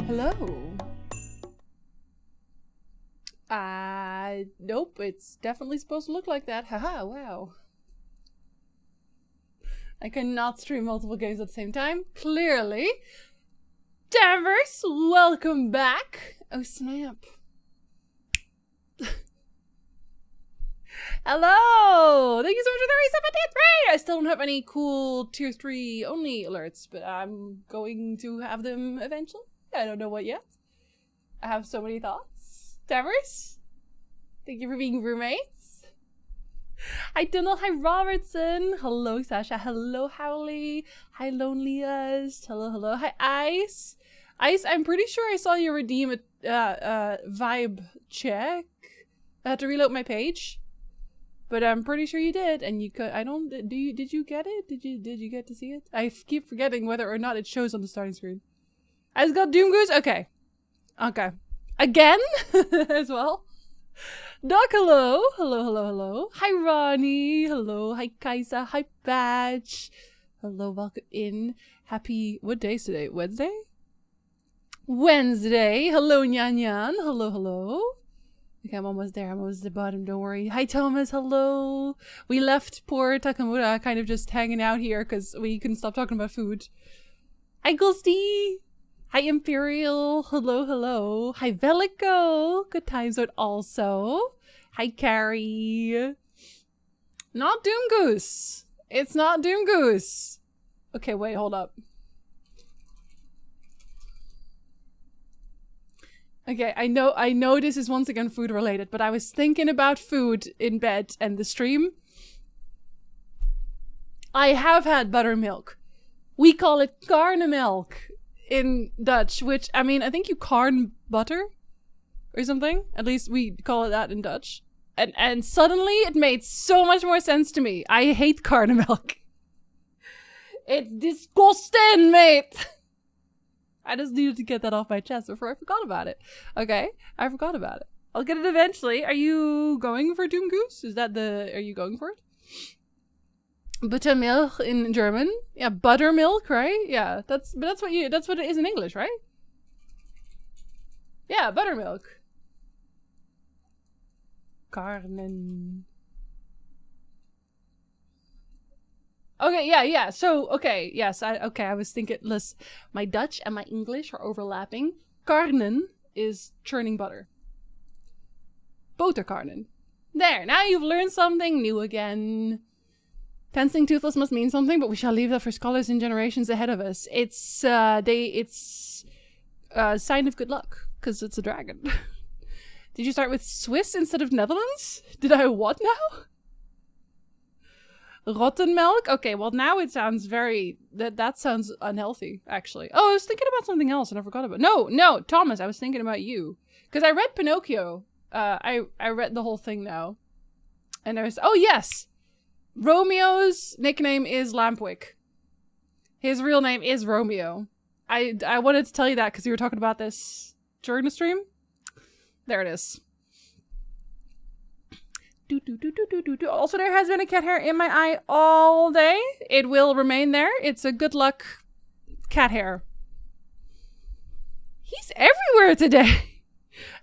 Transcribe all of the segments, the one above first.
Hello. Nope, it's definitely supposed to look like that. Haha, wow. I cannot stream multiple games at the same time, clearly. Danvers, welcome back. Oh, snap. Hello! Thank you so much for the reset, tier 3! I still don't have any cool tier 3 only alerts, but I'm going to have them eventually. I don't know what yet. I have so many thoughts. Danvers, thank you for being roommates. Hi Donald, hi Robertson, hello Sasha, hello Howley, hi Loneliest, hello, hi Ice. Ice, I'm pretty sure I saw you redeem a vibe check. I had to reload my page, but I'm pretty sure you did, and you could. Did you get it? Did you get to see it? I keep forgetting whether or not it shows on the starting screen. I just got Doom Goose. Okay. Again as well. Doc, hello. Hello. Hi, Ronnie. Hello. Hi, Kaisa. Hi, Badge. Hello, welcome in. Happy, what day is today? Wednesday? Hello, Nyan Nyan. Hello. Okay, I'm almost there. I'm almost at the bottom. Don't worry. Hi, Thomas. Hello. We left poor Takamura kind of just hanging out here because we couldn't stop talking about food. Hi, Gulsty. Hi, Imperial. Hello. Hi, Velico. Good times out also. Hi, Carrie. Not Doom Goose. It's not Doom Goose. Okay, wait, hold up. Okay, I know this is once again food related, but I was thinking about food in bed and the stream. I have had buttermilk. We call it karnemilk in Dutch, which, I mean, I think you karn butter or something. At least we call it that in Dutch. And suddenly it made so much more sense to me. I hate karnemilk. It's disgusting, mate. I just needed to get that off my chest before I forgot about it. Okay, I forgot about it. I'll get it eventually. Are you going for Doom Goose? Are you going for it? Buttermilk in German? Yeah, buttermilk, right? Yeah, that's what it is in English, right? Yeah, buttermilk. Karnen. Okay, yeah. So, okay, yes, I was thinking, listen, my Dutch and my English are overlapping. Karnen is churning butter. Boterkarnen. There, now you've learned something new again. Fencing toothless must mean something, but we shall leave that for scholars in generations ahead of us. It's a sign of good luck, because it's a dragon. Did you start with Swiss instead of Netherlands? Did I what now? Rotten milk? Okay, well now it sounds very... That sounds unhealthy, actually. Oh, I was thinking about something else and I forgot about... No, Thomas, I was thinking about you. Because I read Pinocchio. I read the whole thing now. And there's... Oh, yes! Romeo's nickname is Lampwick. His real name is Romeo. I wanted to tell you that because you were talking about this during the stream. There it is. Also, there has been a cat hair in my eye all day. It will remain there. It's a good luck cat hair. He's everywhere today.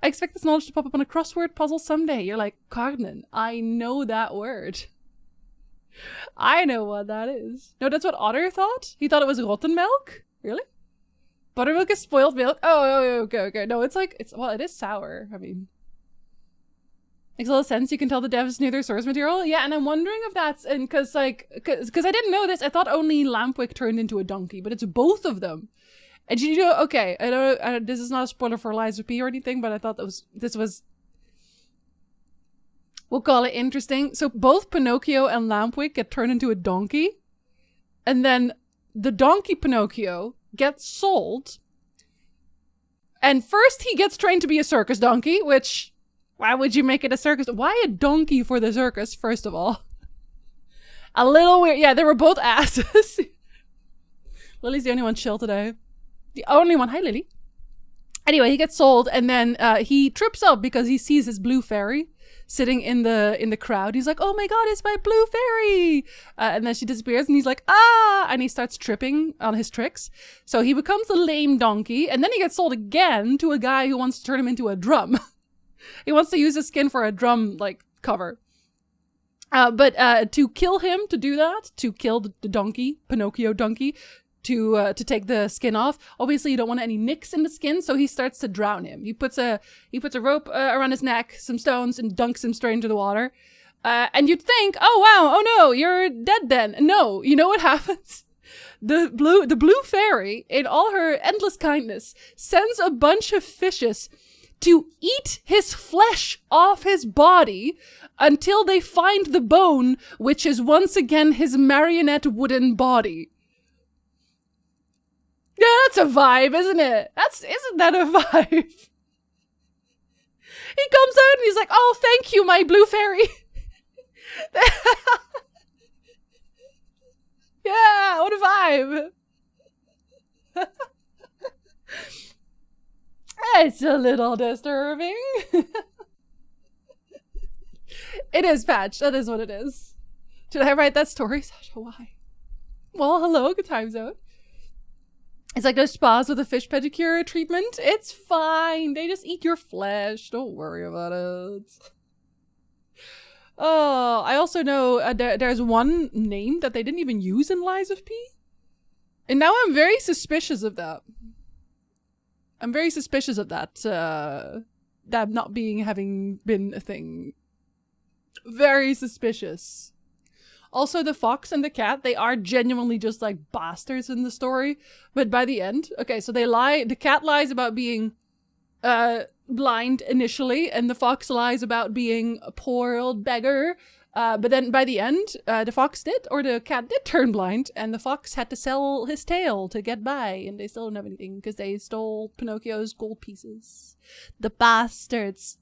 I expect this knowledge to pop up on a crossword puzzle someday. You're like, Cognan, I know that word. I know what that is. No, that's what Otter thought. He thought it was rotten milk. Really? Buttermilk is spoiled milk. Oh, okay. No, it's like, well, it is sour. I mean, makes a lot of sense. You can tell the devs knew their source material. Yeah, and I'm wondering if that's, and because I didn't know this. I thought only Lampwick turned into a donkey, but it's both of them. And you know, okay, I don't, this is not a spoiler for Liza P or anything, but I thought this was, we'll call it interesting. So both Pinocchio and Lampwick get turned into a donkey, and then the donkey Pinocchio gets sold. And first he gets trained to be a circus donkey, which, why would you make it a circus? Why a donkey for the circus, first of all? A little weird. Yeah, they were both asses. Lily's the only one chill today. The only one. Hi, Lily. Anyway, he gets sold, and then he trips up because he sees his blue fairy sitting in the crowd. He's like, oh my god, it's my blue fairy. And then she disappears and he's like, ah, and he starts tripping on his tricks. So he becomes a lame donkey, and then he gets sold again to a guy who wants to turn him into a drum. He wants to use his skin for a drum, like, cover. But to kill him, to do that, to kill the donkey, Pinocchio donkey, to take the skin off. Obviously, you don't want any nicks in the skin, so he starts to drown him. He puts a rope around his neck, some stones, and dunks him straight into the water. And you'd think, oh wow, oh no, you're dead then. No, you know what happens? The blue fairy, in all her endless kindness, sends a bunch of fishes to eat his flesh off his body until they find the bone, which is once again his marionette wooden body. Yeah, that's a vibe, isn't it? Isn't that a vibe? He comes out and he's like, oh, thank you, my blue fairy. Yeah, what a vibe. It's a little disturbing. It is, Patch. That is what it is. Did I write that story? Sasha, why? Well, hello, good time zone. It's like those spas with a fish pedicure treatment. It's fine. They just eat your flesh. Don't worry about it. Oh, I also know there's one name that they didn't even use in Lies of P. And now I'm very suspicious of that. I'm very suspicious of that, that not having been a thing. Very suspicious. Also, the fox and the cat, they are genuinely just like bastards in the story. But by the end, okay, so they lie, the cat lies about being blind initially, and the fox lies about being a poor old beggar. But then by the end, the cat did turn blind, and the fox had to sell his tail to get by, and they still don't have anything because they stole Pinocchio's gold pieces. The bastards.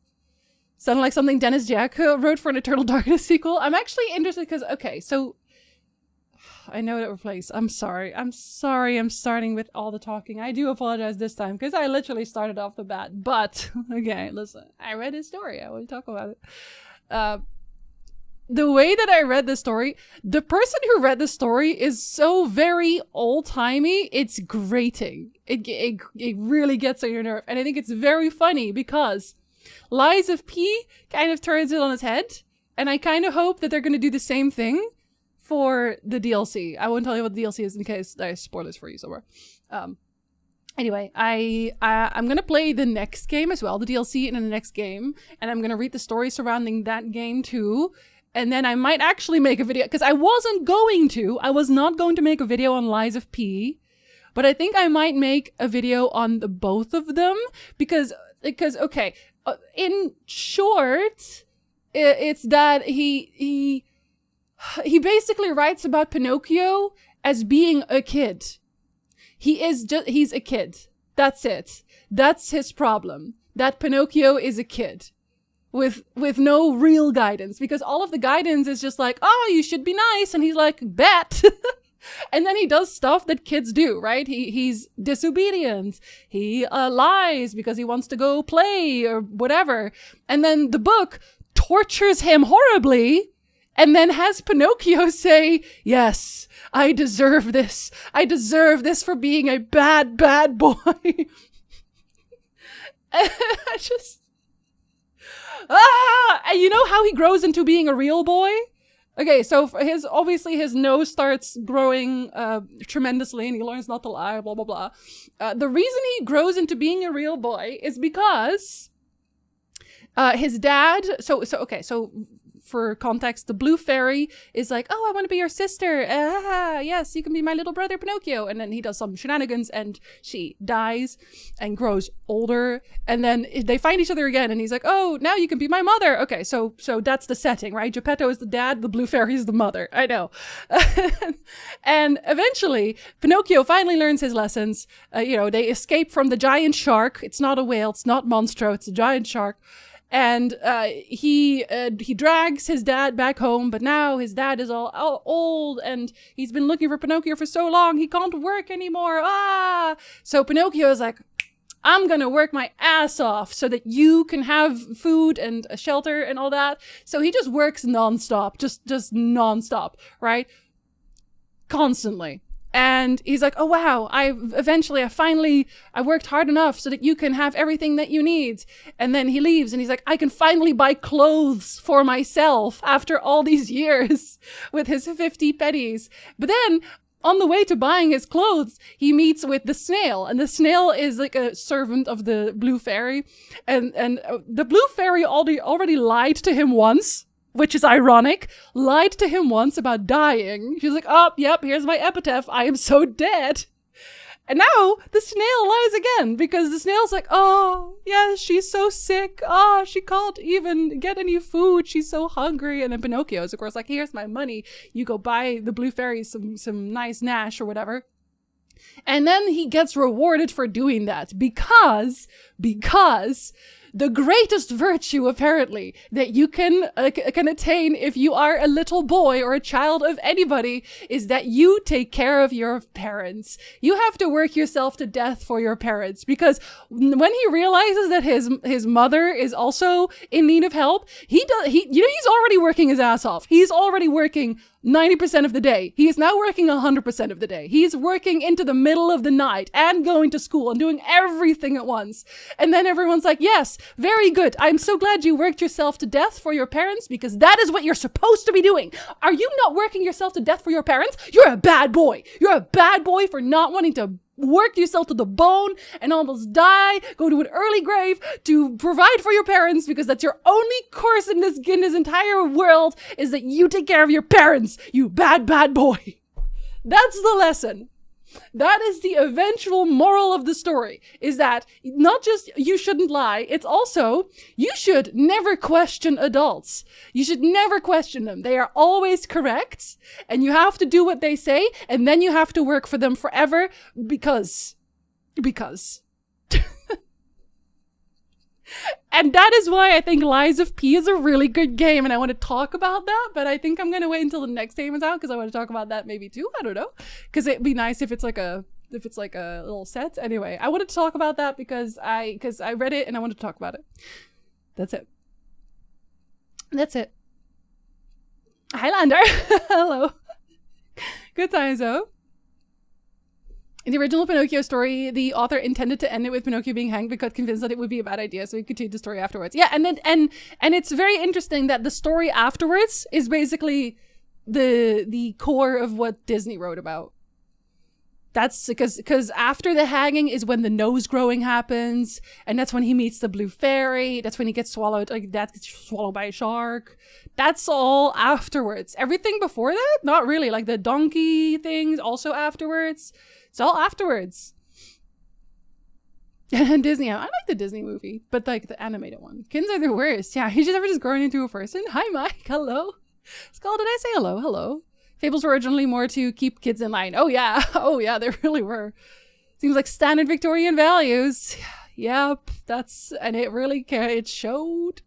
Sounded like something Dennis Jack wrote for an Eternal Darkness sequel. I'm actually interested because, okay, so I know that replaced. I'm sorry I'm starting with all the talking. I do apologize this time because I literally started off the bat. But, okay, listen, I read his story. I want to talk about it. The way that I read the story, the person who read the story is so very old-timey, it's grating. It really gets on your nerve. And I think it's very funny because Lies of P kind of turns it on its head, and I kind of hope that they're going to do the same thing for the DLC. I won't tell you what the DLC is in case there's spoilers for you somewhere. Anyway, I'm going to play the next game as well, the DLC in the next game, and I'm going to read the story surrounding that game too, and then I might actually make a video, because I was not going to make a video on Lies of P, but I think I might make a video on the both of them, because okay, in short, it's that he basically writes about Pinocchio as being a kid. He's a kid. That's it. That's his problem. That Pinocchio is a kid with no real guidance, because all of the guidance is just like, oh, you should be nice, and he's like, bet. And then he does stuff that kids do, right? He's disobedient. He lies because he wants to go play or whatever. And then the book tortures him horribly and then has Pinocchio say, yes, I deserve this. I deserve this for being a bad, bad boy. And I just... And you know how he grows into being a real boy? Okay, so obviously his nose starts growing tremendously, and he learns not to lie, blah, blah, blah. The reason he grows into being a real boy is because his dad... So for context, the blue fairy is like, oh, I want to be your sister. Yes, you can be my little brother Pinocchio. And then he does some shenanigans and she dies and grows older. And then they find each other again and he's like, oh, now you can be my mother. Okay, so that's the setting, right? Geppetto is the dad, the blue fairy is the mother. I know. And eventually, Pinocchio finally learns his lessons. They escape from the giant shark. It's not a whale, it's not Monstro, it's a giant shark. And he drags his dad back home, but now his dad is all old and he's been looking for Pinocchio for so long, he can't work anymore. So Pinocchio is like, I'm gonna work my ass off so that you can have food and a shelter and all that. So he just works nonstop, just nonstop, right? Constantly. And he's like, oh wow, I worked hard enough so that you can have everything that you need. And then he leaves and he's like, I can finally buy clothes for myself after all these years with his 50 pennies. But then on the way to buying his clothes, he meets with the snail, and the snail is like a servant of the blue fairy. And the blue fairy already lied to him once, which is ironic, lied to him once about dying. She's like, oh, yep, here's my epitaph. I am so dead. And now the snail lies again because the snail's like, oh, yeah, she's so sick. Oh, she can't even get any food. She's so hungry. And then Pinocchio's, of course, like, here's my money. You go buy the blue fairy some nice nash or whatever. And then he gets rewarded for doing that because the greatest virtue, apparently, that you can attain if you are a little boy or a child of anybody is that you take care of your parents. You have to work yourself to death for your parents, because when he realizes that his mother is also in need of help, he's already working his ass off. He's already working 90% of the day. He is now working 100% of the day. He's working into the middle of the night and going to school and doing everything at once. And then everyone's like, yes, very good. I'm so glad you worked yourself to death for your parents, because that is what you're supposed to be doing. Are you not working yourself to death for your parents? You're a bad boy. You're a bad boy for not wanting to work yourself to the bone and almost die, go to an early grave to provide for your parents, because that's your only course in this entire world, is that you take care of your parents, you bad boy. That's the lesson. That is the eventual moral of the story, is that not just you shouldn't lie, it's also you should never question adults. You should never question them. They are always correct, and you have to do what they say, and then you have to work for them forever because. And that is why I think Lies of P is a really good game, and I want to talk about that, but I think I'm going to wait until the next game is out, because I want to talk about that maybe too. I don't know, because it'd be nice if it's like a little set. Anyway, I wanted to talk about that because I read it and I wanted to talk about it. That's it. Highlander. Hello. Good times though. In the original Pinocchio story, the author intended to end it with Pinocchio being hanged because convinced that it would be a bad idea, so he continued the story afterwards. Yeah, and it's very interesting that the story afterwards is basically the core of what Disney wrote about. That's because after the hanging is when the nose growing happens, and that's when he meets the blue fairy. That's when he gets swallowed, gets swallowed by a shark. That's all afterwards. Everything before that, not really. Like the donkey things, also afterwards. It's all afterwards. And Disney, I like the Disney movie, but like the animated one. Kids are the worst. Yeah, he's ever just grown into a person. Hi, Mike. Hello. Skull, did I say hello? Hello. Fables were originally more to keep kids in line. Oh yeah. Oh yeah, they really were. Seems like standard Victorian values. Yep, and it showed.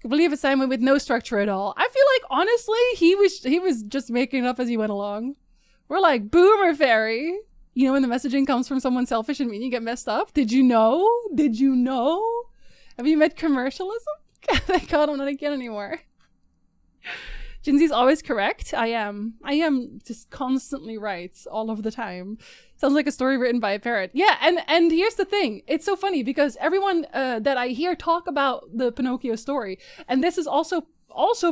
I believe it's Simon with no structure at all. I feel like honestly, he was just making it up as he went along. We're like, boomer fairy. You know when the messaging comes from someone selfish and mean you get messed up? Did you know? Have you met commercialism? Thank God I'm not a kid anymore. Jinzy's always correct. I am just constantly right all of the time. Sounds like a story written by a parrot. Yeah, and here's the thing. It's so funny because everyone that I hear talk about the Pinocchio story, and this is also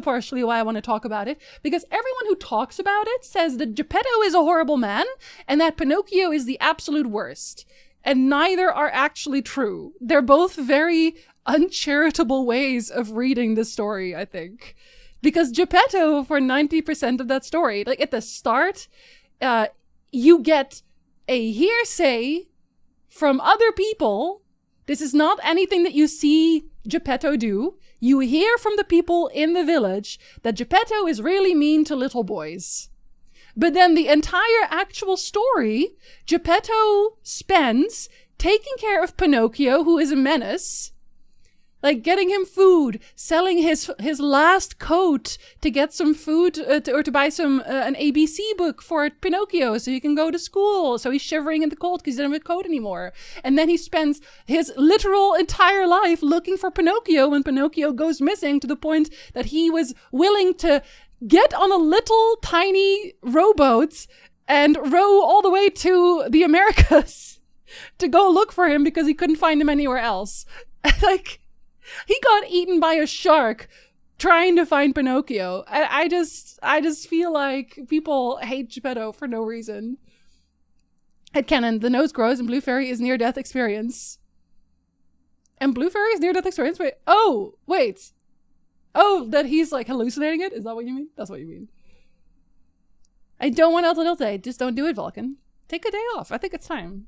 partially why I want to talk about it, because everyone who talks about it says that Geppetto is a horrible man and that Pinocchio is the absolute worst. And neither are actually true. They're both very uncharitable ways of reading the story, I think. Because Geppetto, for 90% of that story, like at the start, you get a hearsay from other people. This is not anything that you see Geppetto do. You hear from the people in the village that Geppetto is really mean to little boys. But then the entire actual story, Geppetto spends taking care of Pinocchio, who is a menace, Like getting him food, selling his last coat to get some food or to buy some an ABC book for Pinocchio so he can go to school. So he's shivering in the cold because he doesn't have a coat anymore. And then he spends his literal entire life looking for Pinocchio when Pinocchio goes missing, to the point that he was willing to get on a little tiny rowboat and row all the way to the Americas to go look for him because he couldn't find him anywhere else. Like, he got eaten by a shark trying to find Pinocchio. I just feel like people hate Geppetto for no reason. Headcanon, the nose grows and Blue Fairy is near-death experience. And Blue Fairy is near-death experience? Wait. Oh, wait. Oh, that he's like hallucinating it? Is that what you mean? That's what you mean. I don't want El Day. Just don't do it, Vulcan. Take a day off. I think it's time.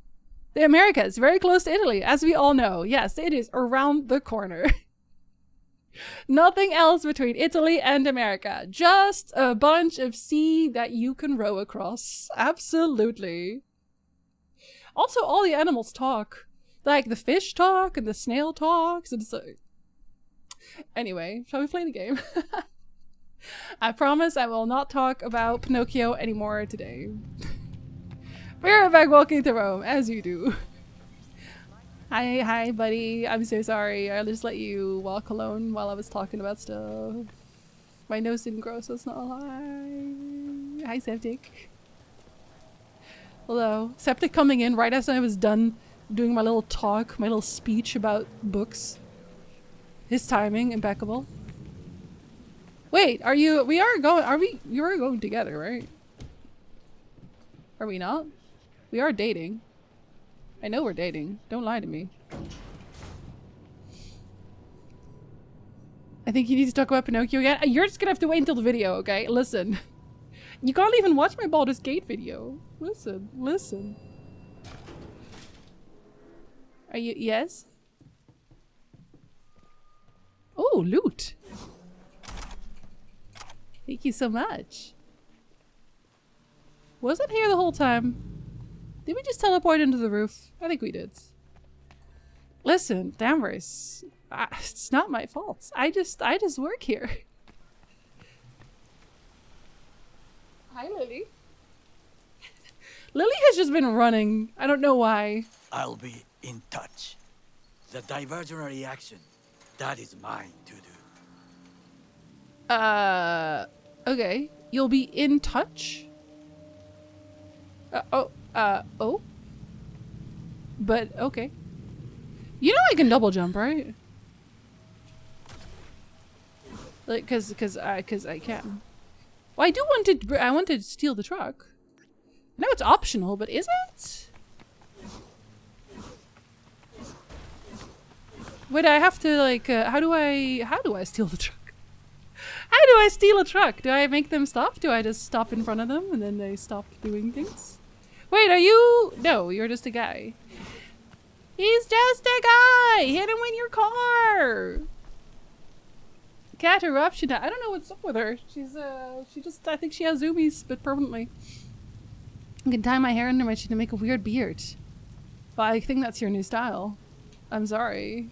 The Americas, very close to Italy, as we all know. Yes, it is around the corner. Nothing else between Italy and America. Just a bunch of sea that you can row across. Absolutely. Also, all the animals talk. Like, the fish talk, and the snail talks, and so... Anyway, shall we play the game? I promise I will not talk about Pinocchio anymore today. We're back walking to Rome, as you do. Hi, buddy. I'm so sorry. I just let you walk alone while I was talking about stuff. My nose didn't grow, so it's not a lie. Hi, Septic. Hello. Septic coming in right as I was done doing my little talk, my little speech about books. His timing, impeccable. Wait, you are going together, right? Are we not? We are dating. I know we're dating. Don't lie to me. I think you need to talk about Pinocchio again. You're just gonna have to wait until the video, okay? Listen. You can't even watch my Baldur's Gate video. Listen. Are you- yes? Oh, loot. Thank you so much. Was it here the whole time? Did we just teleport into the roof? I think we did. Listen, Danvers, it's not my fault. I just work here. Hi, Lily. Lily has just been running. I don't know why. I'll be in touch. The diversionary action, that is mine to do. Okay. You'll be in touch? Oh? But, okay. You know I can double jump, right? Like, cause I can. Well, I want to steal the truck. I know it's optional, but is it? Wait, I have to, like, how do I steal the truck? How do I steal a truck? Do I make them stop? Do I just stop in front of them and then they stop doing things? Wait, are you? No, you're just a guy. He's just a guy! Hit him with your car! Cat eruption. I don't know what's up with her. I think she has zoomies, but permanently. I can tie my hair under my chin to make a weird beard. Well, I think that's your new style. I'm sorry.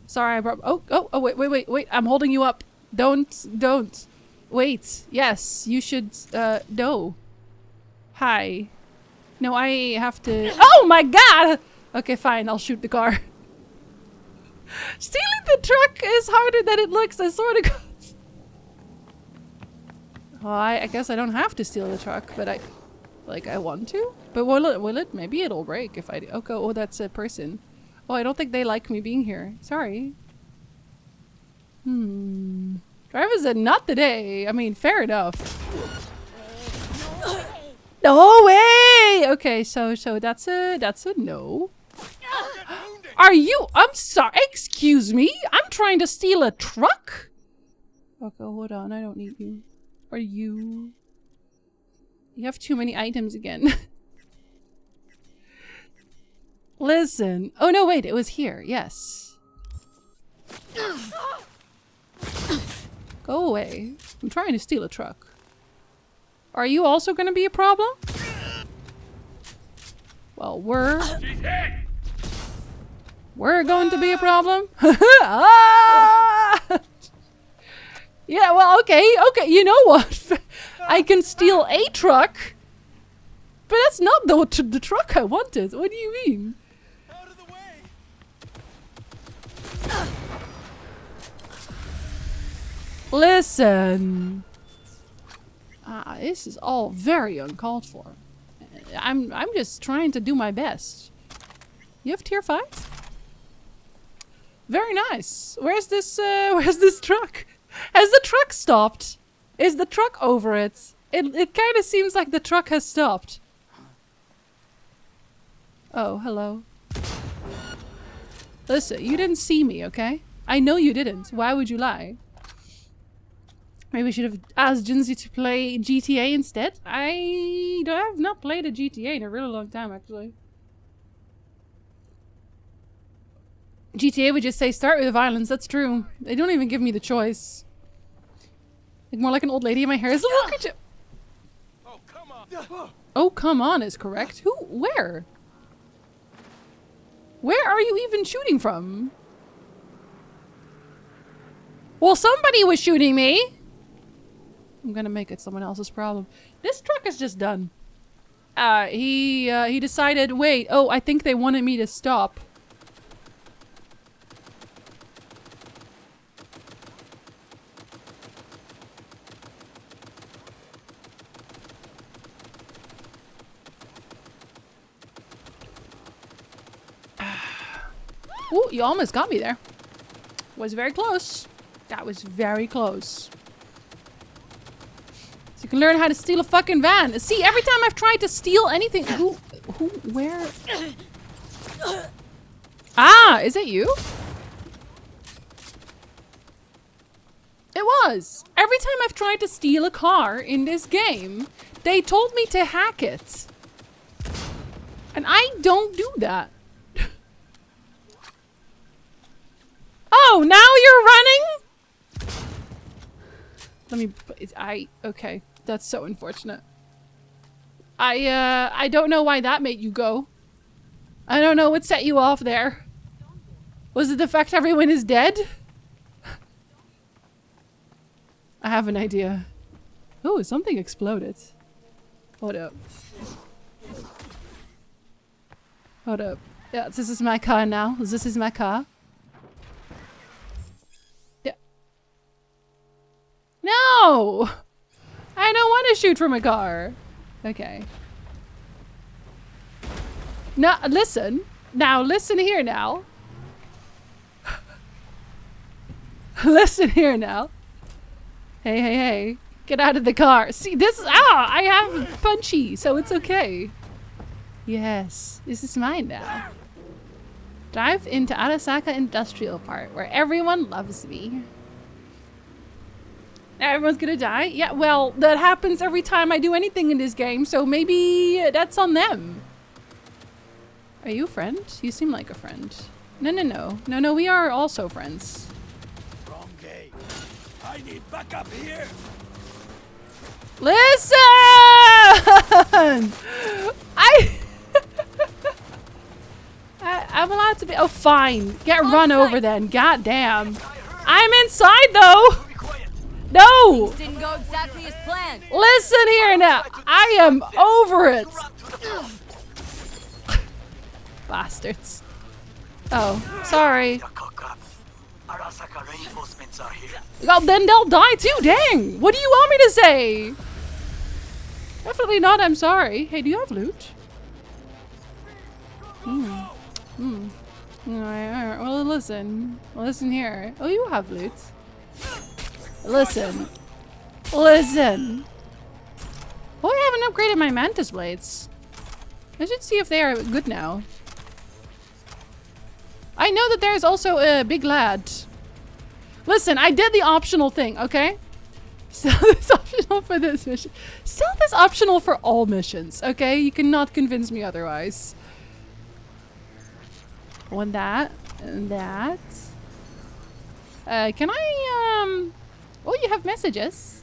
Sorry, I brought- Oh, wait. I'm holding you up. Don't. Wait. Yes, you should, no. Hi. No, I have to- Oh my god! Okay, fine, I'll shoot the car. Stealing the truck is harder than it looks, I swear to God. Well, I guess I don't have to steal the truck, but I want to? But will it? Maybe it'll break if I do. Okay, oh, that's a person. Oh, I don't think they like me being here. Sorry. Driver said not today. I mean, fair enough. No way! Okay, so that's a no. Are you? I'm sorry. Excuse me. I'm trying to steal a truck. Okay, hold on. I don't need you. Are you? You have too many items again. Listen. Oh no, wait. It was here. Yes. Go away. I'm trying to steal a truck. Are you also gonna be a problem? Well, We're going to be a problem. Ah! Yeah, well, okay, you know what? I can steal a truck, but that's not the truck I wanted. What do you mean? Out of the way. Listen. This is all very uncalled for. I'm just trying to do my best. You have tier 5? Very nice. Where's this truck? Has the truck stopped? Is the truck over it? It kind of seems like the truck has stopped. Oh, hello. Listen, you didn't see me, okay? I know you didn't. Why would you lie? Maybe we should have asked Jinsey to play GTA instead. I have not played a GTA in a really long time, actually. GTA would just say start with violence. That's true. They don't even give me the choice. Like more like an old lady in my hair. Is look at you. Oh, come on. Oh, come on is correct. Who? Where? Where are you even shooting from? Well, somebody was shooting me. I'm gonna make it someone else's problem. This truck is just done. He decided, wait, oh, I think they wanted me to stop. Ooh, you almost got me there. Was very close. That was very close. So you can learn how to steal a fucking van. See, every time I've tried to steal anything, where? Ah, is it you? It was. Every time I've tried to steal a car in this game, they told me to hack it. And I don't do that. Oh, now you're running? Let me, okay. That's so unfortunate. I don't know why that made you go. I don't know what set you off there. Was it the fact everyone is dead? I have an idea. Oh, something exploded. Hold up. Hold up. Yeah, this is my car now. This is my car. Yeah. No! I don't want to shoot from a car. Okay. Now, listen. Now, listen here now. Listen here now. Hey, hey, hey. Get out of the car. See, this is- ah! I have punchy, so it's okay. Yes, this is mine now. Drive into Arasaka Industrial Park, where everyone loves me. Everyone's gonna die? Yeah, well, that happens every time I do anything in this game, so maybe that's on them. Are you a friend? You seem like a friend. No, no, no. No, no, we are also friends. Wrong gate. I need backup here. Listen! I'm allowed to be- oh, fine. Get run over then. God damn. I'm inside though! No! Things didn't go exactly as planned. Listen here now. I am over it. Bastards. Oh, sorry. Arasaka reinforcements are here. Oh, then they'll die too, dang! What do you want me to say? Definitely not, I'm sorry. Hey, do you have loot? Alright, well listen. Listen here. Oh, you have loot. Listen. Listen. Oh, I haven't upgraded my mantis blades. I should see if they are good now. I know that there's also a big lad. Listen, I did the optional thing, okay? Stealth is optional for this mission. Stealth is optional for all missions, okay? You cannot convince me otherwise. One that, and that. Can I, oh, you have messages.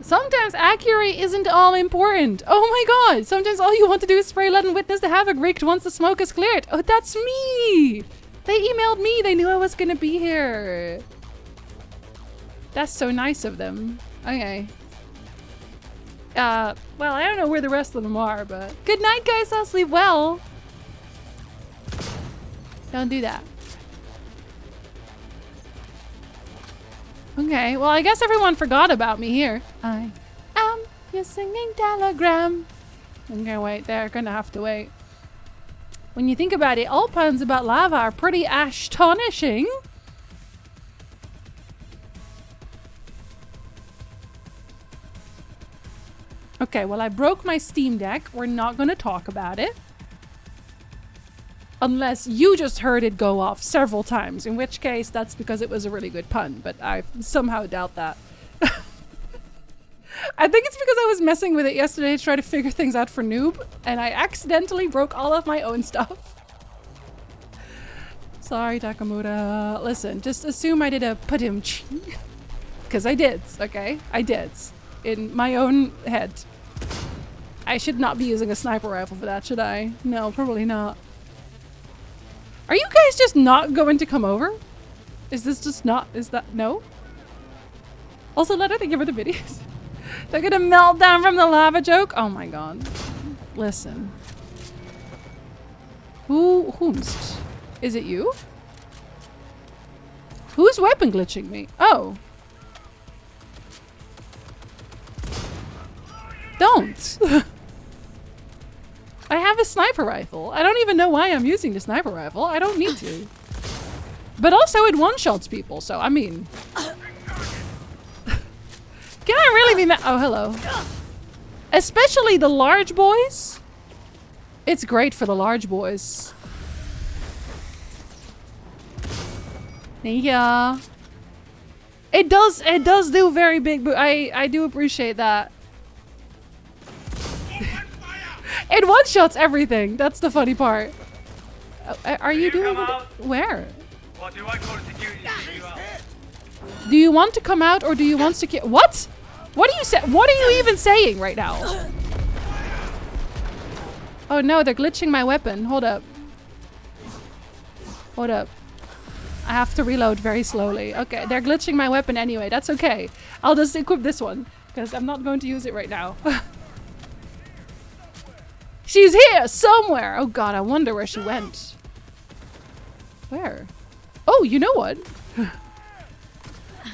Sometimes accuracy isn't all important. Oh my god. Sometimes all you want to do is spray lead and witness the havoc wreaked once the smoke is cleared. Oh, that's me. They emailed me. They knew I was gonna be here. That's so nice of them. Okay. Well, I don't know where the rest of them are, but... Good night, guys. I'll sleep well. Don't do that. Okay, well, I guess everyone forgot about me here. I am your singing telegram. Okay, wait, they're gonna have to wait. When you think about it, all puns about lava are pretty astonishing. Okay, well, I broke my Steam Deck. We're not gonna talk about it. Unless you just heard it go off several times, in which case that's because it was a really good pun, but I somehow doubt that. I think it's because I was messing with it yesterday to try to figure things out for Noob, and I accidentally broke all of my own stuff. Sorry, Takamura. Listen, just assume I did a padimchi. Because I did, okay? I did. In my own head. I should not be using a sniper rifle for that, should I? No, probably not. Are you guys just not going to come over? Is this just not, is that, no? Also, Letter, thank you for the videos. They're gonna melt down from the lava joke? Oh my god. Listen. Whomst? Is it you? Who's weapon glitching me? Oh. Don't. I have a sniper rifle. I don't even know why I'm using the sniper rifle. I don't need to. But also it one-shots people, so I mean... Can I really be mad? Oh, hello. Especially the large boys. It's great for the large boys. Yeah. It does do very big, but I do appreciate that. It one-shots everything. That's the funny part. Are you doing it? Where? Or do I call security to get you out? Do you want to come out or do you want to what? What are you say? What are you even saying right now? Oh no, they're glitching my weapon. Hold up. Hold up. I have to reload very slowly. Okay, they're glitching my weapon anyway. That's okay. I'll just equip this one because I'm not going to use it right now. She's here somewhere. Oh god, I wonder where she went. Where? Oh, you know what?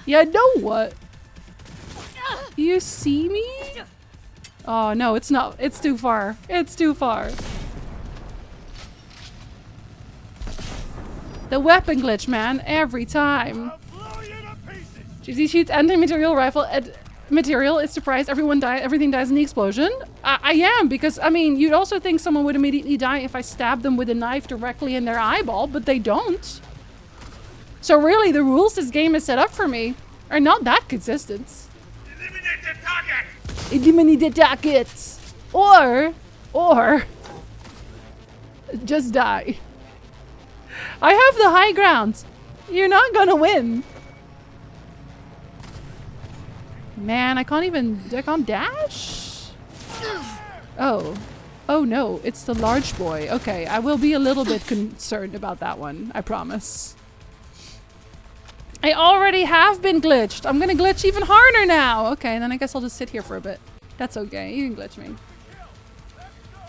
Yeah, know what? You see me? Oh no, it's not. It's too far. It's too far. The weapon glitch, man, every time. GZ shoots anti-material rifle at material. It's surprised everyone died. Everything dies in the explosion. I am, because I mean, you'd also think someone would immediately die if I stabbed them with a knife directly in their eyeball, but they don't. So really, the rules this game is set up for me are not that consistent. Eliminate the target! Eliminate the targets! Or just die. I have the high ground. You're not gonna win. Man, I can't dash? Oh. Oh no, it's the large boy. Okay, I will be a little bit concerned about that one, I promise. I already have been glitched. I'm gonna glitch even harder now. Okay, then I guess I'll just sit here for a bit. That's okay, you can glitch me.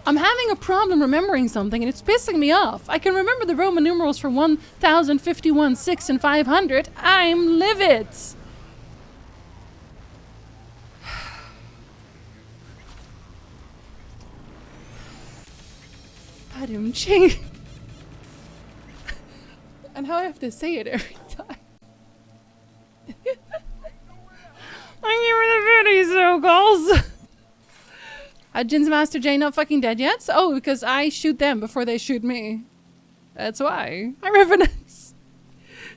I'm having a problem remembering something and it's pissing me off. I can remember the Roman numerals for 1051, 6, and 500. I'm livid. And how I have to say it every time. Thank you for the video, so-calls. Jin's Master J not fucking dead yet? Oh, because I shoot them before they shoot me. That's why. Hi, Revenants.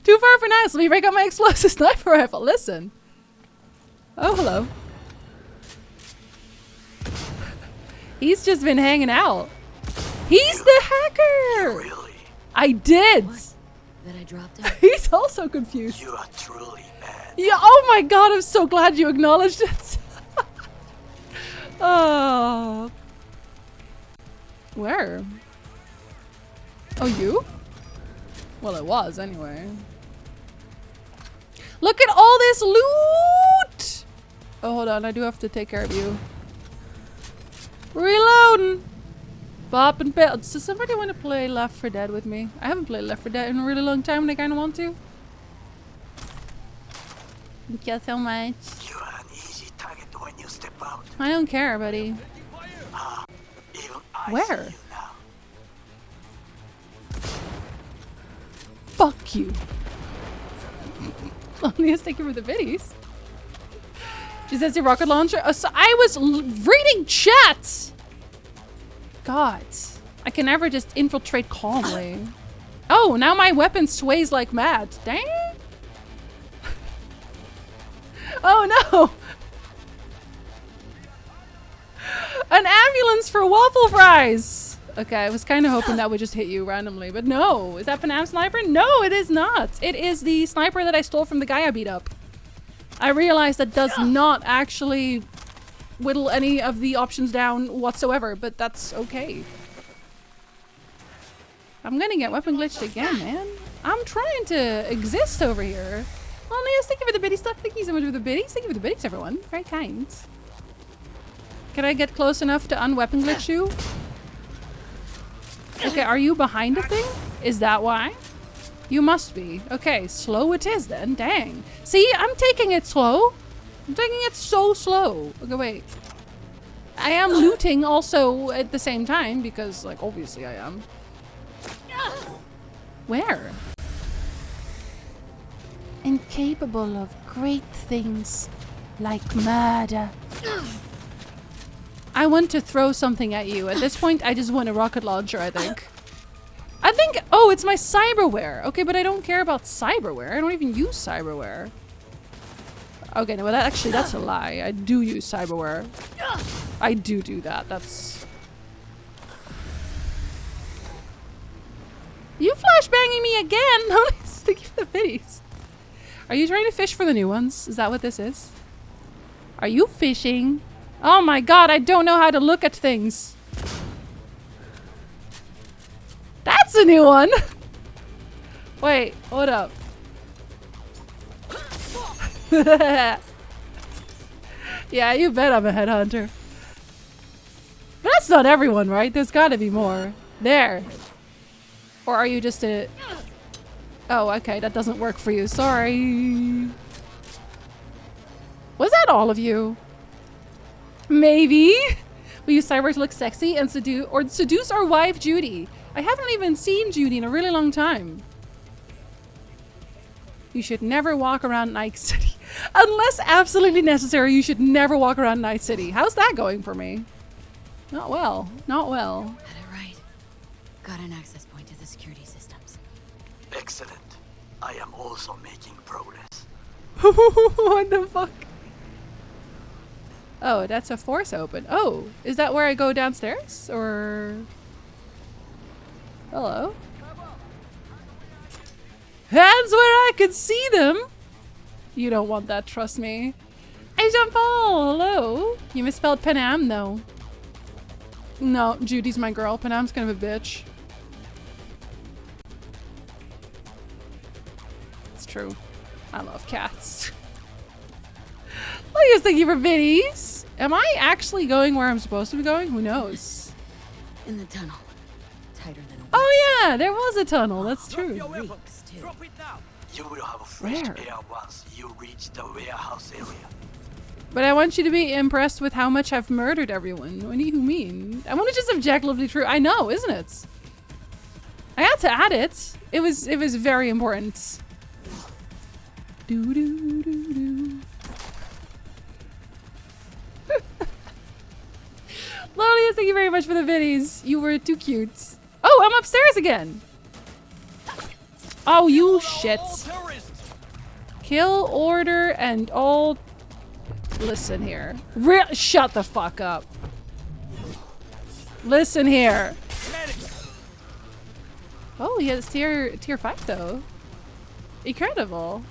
Too far for nice. Let me break out my explosive sniper rifle. Listen. Oh, hello. He's just been hanging out. He's the hacker! Really? I did! What? That I dropped out? He's also confused. You are truly mad. Yeah, oh my god, I'm so glad you acknowledged it. Oh. Where? Oh, you? Well, it was anyway. Look at all this loot! Oh, hold on. I do have to take care of you. Reloading! Bop and bell. Does somebody want to play Left 4 Dead with me? I haven't played Left 4 Dead in a really long time and I kind of want to. Thank you so much. You are an easy target when you step out. I don't care, buddy. Even I Where? see you now. Fuck you. Loneliest, thank you for the biddies. She says your rocket launcher. Oh, so I was reading chat. God, I can never just infiltrate calmly. Oh, now my weapon sways like mad. Dang. Oh no. An ambulance for waffle fries. Okay, I was kind of hoping that would just hit you randomly, but no. Is that Panam Sniper? No, it is not. It is the sniper that I stole from the guy I beat up. I realized that does not actually whittle any of the options down whatsoever, but that's okay. I'm gonna get weapon glitched again, man. I'm trying to exist over here. Oh, yes, thank you for the biddy stuff. Thank you so much for the biddies. Thank you for the biddies, everyone. Very kind. Can I get close enough to unweapon glitch you? Okay, are you behind a thing? Is that why? You must be. Okay, slow it is then. Dang. See, I'm taking it slow. I'm taking it so slow. Okay, wait. I am looting also at the same time because, like, obviously I am. Where? Incapable of great things like murder. I want to throw something at you. At this point, I just want a rocket launcher, I think. Oh, it's my cyberware. Okay, but I don't care about cyberware. I don't even use cyberware. Okay, no, well, that's a lie. I do use cyberware. I do that. That's... You flashbanging me again! Thank you for the biddies. Are you trying to fish for the new ones? Is that what this is? Are you fishing? Oh my god, I don't know how to look at things. That's a new one! Wait, hold up. Yeah, you bet I'm a headhunter. But that's not everyone, right? There's gotta be more. There. Or are you just a... Oh, okay, that doesn't work for you. Sorry. Was that all of you? Maybe. We use cyber to look sexy and seduce our wife, Judy. I haven't even seen Judy in a really long time. You should never walk around Night City. Unless absolutely necessary, you should never walk around Night City. How's that going for me? Not well. Not well. Had it right. Got an access point to the security systems. Excellent. I am also making progress. What the fuck? Oh, that's a force open. Oh, is that where I go downstairs? Or... Hello? Hands where I can see them! You don't want that, trust me. Hey, Jean-Paul, hello? You misspelled Panam, though. No, Judy's my girl. Panam's kind of a bitch. It's true. I love cats. Please, thank you for biddies. Am I actually going where I'm supposed to be going? Who knows? In the tunnel. Tighter than a whip. Oh yeah, there was a tunnel. That's true. Reeks, too. Drop it now. You will have a fresh Where? air once you reach the warehouse area. But I want you to be impressed with how much I've murdered everyone. What do you mean? I want to just objectively true. I know, isn't it? I had to add it. It was very important. Do do do do. Lolius, thank you very much for the biddies. You were too cute. Oh, I'm upstairs again. Oh, you shit. Kill order and all. Listen here. Shut the fuck up. Listen here. Oh, he has tier 5 though. Incredible.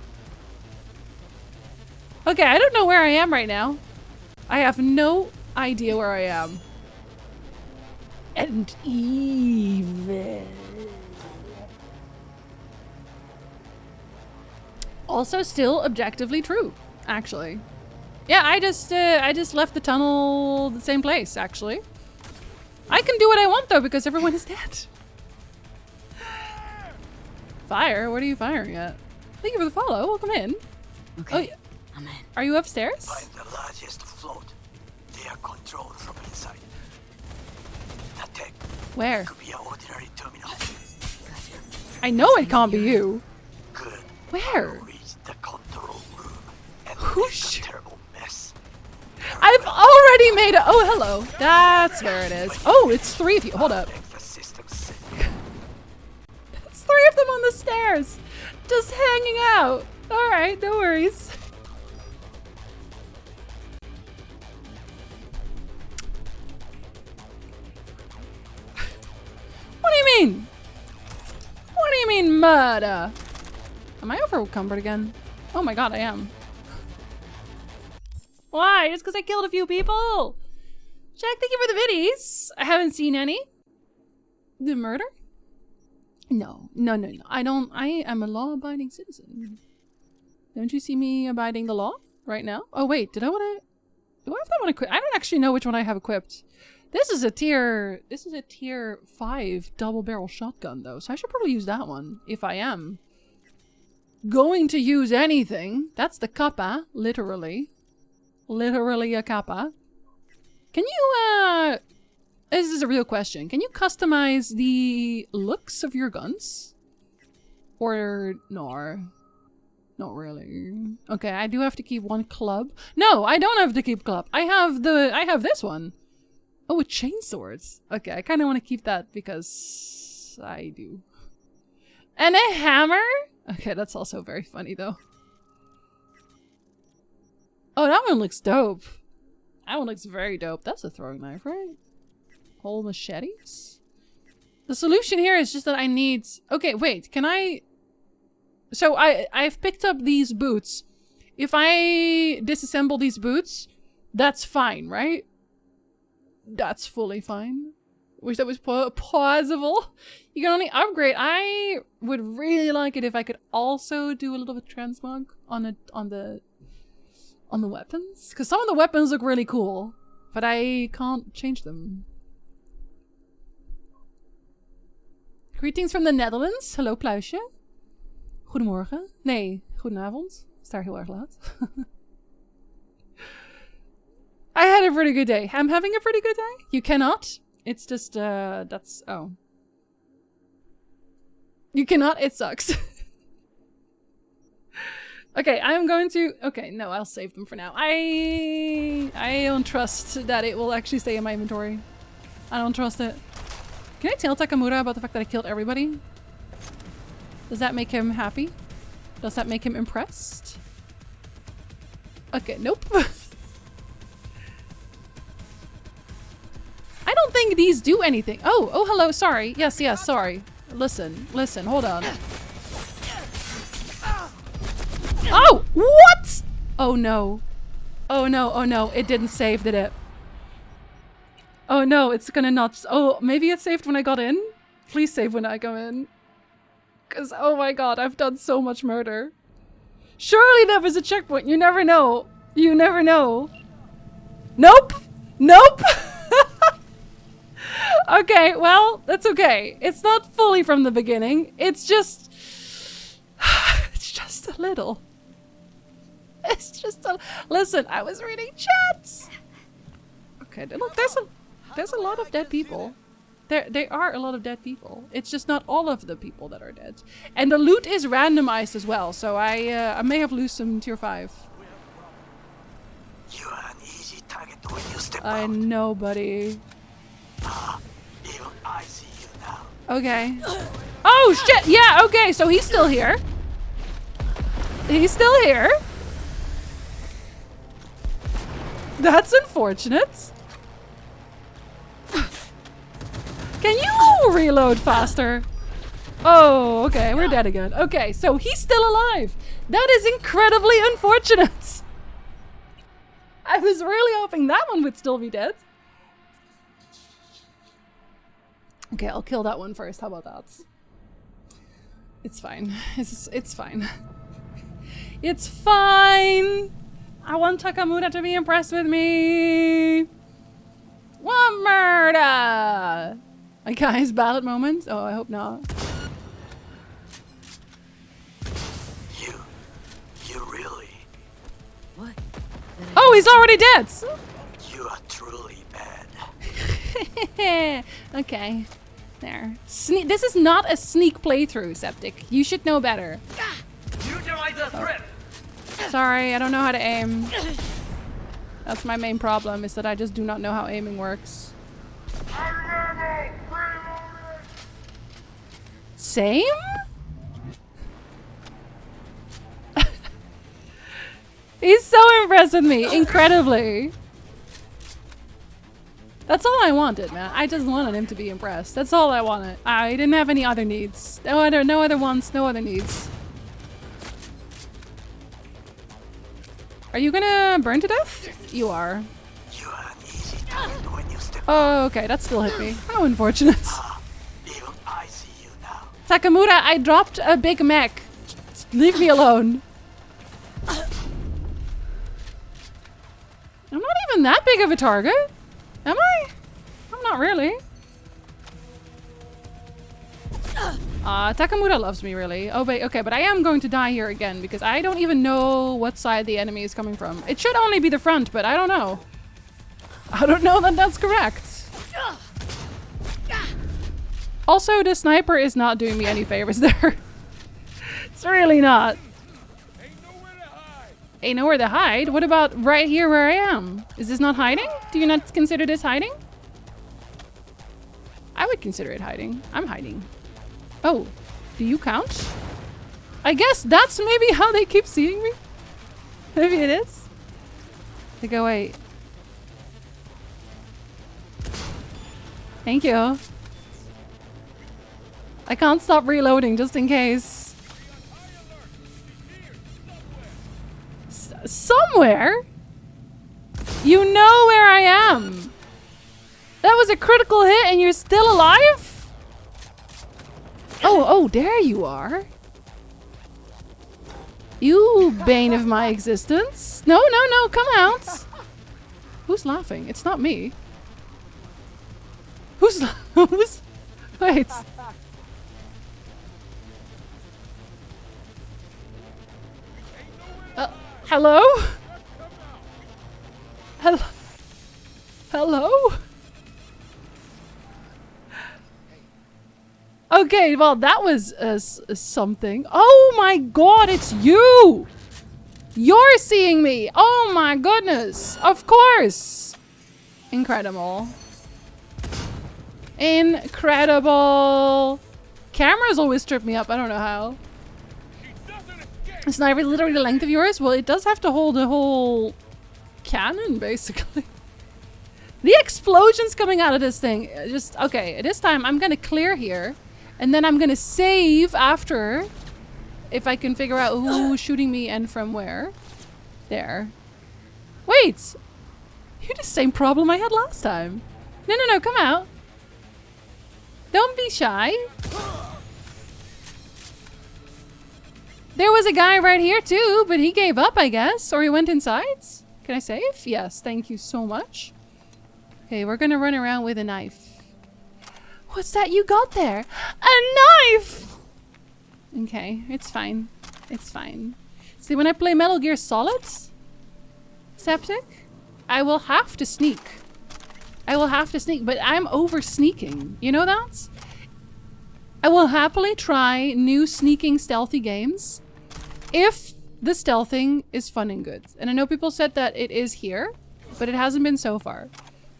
Okay, I don't know where I am right now. I have no idea where I am. And evil. Also still objectively true, actually. Yeah, I just left the tunnel the same place, actually. I can do what I want though because everyone is dead. Fire? What are you firing at? Thank you for the follow. Welcome in. Okay, Oh, yeah. I'm in. Are you upstairs? Find the largest float. They are controlled from inside. That tech Where? could be an ordinary terminal. Gotcha. I know it can't be you. Good. Where? Reach the control room and Who make sh- a terrible mess. I've already made it. Oh, hello. That's where it is. Oh, it's 3 of you. Hold up. Make the system safe. It's 3 of them on the stairs. Just hanging out. All right, no worries. What do you mean? What do you mean murder? Am I overcumbered again? Oh my god, I am. Why? Just because I killed a few people? Jack, thank you for the biddies. I haven't seen any. The murder? No. I don't. I am a law-abiding citizen. Don't you see me abiding the law right now? Oh wait, did I want to? Do I have that one equipped? I don't actually know which one I have equipped. This is a tier 5 double barrel shotgun though, so I should probably use that one if I am going to use anything. That's the kappa, literally. Literally a kappa. Can you, this is a real question. Can you customize the looks of your guns? Or, no. Not really. Okay, I do have to keep one club. No, I don't have to keep club. I have this one. Oh, with chainswords. Okay, I kind of want to keep that because I do. And a hammer? Okay, that's also very funny though. Oh, that one looks dope. That one looks very dope. That's a throwing knife, right? Whole machetes? The solution here is just that I need... Okay, wait, can I... So I've picked up these boots. If I disassemble these boots, that's fine, right? That's fully fine. Wish that was possible. You can only upgrade. I would really like it if I could also do a little bit of transmog on the weapons, because some of the weapons look really cool, but I can't change them. Greetings from the Netherlands. Hallo Pluisje. Goedemorgen. Nee, goedenavond. Is daar heel erg laat. I had a pretty good day. I'm having a pretty good day. You cannot. It's just, that's, oh. You cannot, it sucks. Okay, I'm going to, okay, no, I'll save them for now. I don't trust that it will actually stay in my inventory. I don't trust it. Can I tell Takamura about the fact that I killed everybody? Does that make him happy? Does that make him impressed? Okay, nope. I don't think these do anything. Oh, hello, sorry. Yes, sorry. Listen, hold on. Oh, what? Oh no. Oh no, it didn't save, did it? Oh no, it's gonna not. Oh, maybe it saved when I got in? Please save when I go in. Because, oh my god, I've done so much murder. Surely there was a checkpoint. You never know. You never know. Nope. Okay, well, that's okay. It's not fully from the beginning. It's just... it's just a little. It's just a... Listen, I was reading chats. Okay, look, there's a lot of dead people. There are a lot of dead people. It's just not all of the people that are dead. And the loot is randomized as well, so I may have lost some tier 5. You are an easy target when you step I out. know, buddy. Even I see you now. Okay. Oh shit! Yeah, okay, so he's still here. He's still here. That's unfortunate. Can you reload faster? Oh, okay, we're dead again. Okay, so he's still alive. That is incredibly unfortunate. I was really hoping that one would still be dead. Okay, I'll kill that one first. How about that? It's fine. It's fine. It's fine! I want Takamura to be impressed with me! One murder! My guy's ballot moment? Oh, I hope not. You really, What? Oh, he's already dead! you are truly bad. Okay. There. This is not a sneak playthrough, Septic. You should know better. Utilize the threat. Sorry, I don't know how to aim. That's my main problem, is that I just do not know how aiming works. Same? He's so impressed with me, incredibly. That's all I wanted, man. I just wanted him to be impressed. That's all I wanted. I didn't have any other needs. No other wants, no other needs. Are you gonna burn to death? You are. You are an easy target when you step. Oh, okay, that still hit me. How unfortunate. Even I see you now. Takamura, I dropped a Big Mac. Leave me alone. I'm not even that big of a target. Am I? I'm not really. Takamura loves me, really. Oh, wait, okay, but I am going to die here again because I don't even know what side the enemy is coming from. It should only be the front, but I don't know. I don't know that that's correct. Also, the sniper is not doing me any favors there. It's really not. Ain't nowhere to hide. What about right here where I am? Is this not hiding? Do you not consider this hiding? I would consider it hiding. I'm hiding. Oh, do you count? I guess that's maybe how they keep seeing me. Maybe it is. They go, wait. Thank you. I can't stop reloading just in case. Somewhere? You know where I am. That was a critical hit and you're still alive? Oh, there you are. You bane of my existence. No, come out. Who's laughing? It's not me. Who's wait. Hello? Hello? Okay, well, that was something. Oh my god, it's you! You're seeing me! Oh my goodness! Of course! Incredible. Incredible! Cameras always trip me up, I don't know how. The sniper is literally the length of yours? Well, it does have to hold a whole cannon, basically. The explosions coming out of this thing. Just, okay, this time I'm gonna clear here. And then I'm gonna save after. If I can figure out who's shooting me and from where. There. Wait! You had the same problem I had last time. No, come out. Don't be shy. There was a guy right here too, but he gave up, I guess. Or he went inside. Can I save? Yes, thank you so much. Okay, we're gonna run around with a knife. What's that you got there? A knife! Okay, it's fine. It's fine. See, when I play Metal Gear Solid, Septic, I will have to sneak. I will have to sneak, but I'm over sneaking. You know that? I will happily try new sneaking stealthy games if the stealthing is fun and good. And I know people said that it is here, but it hasn't been so far.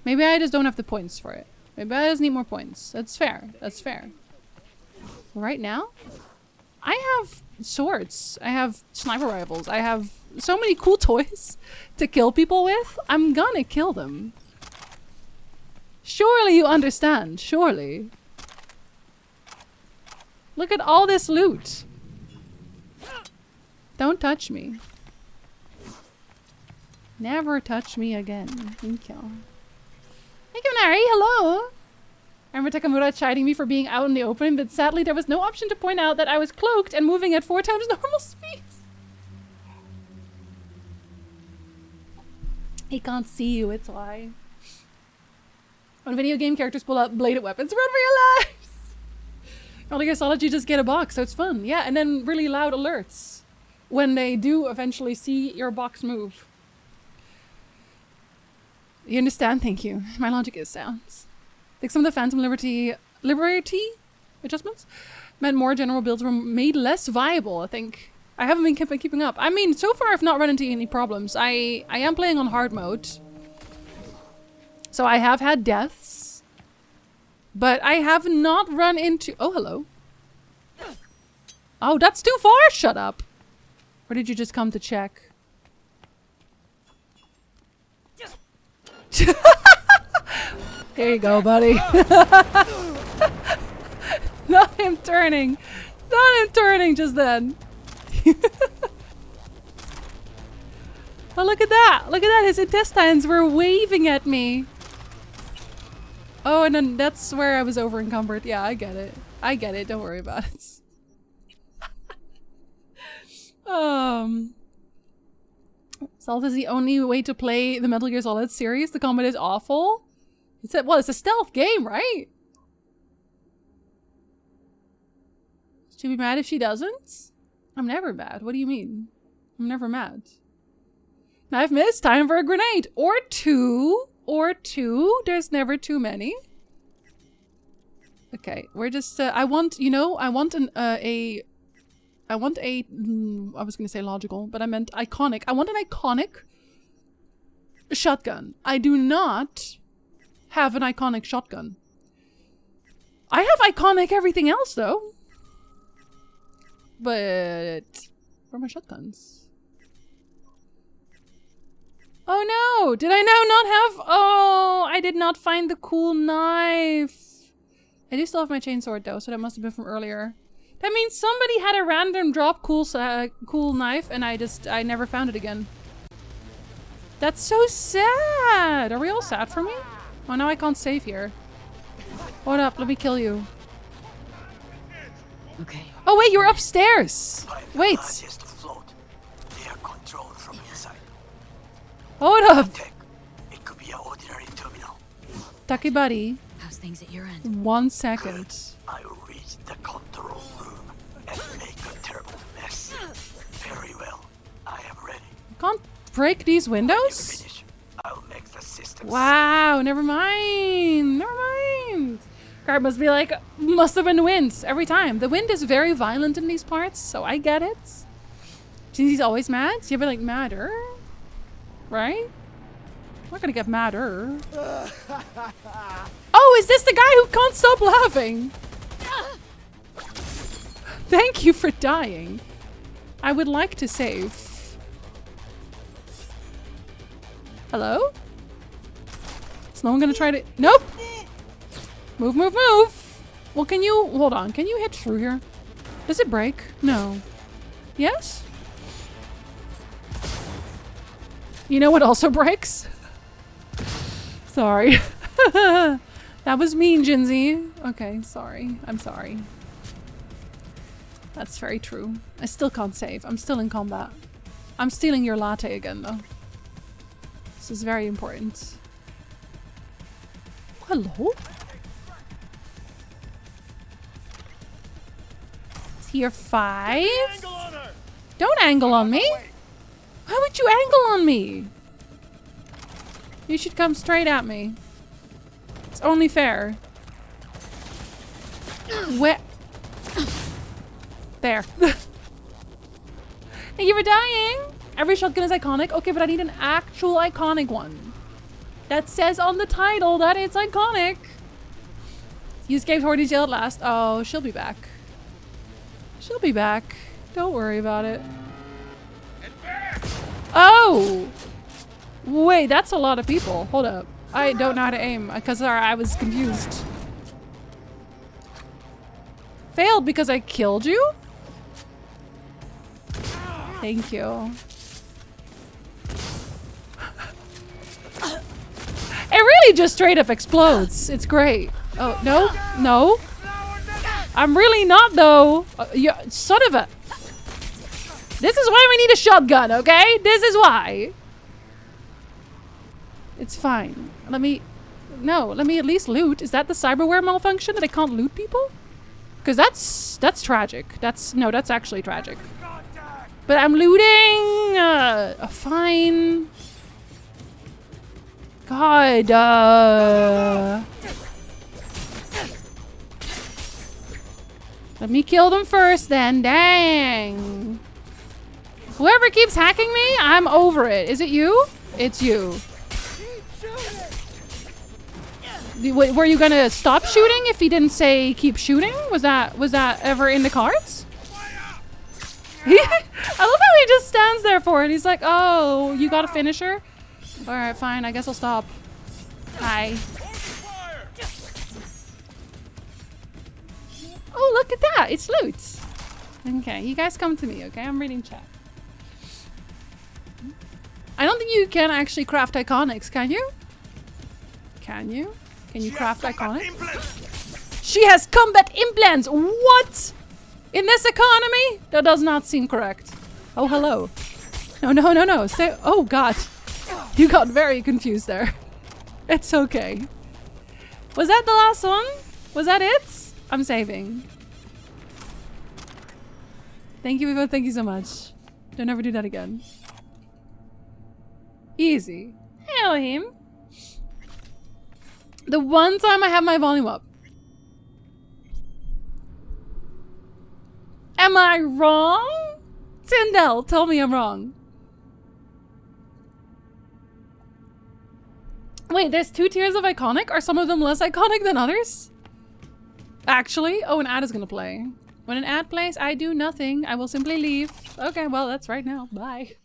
Maybe I just don't have the points for it. Maybe I just need more points. That's fair. That's fair. Right now, I have swords. I have sniper rifles. I have so many cool toys to kill people with. I'm gonna kill them. Surely you understand. Surely. Look at all this loot. Don't touch me. Never touch me again. Thank you. Thank you, Nari. Hello. I remember Takamura chiding me for being out in the open, but sadly there was no option to point out that I was cloaked and moving at 4 times normal speeds. He can't see you, it's why. When video game characters pull out bladed weapons, run for your lives! Metal Gear Solid, you just get a box, so it's fun. Yeah, and then really loud alerts when they do eventually see your box move. You understand? Thank you. My logic is sound. I think some of the Phantom Liberty adjustments meant more general builds were made less viable, I think. I haven't been keeping up. I mean, so far I've not run into any problems. I am playing on hard mode. So I have had deaths. But I have not run into... Oh, hello. Oh, that's too far! Shut up. Or did you just come to check? There you go, buddy. Not him turning. Not him turning just then. Oh, look at that. Look at that. His intestines were waving at me. Oh, and then that's where I was over encumbered. Yeah, I get it. I get it. Don't worry about it. Stealth is the only way to play the Metal Gear Solid series. The combat is awful. Well, it's a stealth game, right? Should she be mad if she doesn't? I'm never mad. What do you mean? I'm never mad. Knife miss. Time for a grenade. Or two. Or two. There's never too many. Okay, we're just... I want, you know, I want I was gonna say logical, but I meant iconic. I want an iconic shotgun. I do not have an iconic shotgun. I have iconic everything else, though. But... where are my shotguns? Oh no! Did I now not have... Oh, I did not find the cool knife. I do still have my chainsword, though, so that must have been from earlier. That means somebody had a random drop cool knife and I never found it again. That's so sad! Are we all sad for me? Oh, now I can't save here. Hold up, let me kill you. Okay. Oh wait, you're upstairs! Wait! Hold up! It could be an ordinary terminal. Taki buddy. How's things at your end? 1 second. I will reach the control room and make a terrible mess. Very well. I am ready. Can't break these windows? Finish. I'll make the system. Wow, never mind. Never mind. Guard must be like, must have been the wind every time. The wind is very violent in these parts, so I get it. Since he's always mad, so you'll be like, madder? Right? I'm not gonna get madder. Oh, is this the guy who can't stop laughing? Thank you for dying. I would like to save. Hello? Is no one gonna try to... Nope! Move, move, move! Well, can you... Hold on. Can you hit through here? Does it break? No. Yes? You know what also breaks? Sorry. That was mean, Jinzy. Okay, sorry. I'm sorry. That's very true. I still can't save. I'm still in combat. I'm stealing your latte again, though. This is very important. Hello? Tier 5? Don't angle on me! Why would you angle on me? You should come straight at me. It's only fair. Where? There. Thank you for dying! Every shotgun is iconic. Okay, but I need an actual iconic one. That says on the title that it's iconic. You escaped Horty's jail at last. Oh, she'll be back. She'll be back. Don't worry about it. Oh! Wait, that's a lot of people. Hold up. I don't know how to aim because I was confused. Failed because I killed you? Thank you. really just straight up explodes. It's great. Oh, no, no. I'm really not, though. You son of a... This is why we need a shotgun, okay? This is why. It's fine. Let me at least loot. Is that the cyberware malfunction that I can't loot people? Because that's tragic. That's actually tragic. But I'm looting. Fine. God. Let me kill them first, then. Dang. Whoever keeps hacking me, I'm over it. Is it you? It's you. Were you gonna stop shooting if he didn't say keep shooting? Was that ever in the cards? I love how he just stands there for it. He's like, oh, you got a finisher? All right, fine. I guess I'll stop. Hi. Oh, look at that. It's loot. Okay, you guys come to me, okay? I'm reading chat. I don't think you can actually craft iconics, can you? Can you? Can you craft iconics? She has combat implants! What? In this economy? That does not seem correct. Oh, hello. No. Stay. Oh, God. You got very confused there. It's okay. Was that the last one? Was that it? I'm saving. Thank you, Vivo. Thank you so much. Don't ever do that again. Easy. Hello, him. The one time I have my volume up. Am I wrong? Tyndall, tell me I'm wrong. Wait, there's 2 tiers of iconic? Are some of them less iconic than others? Actually? Oh, an ad is gonna play. When an ad plays, I do nothing. I will simply leave. Okay, well, that's right now. Bye.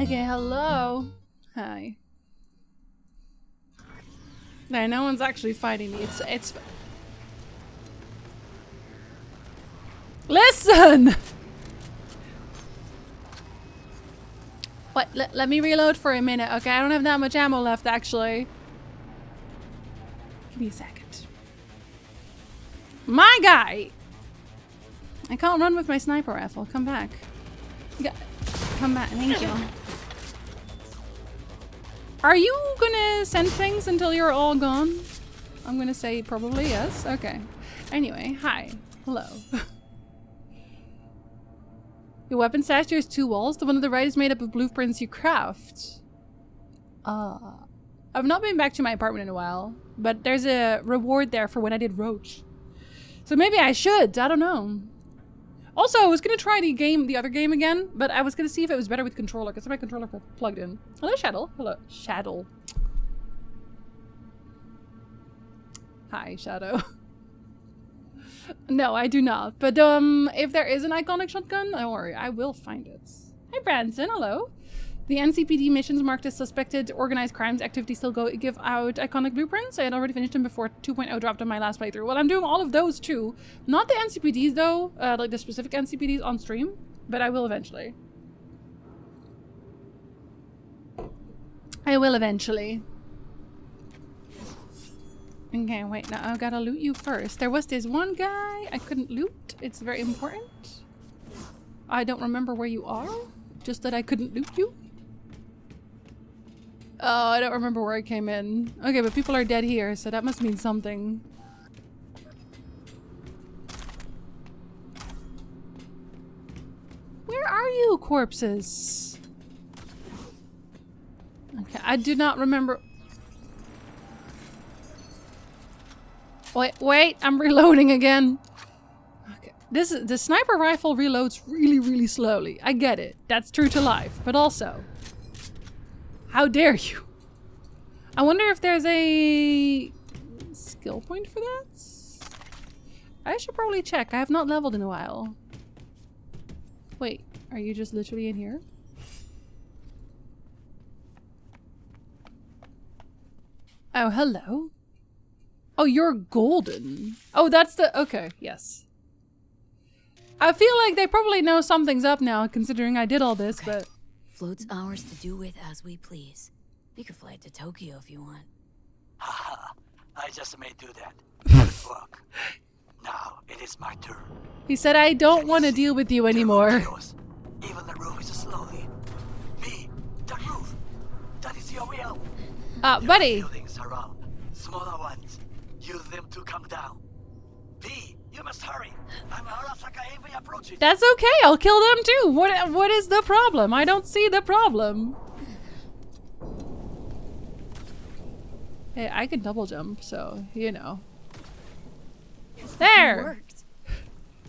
Okay, hello. Hi. There, no one's actually fighting me. It's. Listen! What? Let me reload for a minute, okay? I don't have that much ammo left, actually. Give me a second. My guy! I can't run with my sniper rifle. Come back. Come back. Thank you. Are you gonna send things until you're all gone? I'm gonna say probably yes. Okay. Anyway, hi. Hello. Your weapon stash has 2 walls. The one on the right is made up of blueprints you craft. I've not been back to my apartment in a while, but there's a reward there for when I did Roach. So maybe I should. I don't know. Also, I was gonna try the other game again, but I was gonna see if it was better with controller, because my controller plugged in. Hello, Shadow. Hello, Shadow. Hi, Shadow. No, I do not. But if there is an iconic shotgun, don't worry, I will find it. Hi, Branson. Hello. The NCPD missions marked as suspected organized crimes activity still give out iconic blueprints. I had already finished them before 2.0 dropped on my last playthrough. Well, I'm doing all of those too. Not the NCPDs though, like the specific NCPDs on stream, but I will eventually. I will eventually. Okay, wait, now I've gotta loot you first. There was this one guy I couldn't loot. It's very important. I don't remember where you are, just that I couldn't loot you. Oh, I don't remember where I came in. Okay, but people are dead here, so that must mean something. Where are you, corpses? Okay, I do not remember. Wait, I'm reloading again. Okay, the sniper rifle reloads really, really slowly. I get it. That's true to life, but also, how dare you? I wonder if there's a skill point for that? I should probably check. I have not leveled in a while. Wait, are you just literally in here? Oh, hello. Oh, you're golden. Oh, that's the... Okay, yes. I feel like they probably know something's up now, considering I did all this, Okay. but... Float's ours to do with as we please. You could fly it to Tokyo if you want. Haha, I just may do that. Good work. Now it is my turn. He said, I don't Can you want to see? deal with you The roof anymore. chaos. Even the roof is slowly. B, the roof. That is your will. Buddy. Buildings around, smaller ones. Use them to come down. B, you must hurry. I'm Arasaka Avery approaching. That's okay, I'll kill them too. What is the problem? I don't see the problem. Hey, I can double jump, so, you know. There! Worked.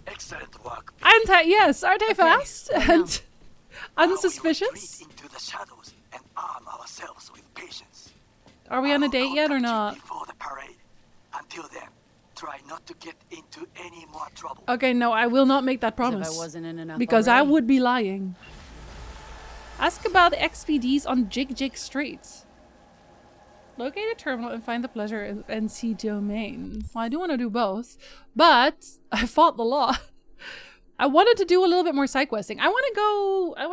Excellent work. Yes, aren't they fast? I know. And Now we unsuspicious? retreat into the shadows and arm ourselves with patience. Are we on a I'll date yet or contact you not? Before the parade. Until then, try not to get into any more trouble. Okay, no, I will not make that As if promise. I wasn't in enough Because I already. would be lying. Ask about the XPDs on Jig Jig Street. Locate a terminal and find the pleasure in NC domain. Well, I do want to do both, but I fought the law. I wanted to do a little bit more side questing. I want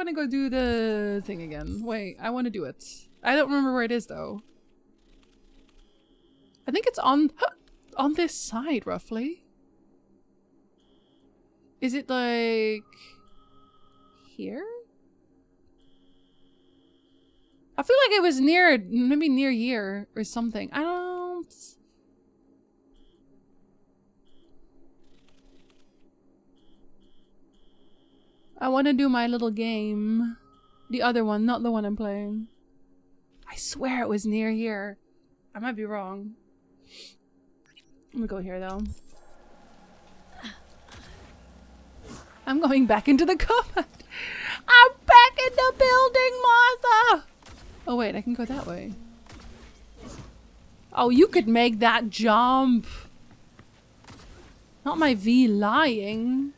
to go do the thing again. Wait, I want to do it. I don't remember where it is though. I think it's on this side roughly. Is it like here? I feel like it was maybe near here or something. I don't... I want to do my little game. The other one, not the one I'm playing. I swear it was near here. I might be wrong. I'm gonna go here though. I'm going back into the combat. I'm back in the building, Martha! Oh wait, I can go that way. Oh, you could make that jump. Not my V lying.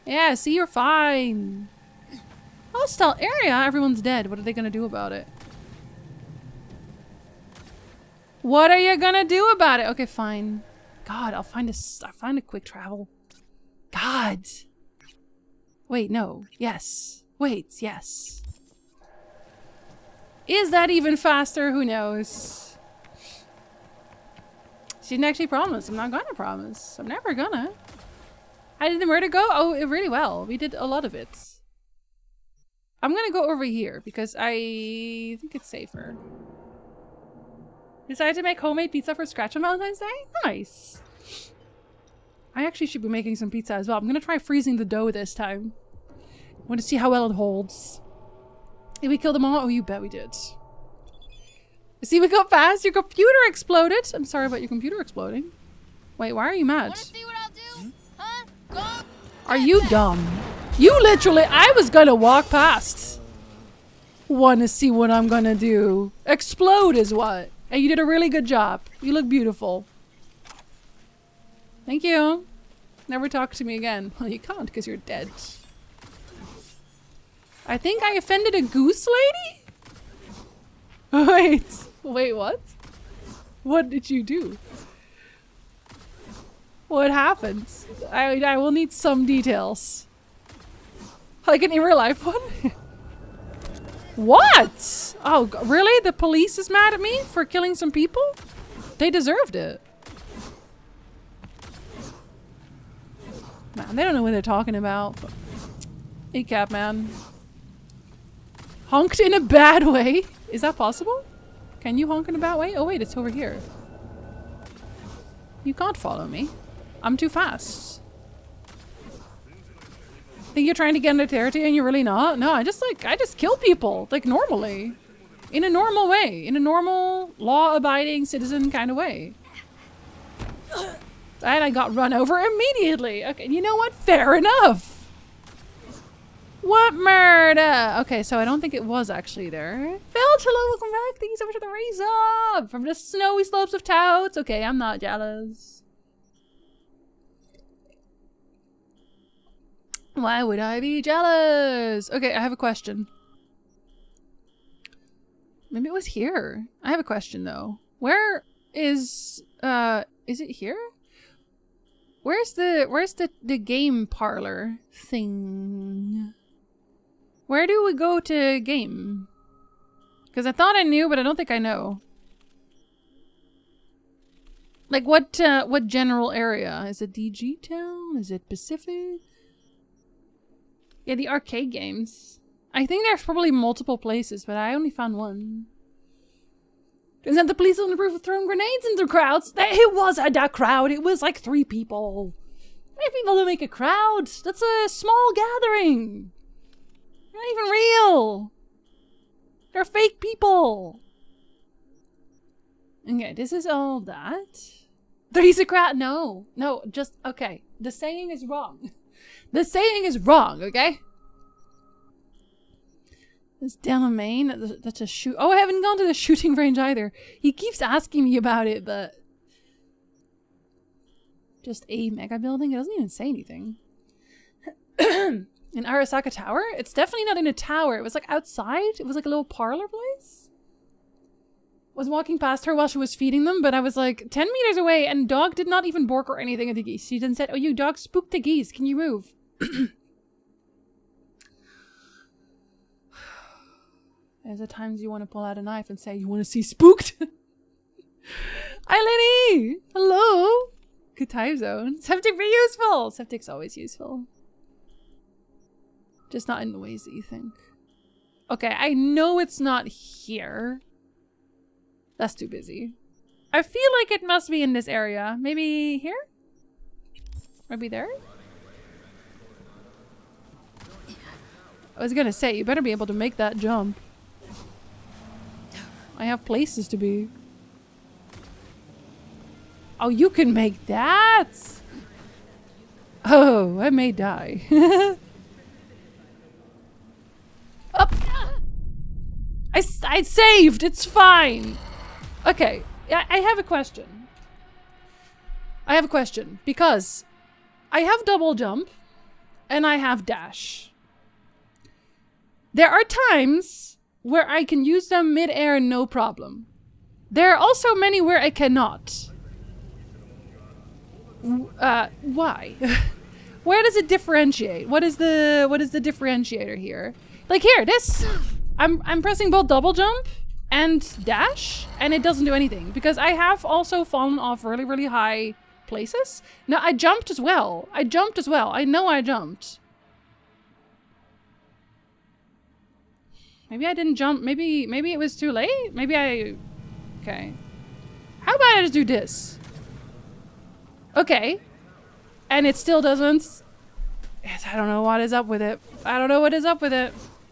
Yeah, see, you're fine. Oh, Hostile area? Everyone's dead. What are they gonna do about it? What are you gonna do about it? Okay, fine. God, I'll find a quick travel. God. Wait, no. Yes. Wait, yes. Is that even faster? Who knows? She didn't actually promise. I'm not gonna promise. I'm never gonna. How did the murder go? Oh, really well. We did a lot of it. I'm gonna go over here because I think it's safer. Decided to make homemade pizza for scratch on Valentine's Day? Nice. I actually should be making some pizza as well. I'm gonna try freezing the dough this time. I want to see how well it holds. Did we kill them all? Oh, you bet we did. See, we got fast. Your computer exploded. I'm sorry about your computer exploding. Wait, why are you mad? Wanna see what I'll do? Huh? Go. Are you dumb? You literally, I was gonna walk past. Wanna see what I'm gonna do? Explode is what? And you did a really good job. You look beautiful. Thank you. Never talk to me again. Well, you can't because you're dead. I think I offended a goose lady? Wait, what? What did you do? What happened? I will need some details. Like an in real life one? What? Oh, really? The police is mad at me for killing some people? They deserved it. Man, they don't know what they're talking about. ACAP, man. Honked in a bad way? Is that possible? Can you honk in a bad way? Oh wait, it's over here. You can't follow me. I'm too fast. Think you're trying to get into territory and you're really not? No, I just kill people, like normally. In a normal way. In a normal, law-abiding citizen kind of way. And I got run over immediately. Okay, you know what? Fair enough. What murder? Okay, so I don't think it was actually there. Felch, hello, welcome back. Thank you so much for the raise up. From the snowy slopes of Touts. Okay, I'm not jealous. Why would I be jealous? Okay, I have a question. Maybe it was here. I have a question though. Where is it here? Where's the game parlor thing? Where do we go to game? Because I thought I knew, but I don't think I know. Like what general area? Is it DG Town? Is it Pacific? Yeah, the arcade games. I think there's probably multiple places, but I only found one. Turns out the police on the roof were throwing grenades into crowds. It wasn't a crowd, it was like 3 people. 3 people don't make a crowd. That's a small gathering. They're not even real. They're fake people. Okay, this is all that. There's a crowd. No, just, okay. The saying is wrong. The saying is wrong, okay? It's down in Maine. That's a shoot. Oh, I haven't gone to the shooting range either. He keeps asking me about it, but just a mega building. It doesn't even say anything. In Arasaka Tower? It's definitely not in a tower. It was like outside. It was like a little parlor place. Was walking past her while she was feeding them, but I was like 10 meters away and dog did not even bark or anything at the geese. She then said, "Oh, you dog spooked the geese. Can you move?" There's the times you want to pull out a knife and say, "You want to see spooked?" Hi, Lenny! Hello! Good time zone. Septic be useful! Septic's always useful. Just not in the ways that you think. Okay, I know it's not here. That's too busy. I feel like it must be in this area. Maybe here? Maybe there? I was gonna say, you better be able to make that jump. I have places to be. Oh, you can make that? Oh, I may die. Up! I saved! It's fine! Okay, I have a question. I have a question, because I have double jump, and I have dash. There are times where I can use them mid-air no problem. There are also many where I cannot. Why? Where does it differentiate? What is the differentiator here? Like here, this I'm pressing both double jump and dash, and it doesn't do anything because I have also fallen off really, really high places. Now I jumped as well. I know I jumped. Maybe I didn't jump. Maybe it was too late. Okay. How about I just do this? Okay. And it still doesn't. Yes, I don't know what is up with it.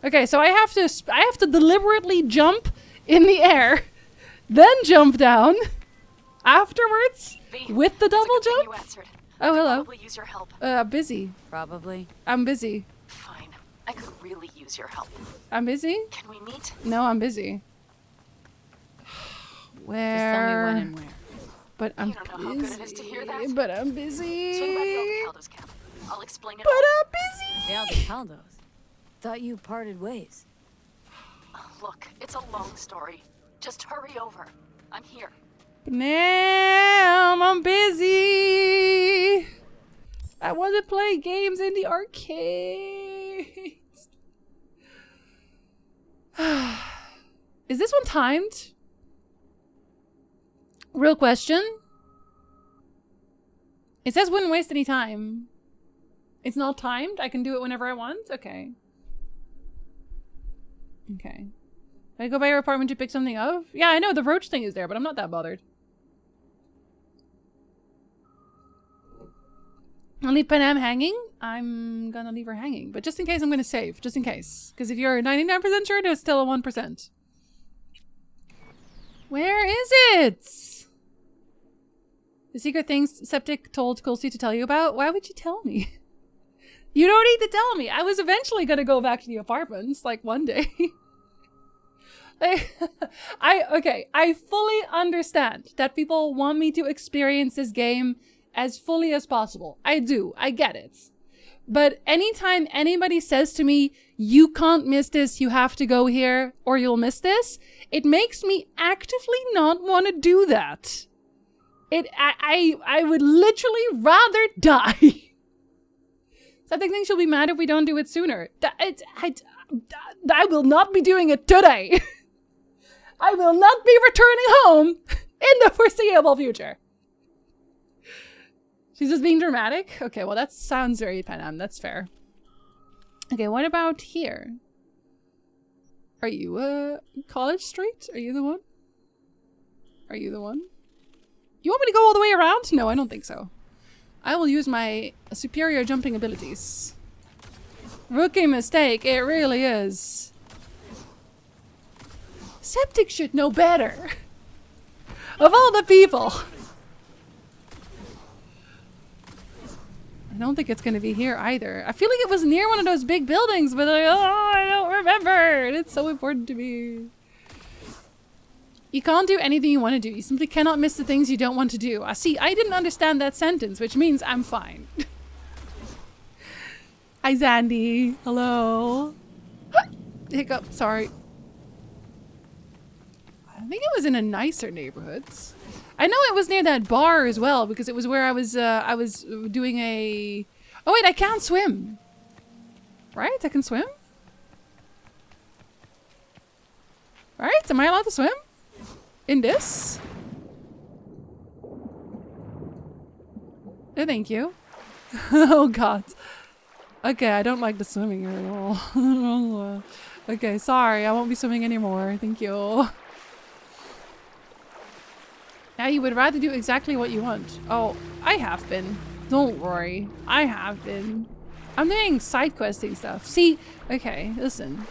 Okay, so I have to deliberately jump in the air, then jump down afterwards with the double jump. You answered. Oh, hello. Probably use your help. Busy. Probably. I'm busy. Fine. I could really use your help. I'm busy? Can we meet? No, I'm busy. Where? Just tell me when and where. But I'm You don't know how good it is to hear that. But I'm busy. Swing by the Aldecaldo's camp. I'll explain it But all. I'm busy. The Aldecaldos. Thought you parted ways. Look, it's a long story. Just hurry over. I'm here. Damn, I'm busy. I want to play games in the arcade. Is this one timed? Real question. It says wouldn't waste any time. It's not timed? I can do it whenever I want? Okay. Okay. Did I go by your apartment to pick something up? Yeah, I know the roach thing is there, but I'm not that bothered. I'll leave Panam hanging. I'm gonna leave her hanging, but just in case I'm gonna save, just in case. Because if you're 99% sure, there's still a 1%. Where is it? The secret things Septic told Kulsi to tell you about? Why would you tell me? You don't need to tell me. I was eventually gonna go back to the apartments, like one day. I fully understand that people want me to experience this game as fully as possible. I do. I get it. But anytime anybody says to me, you can't miss this, you have to go here, or you'll miss this, it makes me actively not want to do that. I would literally rather die. Septic thinks she'll be mad if we don't do it sooner. I will not be doing it today. I will not be returning home in the foreseeable future. She's just being dramatic? Okay, well that sounds very Panam. That's fair. Okay, what about here? Are you, College Street? Are you the one? Are you the one? You want me to go all the way around? No, I don't think so. I will use my superior jumping abilities. Rookie mistake, it really is. Septic should know better. Of all the people. I don't think it's gonna be here either. I feel like it was near one of those big buildings, but I don't remember. And it's so important to me. You can't do anything you want to do. You simply cannot miss the things you don't want to do. See, I didn't understand that sentence, which means I'm fine. Hi, Zandy. Hello. Hiccup, sorry. I think it was in a nicer neighborhood. I know it was near that bar as well, because it was where I was doing a... Oh wait, I can't swim. Right? I can swim? Right? Am I allowed to swim? In this? Oh, thank you. Oh god. Okay, I don't like the swimming at all. Okay, sorry, I won't be swimming anymore. Thank you. Now you would rather do exactly what you want. Oh, I have been. Don't worry. I have been. I'm doing side questing stuff. See, okay, listen.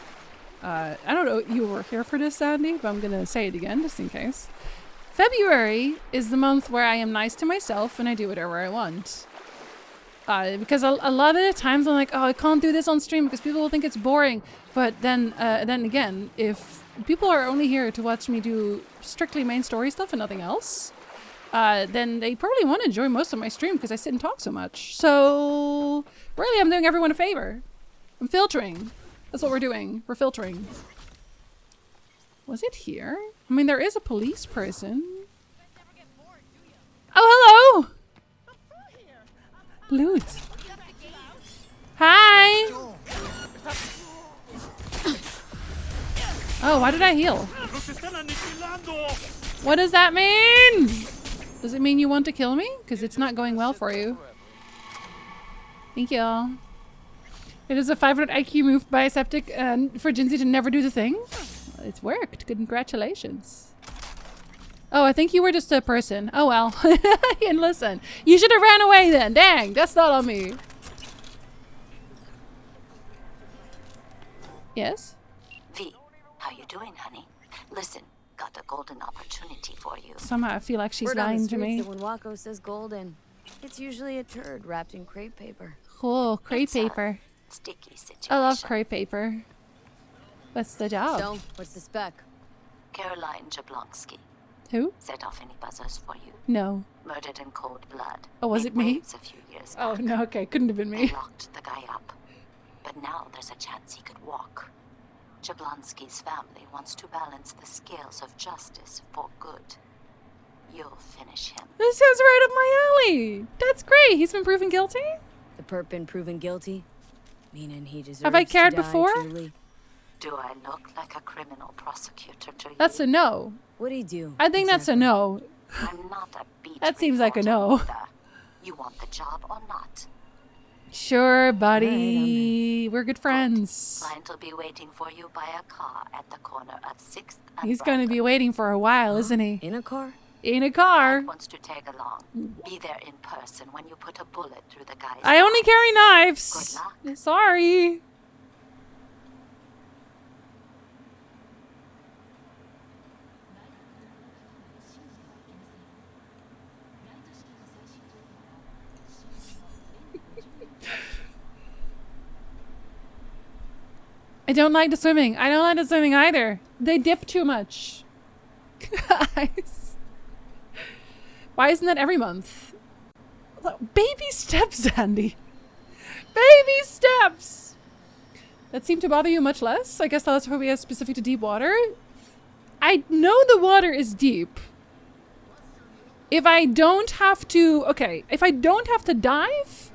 I don't know if you were here for this, Sandy, but I'm gonna say it again just in case. February is the month where I am nice to myself and I do whatever I want. Because a lot of the times I'm like, oh, I can't do this on stream because people will think it's boring. But then again, if people are only here to watch me do strictly main story stuff and nothing else, then they probably want to enjoy most of my stream because I sit and talk so much. So really, I'm doing everyone a favor. I'm filtering. That's what we're doing. We're filtering. Was it here? I mean, there is a police person. Oh, hello! Loot. Hi! Oh, why did I heal? What does that mean? Does it mean you want to kill me? Because it's not going well for you. Thank you. It is a 500 IQ move by a septic for Jinsey to never do the thing. It's worked. Congratulations. Oh, I think you were just a person. Oh well. And listen, you should have ran away then. Dang, that's not on me. Yes? V, how you doing, honey? Listen, got a golden opportunity for you. Somehow I feel like she's Word on the lying to streets me. that when Wako says golden, it's usually a turd wrapped in crepe paper. Cool, crepe It's a paper. sticky situation. I love crepe paper. What's the job? So, what's the spec? Caroline Jablonski. Who? Set off any buzzers for you. No. Murdered in cold blood. Oh, was Made it me? waves a few years Oh back. no, okay, couldn't have been They me. locked the guy up. But now there's a chance he could walk. Jablonski's family wants to balance the scales of justice for good. You'll finish him. This sounds right up my alley. That's great. He's been proven guilty? The perp been proven guilty? Meaning he deserves Have I cared to die, before? truly? Do I look like a criminal prosecutor to you? That's a no. What'd he do? I think that's a exactly? no. I'm not a beat That seems like a reporter no. either. You want the job or not? Sure, Alright, buddy. We're good friends. Client will be waiting for you by a car at the corner of 6th and He's gonna be Brandon. waiting for a while, isn't he? In a car? In a car. Wants to tag along. Be there in person when you put a bullet through the guy's I only eye. carry knives. Good luck. Sorry. I don't like the swimming. I don't like the swimming either. They dip too much. Guys. Why isn't that every month? Look, baby steps, Andy. Baby steps! That seemed to bother you much less? I guess thalassophobia is specific to deep water. I know the water is deep. If I don't have to... Okay, if I don't have to dive,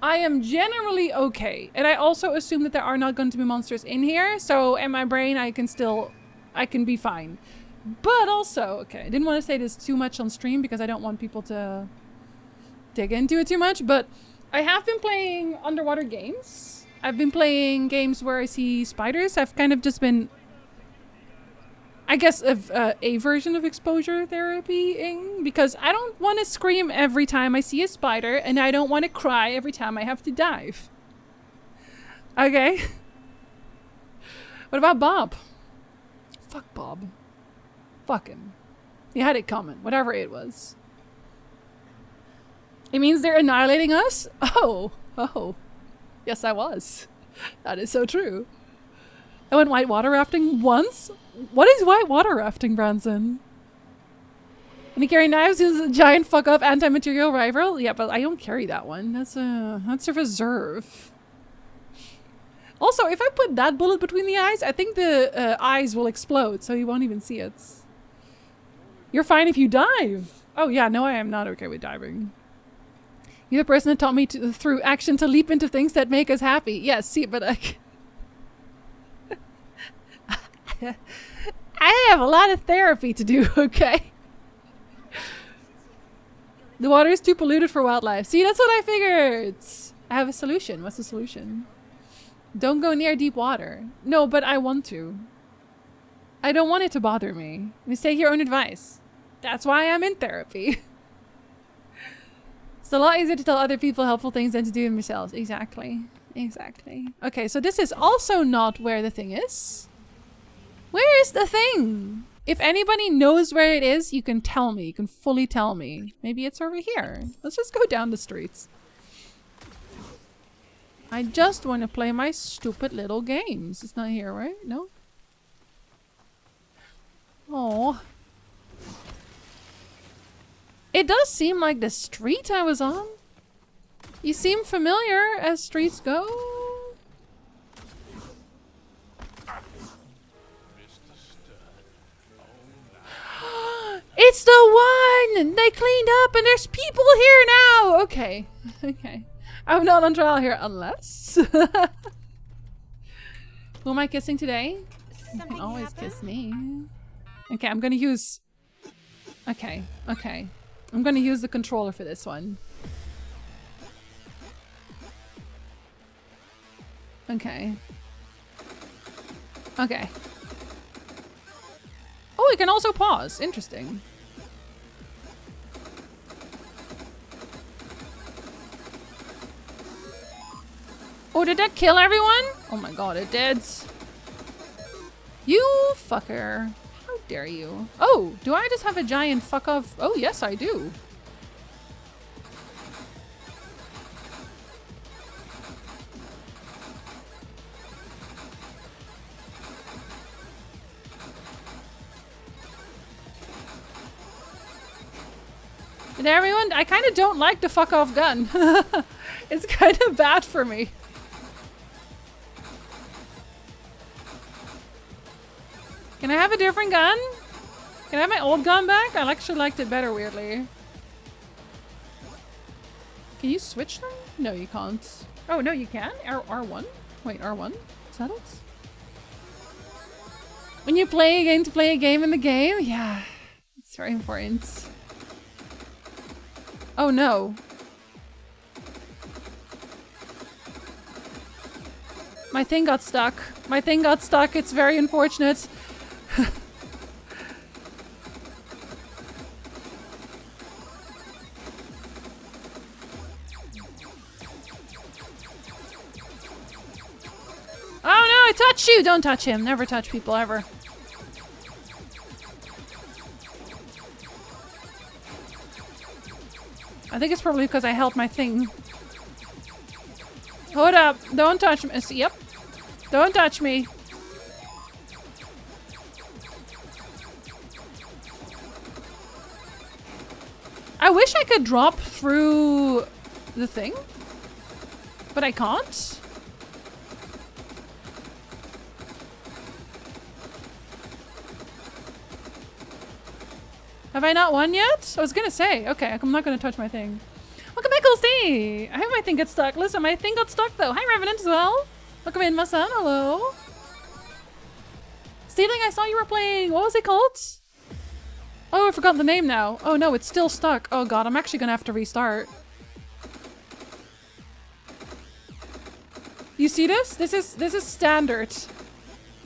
I am generally okay. And I also assume that there are not going to be monsters in here. So in my brain, I can be fine. But also, okay, I didn't want to say this too much on stream because I don't want people to dig into it too much. But I have been playing underwater games. I've been playing games where I see spiders. I've kind of just been... I guess a version of exposure therapy-ing, because I don't want to scream every time I see a spider, and I don't want to cry every time I have to dive. Okay. What about Bob? Fuck Bob. Fuck him. He had it coming, whatever it was. It means they're annihilating us? Oh. Yes, I was. That is so true. I went whitewater rafting once? What is whitewater rafting, Branson? When you carry knives, is a giant fuck up anti-material rival? Yeah, but I don't carry that one. That's a reserve. Also, if I put that bullet between the eyes, I think the eyes will explode, so you won't even see it. You're fine if you dive. Oh yeah, no, I am not okay with diving. You're the person that taught me through action to leap into things that make us happy. Yes, see, but I have a lot of therapy to do, okay? The water is too polluted for wildlife. See, that's what I figured. I have a solution. What's the solution? Don't go near deep water. No, but I want to. I don't want it to bother me. Take your own advice. That's why I'm in therapy. It's a lot easier to tell other people helpful things than to do them yourselves. Exactly. Exactly. Okay, so this is also not where the thing is. Where is the thing? If anybody knows where it is, you can tell me. You can fully tell me. Maybe it's over here. Let's just go down the streets. I just want to play my stupid little games. It's not here, right? No? Oh. It does seem like the street I was on. You seem familiar as streets go. It's the one! They cleaned up and there's people here now! Okay. Okay. I'm not on trial here unless... Who am I kissing today? You can always kiss me. Okay, I'm gonna use... Okay, okay. I'm gonna use the controller for this one. Okay. Okay. Oh, we can also pause. Interesting. Oh, did that kill everyone? Oh my god, it did. You fucker. How dare you? Oh, do I just have a giant fuck off? Oh, yes, I do. Did everyone? I kind of don't like the fuck off gun. It's kind of bad for me. Can I have a different gun? Can I have my old gun back? I actually liked it better, weirdly. Can you switch them? No, you can't. Oh, no, you can? R1? Wait, R1? Is that it? When you play a game to play a game in the game? Yeah, it's very important. Oh, no. My thing got stuck. My thing got stuck. It's very unfortunate. Oh no, I touched you! Don't touch him. Never touch people, ever. I think it's probably because I held my thing. Hold up. Don't touch me. Yep. Don't touch me. I wish I could drop through the thing, but I can't. Have I not won yet? I was gonna say, okay, I'm not gonna touch my thing. Welcome back, Steve. I hope my thing got stuck. Listen, my thing got stuck though. Hi, Revenant as well. Welcome in, my son. Hello. Stealing, I saw you were playing. What was it called? Oh, I forgot the name now. Oh no, it's still stuck. Oh god, I'm actually gonna have to restart. You see this? This is standard.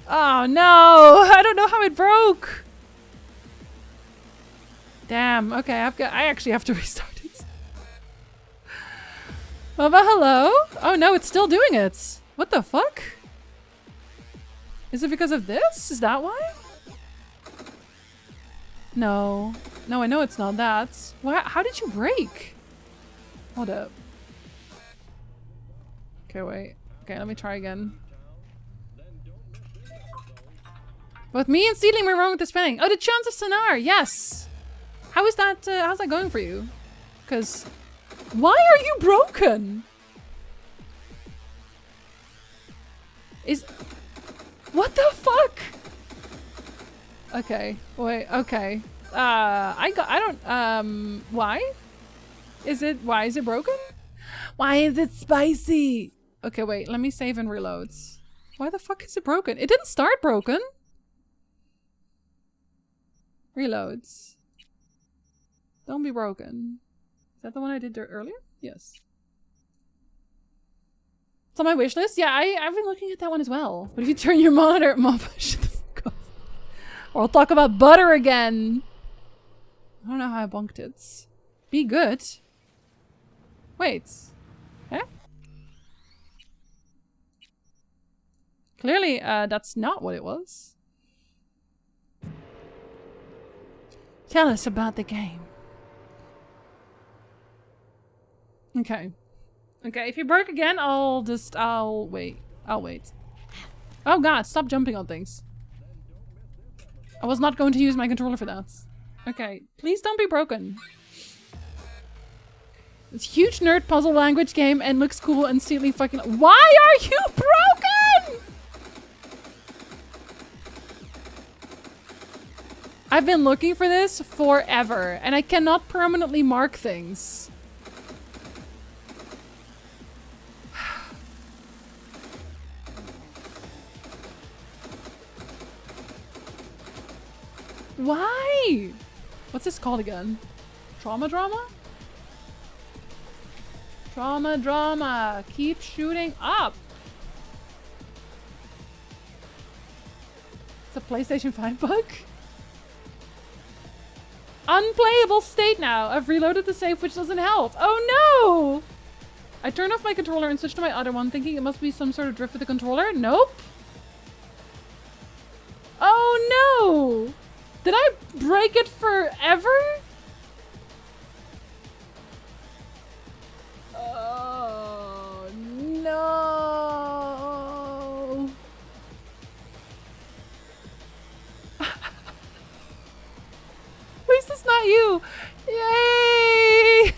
Oh no, I don't know how it broke. Damn. Okay, I actually have to restart it. Mama, hello. Oh no, it's still doing it. What the fuck? Is it because of this? Is that why? No. No, I know it's not that. Why? How did you break? Hold up. Okay, wait. Okay, let me try again. Both me and Stealing were wrong with the spelling. Oh, the chance of Sonar. Yes. How is that? How's that going for you? Because why are you broken? What the fuck? Okay. Wait. Okay. Why? Why is it broken? Why is it spicy? Okay, wait. Let me save and reload. Why the fuck is it broken? It didn't start broken. Reloads. Don't be broken. Is that the one I did earlier? Yes. It's on my wish list. Yeah, I've been looking at that one as well. But if you turn your monitor, Mom, shut the fuck off. Or I'll talk about butter again. I don't know how I bunked it. Be good. Wait. Eh? Clearly, that's not what it was. Tell us about the game. Okay. Okay, if you broke again, I'll wait. I'll wait. Oh god, stop jumping on things. I was not going to use my controller for that. Okay, please don't be broken. It's a huge nerd puzzle language game and looks cool and stealing fucking— Why are you broken?! I've been looking for this forever, and I cannot permanently mark things. Why? What's this called again? Trauma drama? Trauma drama. Keep shooting up. It's a PlayStation 5 bug? Unplayable state now. I've reloaded the save, which doesn't help. Oh no! I turned off my controller and switched to my other one, thinking it must be some sort of drift with the controller. Nope. Oh no! Did I break it forever? Oh no! At least it's not you! Yay!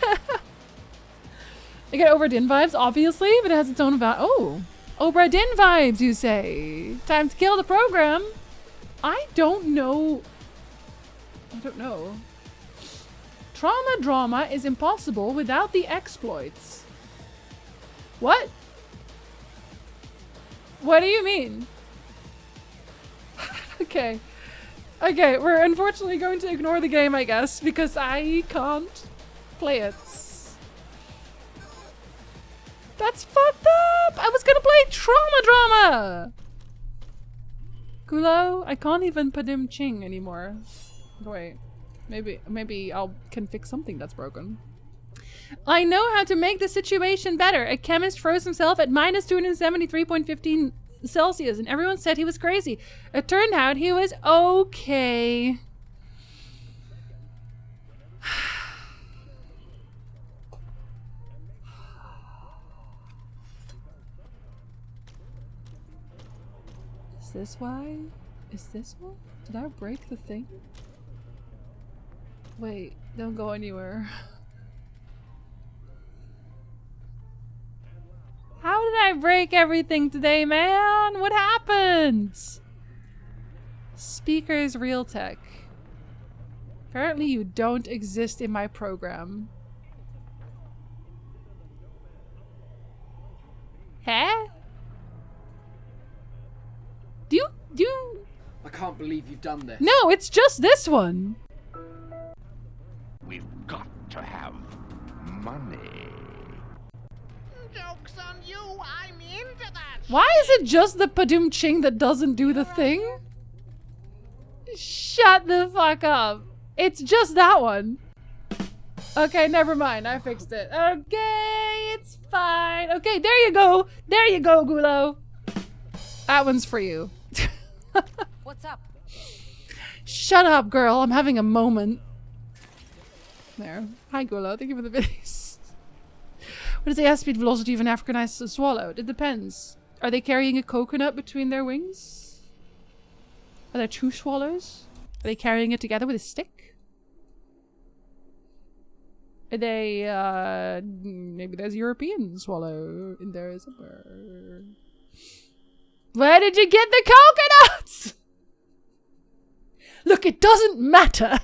I get Obra Dinn vibes, obviously, but it has its own Oh! Obra Dinn vibes, you say? Time to kill the program! I don't know. I don't know. Trauma drama is impossible without the exploits. What? What do you mean? Okay. Okay, we're unfortunately going to ignore the game, I guess, because I can't play it. That's fucked up! I was gonna play Trauma Drama! Gulo, I can't even Padim Ching anymore. Wait, maybe I can fix something that's broken. I know how to make the situation better. A chemist froze himself at minus 273.15 Celsius and everyone said he was crazy. It turned out he was okay. Is this why? Is this why? Did I break the thing? Wait, don't go anywhere. How did I break everything today, man? What happened? Speakers Realtek. Apparently you don't exist in my program. Huh? Do you... I can't believe you've done this. No, it's just this one. We've got to have money. Joke's on you, I'm into that. Why is it just the Padum Ching that doesn't do the thing? Shut the fuck up. It's just that one. Okay, never mind. I fixed it. Okay, it's fine. Okay, there you go. There you go, Gulo. That one's for you. What's up? Shut up, girl. I'm having a moment. There. Hi, Gulo. Thank you for the videos. What is the airspeed velocity of an Africanized swallow? It depends. Are they carrying a coconut between their wings? Are there two swallows? Are they carrying it together with a stick? Are they, maybe there's a European swallow in there somewhere. Where did you get the coconuts? Look, it doesn't matter.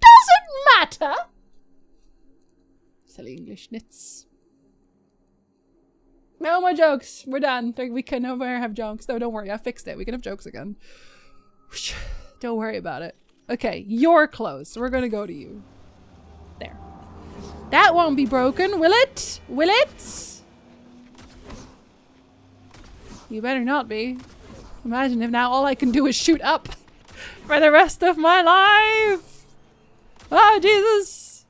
Doesn't matter. Silly English nits. No more jokes. We're done. We can no more have jokes. No, don't worry. I fixed it. We can have jokes again. Don't worry about it. Okay, you're close. So we're gonna go to you. There. That won't be broken, will it? Will it? You better not be. Imagine if now all I can do is shoot up for the rest of my life. Oh, Jesus.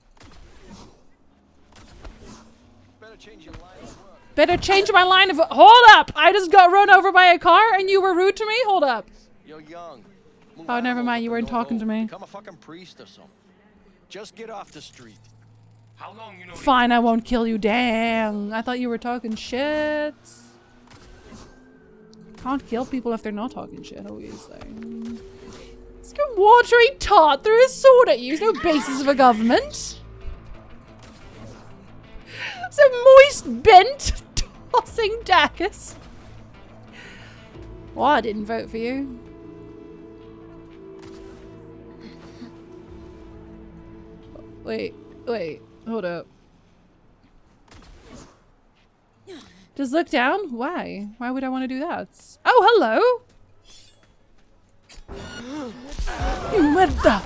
Better change my line of work. Hold up. I just got run over by a car and you were rude to me? Hold up. You're young. Oh, never mind. You weren't talking to me. Become a fucking priest or something. Just get off the street. How long you know? Fine, I won't kill you. Dang. I thought you were talking shit. Can't kill people if they're not talking shit, obviously. Let's go watery tart through a sword at you. There's no basis of a government. Some moist bent tossing daggers. Well, I didn't vote for you. Wait. Hold up. Just look down? Why? Why would I want to do that? Oh, hello! You what the?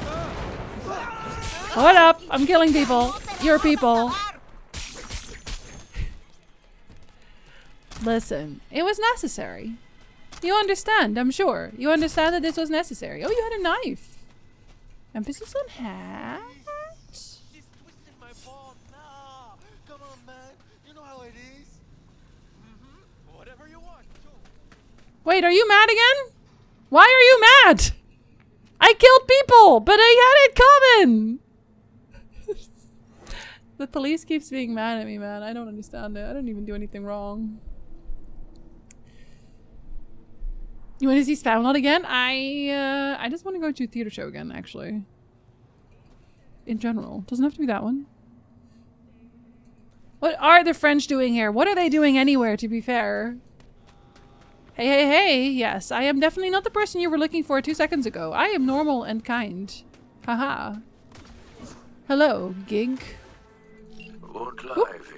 What up? I'm killing people. Your people. Listen, it was necessary. You understand, I'm sure. You understand that this was necessary. Oh, you had a knife. Emphasis on hat? She's twisting my ball. Nah. Come on, man. You know how it is. Whatever you want. Wait, are you mad again? Why are you mad? I killed people, but I had it coming. The police keeps being mad at me, man. I don't understand it. I didn't even do anything wrong. You want to see Spamalot again? I just want to go to a theater show again, actually. In general. Doesn't have to be that one. What are the French doing here? What are they doing anywhere, to be fair? Hey. Yes, I am definitely not the person you were looking for 2 seconds ago. I am normal and kind. Haha. Hello, gig. Won't lie, V.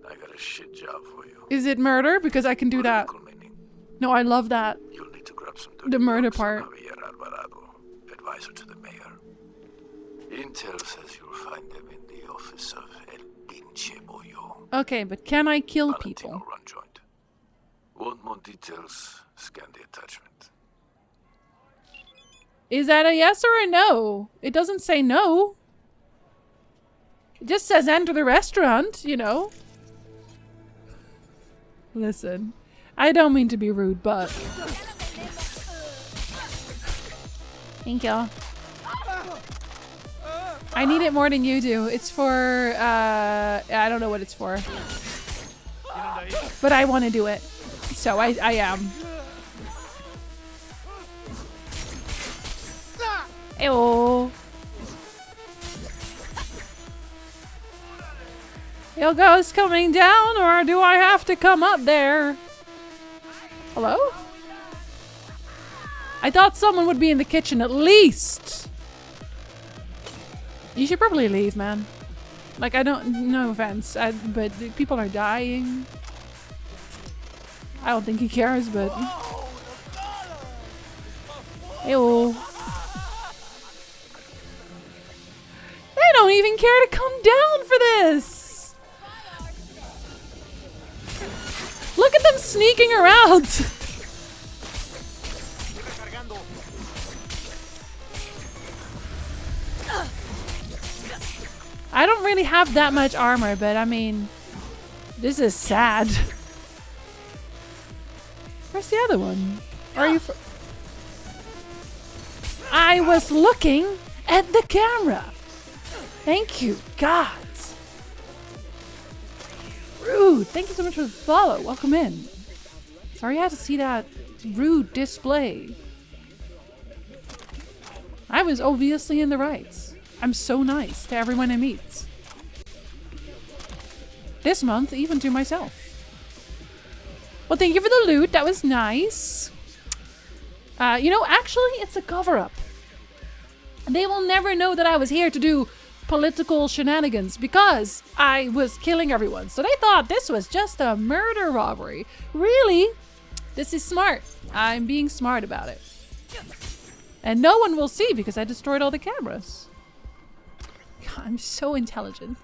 I got a shit job for you. Is it murder? Because I can do that. No, I love that. You'll need to grab some The murder part. Advisor to the mayor. Intel says you'll find them in the office of El Pinche Boyo. Okay, but can I kill Valentino people? run joint. Want more details? Scan the attachment. Is that a yes or a no? It doesn't say no. It just says enter the restaurant, you know. Listen, I don't mean to be rude, but... Thank you. I need it more than you do. It's for, I don't know what it's for. But I want to do it. So I am. Ew. Your ghost coming down, or do I have to come up there? Hello? I thought someone would be in the kitchen at least. You should probably leave, man. Like, I don't, no offense, but people are dying. I don't think he cares, but... Ew. They don't even care to come down for this! Look at them sneaking around! I don't really have that much armor, but I mean, this is sad. Where's the other one? Are you? I was looking at the camera. Thank you, God. Rude. Thank you so much for the follow. Welcome in. Sorry I had to see that rude display. I was obviously in the right. I'm so nice to everyone I meet. This month, even to myself. Well, thank you for the loot. That was nice. You know, actually, it's a cover-up. They will never know that I was here to do political shenanigans because I was killing everyone. So they thought this was just a murder robbery. Really? This is smart. I'm being smart about it. And no one will see because I destroyed all the cameras. God, I'm so intelligent.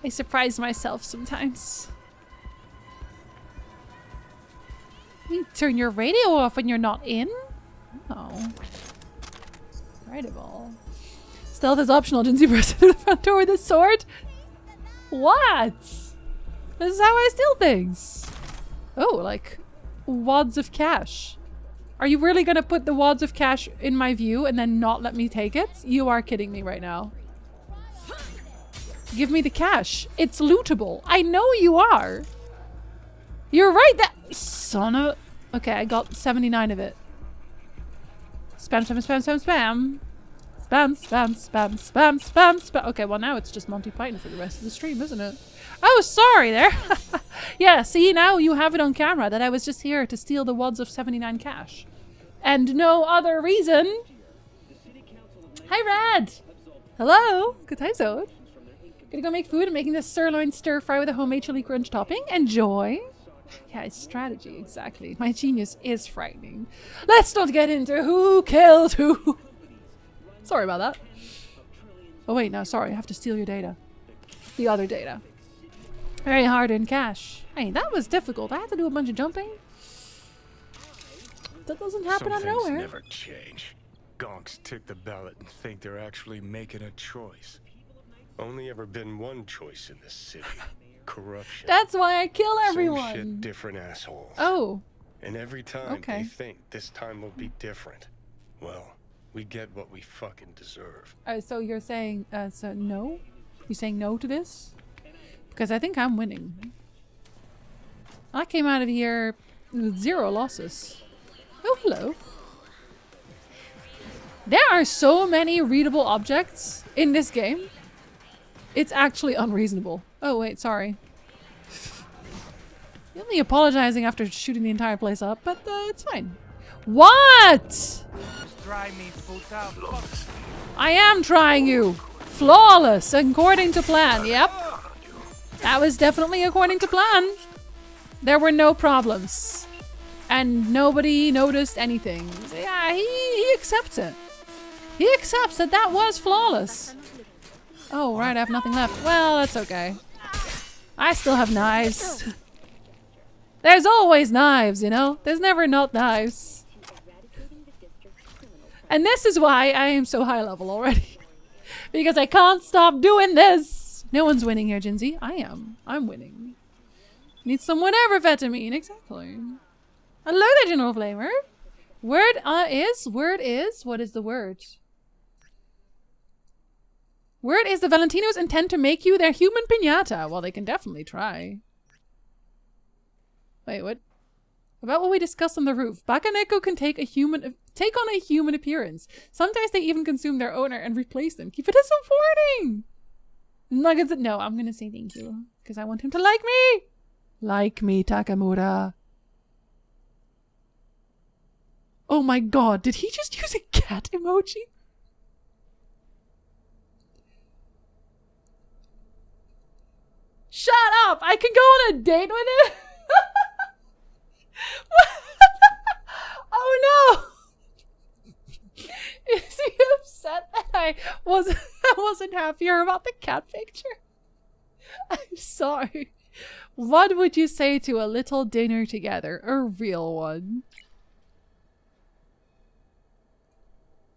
I surprise myself sometimes. You turn your radio off when you're not in? Oh. Incredible. Stealth is optional. Didn't you burst through the front door with a sword? What? This is how I steal things. Oh, like wads of cash. Are you really gonna put the wads of cash in my view and then not let me take it? You are kidding me right now. Give me the cash. It's lootable. I know you are. You're right that son of a... Okay, I got 79 of it. Spam, spam, spam, spam, spam. Spam, spam, spam, spam, spam, spam. Okay, well now it's just Monty Python for the rest of the stream, isn't it? Oh, sorry there. Yeah, see, now you have it on camera that I was just here to steal the wads of 79 cash. And no other reason. Hi, Rad. Hello? Good time zone. Gonna go make food and making this sirloin stir fry with a homemade chili crunch topping. Enjoy. Yeah, it's strategy, exactly. My genius is frightening. Let's not get into who killed who. Sorry about that. Oh wait, no, sorry. I have to steal your data. The other data. Very hard in cash. Hey, that was difficult. I had to do a bunch of jumping. That doesn't happen out of nowhere. Never change. Gonks tick the ballot and think they're actually making a choice. Only ever been one choice in this city. Corruption. That's why I kill everyone. Same shit, different assholes. Oh. And every time they think this time will be different, well, we get what we fucking deserve. So you're saying, so no? You saying no to this? Because I think I'm winning. I came out of here with 0 losses. Oh, hello. There are so many readable objects in this game. It's actually unreasonable. Oh, wait, sorry. You're only apologizing after shooting the entire place up, but it's fine. What? Try me, puta. I am trying you. Flawless, according to plan. Yep. That was definitely according to plan. There were no problems. And nobody noticed anything. Yeah, he accepts it. He accepts that that was flawless. Oh, right, I have nothing left. Well, that's okay. I still have knives. There's always knives, you know? There's never not knives. And this is why I am so high level already. Because I can't stop doing this. No one's winning here, Jinsey. I am. I'm winning. Need some whatever vitamine. Exactly. Hello there, General Flamer. Word is. What is the word? Word is the Valentinos intend to make you their human piñata. Well, they can definitely try. Wait, what? About what we discussed on the roof. Bakaneko can take on a human appearance. Sometimes they even consume their owner and replace them. Keep it disappointing. Nuggets. No, I'm gonna say thank you because I want him to like me. Like me, Takamura. Oh my god, did he just use a cat emoji? Shut up! I can go on a date with him? Oh no! Is he upset that I wasn't happier about the cat picture? I'm sorry. What would you say to a little dinner together? A real one.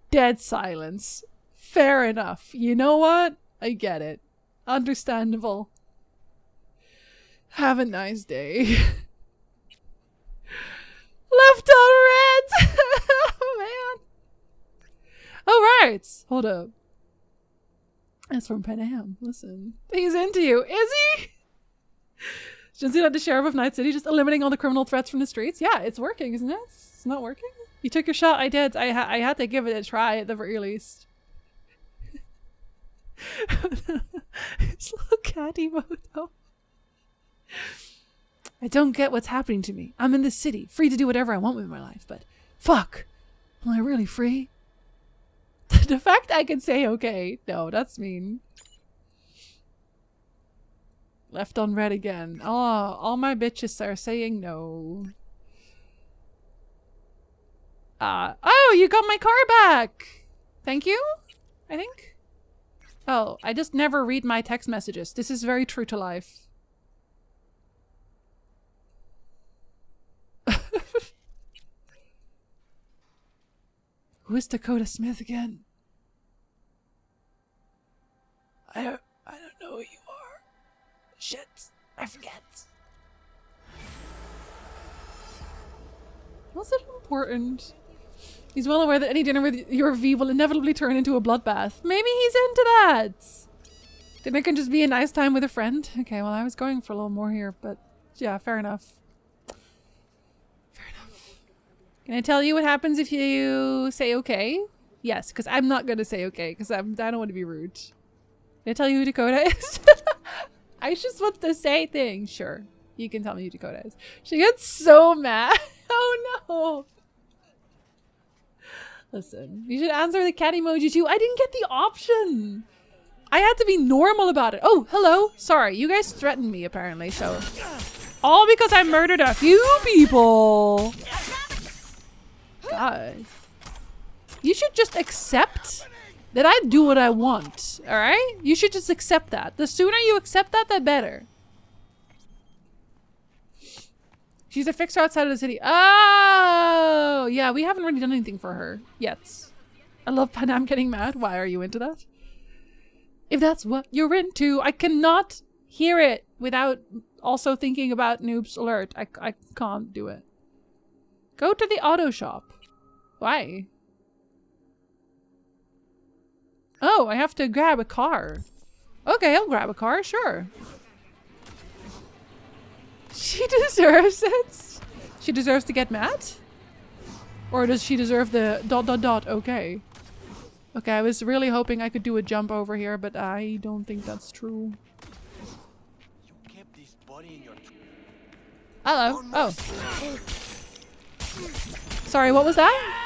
Dead silence. Fair enough. You know what? I get it. Understandable. Have a nice day. Left on red! Oh, man. Oh, right. Hold up. That's from Panam. Listen. He's into you. Is he? Jinzi not the sheriff of Night City, just eliminating all the criminal threats from the streets? Yeah, it's working, isn't it? It's not working? You took your shot. I did. I had to give it a try at the very least. It's little cat emote. I don't get what's happening to me. I'm in this city, free to do whatever I want with my life, but fuck. Am I really free? The fact I can say okay. No, that's mean. Left on red again. Oh, all my bitches are saying no. Oh, you got my car back. Thank you, I think. Oh, I just never read my text messages. This is very true to life. Who is Dakota Smith again? I don't know who you are. Shit, I forget. Was it important? He's well aware that any dinner with your V will inevitably turn into a bloodbath. Maybe he's into that. Dinner can just be a nice time with a friend. Okay, well, I was going for a little more here, but yeah, fair enough. Fair enough. Can I tell you what happens if you say okay? Yes, because I'm not going to say okay, because I don't want to be rude. Can I tell you who Dakota is? I just want to say things. Sure, you can tell me who Dakota is. She gets so mad. Oh no. Listen, you should answer the cat emoji too. I didn't get the option. I had to be normal about it. Oh, hello. Sorry, you guys threatened me apparently, so. All because I murdered a few people. God. You should just accept that I do what I want, alright? You should just accept that. The sooner you accept that, the better. She's a fixer outside of the city. Oh! Yeah, we haven't really done anything for her yet. I love Panam getting mad. Why are you into that? If that's what you're into, I cannot hear it without also thinking about Noob's Alert. I can't do it. Go to the auto shop. Why? Oh, I have to grab a car. Okay, I'll grab a car, sure. She deserves it. She deserves to get mad? Or does she deserve the ... Okay. Okay, I was really hoping I could do a jump over here, but I don't think that's true. You kept this body in your... Hello. Oh. Sorry, what was that?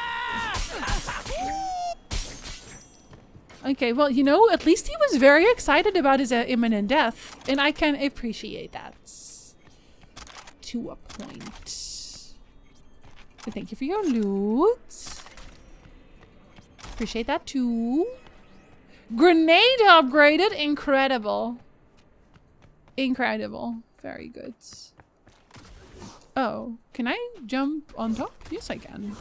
Okay, well, you know, at least he was very excited about his imminent death, and I can appreciate that. To a point. But thank you for your loot. Appreciate that too. Grenade upgraded. Incredible. Incredible. Very good. Oh, can I jump on top? Yes, I can.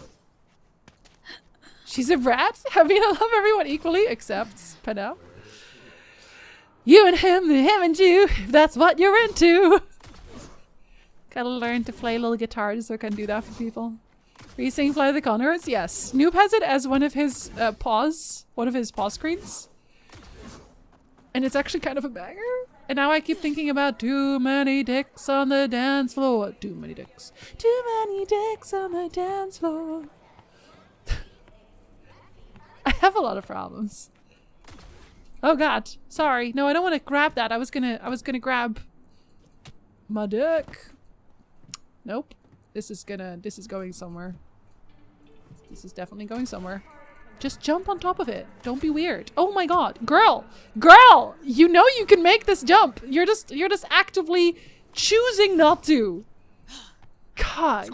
She's a brat. Having to love everyone equally except Panel. You and him and you, if that's what you're into. Gotta learn to play a little guitar so I can do that for people. Are you saying Fly the Conquerors? Yes. Noob has it as one of his paws screens. And it's actually kind of a banger. And now I keep thinking about too many dicks on the dance floor. Too many dicks. Too many dicks on the dance floor. I have a lot of problems. Oh god. Sorry. No, I don't want to grab that. I was gonna grab my dick. Nope. This is going somewhere. This is definitely going somewhere. Just jump on top of it. Don't be weird. Oh my god. Girl! Girl! You know you can make this jump. You're just actively choosing not to. God.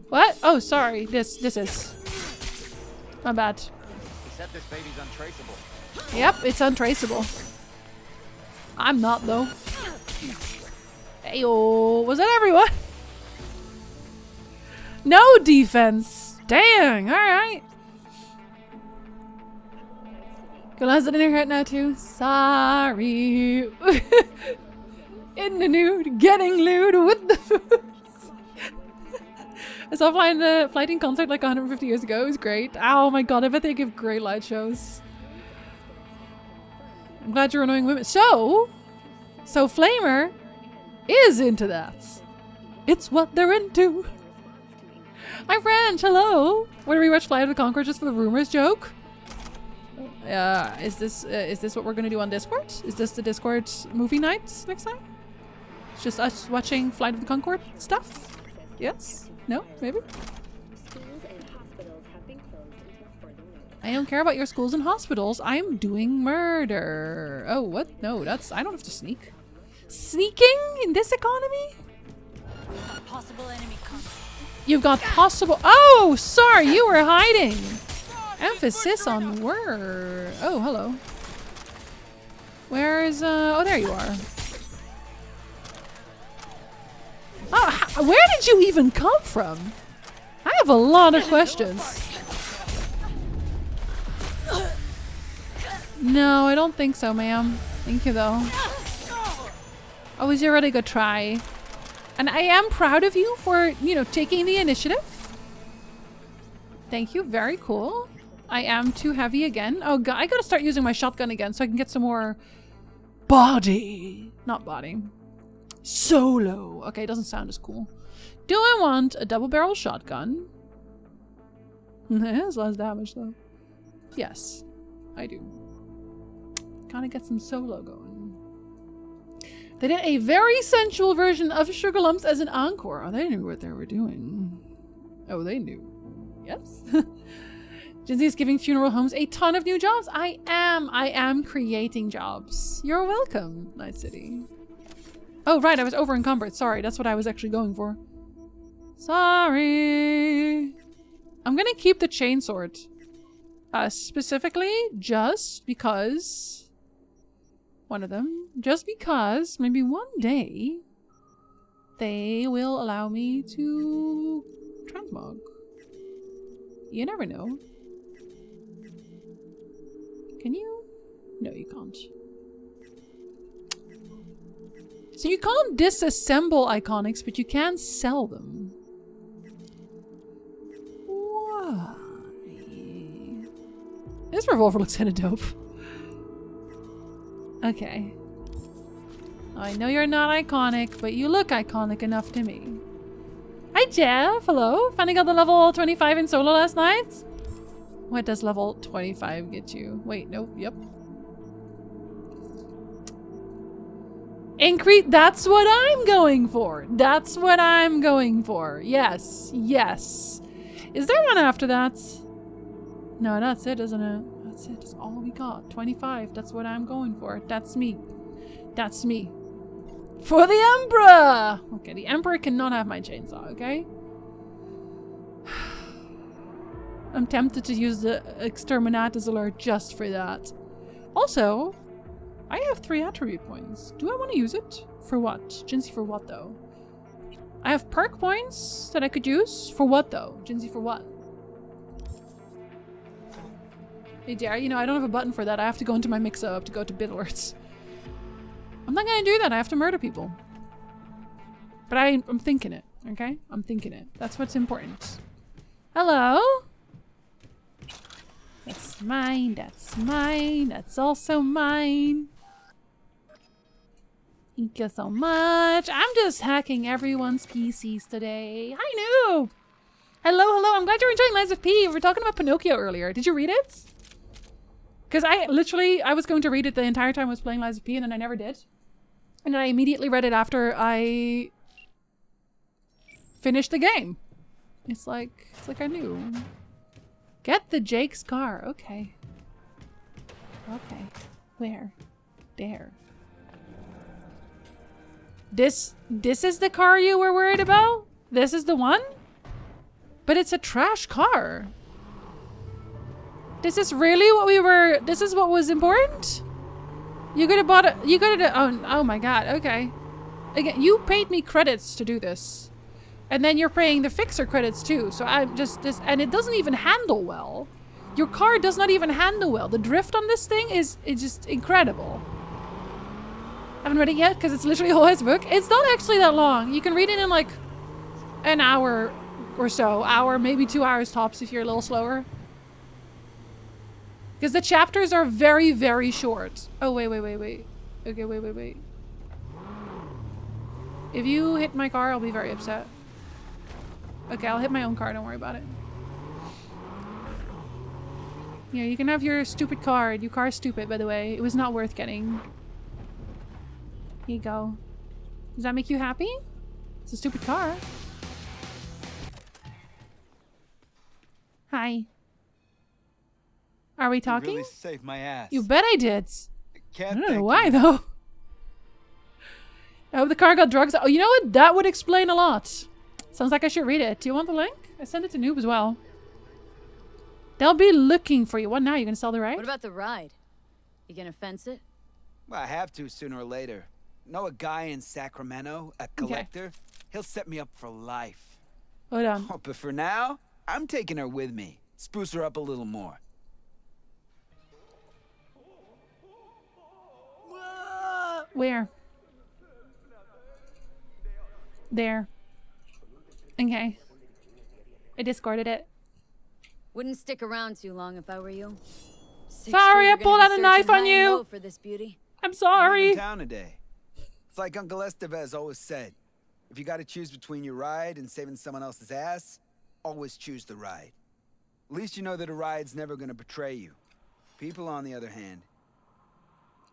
What? Oh, sorry. This is. My bad. Except this baby's untraceable. Yep, it's untraceable. I'm not though. Heyo. Was that everyone? No defense. Dang. Alright. Girl has it in her head now too. Sorry. In the nude. Getting lewd with the foods. I saw Flighting concert like 150 years ago. It was great. Oh my god, I bet they give great light shows. I'm glad you're annoying women. So Flamer is into that. It's what they're into. Hi French, hello. What do we watch Flight of the Conchords just for the rumors joke? Is this what we're gonna do on Discord? Is this the Discord movie night next time? It's just us watching Flight of the Conchord stuff? Yes? No? Maybe? I don't care about your schools and hospitals. I'm doing murder. Oh, what? No, I don't have to sneak. Sneaking in this economy? Possible enemy contact. You've got possible. Oh, sorry, you were hiding. Emphasis on word. Oh, hello. Where's oh, there you are. Oh, where did you even come from? I have a lot of questions. No, I don't think so, ma'am. Thank you, though. Oh, was a really good try. And I am proud of you for, you know, taking the initiative. Thank you. Very cool. I am too heavy again. Oh, God. I gotta start using my shotgun again so I can get some more body. Not body. Solo. Okay, it doesn't sound as cool. Do I want a double barrel shotgun? It has less damage, though. Yes, I do. Gotta get some solo going. They did a very sensual version of Sugar Lumps as an encore. Oh, they knew what they were doing. Oh, they knew. Yes. Gen Z is giving funeral homes a ton of new jobs. I am creating jobs. You're welcome, Night City. Oh, right, I was over encumbered. Sorry, that's what I was actually going for. Sorry. I'm gonna keep the chainsword. Specifically, just because... One of them. Just because maybe one day they will allow me to transmog. You never know. Can you? No, you can't. So you can't disassemble iconics, but you can sell them. Why? This revolver looks kind of dope. Okay. I know you're not iconic, but you look iconic enough to me. Hi, Jeff. Hello. Finally got the level 25 in solo last night. What does level 25 get you? Wait, nope. Yep. Increase. That's what I'm going for. That's what I'm going for. Yes. Yes. Is there one after that? No, that's it, isn't it? That's it. That's all we got. 25. That's what I'm going for. That's me. That's me. For the Emperor! Okay, the Emperor cannot have my chainsaw, okay? I'm tempted to use the Exterminatus alert just for that. Also, I have 3 attribute points. Do I want to use it? For what? Jinsey for what, though? I have perk points that I could use. For what, though? Jinsey for what? Hey, Dare, you know, I don't have a button for that. I have to go into my mix-up to go to bit alerts. I'm not gonna do that. I have to murder people. But I'm thinking it, okay? I'm thinking it. That's what's important. Hello? That's mine. That's mine. That's also mine. Thank you so much. I'm just hacking everyone's PCs today. Hi, noob. Hello, hello. I'm glad you're enjoying Lies of P. We were talking about Pinocchio earlier. Did you read it? Because I was going to read it the entire time I was playing Lies of P, and then I never did. And then I immediately read it after I finished the game. It's like I knew. Get the Jake's car. Okay. Okay. Where? There. This is the car you were worried about? This is the one? But it's a trash car. This is really what we were... This is what was important? You could have bought it... You could have... Oh my god. Okay. Again, you paid me credits to do this. And then you're paying the fixer credits too. So I'm just... And it doesn't even handle well. Your car does not even handle well. The drift on this thing is just incredible. Haven't read it yet because it's literally a whole ass book. It's not actually that long. You can read it in like an hour or so. Hour, maybe 2 hours tops if you're a little slower. Because the chapters are very, very short. Oh, wait. Okay, wait. If you hit my car, I'll be very upset. Okay, I'll hit my own car. Don't worry about it. Yeah, you can have your stupid card. Your car's stupid, by the way. It was not worth getting. Here you go. Does that make you happy? It's a stupid car. Hi. Are we talking? You really saved my ass. You bet I did. I Can't don't know why, though. I hope the car got drugs. Oh, you know what? That would explain a lot. Sounds like I should read it. Do you want the link? I sent it to Noob as well. They'll be looking for you. What now? You gonna sell the ride? What about the ride? You gonna fence it? Well, I have to sooner or later. Know a guy in Sacramento, a collector? Okay. He'll set me up for life. Hold on. Oh, but for now, I'm taking her with me. Spruce her up a little more. Where? There. Okay. I discarded it. Wouldn't stick around too long if I were you. Sorry, I pulled out a knife on you. For this beauty. I'm sorry. I'm in town today. It's like Uncle Estevez always said. If you got to choose between your ride and saving someone else's ass, always choose the ride. At least you know that a ride's never going to betray you. People, on the other hand.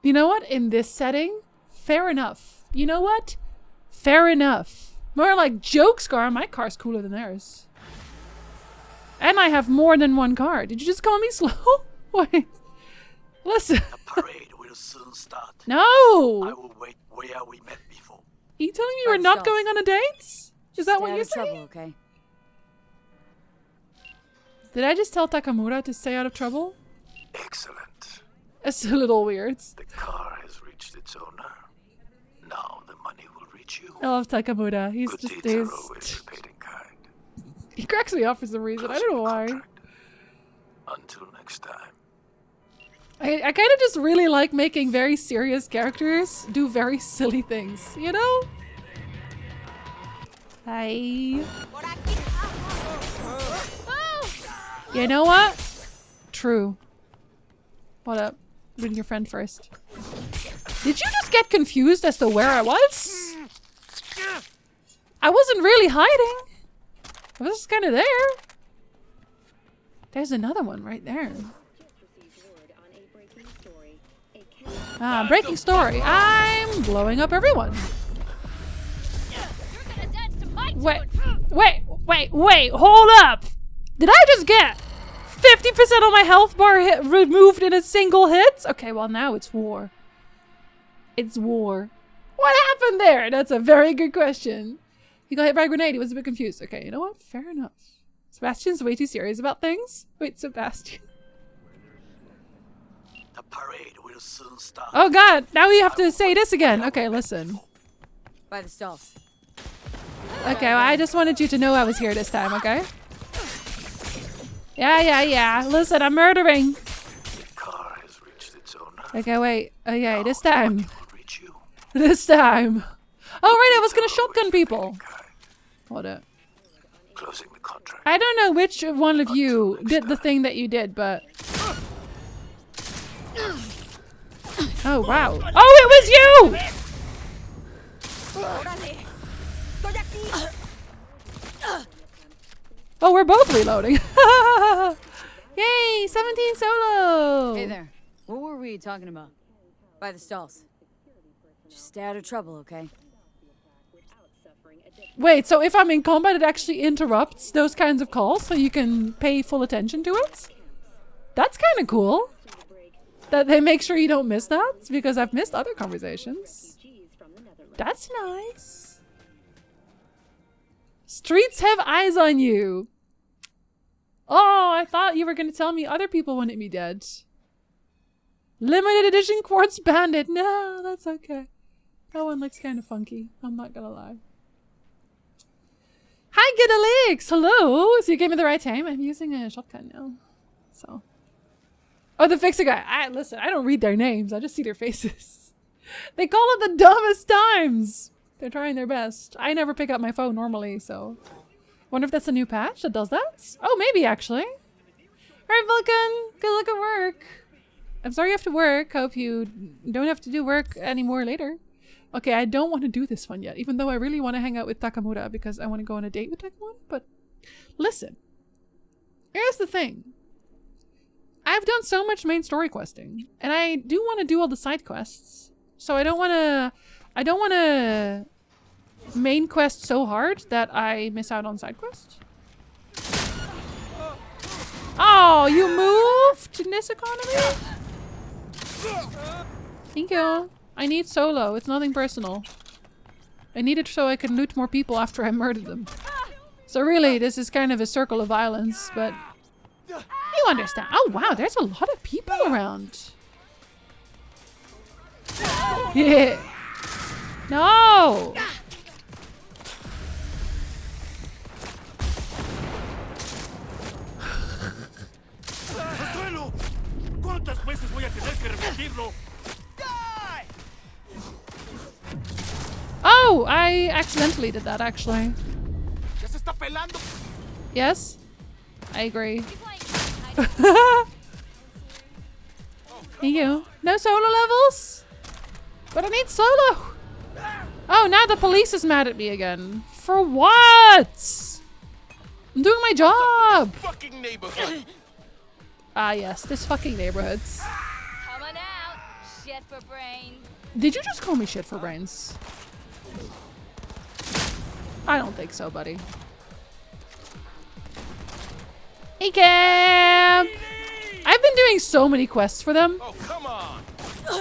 You know what? In this setting, fair enough. You know what? Fair enough. More like joke scar. My car's cooler than theirs. And I have more than one car. Did you just call me slow? Wait. Listen. The parade will soon start. No! I will wait where we met before. Are you telling me you were not going on a date? Is that what you're saying? Trouble, okay? Did I just tell Takamura to stay out of trouble? Excellent. It's a little weird. The car has reached its owner. Now the money will reach you. I love Takamura. He's Good just deeds are always repaid in kind. He cracks me up for some reason. I don't know why. Until next time. I kind of just really like making very serious characters do very silly things, you know? Hi. You know what? True. What up? Bring your friend first. Did you just get confused as to where I was? I wasn't really hiding. I was just kind of there. There's another one right there. Breaking story. I'm blowing up everyone. Wait, hold up. Did I just get 50% of my health bar removed in a single hit? Okay, well now it's war. It's war. What happened there? That's a very good question. He got hit by a grenade. He was a bit confused. Okay, you know what? Fair enough. Sebastian's way too serious about things. Wait, Sebastian. The parade will soon start. Oh god, now we have to say this again. Okay, listen. By the stalls. Okay, well, I just wanted you to know I was here this time, okay? Yeah. Listen, I'm murdering. The car has reached its owner. Okay, wait. Okay, this time. This time. Oh, right, I was gonna shotgun people. Hold up. Closing the contract. I don't know which one of you did the thing that you did, but... Oh, wow. Oh, it was you! Oh, we're both reloading. Yay, 17 solo! Hey there. What were we talking about? By the stalls. Just stay out of trouble, okay? Wait, so if I'm in combat, it actually interrupts those kinds of calls so you can pay full attention to it? That's kind of cool. That they make sure you don't miss that, because I've missed other conversations. That's nice. Streets have eyes on you. Oh, I thought you were going to tell me other people wanted me dead. Limited edition quartz bandit. No, that's okay. That one looks kind of funky. I'm not going to lie. Hi, good Alex. Hello. So you gave me the right time. I'm using a shotgun now. So. Oh, the fixer guy. Listen, I don't read their names. I just see their faces. They call it the dumbest times. They're trying their best. I never pick up my phone normally, so. Wonder if that's a new patch that does that? Oh, maybe actually. Alright, Vulcan. Good luck at work. I'm sorry you have to work. Hope you don't have to do work anymore later. Okay, I don't want to do this one yet, even though I really want to hang out with Takamura because I want to go on a date with Takamura. But listen, here's the thing. I've done so much main story questing, and I do want to do all the side quests. So I don't want to main quest so hard that I miss out on side quests. Oh, you moved in this economy? Thank you. I need solo. It's nothing personal. I need it so I can loot more people after I murdered them. So really, this is kind of a circle of violence, but you understand. Oh wow, there's a lot of people around. Yeah. No! Oh, I accidentally did that actually. Yes, I agree. Thank you. No solo levels? But I need solo. Oh, now the police is mad at me again. For what? I'm doing my job. Fucking neighborhood. Ah, yes, this fucking neighborhood. Come on out, shit for brains. Did you just call me shit for brains? I don't think so, buddy. Hey, Camp! I've been doing so many quests for them. Oh, come on!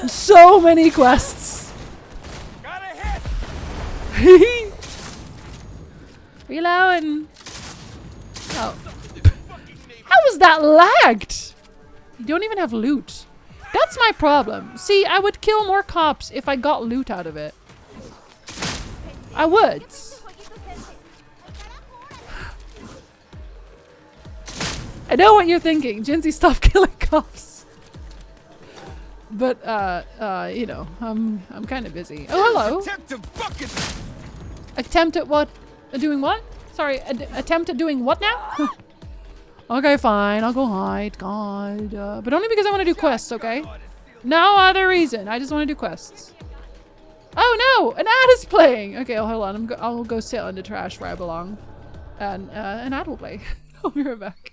So many quests. Got a hit! Reloading. Oh. How was that lagged? You don't even have loot. That's my problem. See, I would kill more cops if I got loot out of it. I would. I know what you're thinking. Jinsey, stop killing cops. But, you know, I'm kind of busy. Oh, hello. Attempt at what? Doing what? Sorry, attempt at doing what now? Okay, fine. I'll go hide. God. But only because I want to do quests, okay? No other reason. I just want to do quests. Oh, no! An ad is playing! Okay, oh, hold on. I'll go sit on the trash where I belong. And, an ad will play. I'll be right back.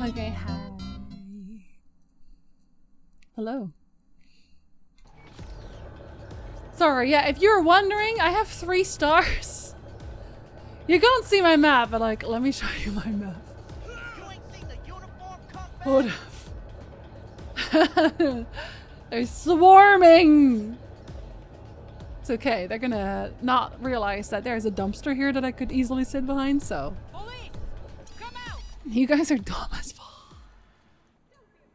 Okay, hi. Hello. Sorry, yeah, if you're wondering, I have 3 stars. You can't see my map, but like, let me show you my map. Hold up. They're swarming! It's okay, they're gonna not realize that there's a dumpster here that I could easily sit behind, so. You guys are dumb as fuck.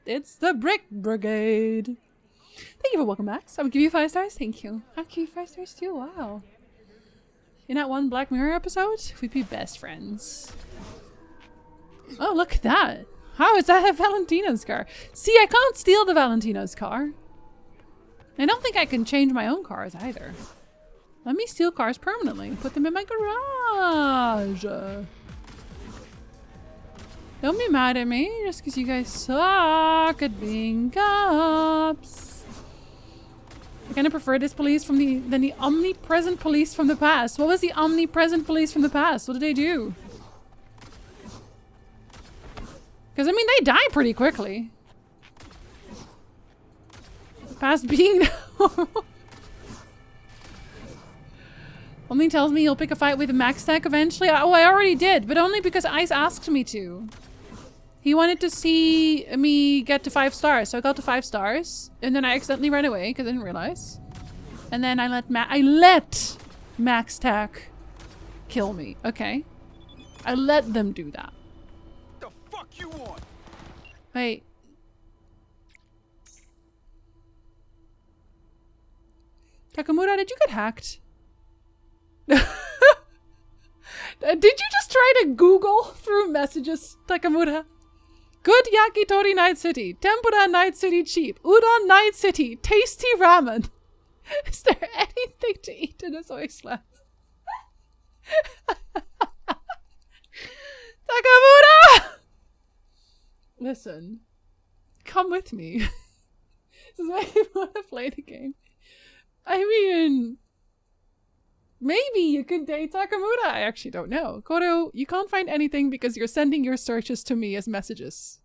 It's the Brick Brigade. Thank you for welcome, Max. I would give you 5 stars. Thank you. I'll give you 5 stars too. Wow. In that one Black Mirror episode, we'd be best friends. Oh, look at that. How is that a Valentino's car? See, I can't steal the Valentino's car. I don't think I can change my own cars either. Let me steal cars permanently. Put them in my garage. Don't be mad at me just because you guys suck at being cops. I kind of prefer this police than the omnipresent police from the past. What was the omnipresent police from the past? What did they do? Because, I mean, they die pretty quickly. Past being normal. Something tells me you'll pick a fight with Max Tech eventually. Oh, I already did, but only because Ice asked me to. He wanted to see me get to 5 stars, so I got to 5 stars. And then I accidentally ran away because I didn't realize. And then I let Max Tech kill me. Okay. I let them do that. The fuck you want? Wait. Takamura, did you get hacked? Did you just try to Google through messages, Takamura? Good yakitori Night City, tempura Night City cheap, udon Night City, tasty ramen. Is there anything to eat in this wasteland? Takamura! Listen, come with me. This is why you want to play the game. I mean, maybe you could date Takamura. I actually don't know. Koro, you can't find anything because you're sending your searches to me as messages.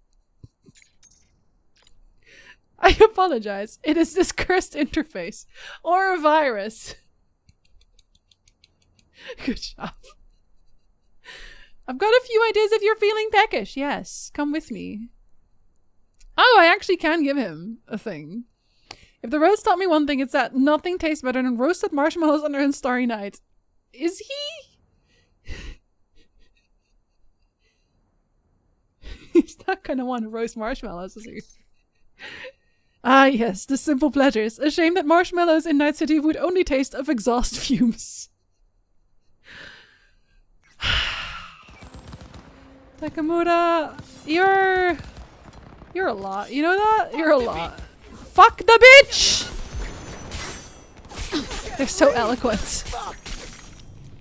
I apologize. It is this cursed interface. Or a virus. Good job. I've got a few ideas if you're feeling peckish. Yes, come with me. Oh, I actually can give him a thing. If the roads taught me one thing, it's that nothing tastes better than roasted marshmallows under a starry night. Is he? He's not gonna want to roast marshmallows, is he? Ah, yes, the simple pleasures. A shame that marshmallows in Night City would only taste of exhaust fumes. Takamura, you're a lot. You know that? You're a lot. Fuck the bitch! They're so eloquent.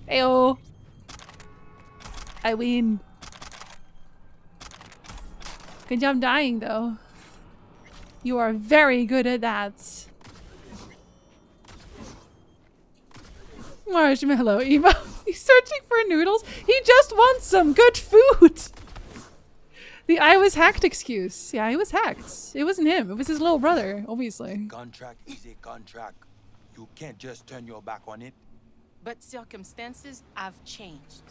Ayo. I win. Good job dying, though. You are very good at that. Marshmallow emo. He's searching for noodles. He just wants some good food. The I was hacked excuse. Yeah, he was hacked. It wasn't him. It was his little brother, obviously. Contract is a contract. You can't just turn your back on it. But circumstances have changed.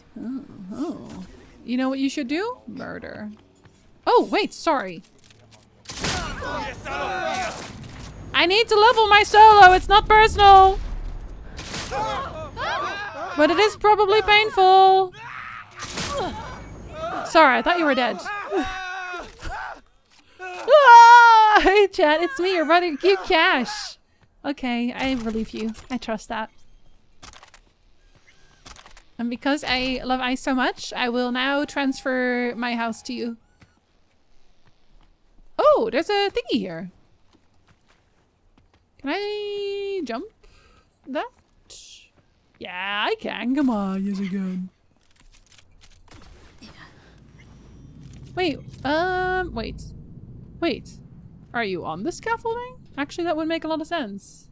Oh. You know what you should do? Murder. Oh, wait, sorry. I need to level my solo. It's not personal. But it is probably painful. Sorry, I thought you were dead. Ah, hey, chat, it's me, your brother, Cute Cash. Okay, I believe you. I trust that. And because I love Ice so much, I will now transfer my house to you. Oh, there's a thingy here. Can I jump that? Yeah, I can. Come on, yes I can. Wait, wait. Are you on the scaffolding? Actually, that would make a lot of sense.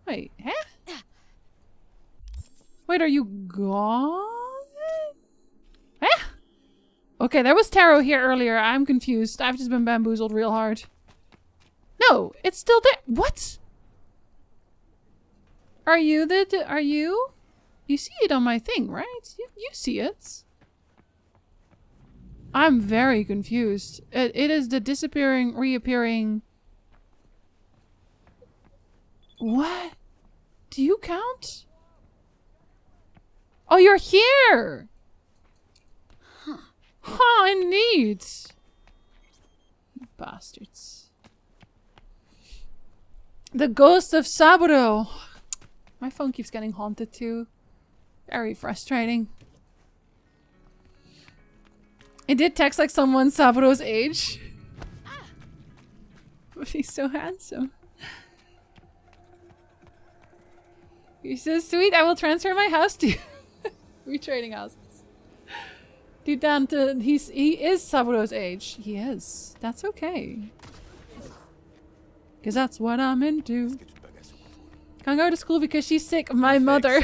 Wait, huh? Wait, are you gone? Huh? Okay, there was tarot here earlier. I'm confused. I've just been bamboozled real hard. No, it's still there. What? Are you are you? You see it on my thing, right? You see it. I'm very confused. It is the disappearing, reappearing. What? Do you count? Oh, you're here! Huh, indeed. Bastards. The ghost of Saburo. My phone keeps getting haunted too. Very frustrating. It did text like someone Saburo's age. But he's so handsome. You're so sweet. I will transfer my house to you. We're trading houses. Dude, Dan, he is Saburo's age. He is. That's okay. Because that's what I'm into. Can't go to school because she's sick. My mother.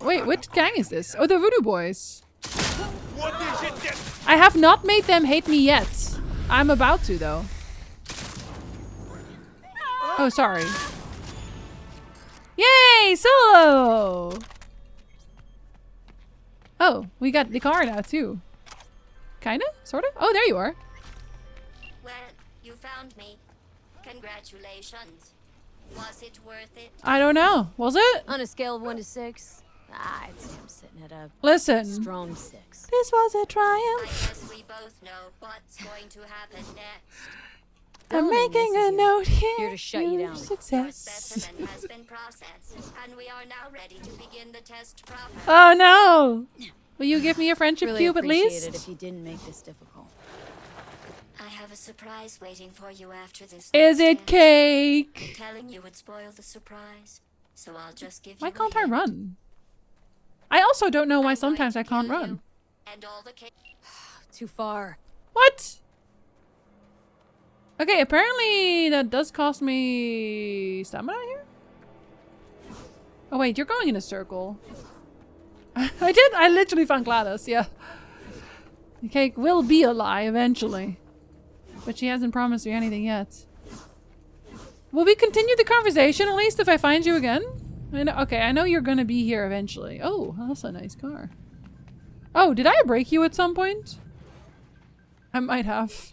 Wait, which gang is this? Oh, the Voodoo Boys. I have not made them hate me yet. I'm about to, though. Oh, sorry. Yay! Solo! Oh, we got the car now, too. Kinda? Sorta? Oh, there you are. Well, you found me. Congratulations. Was it worth it? I don't know. Was it? On a scale of 1 to 6, I'd say I'm sitting at a Listen. strong 6. This was a triumph. I guess we both know what's going to happen next. I'm making a note Here here. to shut you down. Your Success. specimen has been processed, and we are now ready to begin the test proper. Oh no! Will you give me a friendship Really cube at appreciate least? it if you didn't make this difficult. I have a surprise waiting for you after this. Is next it test. cake? Telling you would spoil the surprise, so I'll just give Why you. can't I run? I also don't know why sometimes I can't run. And all the cake. Too far. What? Okay, apparently that does cost me stamina here. Oh wait, you're going in a circle. I literally found Gladys, yeah. The cake will be a lie eventually. But she hasn't promised me anything yet. Will we continue the conversation at least if I find you again? Okay, I know you're gonna be here eventually. Oh, that's a nice car. Oh, did I break you at some point? I might have.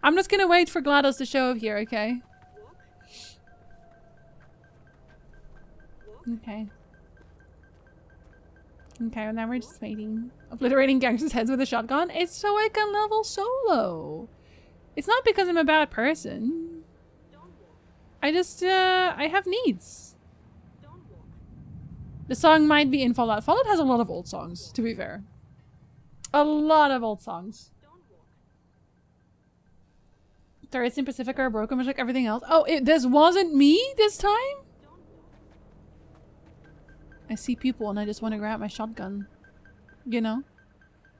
I'm just gonna wait for GLaDOS to show up here, okay? Okay. Okay, and now we're just waiting. Obliterating gangsters' heads with a shotgun? It's so I can level solo. It's not because I'm a bad person. I just, I have needs. The song might be in Fallout. Fallout has a lot of old songs, to be fair. A lot of old songs. Turrets in Pacific are broken, much like everything else. Oh, this wasn't me this time? I see people and I just want to grab my shotgun. You know?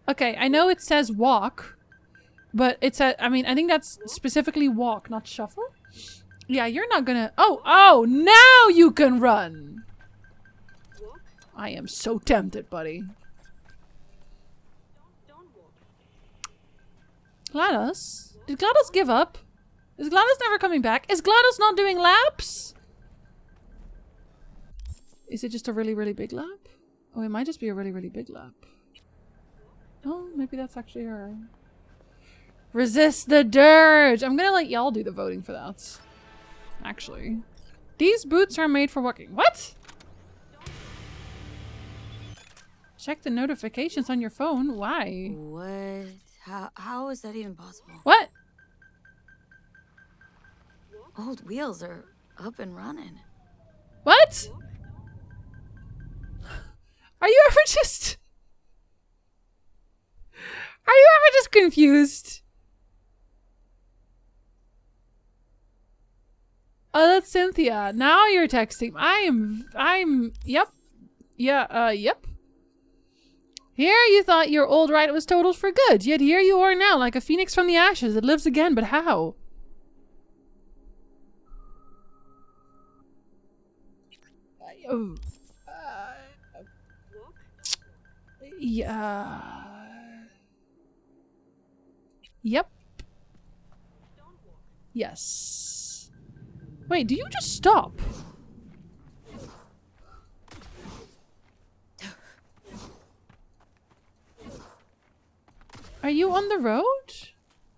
Okay, I know it says walk. But it's I mean, I think that's specifically walk, not shuffle. Yeah, you're not gonna... Oh, now you can run! I am so tempted, buddy. GLaDOS? Did GLaDOS give up? Is GLaDOS never coming back? Is GLaDOS not doing laps? Is it just a really, really big lap? Oh, it might just be a really, really big lap. Oh, maybe that's actually her. Resist the dirge! I'm gonna let y'all do the voting for that. Actually. These boots are made for walking. What? Check the notifications on your phone. Why? What? How is that even possible? What? Old wheels are up and running. What? Are you ever just... Are you ever just confused? Oh, that's Cynthia. Now you're texting. Yep. Yeah, yep. Here you thought your old right was totaled for good, yet here you are now, like a phoenix from the ashes. It lives again, but how? Yeah. Yep. Yes. Wait, do you just stop? Are you on the road?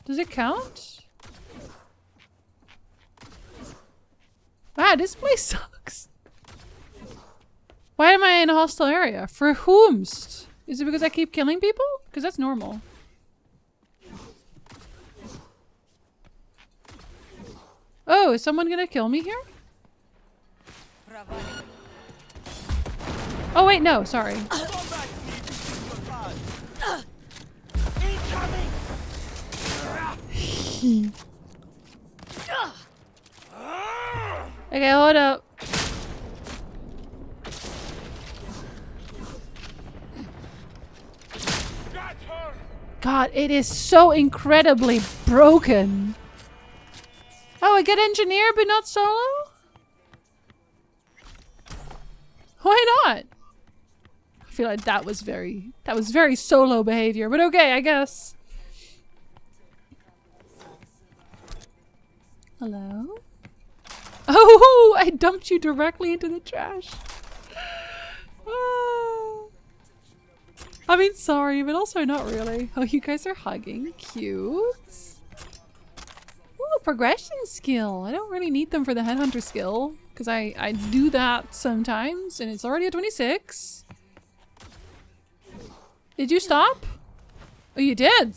Does it count? Wow, this place sucks. Why am I in a hostile area? For whomst? Is it because I keep killing people? Because that's normal. Oh, is someone gonna kill me here? Oh wait, no, sorry. Okay, hold up. God, it is so incredibly broken. Oh, a good engineer, but not solo? Why not? I feel like that was very solo behavior, but okay, I guess. Hello? Oh, I dumped you directly into the trash. Ah. I mean, sorry, but also not really. Oh, you guys are hugging. Cute. Ooh, progression skill. I don't really need them for the headhunter skill, because I do that sometimes, and it's already at 26. Did you stop? Oh, you did.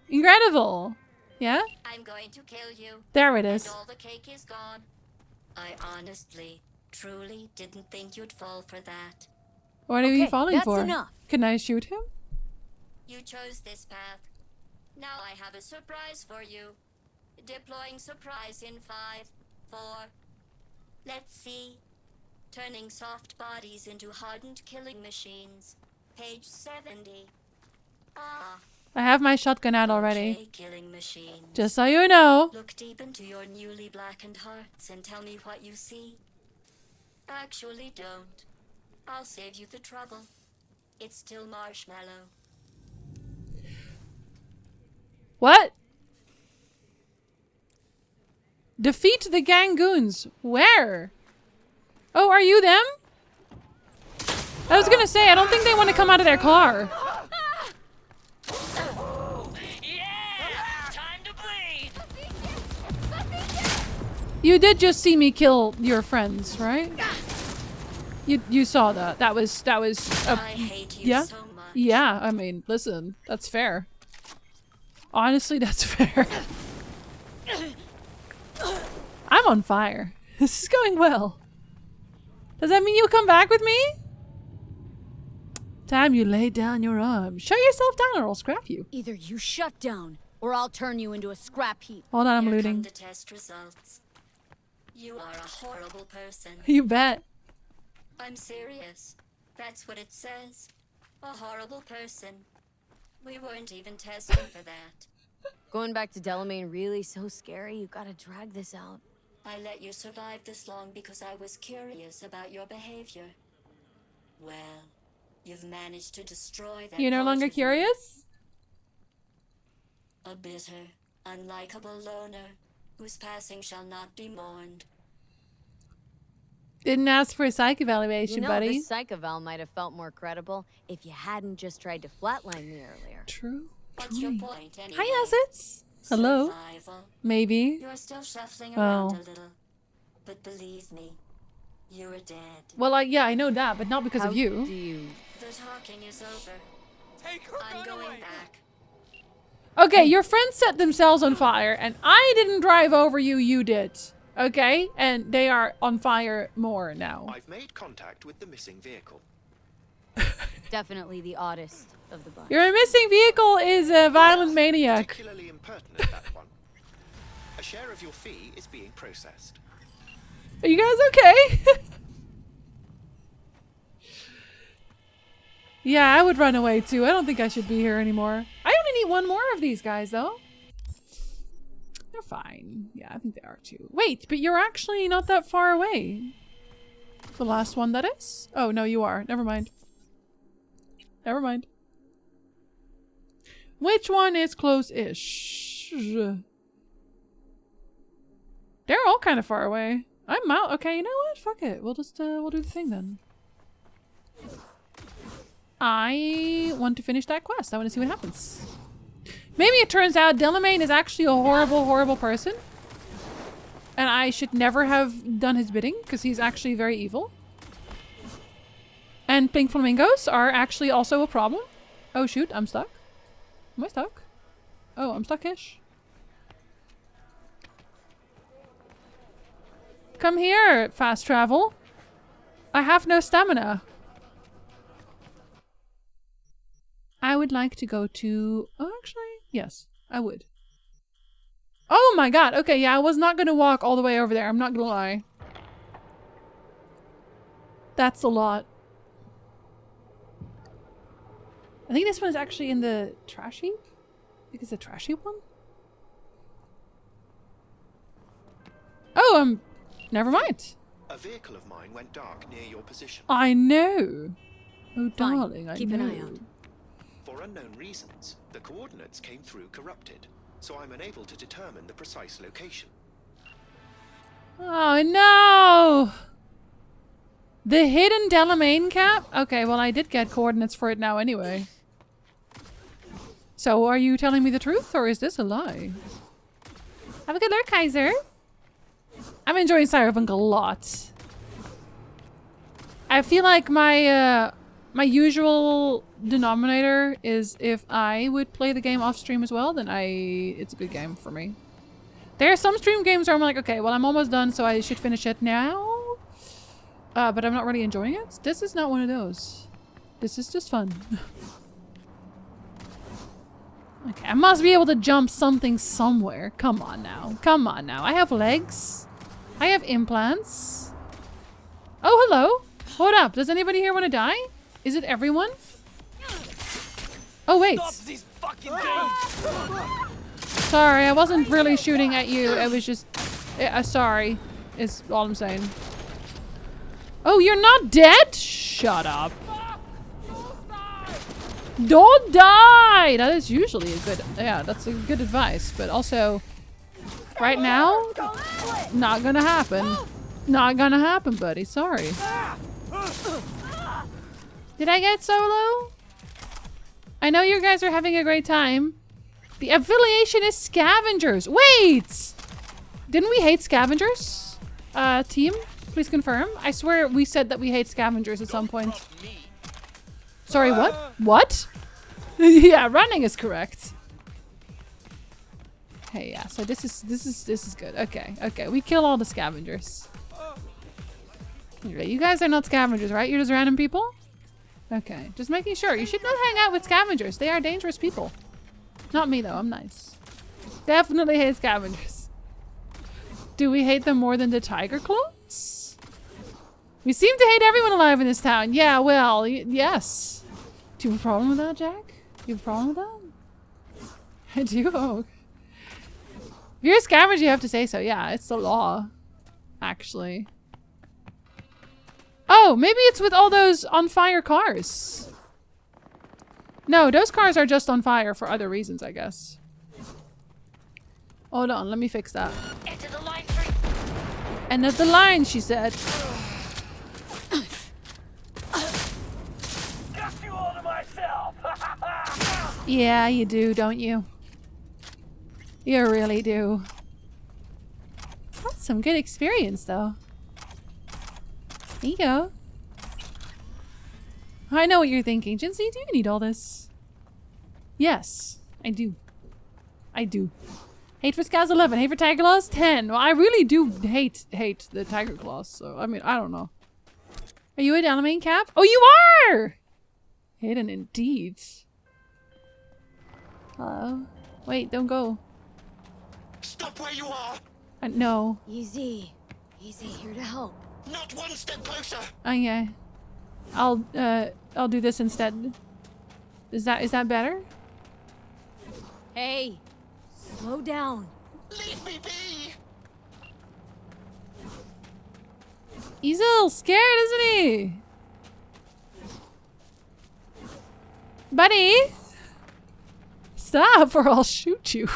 Incredible. Yeah? I'm going to kill you. There it is. And all the cake is gone. I honestly, truly didn't think you'd fall for that. What are you falling that's for? enough. Can I shoot him? You chose this path. Now I have a surprise for you. Deploying surprise in 5, 4. Let's see. Turning soft bodies into hardened killing machines. Page 70. Ah. I have my shotgun out already. Okay, killing machines. Just so you know. Look deep into your newly blackened hearts and tell me what you see. Actually, don't. I'll save you the trouble. It's still marshmallow. What? Defeat the Gangoons. Where? Oh, are you them? I was gonna say, I don't think they want to come out of their car. You did just see me kill your friends, right? You saw that. That was I hate you yeah? so much. Yeah, I mean, listen, that's fair. Honestly, that's fair. I'm on fire. This is going well. Does that mean you'll come back with me? Time you lay down your arms. Shut yourself down or I'll scrap you. Either you shut down, or I'll turn you into a scrap heap. Hold on, I'm Here come looting. the test results. You are a horrible person. You bet. I'm serious. That's what it says. A horrible person. We weren't even testing for that. Going back to Delamain really so scary? You gotta drag this out. I let you survive this long because I was curious about your behavior. Well, you've managed to destroy that. You're no part longer of me. curious? A bitter, unlikable loner whose passing shall not be mourned. Didn't ask for a psych evaluation, You know, buddy. this psych eval might have felt more credible if you hadn't just tried to flatline me earlier. True. What's your point anyway? Hi, assets. Hello. Survival. Maybe. You're still shuffling Oh. around a little. But believe me, you're dead. Well, yeah, I know that, but not because of you. The talking is over. I'm going back. Okay, your friends set themselves on fire, and I didn't drive over you, you did. Okay? And they are on fire more now. I've made contact with the missing vehicle. Definitely the oddest of the bunch. Your missing vehicle is a violent maniac. Particularly impertinent, that one. A share of your fee is being processed. Are you guys okay? Yeah, I would run away too. I don't think I should be here anymore. I only need one more of these guys though. They're fine. Yeah, I think they are too. Wait, but you're actually not that far away. The last one, that is? Oh, no, you are. Never mind. Never mind. Which one is close-ish? They're all kind of far away. I'm out. Okay, you know what? Fuck it. We'll just, we'll do the thing then. I want to finish that quest. I want to see what happens. Maybe it turns out Delamain is actually a horrible, horrible person. And I should never have done his bidding because he's actually very evil. And pink flamingos are actually also a problem. Oh shoot, I'm stuck. Am I stuck? Oh, I'm stuck-ish. Come here, fast travel. I have no stamina. I would like to go to... Oh, actually, yes, I would. Oh my god, okay, yeah, I was not gonna walk all the way over there, I'm not gonna lie. That's a lot. I think this one is actually in the trash heap. I think it's the trash heap one. Oh, never mind. A vehicle of mine went dark near your position. I know. Oh, Fine. darling, I know. Keep an eye out. For unknown reasons, the coordinates came through corrupted, so I'm unable to determine the precise location. Oh no! The hidden Delamain cap? Okay, well I did get coordinates for it now anyway. So are you telling me the truth or is this a lie? Have a good lurk, Kaiser. I'm enjoying Cyberpunk a lot. I feel like my my usual denominator is if I would play the game off stream as well, then it's a good game for me. There are some stream games where I'm like, okay, well I'm almost done, so I should finish it now. But I'm not really enjoying it. This is not one of those. This is just fun. Okay, I must be able to jump something somewhere. Come on now. Come on now. I have legs. I have implants. Oh, hello. Hold up. Does anybody here want to die? Is it everyone? Oh, wait. Stop these fucking things! Sorry, I wasn't really shooting at you. It was just... sorry, is all I'm saying. Oh, you're not dead? Shut up. Don't die! That is usually a good... Yeah, that's a good advice. But also, right now, not gonna happen. Not gonna happen, buddy. Sorry. Did I get solo? I know you guys are having a great time. The affiliation is scavengers. Wait! Didn't we hate scavengers? Team, please confirm. I swear we said that we hate scavengers at some point. Sorry, what? What? Yeah, running is correct. Okay, yeah. So this is good. Okay, okay. We kill all the scavengers. You guys are not scavengers, right? You're just random people? Okay, just making sure. You should not hang out with scavengers. They are dangerous people. Not me though, I'm nice. Definitely hate scavengers. Do we hate them more than the tiger claws? We seem to hate everyone alive in this town. Yeah, well, yes. Do you have a problem with that, Jack? You have a problem with that? I do? Oh. If you're a scavenger, you have to say so. Yeah, it's the law. Actually. Oh, maybe it's with all those on fire cars. No, those cars are just on fire for other reasons, I guess. Hold on, let me fix that. Enter the line. End of the line, she said. Just you all to myself. Yeah, you do, don't you? You really do. That's some good experience, though. There you go. I know what you're thinking. Jinsey, do you need all this? Yes, I do. I do. Hate for Scaz 11, hate for Tiger Claws 10. Well, I really do hate the Tiger Claws, so I mean, I don't know. Are you a Delamain Cap? Oh, you are! Hidden indeed. Hello? Wait, don't go. Stop where you are! No. Easy. Easy, here to help. Not one step closer! Okay. I'll do this instead. Is that better? Hey, slow down. Leave me be! He's a little scared, isn't he? Buddy! Stop or I'll shoot you.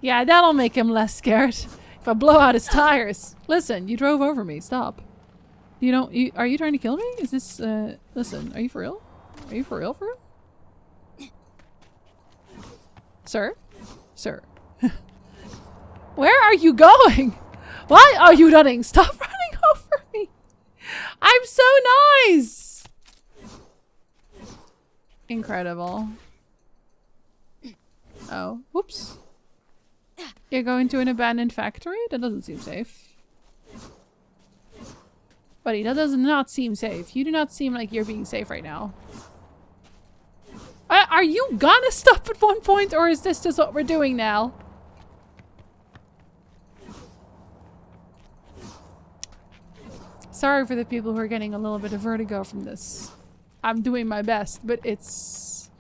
Yeah, that'll make him less scared. If I blow out his tires. Listen, you drove over me. Stop. Are you trying to kill me? Is this, listen, are you for real? Are you for real? Sir? Sir. Where are you going? Why are you running? Stop running over me. I'm so nice. Incredible. Oh, whoops. You're going to an abandoned factory? That doesn't seem safe. Buddy, that does not seem safe. You do not seem like you're being safe right now. Are you gonna stop at one point, or is this just what we're doing now? Sorry for the people who are getting a little bit of vertigo from this. I'm doing my best, but it's...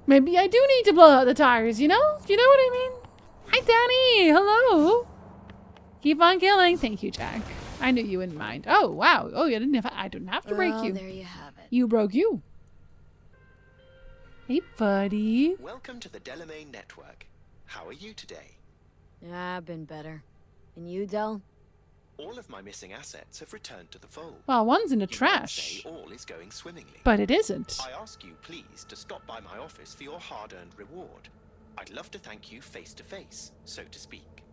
Maybe I do need to blow out the tires, you know? You know what I mean? Hi, Danny! Hello! Keep on killing. Thank you, Jack. I knew you wouldn't mind. Oh, wow. Oh, I didn't have to break you. There you have it. You broke you. Hey, buddy. Welcome to the Delamain Network. How are you today? Yeah, I've been better. And you, Del? All of my missing assets have returned to the fold. Well, one's in the You might trash. say all is going swimmingly. But it isn't. I ask you, please, to stop by my office for your hard-earned reward. I'd love to thank you face to face, so to speak.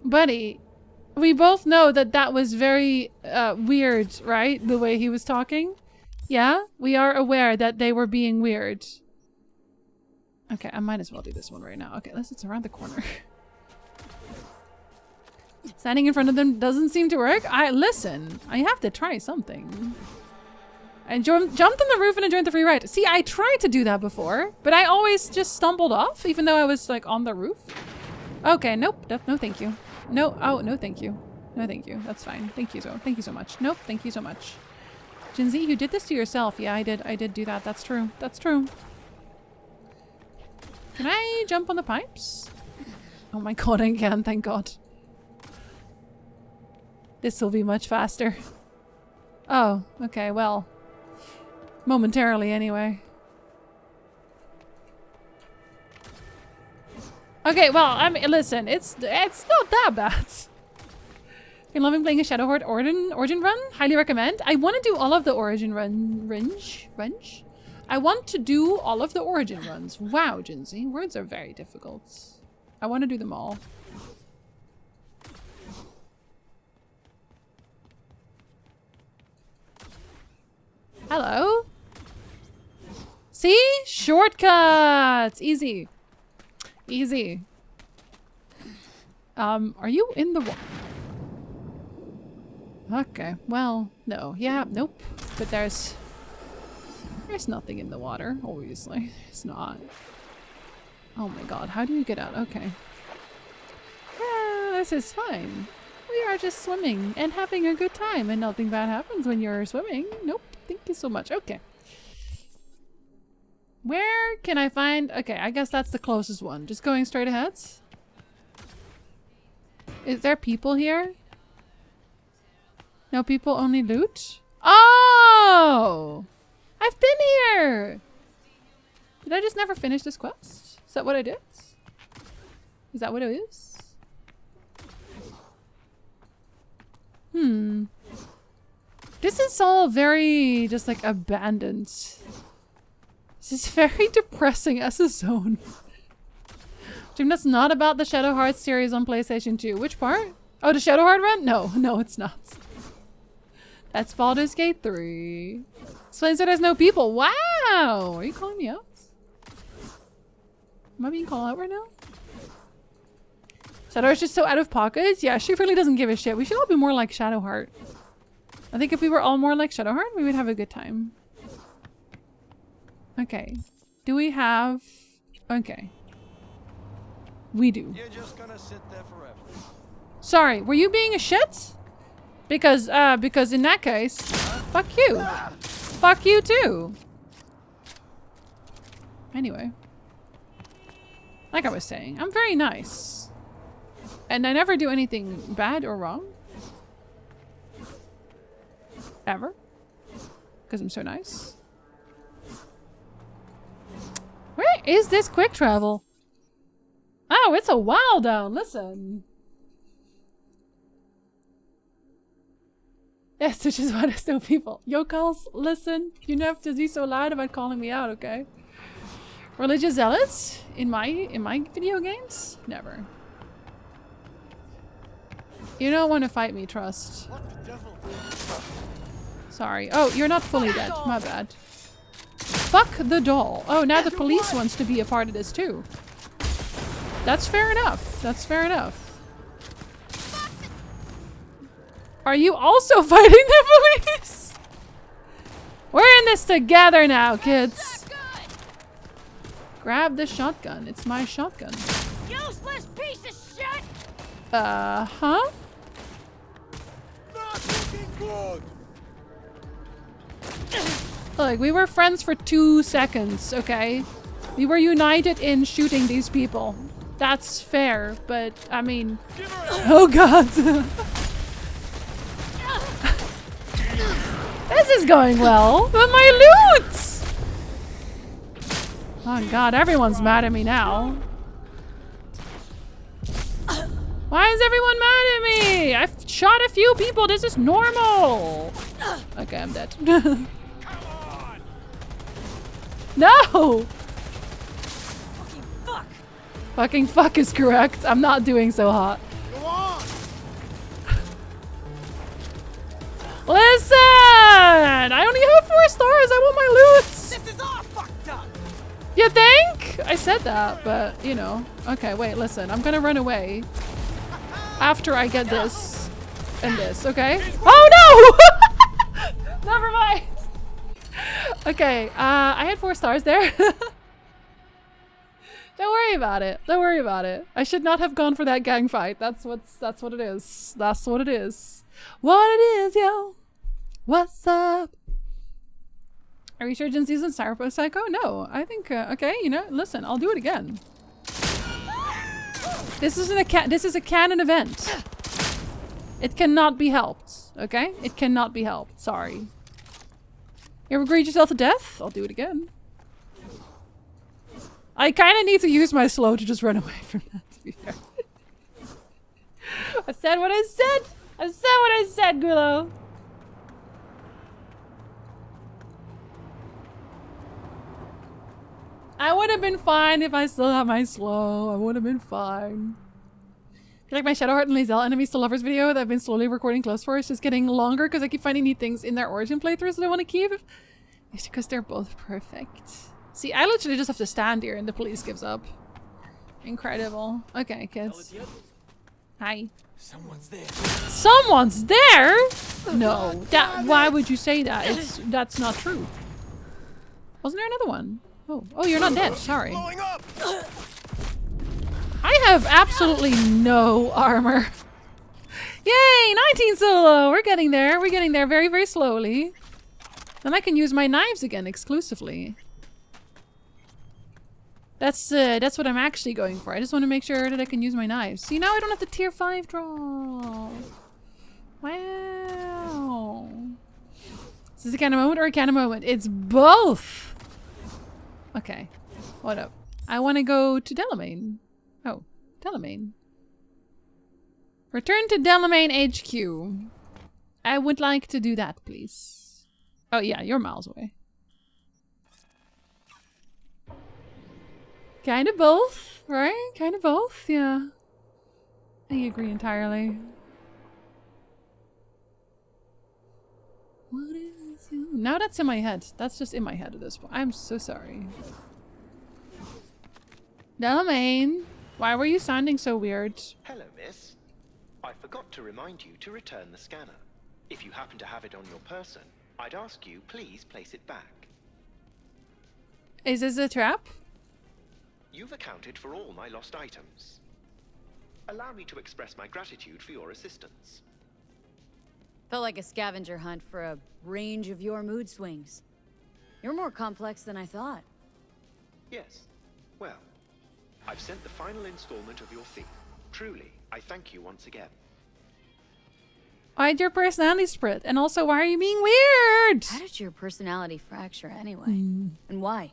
Buddy, we both know that that was very weird, right? The way he was talking. Yeah, we are aware that they were being weird. Okay, I might as well do this one right now. Okay, it's around the corner. Standing in front of them doesn't seem to work. Listen, I have to try something. I jumped on the roof and enjoyed the free ride. See, I tried to do that before, but I always just stumbled off, even though I was like on the roof. Okay, nope, no thank you. No, oh, no thank you. No thank you, that's fine. Thank you so much. Nope, thank you so much. Jinzi, you did this to yourself. Yeah, I did do that. That's true. That's true. Can I jump on the pipes? Oh my god, I can, thank god. This will be much faster. Oh, okay, well. Momentarily, anyway. Okay, well, I mean, listen, it's not that bad. Been loving playing a Shadow Horde Origin run. Highly recommend. I want to do all of the Origin range. I want to do all of the Origin runs. Wow, Jinzi, words are very difficult. I want to do them all. Hello? See? Shortcuts! Easy. Easy. Are you in the water? Okay, well, no. Yeah, nope. But there's nothing in the water, obviously. It's not. Oh my god, how do you get out? Okay. Yeah, this is fine. We are just swimming and having a good time, and nothing bad happens when you're swimming. Nope. Thank you so much. Okay. Where can I find... Okay, I guess that's the closest one. Just going straight ahead. Is there people here? No people, only loot? Oh! I've been here! Did I just never finish this quest? Is that what I did? Is that what it is? Hmm. This is all very just like abandoned. This is very depressing as a zone. Jim, that's not about the Shadow Heart series on PlayStation 2. Which part? Oh, the Shadow Heart run? No, it's not. That's Baldur's Gate 3. Explains that there's no people. Wow! Are you calling me out? Am I being called out right now? Shadowheart's just so out of pocket? Yeah, she really doesn't give a shit. We should all be more like Shadowheart. I think if we were all more like Shadowheart, we would have a good time. Okay. Do we have... Okay. We do. You're just gonna sit there forever. Sorry, were you being a shit? Because in that case, fuck you. Fuck you too. Anyway. Like I was saying, I'm very nice. And I never do anything bad or wrong. Ever. Because I'm so nice. Where is this quick travel? Oh, it's a while down. Listen. Yes, which is why there's no people. Yokals, listen. You don't have to be so loud about calling me out, okay? Religious zealots? In my video games? Never. You don't want to fight me, trust. Sorry. Oh, you're not fully dead. My bad. Fuck the doll. Oh, now the police wants to be a part of this too. That's fair enough. That's fair enough. Are you also fighting the police? We're in this together now, kids. Grab the shotgun. It's my shotgun. Useless piece of shit! Huh? Not looking good. Look, we were friends for 2 seconds, okay? We were united in shooting these people. That's fair, but I mean... Oh god! This is going well, but my loot! Oh god, everyone's mad at me now. Why is everyone mad at me? I've shot a few people, this is normal! Okay, I'm dead. No! Fucking fuck! Fucking fuck is correct. I'm not doing so hot. Go on. Listen! I only have 4 stars. I want my loot. This is all fucked up! You think? I said that, but you know. Okay, wait, listen. I'm gonna run away after I get this and this, okay? Oh no! Never mind. Okay, I had 4 stars there. Don't worry about it. Don't worry about it. I should not have gone for that gang fight. That's what it is. That's what it is. What it is, yo. What's up? Are you sure Gen Z's in Cyberpunk Psycho? No, I think okay, you know, listen, I'll do it again. This isn't a this is a canon event. It cannot be helped, okay? It cannot be helped. Sorry. You ever greed yourself to death? I'll do it again. I kind of need to use my slow to just run away from that, to be fair. I said what I said! I said what I said, Gulo! I would have been fine if I still had my slow. I would have been fine. I feel like my Shadowheart and Lae'zel enemies to lovers video that I've been slowly recording close for is just getting longer because I keep finding neat things in their origin playthroughs that I want to keep. It's because they're both perfect. See, I literally just have to stand here and the police gives up. Incredible. Okay, kids. Hi. Someone's there. Someone's there? No. Why would you say that? That's not true. Wasn't there another one? Oh, you're not dead. Sorry. I have absolutely no armor. Yay! 19 solo! We're getting there. We're getting there very, very slowly. Then I can use my knives again exclusively. That's what I'm actually going for. I just want to make sure that I can use my knives. See, now I don't have the tier 5 draw. Wow. Is this a canon moment or a canon moment? It's both! Okay. What up? I want to go to Delamain. Oh, Delamain. Return to Delamain HQ. I would like to do that, please. Oh yeah, you're miles away. Kind of both, right? Kind of both, yeah. I agree entirely. What is you? Now that's in my head. That's just in my head at this point. I'm so sorry. Delamain, why were you sounding so weird? Hello, miss. I forgot to remind you to return the scanner. If you happen to have it on your person, I'd ask you please place it back. Is this a trap? You've accounted for all my lost items. Allow me to express my gratitude for your assistance. Felt like a scavenger hunt for a range of your mood swings. You're more complex than I thought. Yes. Well, I've sent the final installment of your fee. Truly, I thank you once again. Why'd your personality split? And also, why are you being weird? How did your personality fracture anyway? And why?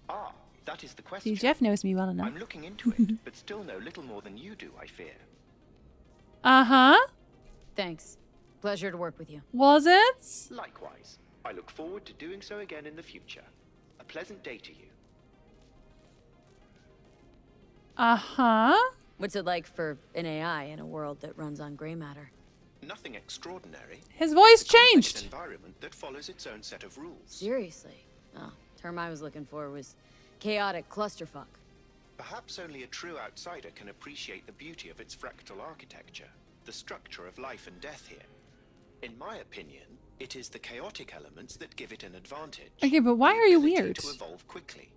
Ah, that is the question. See, Jeff knows me well enough. I'm looking into it, but still know little more than you do, I fear. Uh-huh. Thanks. Pleasure to work with you. Was it? Likewise. I look forward to doing so again in the future. A pleasant day to you. Uh-huh. What's it like for an AI in a world that runs on gray matter? Nothing extraordinary. His voice changed. An environment that follows its own set of rules. Seriously? Oh, term I was looking for was chaotic clusterfuck. Perhaps only a true outsider can appreciate the beauty of its fractal architecture, the structure of life and death here. In my opinion, it is the chaotic elements that give it an advantage. Okay, but why are you weird? To evolve quickly.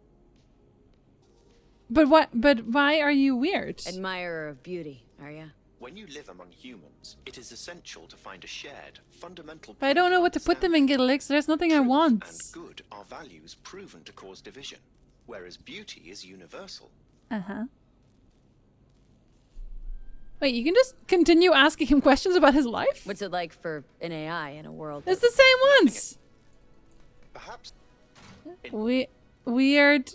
But what? But why are you weird? Admirer of beauty, are ya? When you live among humans, it is essential to find a shared, fundamental. But I don't know what to put them in, Gilix. There's nothing I want. And good are values proven to cause division, whereas beauty is universal. Uh-huh. Wait, you can just continue asking him questions about his life? What's it like for an AI in a world? It's the same ones. Perhaps. Weird.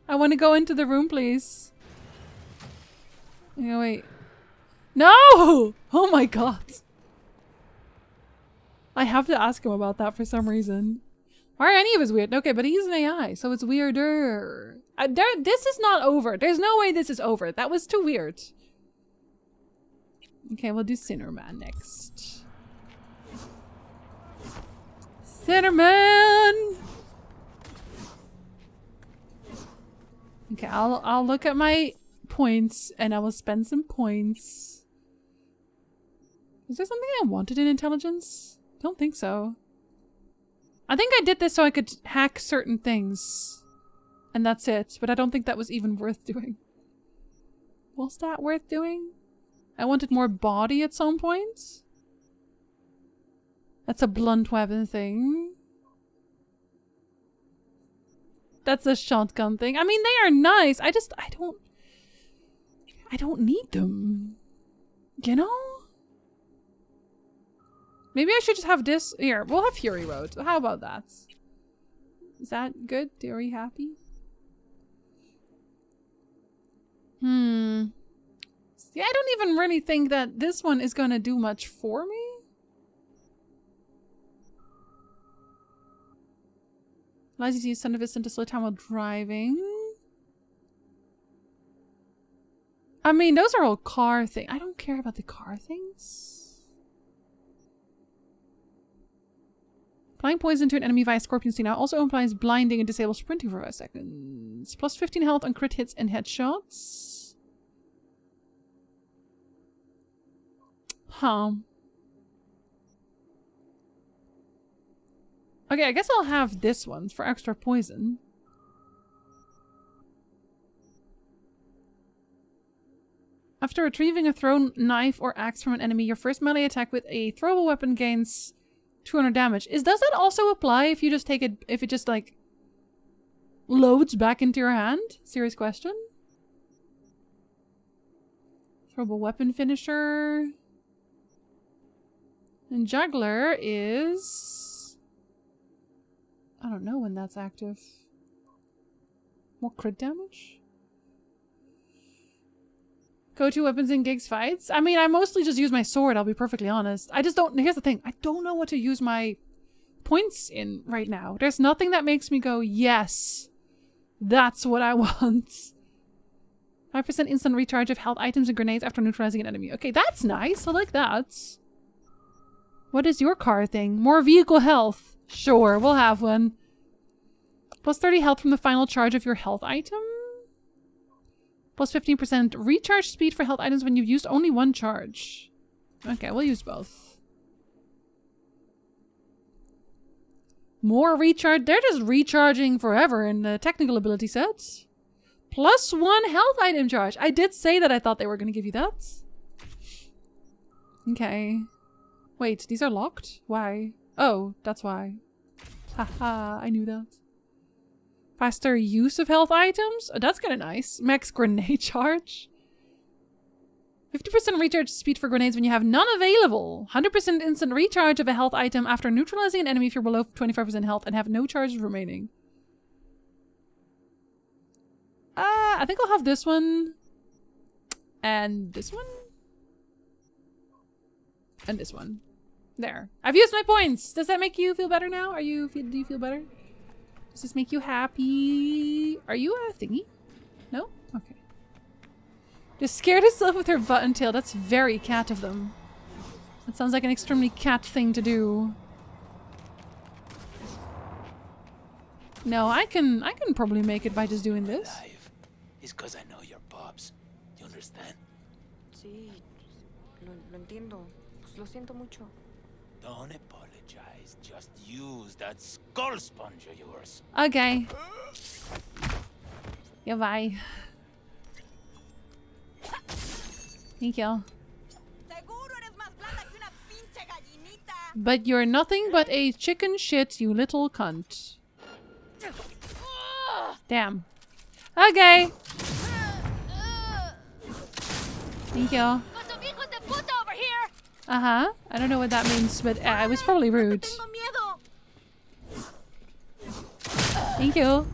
I want to go into the room, please. Yeah, wait. No! Oh my god. I have to ask him about that for some reason. Why are any of us weird? Okay, but he's an AI, so it's weirder. This is not over. There's no way this is over. That was too weird. Okay, we'll do Sinnerman next. Sinnerman! Okay, I'll look at my points and I will spend some points. Is there something I wanted in intelligence? Don't think so. I think I did this so I could hack certain things. And that's it. But I don't think that was even worth doing. Was that worth doing? I wanted more body at some point. That's a blunt weapon thing. That's a shotgun thing. I mean, they are nice. I don't need them. You know? Maybe I should just have this. Here, we'll have Fury Road. How about that? Is that good? Are we happy? See, I don't even really think that this one is gonna do much for me. Allows you to use Son of Instant to slow time while driving. I mean, those are all car things. I don't care about the car things. Applying poison to an enemy via Scorpion Sting now also implies blinding and disables sprinting for 5 seconds. Plus 15 health on crit hits and headshots. Huh. Okay, I guess I'll have this one for extra poison. After retrieving a thrown knife or axe from an enemy, your first melee attack with a throwable weapon gains 200 damage. Does that also apply if you just take it, if it just like loads back into your hand? Serious question. Throwable weapon finisher. And juggler is... I don't know when that's active. More crit damage? Go-to weapons in gigs fights? I mean, I mostly just use my sword, I'll be perfectly honest. I just don't... Here's the thing. I don't know what to use my points in right now. There's nothing that makes me go, yes, that's what I want. 5% instant recharge of health items and grenades after neutralizing an enemy. Okay, that's nice. I like that. What is your car thing? More vehicle health. Sure, we'll have one. Plus 30 health from the final charge of your health item. Plus 15% recharge speed for health items when you've used only one charge. Okay, we'll use both. More recharge. They're just recharging forever in the technical ability set. Plus 1 health item charge. I did say that I thought they were going to give you that. Okay. Wait, these are locked? Why? Oh, that's why. Haha, I knew that. Faster use of health items? Oh, that's kind of nice. Max grenade charge. 50% recharge speed for grenades when you have none available. 100% instant recharge of a health item after neutralizing an enemy if you're below 25% health and have no charges remaining. I think I'll have this one. And this one. And this one. There. I've used my points. Does that make you feel better now? Do you feel better? Does this make you happy? Are you a thingy? No? Okay. Just scared herself with her button tail. That's very cat of them. That sounds like an extremely cat thing to do. No, I can probably make it by just doing this. Alive is because I know your pops. You understand? Sí, lo entiendo. Pues lo siento mucho. Don't apologize. Just use that skull sponge of yours. Okay. Goodbye. Thank you. But you're nothing but a chicken shit, you little cunt. Damn. Okay. Thank you. Uh-huh. I don't know what that means, but it was probably rude. Thank you.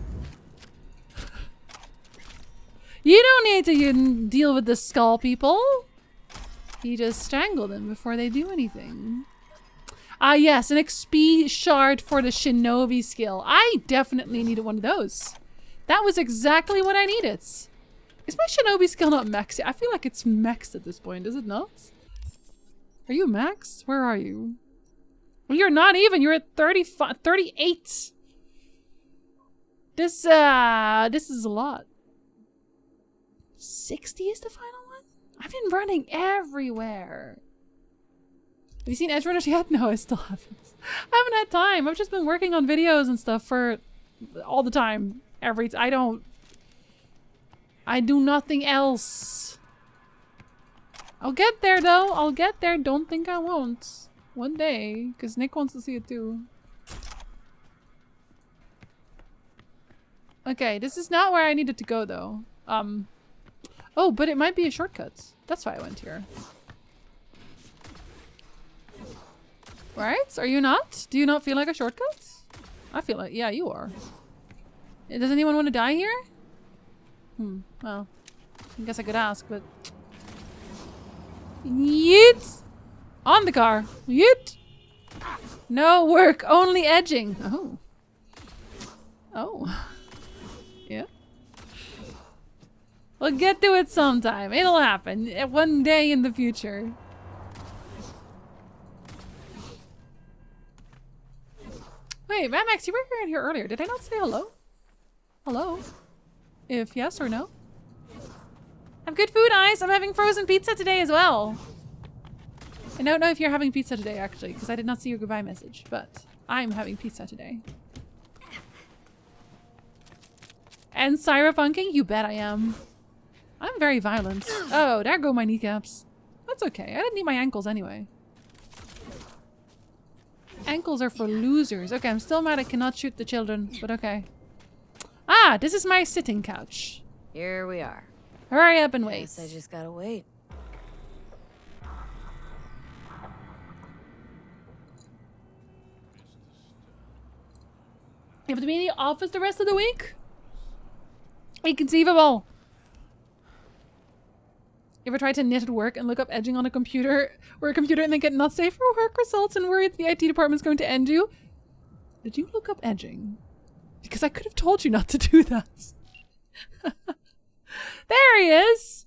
You don't need to deal with the skull people. You just strangle them before they do anything. Ah, yes, an XP shard for the Shinobi skill. I definitely needed one of those. That was exactly what I needed. Is my Shinobi skill not maxed? I feel like it's maxed at this point, is it not? Are you maxed? Where are you? Well, you're not even. You're at 35, 38. This is a lot. 60 is the final one? I've been running everywhere. Have you seen Edge Runners yet? No, I still haven't. I haven't had time. I've just been working on videos and stuff for all the time. I do nothing else. I'll get there though. I'll get there. Don't think I won't. One day. Because Nick wants to see it too. Okay, this is not where I needed to go though. Oh, but it might be a shortcut. That's why I went here. Right? Are you not? Do you not feel like a shortcut? I feel like, yeah, you are. Does anyone want to die here? Well, I guess I could ask, but... Yeet! On the car. Yeet! No work, only edging. Oh. Oh. Yeah. We'll get to it sometime. It'll happen. One day in the future. Wait, Mad Max, you were here earlier. Did I not say hello? Hello? If yes or no? Have good food, Ice. I'm having frozen pizza today as well. I don't know if you're having pizza today, actually, because I did not see your goodbye message, but I'm having pizza today. And cyberpunking? You bet I am. I'm very violent. Oh, there go my kneecaps. That's okay. I didn't need my ankles anyway. Ankles are for losers. Okay, I'm still mad I cannot shoot the children, but okay. Ah, this is my sitting couch. Here we are. Hurry up and wait. Guess I just gotta wait. You have to be in the office the rest of the week? Inconceivable. You ever tried to knit at work and look up edging on a computer and then get not safe for work results and worry that the IT department's going to end you? Did you look up edging? Because I could have told you not to do that. There he is!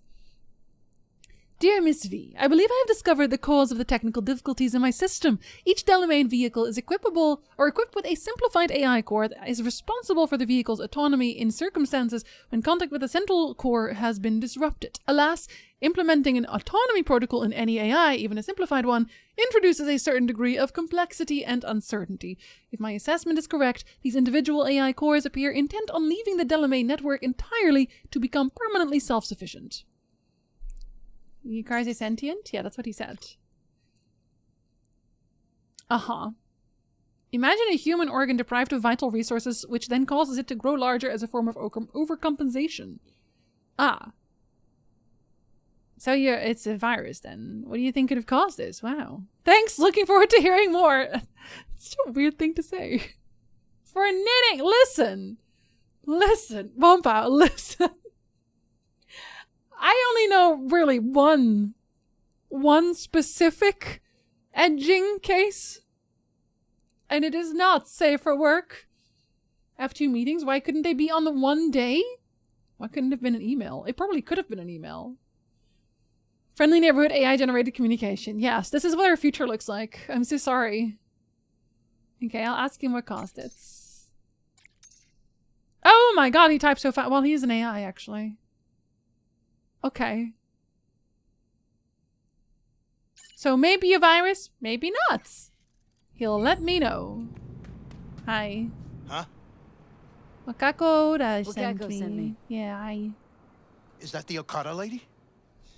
Dear Miss V, I believe I have discovered the cause of the technical difficulties in my system. Each Delamain vehicle is equipped with a simplified AI core that is responsible for the vehicle's autonomy in circumstances when contact with the central core has been disrupted. Alas, implementing an autonomy protocol in any AI, even a simplified one, introduces a certain degree of complexity and uncertainty. If my assessment is correct, these individual AI cores appear intent on leaving the Delamain network entirely to become permanently self-sufficient. Your cars are sentient? Yeah, that's what he said. Uh-huh. Imagine a human organ deprived of vital resources, which then causes it to grow larger as a form of overcompensation. Ah. So it's a virus then. What do you think could have caused this? Wow. Thanks! Looking forward to hearing more! It's a weird thing to say. For knitting! Listen! Listen! Bompa, listen! I only know really one specific edging case. And it is not safe for work. I have 2 meetings. Why couldn't they be on the one day? Why couldn't it have been an email? It probably could have been an email. Friendly neighborhood AI generated communication. Yes, this is what our future looks like. I'm so sorry. Okay, I'll ask him what caused it. Oh my god, he types so fast. Well, he's an AI, actually. Okay. So maybe a virus, maybe not. He'll let me know. Hi. Huh? Wakako Wakako sent me. Yeah, hi. Is that the Okada lady?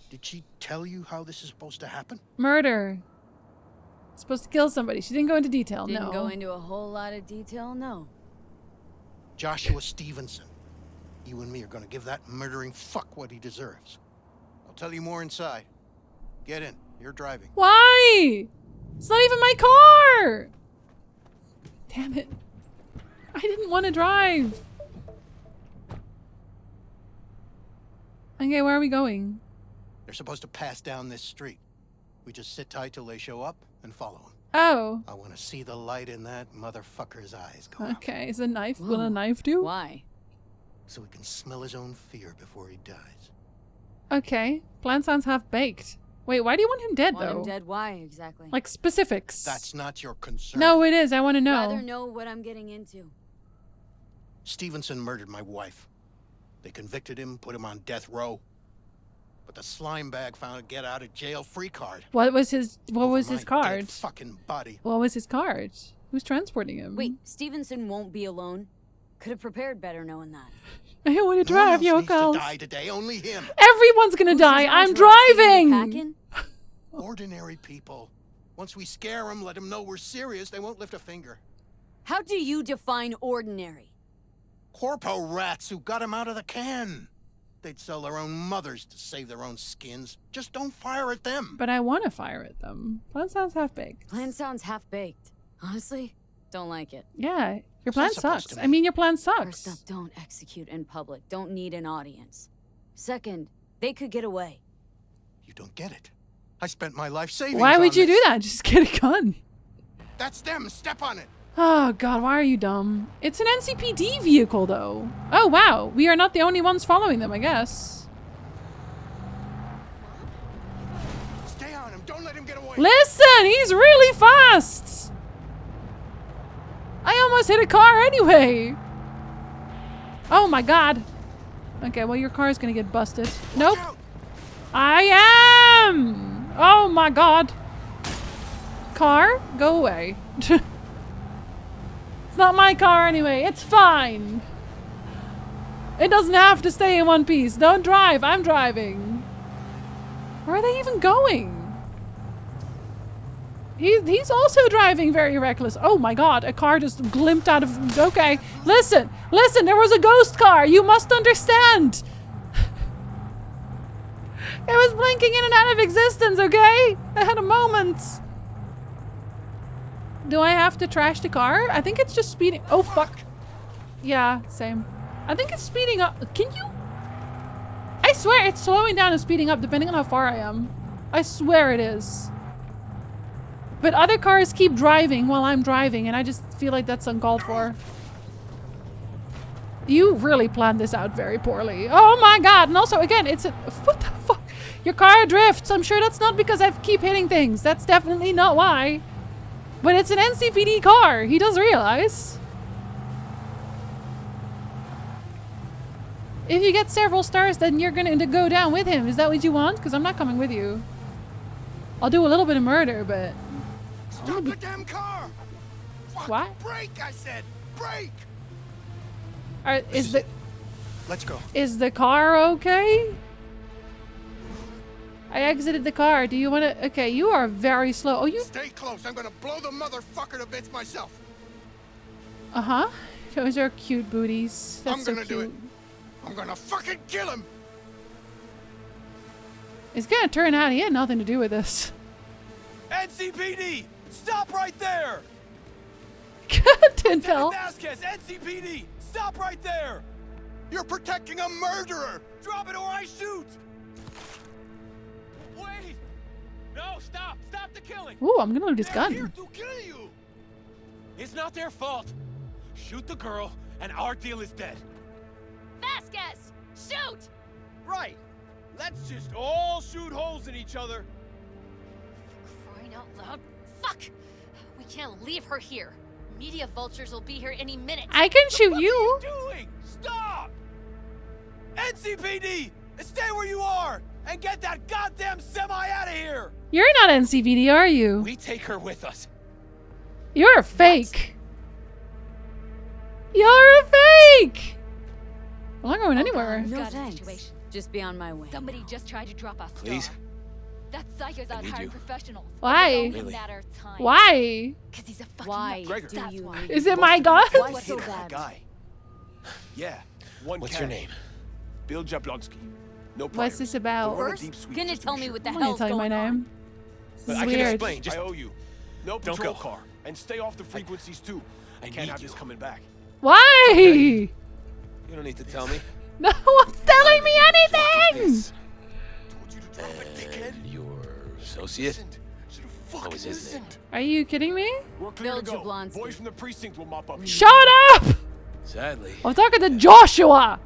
Did she tell you how this is supposed to happen? Murder. Supposed to kill somebody. She didn't go into detail, Didn't no. go into a whole lot of detail, no. Joshua Stevenson. You and me are gonna give that murdering fuck what he deserves. I'll tell you more inside. Get in. You're driving. Why? It's not even my car! Damn it. I didn't want to drive. Okay, where are we going? They're supposed to pass down this street. We just sit tight till they show up and follow them. Oh. I want to see the light in that motherfucker's eyes go Okay, is a knife? Will a knife do? Why? so he can smell his own fear before he dies. Okay. Plan sounds half-baked. Wait, why do you want him dead, Want though? him dead? Why, exactly? Like, specifics. That's not your concern. No, it is. I want to know. Rather know what I'm getting into. Stevenson murdered my wife. They convicted him, put him on death row. But the slime bag found a get-out-of-jail-free card. What was his my card? dead fucking body. What was his card? Who's transporting him? Wait, Stevenson won't be alone. Could have prepared better knowing that. I don't want to drive, No one else Yoko. needs to die today, only him. Everyone's gonna die. I'm driving. Ordinary people. Once we scare them, let them know we're serious, they won't lift a finger. How do you define ordinary? Corpo rats who got him out of the can. They'd sell their own mothers to save their own skins. Just don't fire at them. But I want to fire at them. Plan sounds half-baked. Plan sounds half-baked. Honestly, don't like it. Yeah, your plan sucks. I mean, your plan sucks. First up, don't execute in public. Don't need an audience. Second, they could get away. You don't get it. I spent my life saving. Why would you do that? Just get a gun. That's them. Step on it. Oh god, why are you dumb? It's an NCPD vehicle, though. Oh wow, we are not the only ones following them, I guess. Stay on him. Don't let him get away. Listen, he's really fast. I almost hit a car anyway. Oh my god. Okay, well your car is gonna get busted. Nope. I am. Oh my god. Car, go away. It's not my car anyway. It's fine. It doesn't have to stay in one piece. Don't drive. I'm driving. Where are they even going? He's also driving very reckless. Oh my god, a car just glimpsed out of... Okay, listen, there was a ghost car. You must understand. It was blinking in and out of existence, okay? I had a moment. Do I have to trash the car? I think it's just speeding. Oh, fuck. Yeah, same. I think it's speeding up. Can you? I swear it's slowing down and speeding up depending on how far I am. I swear it is. But other cars keep driving while I'm driving, and I just feel like that's uncalled for. You really planned this out very poorly. Oh my god. And also, again, it's a... What the fuck? Your car drifts. I'm sure that's not because I keep hitting things. That's definitely not why. But it's an NCPD car. He does realize. If you get several stars, then you're gonna go down with him. Is that what you want? Because I'm not coming with you. I'll do a little bit of murder, but... Stop the damn car! What? Brake, I said! Brake! Let's go. Is the car okay? I exited the car. Do you want to... Okay, you are very slow. Oh, you... Stay close. I'm gonna blow the motherfucker to bits myself. Uh-huh. Those are cute booties. That's I'm so gonna cute. do it. I'm gonna fucking kill him. It's gonna turn out he had nothing to do with this. NCPD! Stop right there! Tinpel. Vasquez, NCPD! Stop right there! You're protecting a murderer! Drop it or I shoot! Wait! No, stop! Stop the killing! Ooh, I'm gonna load his They're gun. here to kill you! It's not their fault. Shoot the girl, and our deal is dead. Vasquez! Shoot! Right. Let's just all shoot holes in each other. Crying out loud. Fuck! We can't leave her here. Media vultures will be here any minute. I can shoot you. What are you doing? Stop! NCPD! Stay where you are! And get that goddamn semi out of here! You're not NCPD, are you? We take her with us. You're a fake. You're a fake. I'm not going anywhere. No thanks. Just be on my way. Somebody just tried to drop us. Please? That psycho's out need hiring you. professionals. Why? It's only a Really? matter of time. Why? Because he's a fucking Why Gregor. do That's you why. need Is it my god? Why so bad? Guy. Yeah. What's your name? Bill Jablonski. No What's priors. this about? But we're in a First, deep sweep can you just to tell be me sure. what the I'm not gonna hell's tell you my going on? name. This But is I can weird. explain. Just I owe you. No Don't patrol go. car. And stay off the frequencies too. I can't need have this you. coming back. Why? You don't need to tell me. No one's telling me anything. And your associate? What was his name? Are you kidding me? We're clear to Bill go. Jablonski. Boys from the precinct will mop up. Shut up! Sadly, I'm talking to Joshua.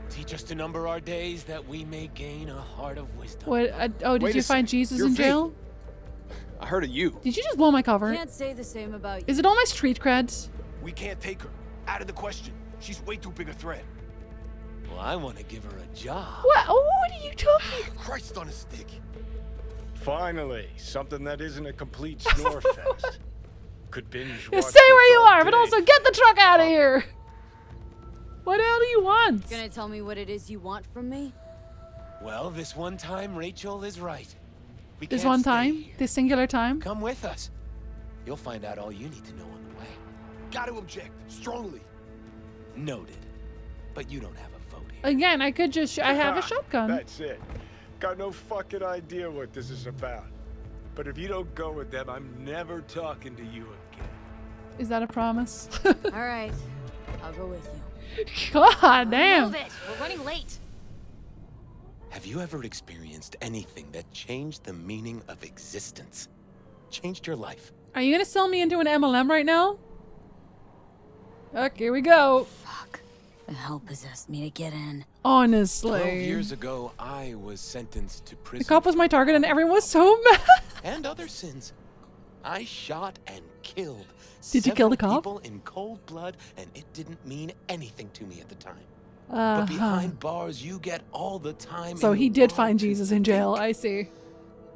Teach us to number our days that we may gain a heart of wisdom. What? Oh, did Wait you a find second. Jesus You're in V. jail? I heard of you. Did you just blow my cover? Can't say the same about you. Is it all my street creds? We can't take her. Out of the question. She's way too big a threat. Well, I want to give her a job. What? What are you talking? Christ on a stick. Finally, something that isn't a complete snore fest. Could binge Yeah, watch stay where this you all are, but day. also get the truck out of here. What the hell do you want? Gonna tell me what it is you want from me? Well, this one time, Rachel is right. We This can't one stay time? here. This singular time? Come with us. You'll find out all you need to know on the way. Got to object. Strongly. Noted. But you don't have a vote here. Again, I could just. I have a shotgun. That's it. Got no fucking idea what this is about. But if you don't go with them, I'm never talking to you again. Is that a promise? All right, I'll go with you. God damn. Move it. We're running late. Have you ever experienced anything that changed the meaning of existence? Changed your life? Are you gonna sell me into an MLM right now? Okay, here we go. Fuck. The hell possessed me to get in. 12 Honestly. years ago, I was sentenced to prison. The cop was my target and everyone was so mad. And other sins. I shot and killed. Did you kill the several cop? people in cold blood, and it didn't mean anything to me at the time. Uh-huh. But behind bars, you get all the time. So in he the did world find to Jesus in jail. think. I see.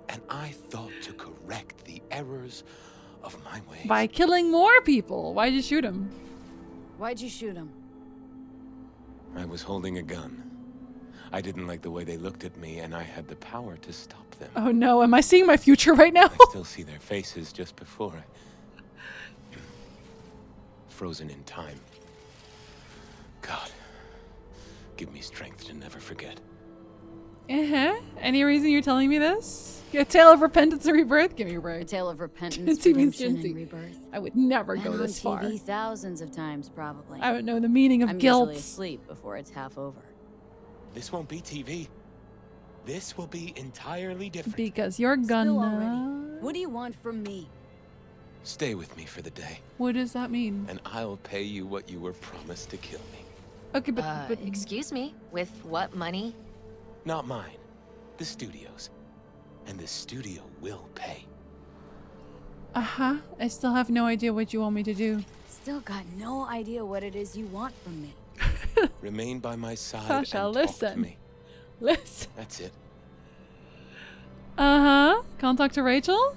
And I thought to correct the errors of my ways. By killing more people. Why'd you shoot him? Why'd you shoot him? I was holding a gun. I didn't like the way they looked at me, and I had the power to stop them. Oh no, am I seeing my future right now? I still see their faces just before I... Frozen in time. God, give me strength to never forget. Uh-huh. Any reason you're telling me this? A tale of repentance and rebirth? Give me a A break. tale of repentance, Jinxie means redemption, Jinxie. and rebirth. I would never Been go on this far. TV thousands of times, probably. I don't know the meaning of I'm guilt. usually asleep before it's half over. This won't be TV. This will be entirely different. Because you're Spill gonna... already. What do you want from me? Stay with me for the day, What does that mean? and I'll pay you what you were promised to kill me. Okay, but Excuse me? With what money? Not mine. The studio's. And the studio will pay. uh-huh. I still have no idea what you want me to do. Still got no idea what it is you want from me. Remain by my side Sasha, and talk to listen. me. Listen. That's it. Uh-huh. Can't talk to Rachel?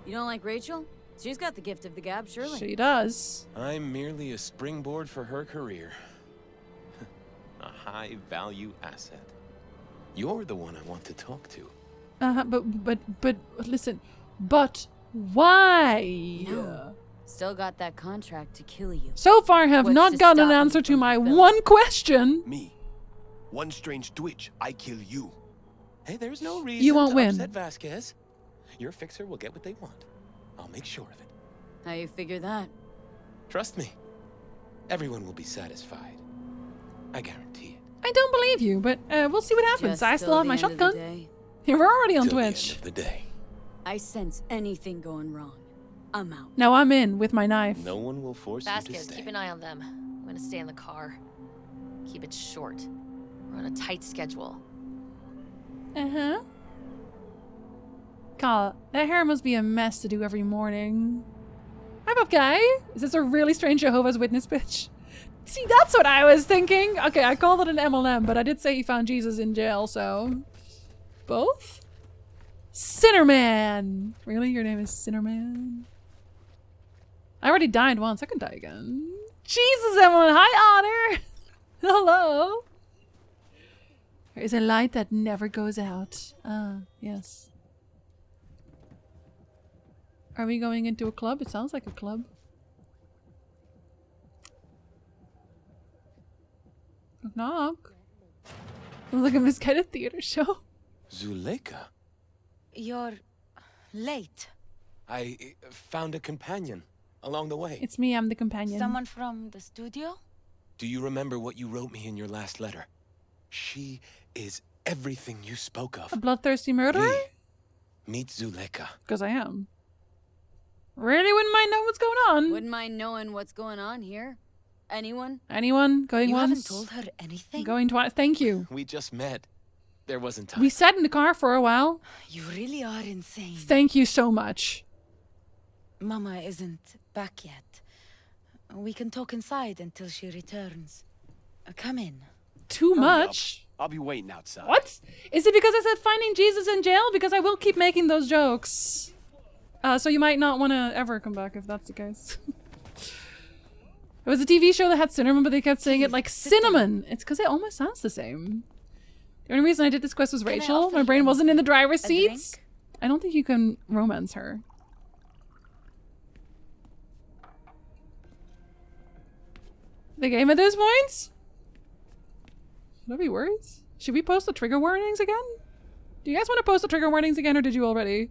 You don't like Rachel? She's got the gift of the gab, surely. She does. I'm merely a springboard for her career. A high-value asset. You're the one I want to talk to. Uh-huh, but listen. But why? No. Still got that contract to kill you. So far have What's not to gotten an stop me answer to from my fulfilling? one question. Me. One strange twitch, I kill you. Hey, there's no reason You won't to win. upset Vasquez. Your fixer will get what they want. I'll make sure of it. How you figure that? Trust me. Everyone will be satisfied. I guarantee it. I don't believe you, but we'll see what happens. Just I still have till my the end of the shotgun. day. We're already on Till the Twitch. end of the day. I sense anything going wrong. I'm out. Now I'm in with my knife. No one will force you to Vasquez, stay. keep an eye on them. I'm gonna stay in the car. Keep it short. We're on a tight schedule. Uh-huh. God, that hair must be a mess to do every morning. up, guy? Is this a really strange Jehovah's Witness bitch? See, that's what I was thinking. Okay, I called it an MLM, but I did say he found Jesus in jail, so... Both? Sinnerman! Really? Your name is Sinnerman? I already died once. I can die again. Jesus, everyone! Hi, Honor! Hello! There is a light that never goes out. Ah, yes. Are we going into a club? It sounds like a club. Knock. Sounds like a misguided theater show. Zuleika? You're late. I found a companion along the way. It's me, I'm the companion. Someone from the studio? Do you remember what you wrote me in your last letter? She is everything you spoke of. A bloodthirsty murderer? Meet Zuleika. Because I am. Really wouldn't mind knowing what's going on. Wouldn't mind knowing what's going on here. Anyone? Anyone? Going you once? You haven't told her anything? Going twice? Thank you. We just met. There wasn't time. We sat in the car for a while. You really are insane. Thank you so much. Mama isn't back yet. We can talk inside until she returns. Come in. Too much? I'll be waiting outside. What? Is it because I said finding Jesus in jail? Because I will keep making those jokes. So you might not want to ever come back if that's the case. It was a TV show that had cinnamon, but they kept saying it like cinnamon. It's because it almost sounds the same. The only reason I did this quest was Rachel. My brain wasn't in the driver's seats. I don't think you can romance her. The game at this point? Should I be worried? Should we post the trigger warnings again? Do you guys want to post the trigger warnings again, or did you already?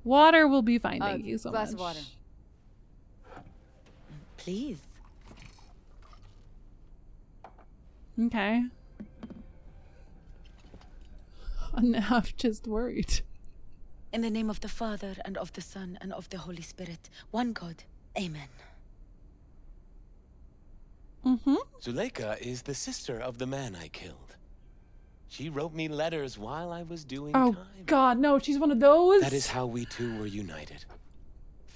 Water will be fine, thank you so much. Glass of water. Please. Okay. Now I'm just worried. In the name of the Father, and of the Son, and of the Holy Spirit, one God. Amen. Zuleika is the sister of the man I killed. She wrote me letters while I was doing time. God, no, she's one of those? That is how we two were united.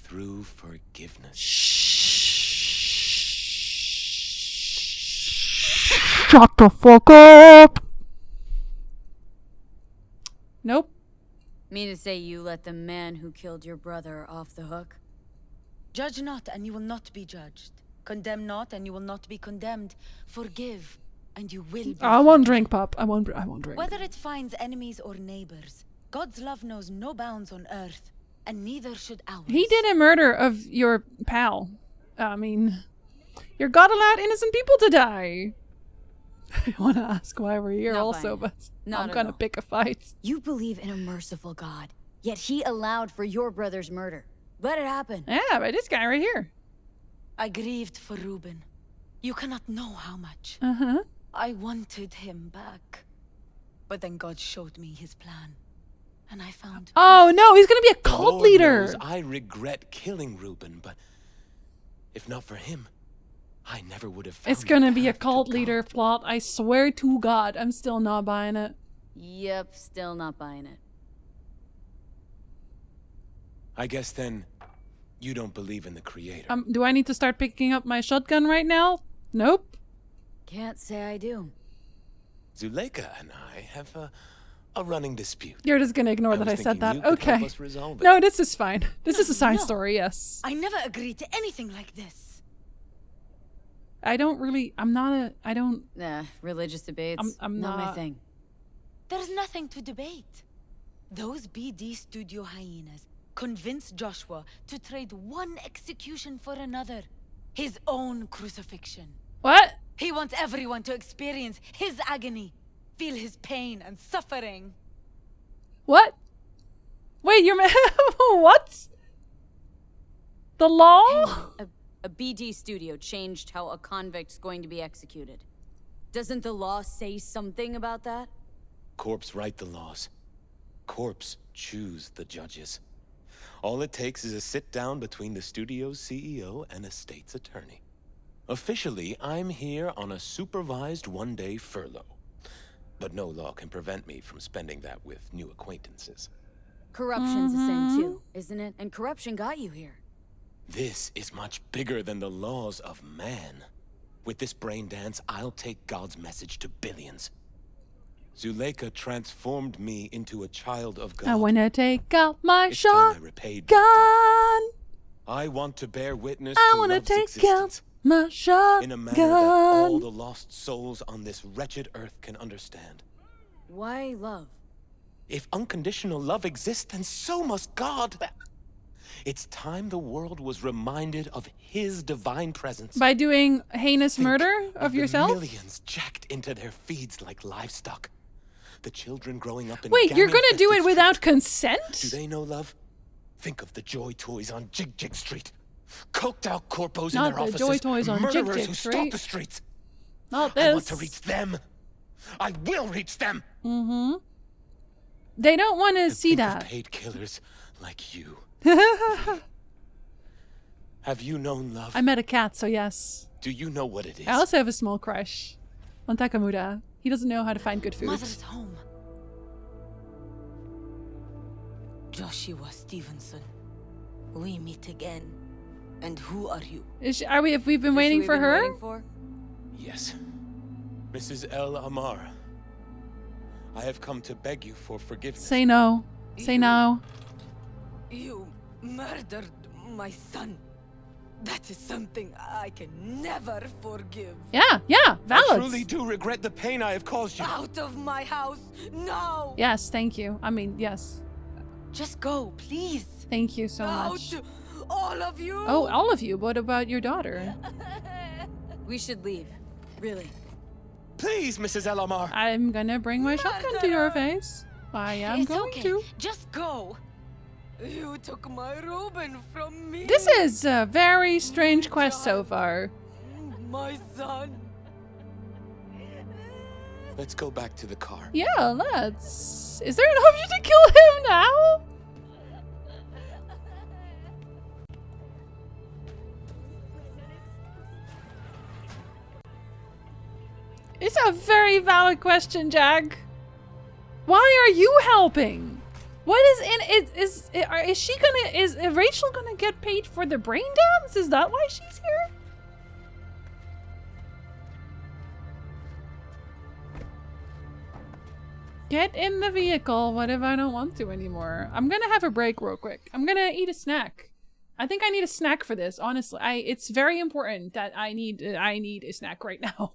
Through forgiveness. Shut the fuck up! Nope. Mean to say you let the man who killed your brother off the hook? Judge not, and you will not be judged. Condemn not, and you will not be condemned. Forgive, and you will be I won't drink, Pop. I won't drink. Whether it finds enemies or neighbors, God's love knows no bounds on earth, and neither should ours. He did a murder of your pal. I mean, your God allowed innocent people to die. I want to ask why we're here also, but I'm gonna pick a fight. You believe in a merciful God, yet he allowed for your brother's murder. Let it happen. Yeah, by this guy right here. I grieved for Reuben. You cannot know how much. I wanted him back. But then God showed me his plan. And I found... Oh no, he's gonna be a cult leader! Knows I regret killing Reuben, but if not for him, I never would have found It's gonna be a cult leader plot, I swear to God. I'm still not buying it. Yep, still not buying it. I guess then, you don't believe in the Creator. Do I need to start picking up my shotgun right now? Nope. Can't say I do. Zuleika and I have a running dispute. You're just gonna ignore that I said that. You could okay. help us resolve it. No, this is fine. This is a side story, yes. I never agreed to anything like this. I don't really... I'm not a... I don't... Nah, religious debates. I'm not not my thing. There's nothing to debate. Those BD Studio hyenas convinced Joshua to trade one execution for another. His own crucifixion. What? He wants everyone to experience his agony, feel his pain and suffering. What? Wait, you're... What? The law? A BD studio changed how a convict's going to be executed. Doesn't the law say something about that? Corps write the laws. Corps choose the judges. All it takes is a sit-down between the studio's CEO and a state's attorney. Officially, I'm here on a supervised one-day furlough. But no law can prevent me from spending that with new acquaintances. Corruption's a sin too, isn't it? And corruption got you here. This is much bigger than the laws of man. With this brain dance, I'll take God's message to billions. Zuleika transformed me into a child of God. I wanna take out my It's time I repaid shotgun. I want to bear witness I to wanna love's take existence out my shotgun. in a manner that all the lost souls on this wretched earth can understand. Why love? If unconditional love exists, then so must God. It's time the world was reminded of his divine presence. By doing heinous Think murder of the yourself? millions jacked into their feeds like livestock. The children growing up in Wait, you're gonna do it gang-infested without streets. consent? Do they know love? Think of the joy toys on Jig Jig Street. Coked out corpos in Not their the offices. joy toys on Jig murderers Jig who Street. stalk the streets. Not I want to this. reach them. I will reach them. Mm-hmm. They don't want to see Think of that. paid killers like you. Have you known love? I met a cat, so yes. Do you know what it is? I also have a small crush on Takamura. He doesn't know how to find good food. Mother's home. Joshua Stevenson. We meet again. And who are you? Have we been waiting for her? Yes. Mrs. El Amar. I have come to beg you for forgiveness. Say no. Say no. You murdered my son. That is something I can never forgive. Yeah, valid. I truly do regret the pain I have caused you. Out of my house. No. Yes, thank you. I mean, yes. Just go, please. Thank you so Out. much. All of you. Oh, all of you. What about your daughter? We should leave. Really. Please, Mrs. El Amar. I'm gonna bring my shotgun to your face. I am It's going okay. to. Just go. You took my Reuben from me. This is a very strange quest so far. My son. Let's go back to the car. Yeah, let's. Is there an option to kill him now? It's a very valid question, Jack. Why are you helping? What is is Rachel gonna get paid for the brain dance? Is that why she's here? Get in the vehicle. What if I don't want to anymore? I'm gonna have a break real quick. I'm gonna eat a snack. I think I need a snack for this, honestly. It's very important that I need a snack right now.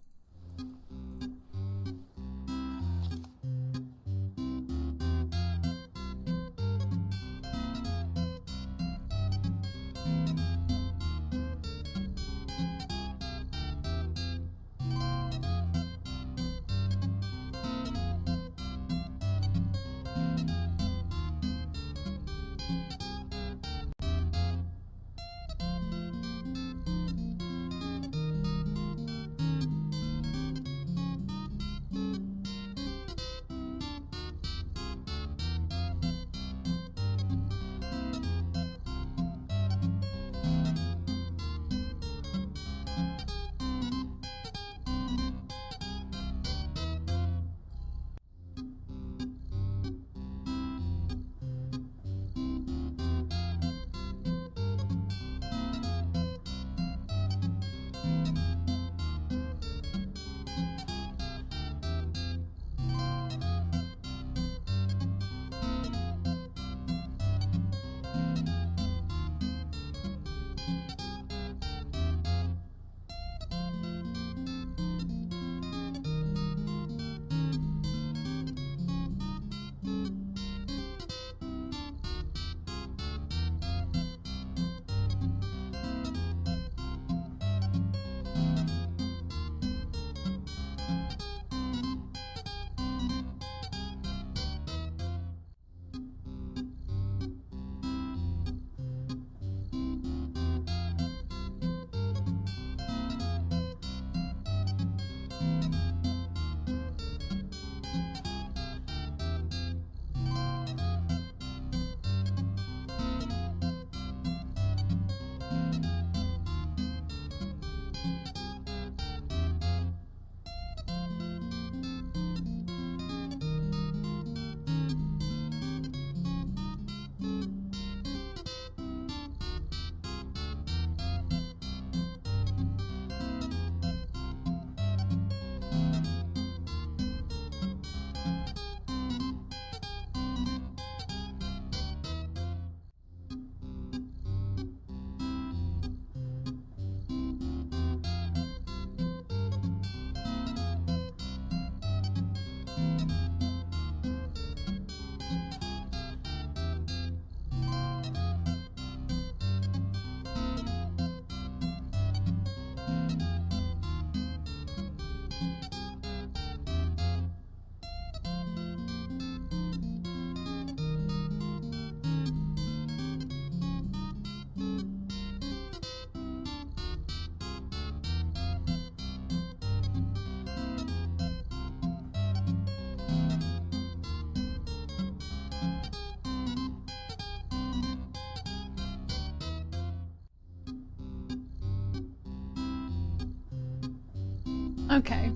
Okay.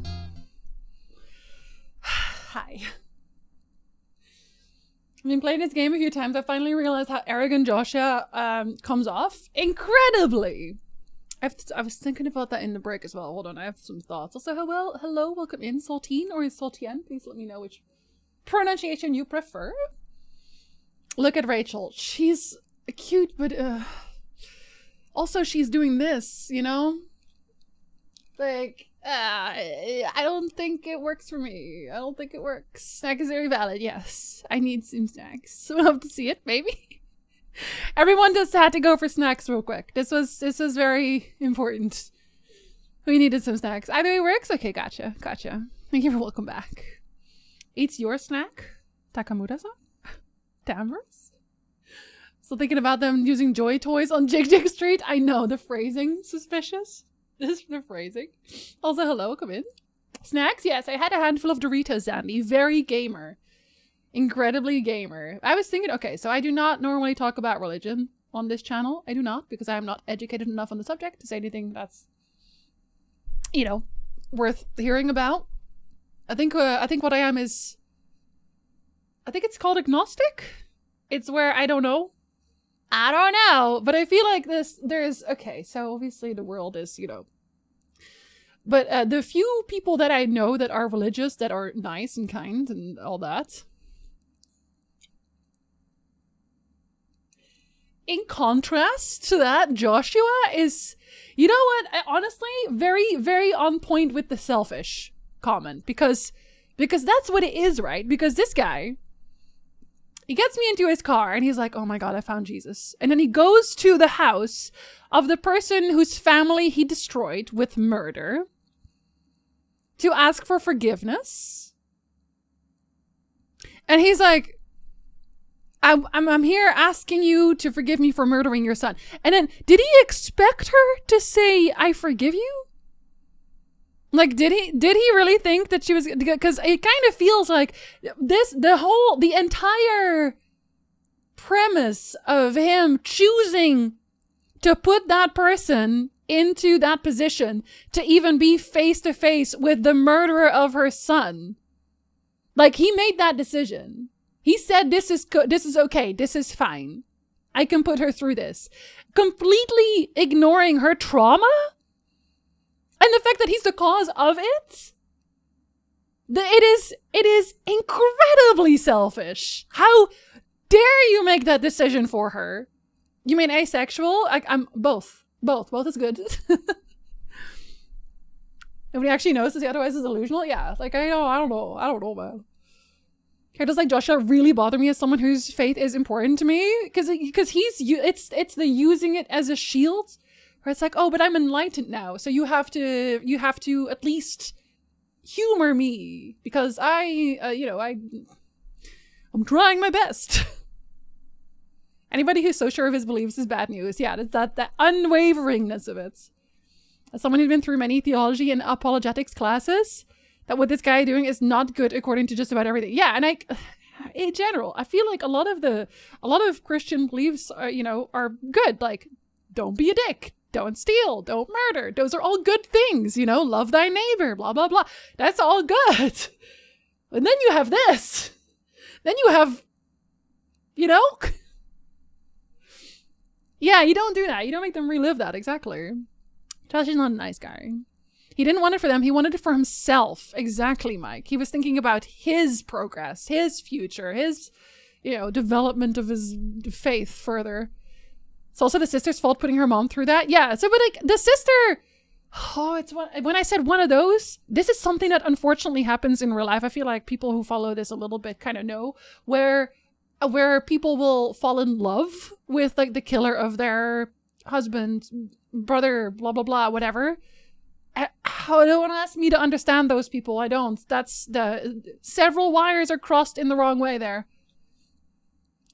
Hi. I've been playing this game a few times. I finally realized how arrogant Joshua comes off incredibly. I was thinking about that in the break as well. Hold on, I have some thoughts. Also, hello, welcome in, Saltine or Saltien. Please let me know which pronunciation you prefer. Look at Rachel. She's cute, but also she's doing this, you know? Like, I don't think it works for me. I don't think it works. Snack is very valid, yes. I need some snacks. We'll have to see it, maybe. Everyone just had to go for snacks real quick. This was very important. We needed some snacks. Either way works? Okay, gotcha. Thank you for welcome back. Eats your snack? Takamura-san? Danvers? Still thinking about them using Joy Toys on Jig Jig Street? I know, the phrasing. Suspicious. This is the phrasing. Also, hello, come in. Snacks? Yes, I had a handful of Doritos, Zandy. Very gamer. Incredibly gamer. I was thinking, okay, so I do not normally talk about religion on this channel. I do not, because I am not educated enough on the subject to say anything that's, you know, worth hearing about. I think what I am is, I think it's called agnostic. It's where I don't know. I don't know, but I feel like okay, so obviously the world is, you know, but the few people that I know that are religious, that are nice and kind and all that, in contrast to that, Joshua is, you know what, honestly, very, very on point with the selfish comment, because that's what it is, right? Because this guy, he gets me into his car and he's like, oh my god, I found Jesus. And then he goes to the house of the person whose family he destroyed with murder to ask for forgiveness. And he's like, I'm here asking you to forgive me for murdering your son. And then, did he expect her to say, I forgive you? Like, did he really think that she was, because it kind of feels like the entire premise of him choosing to put that person into that position to even be face to face with the murderer of her son. Like, he made that decision. He said, this is okay. This is fine. I can put her through this. Completely ignoring her trauma? And the fact that he's the cause of it? It is incredibly selfish. How dare you make that decision for her? You mean asexual? I'm both. Both is good. Nobody actually knows that the otherwise is delusional? Yeah, like I don't know, man. Does like Joshua really bother me as someone whose faith is important to me? Because it's the using it as a shield. Where it's like, oh, but I'm enlightened now, so you have to at least humor me because I'm trying my best. Anybody who's so sure of his beliefs is bad news. Yeah, it's that unwaveringness of it. As someone who's been through many theology and apologetics classes, that what this guy is doing is not good according to just about everything. Yeah, and in general, I feel like a lot of Christian beliefs are good. Like, don't be a dick. Don't steal, don't murder. Those are all good things, you know, love thy neighbor, blah, blah, blah. That's all good. And then you have this. Then you have, you know? Yeah, you don't do that. You don't make them relive that, exactly. Josh is not a nice guy. He didn't want it for them. He wanted it for himself. Exactly, Mike. He was thinking about his progress, his future, his, development of his faith further. It's also the sister's fault putting her mom through that. Yeah, so but like the sister, when I said one of those, this is something that unfortunately happens in real life. I feel like people who follow this a little bit kind of know where people will fall in love with like the killer of their husband, brother, blah, blah, blah, whatever. Don't ask me to understand those people. I don't. Several wires are crossed in the wrong way there.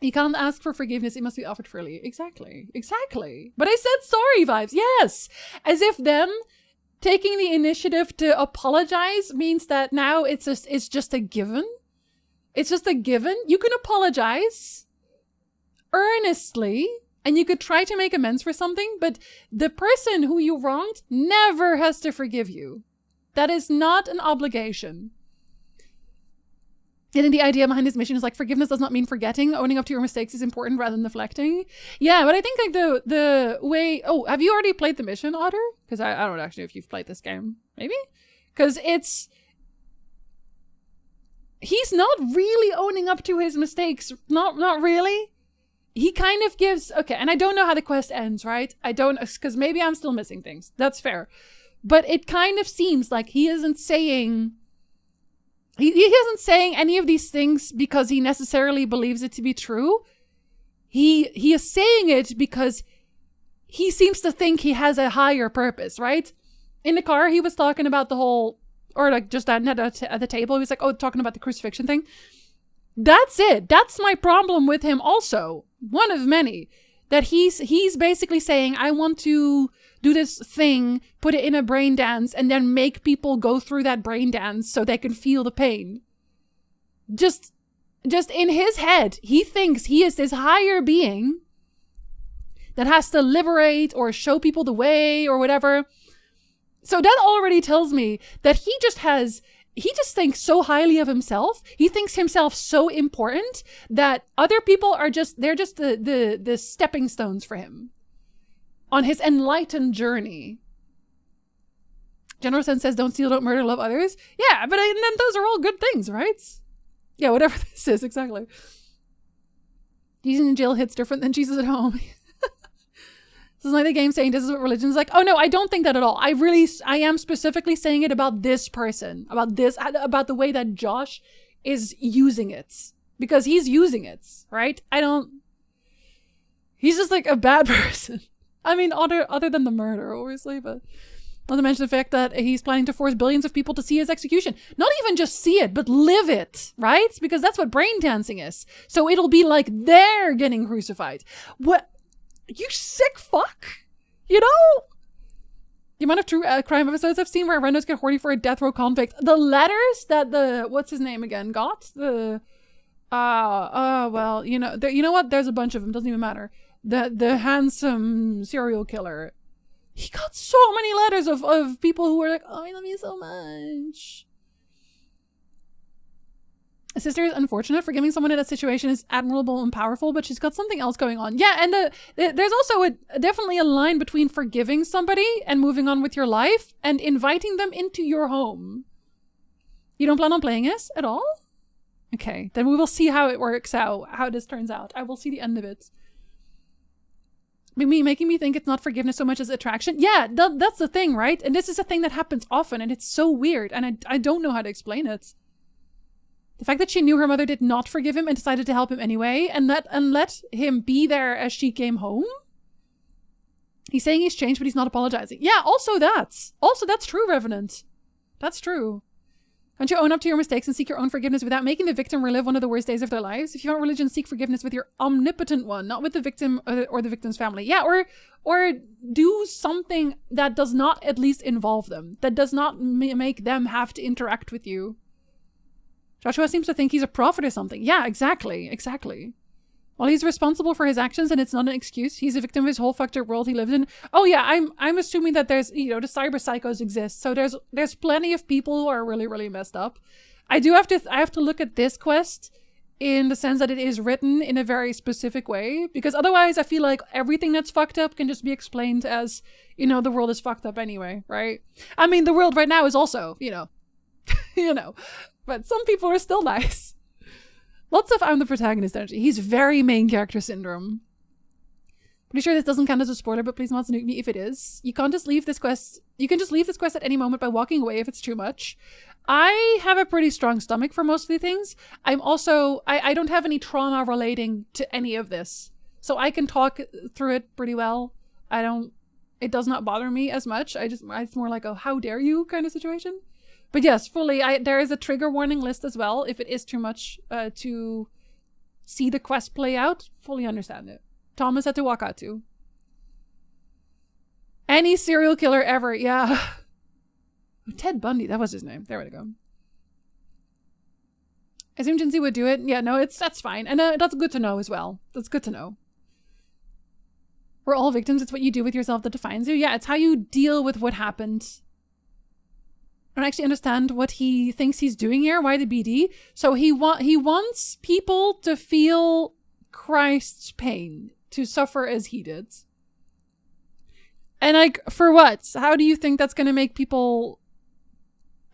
You can't ask for forgiveness, it must be offered freely. Exactly. But I said sorry vibes, yes! As if them taking the initiative to apologize means that now it's just a given. It's just a given. You can apologize earnestly, and you could try to make amends for something, but the person who you wronged never has to forgive you. That is not an obligation. And then the idea behind this mission is like, forgiveness does not mean forgetting. Owning up to your mistakes is important rather than deflecting. Yeah, but I think like the way... Oh, have you already played the mission, Otter? Because I don't actually know if you've played this game. Maybe? Because it's... He's not really owning up to his mistakes. Not really. He kind of gives... Okay, and I don't know how the quest ends, right? I don't... Because maybe I'm still missing things. That's fair. But it kind of seems like he isn't saying... He isn't saying any of these things because he necessarily believes it to be true. He is saying it because he seems to think he has a higher purpose, right? In the car, he was talking about the whole... Or like just at the table, he was like, oh, talking about the crucifixion thing. That's it. That's my problem with him also. One of many. That he's basically saying, I want to do this thing, put it in a brain dance, and then make people go through that brain dance so they can feel the pain. Just in his head, he thinks he is this higher being that has to liberate or show people the way or whatever. So that already tells me that he just thinks so highly of himself. He thinks himself so important that other people are they're just the stepping stones for him on his enlightened journey. General Sen says, don't steal, don't murder, love others. Yeah, but then those are all good things, right? Yeah, whatever this is, exactly. Jesus in jail hits different than Jesus at home. This is like the game saying this is what religion is like. Oh no, I don't think that at all. I am specifically saying it about this person, about the way that Josh is using it. Because he's using it, right? He's just like a bad person. I mean, other than the murder, obviously, but not to mention the fact that he's planning to force billions of people to see his execution. Not even just see it, but live it, right? Because that's what brain dancing is. So it'll be like they're getting crucified. What? You sick fuck? You know? The amount of true crime episodes I've seen where randos get horny for a death row convict. The letters that what's his name again, got? Well, you know what? There's a bunch of them. Doesn't even matter. The handsome serial killer. He got so many letters of people who were like, oh, I love you so much. A sister is unfortunate. Forgiving someone in that situation is admirable and powerful, but she's got something else going on. Yeah, and there's also definitely a line between forgiving somebody and moving on with your life and inviting them into your home. You don't plan on playing this at all? Okay, then we will see how it works out, how this turns out. I will see the end of it. Making me think it's not forgiveness so much as attraction. Yeah, that's the thing, right? And this is a thing that happens often, and it's so weird, and I don't know how to explain it. The fact that she knew her mother did not forgive him and decided to help him anyway, and let him be there as she came home. He's saying he's changed, but he's not apologizing. Yeah, also that's true, Revenant. That's true. Can't you own up to your mistakes and seek your own forgiveness without making the victim relive one of the worst days of their lives? If you want religion, seek forgiveness with your omnipotent one, not with the victim or the victim's family. Yeah, or do something that does not at least involve them, that does not make them have to interact with you. Joshua seems to think he's a prophet or something. Yeah, exactly. Well, he's responsible for his actions and it's not an excuse. He's a victim of his whole fucked up world he lived in. Oh yeah, I'm assuming that there's, the cyber psychos exist. So there's plenty of people who are really, really messed up. I have to look at this quest in the sense that it is written in a very specific way, because otherwise I feel like everything that's fucked up can just be explained as, the world is fucked up anyway, right? I mean, the world right now is also, but some people are still nice. Lots of I'm the protagonist energy. He's very main character syndrome. Pretty sure this doesn't count as a spoiler, but please not snoop me if it is. You can just leave this quest at any moment by walking away if it's too much. I have a pretty strong stomach for most of the things. I'm also, I don't have any trauma relating to any of this. So I can talk through it pretty well. It does not bother me as much. It's more like a how dare you kind of situation. But yes, fully, there is a trigger warning list as well if it is too much to see the quest play out. Fully understand it. Thomas had to walk out too. Any serial killer ever, yeah. Ted Bundy, that was his name. There we go. I assume Jinsey would do it. Yeah, no, that's fine. And that's good to know as well. That's good to know. We're all victims. It's what you do with yourself that defines you. Yeah, it's how you deal with what happened. don't actually understand what he thinks he's doing here. Why the BD? So he wants people to feel Christ's pain, to suffer as he did. And like, for what? How do you think that's going to make people,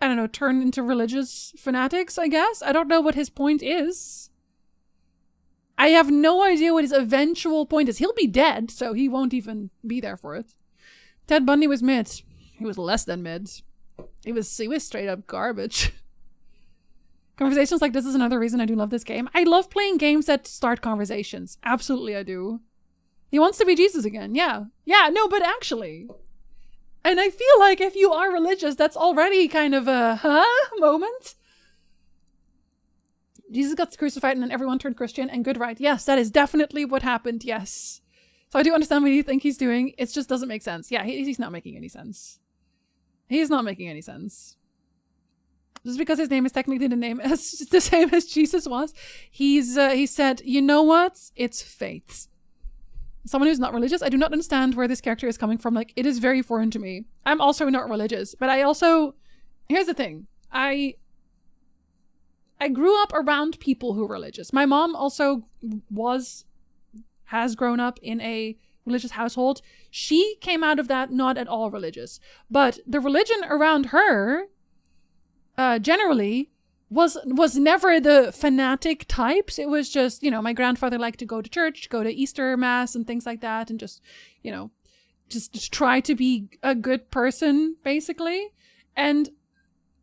I don't know, turn into religious fanatics, I guess? I don't know what his point is. I have no idea what his eventual point is. He'll be dead, so he won't even be there for it. Ted Bundy was mid. He was less than mid. He was straight up garbage. Conversations like this is another reason I do love this game. I love playing games that start conversations. Absolutely I do. He wants to be Jesus again. Yeah. Yeah, no, but actually. And I feel like if you are religious, that's already kind of a moment. Jesus got crucified and then everyone turned Christian and good, right? Yes, that is definitely what happened. Yes. So I do understand what you think he's doing. It just doesn't make sense. Yeah, he's not making any sense. He's not making any sense. Just because his name is technically the name as the same as Jesus was, he said, you know what? It's fate. Someone who's not religious, I do not understand where this character is coming from. Like, it is very foreign to me. I'm also not religious, but I also, here's the thing. I grew up around people who are religious. My mom also has grown up in a religious household. She came out of that not at all religious, but the religion around her, generally, was never the fanatic types. It was just, you know, my grandfather liked to go to church, go to Easter Mass and things like that, and just, you know, just try to be a good person, basically. And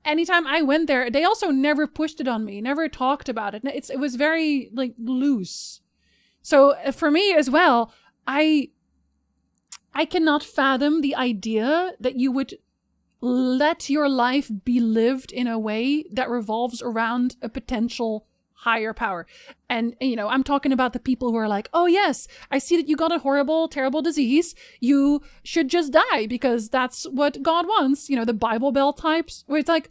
anytime I went there, they also never pushed it on me, never talked about it. It was very, like, loose. So for me as well, I cannot fathom the idea that you would let your life be lived in a way that revolves around a potential higher power. And, you know, I'm talking about the people who are like, oh yes, I see that you got a horrible, terrible disease. You should just die because that's what God wants. You know, the Bible Belt types, where it's like,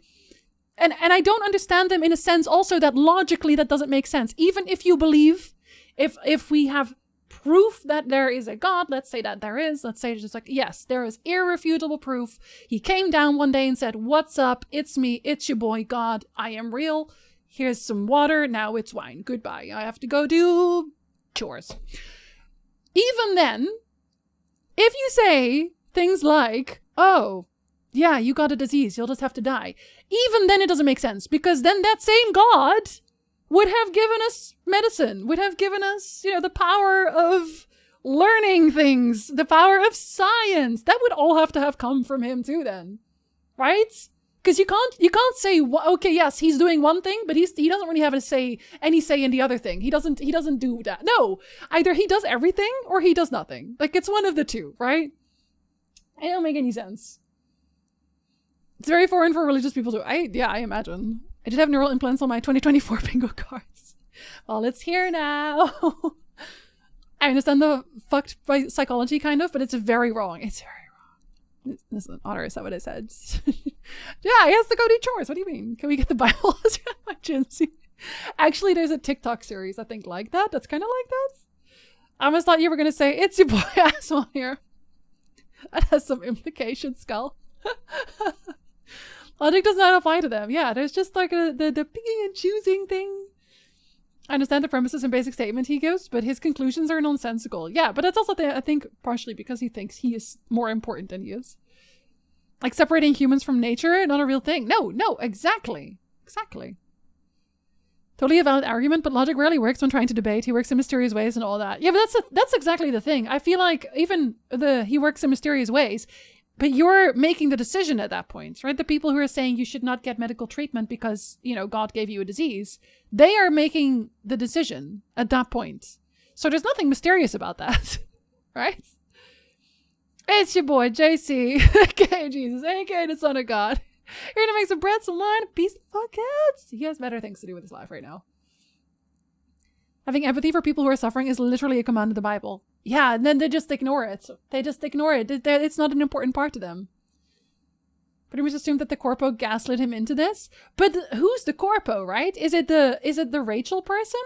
and I don't understand them in a sense also that logically that doesn't make sense. Even if you believe, if we have proof that there is a God, let's say that there is, let's say it's just like, yes, there is irrefutable proof. He came down one day and said, what's up? It's me. It's your boy God. I am real. Here's some water. Now it's wine. Goodbye. I have to go do chores. Even then, if you say things like, oh, yeah, you got a disease, you'll just have to die. Even then it doesn't make sense, because then that same God would have given us medicine, would have given us, you know, the power of learning things, the power of science. That would all have to have come from him too then, right? Because you can't say, okay, yes, he's doing one thing, but he doesn't really have any say in the other thing. He doesn't do that. No, either he does everything or he does nothing. Like, it's one of the two, right? It don't make any sense. It's very foreign for religious people too. I imagine. I did have neural implants on my 2024 bingo cards. Well, it's here now. I understand the fucked by psychology kind of, but it's very wrong. It's very wrong. Listen, Otter, is that what I said? Yeah, he has to go do chores. What do you mean? Can we get the Bible? Actually, there's a TikTok series, I think, like that. That's kind of like that. I almost thought you were going to say, it's your boy Asshole here. That has some implications, Skull. Logic does not apply to them. Yeah, there's just like the picking and choosing thing. I understand the premises and basic statement he gives, but his conclusions are nonsensical. Yeah, but that's also, I think, partially because he thinks he is more important than he is. Like separating humans from nature, not a real thing. No, exactly. Exactly. Totally a valid argument, but logic rarely works when trying to debate. He works in mysterious ways and all that. Yeah, but that's exactly the thing. I feel like even he works in mysterious ways, but you're making the decision at that point, right? The people who are saying you should not get medical treatment because, you know, God gave you a disease, they are making the decision at that point. So there's nothing mysterious about that, right? It's your boy, JC, aka Jesus, aka the Son of God. You're gonna make some bread, some wine, and peace the fuck out. He has better things to do with his life right now. Having empathy for people who are suffering is literally a command of the Bible. Yeah, and then they just ignore it. They just ignore it. It's not an important part to them. Pretty much assume that the corpo gaslit him into this. But who's the corpo, right? Is it the Rachel person?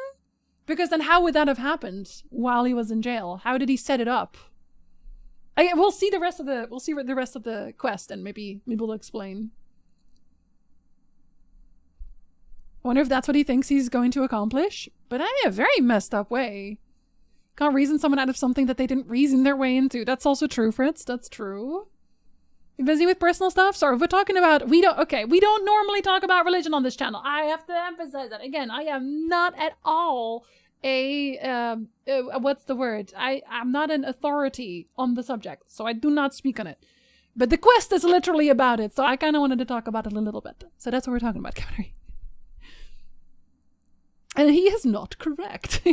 Because then how would that have happened while he was in jail? How did he set it up? We'll see the rest of the quest, and maybe we'll explain. wonder if that's what he thinks he's going to accomplish. But in a very messed up way. Can't reason someone out of something that they didn't reason their way into. That's also true, Fritz. That's true. You busy with personal stuff? Sorry, we're talking about... we don't normally talk about religion on this channel. I have to emphasize that. Again, I am not at all what's the word? I'm not an authority on the subject, so I do not speak on it. But the quest is literally about it, so I kind of wanted to talk about it a little bit. So that's what we're talking about, Cavalry. And he is not correct.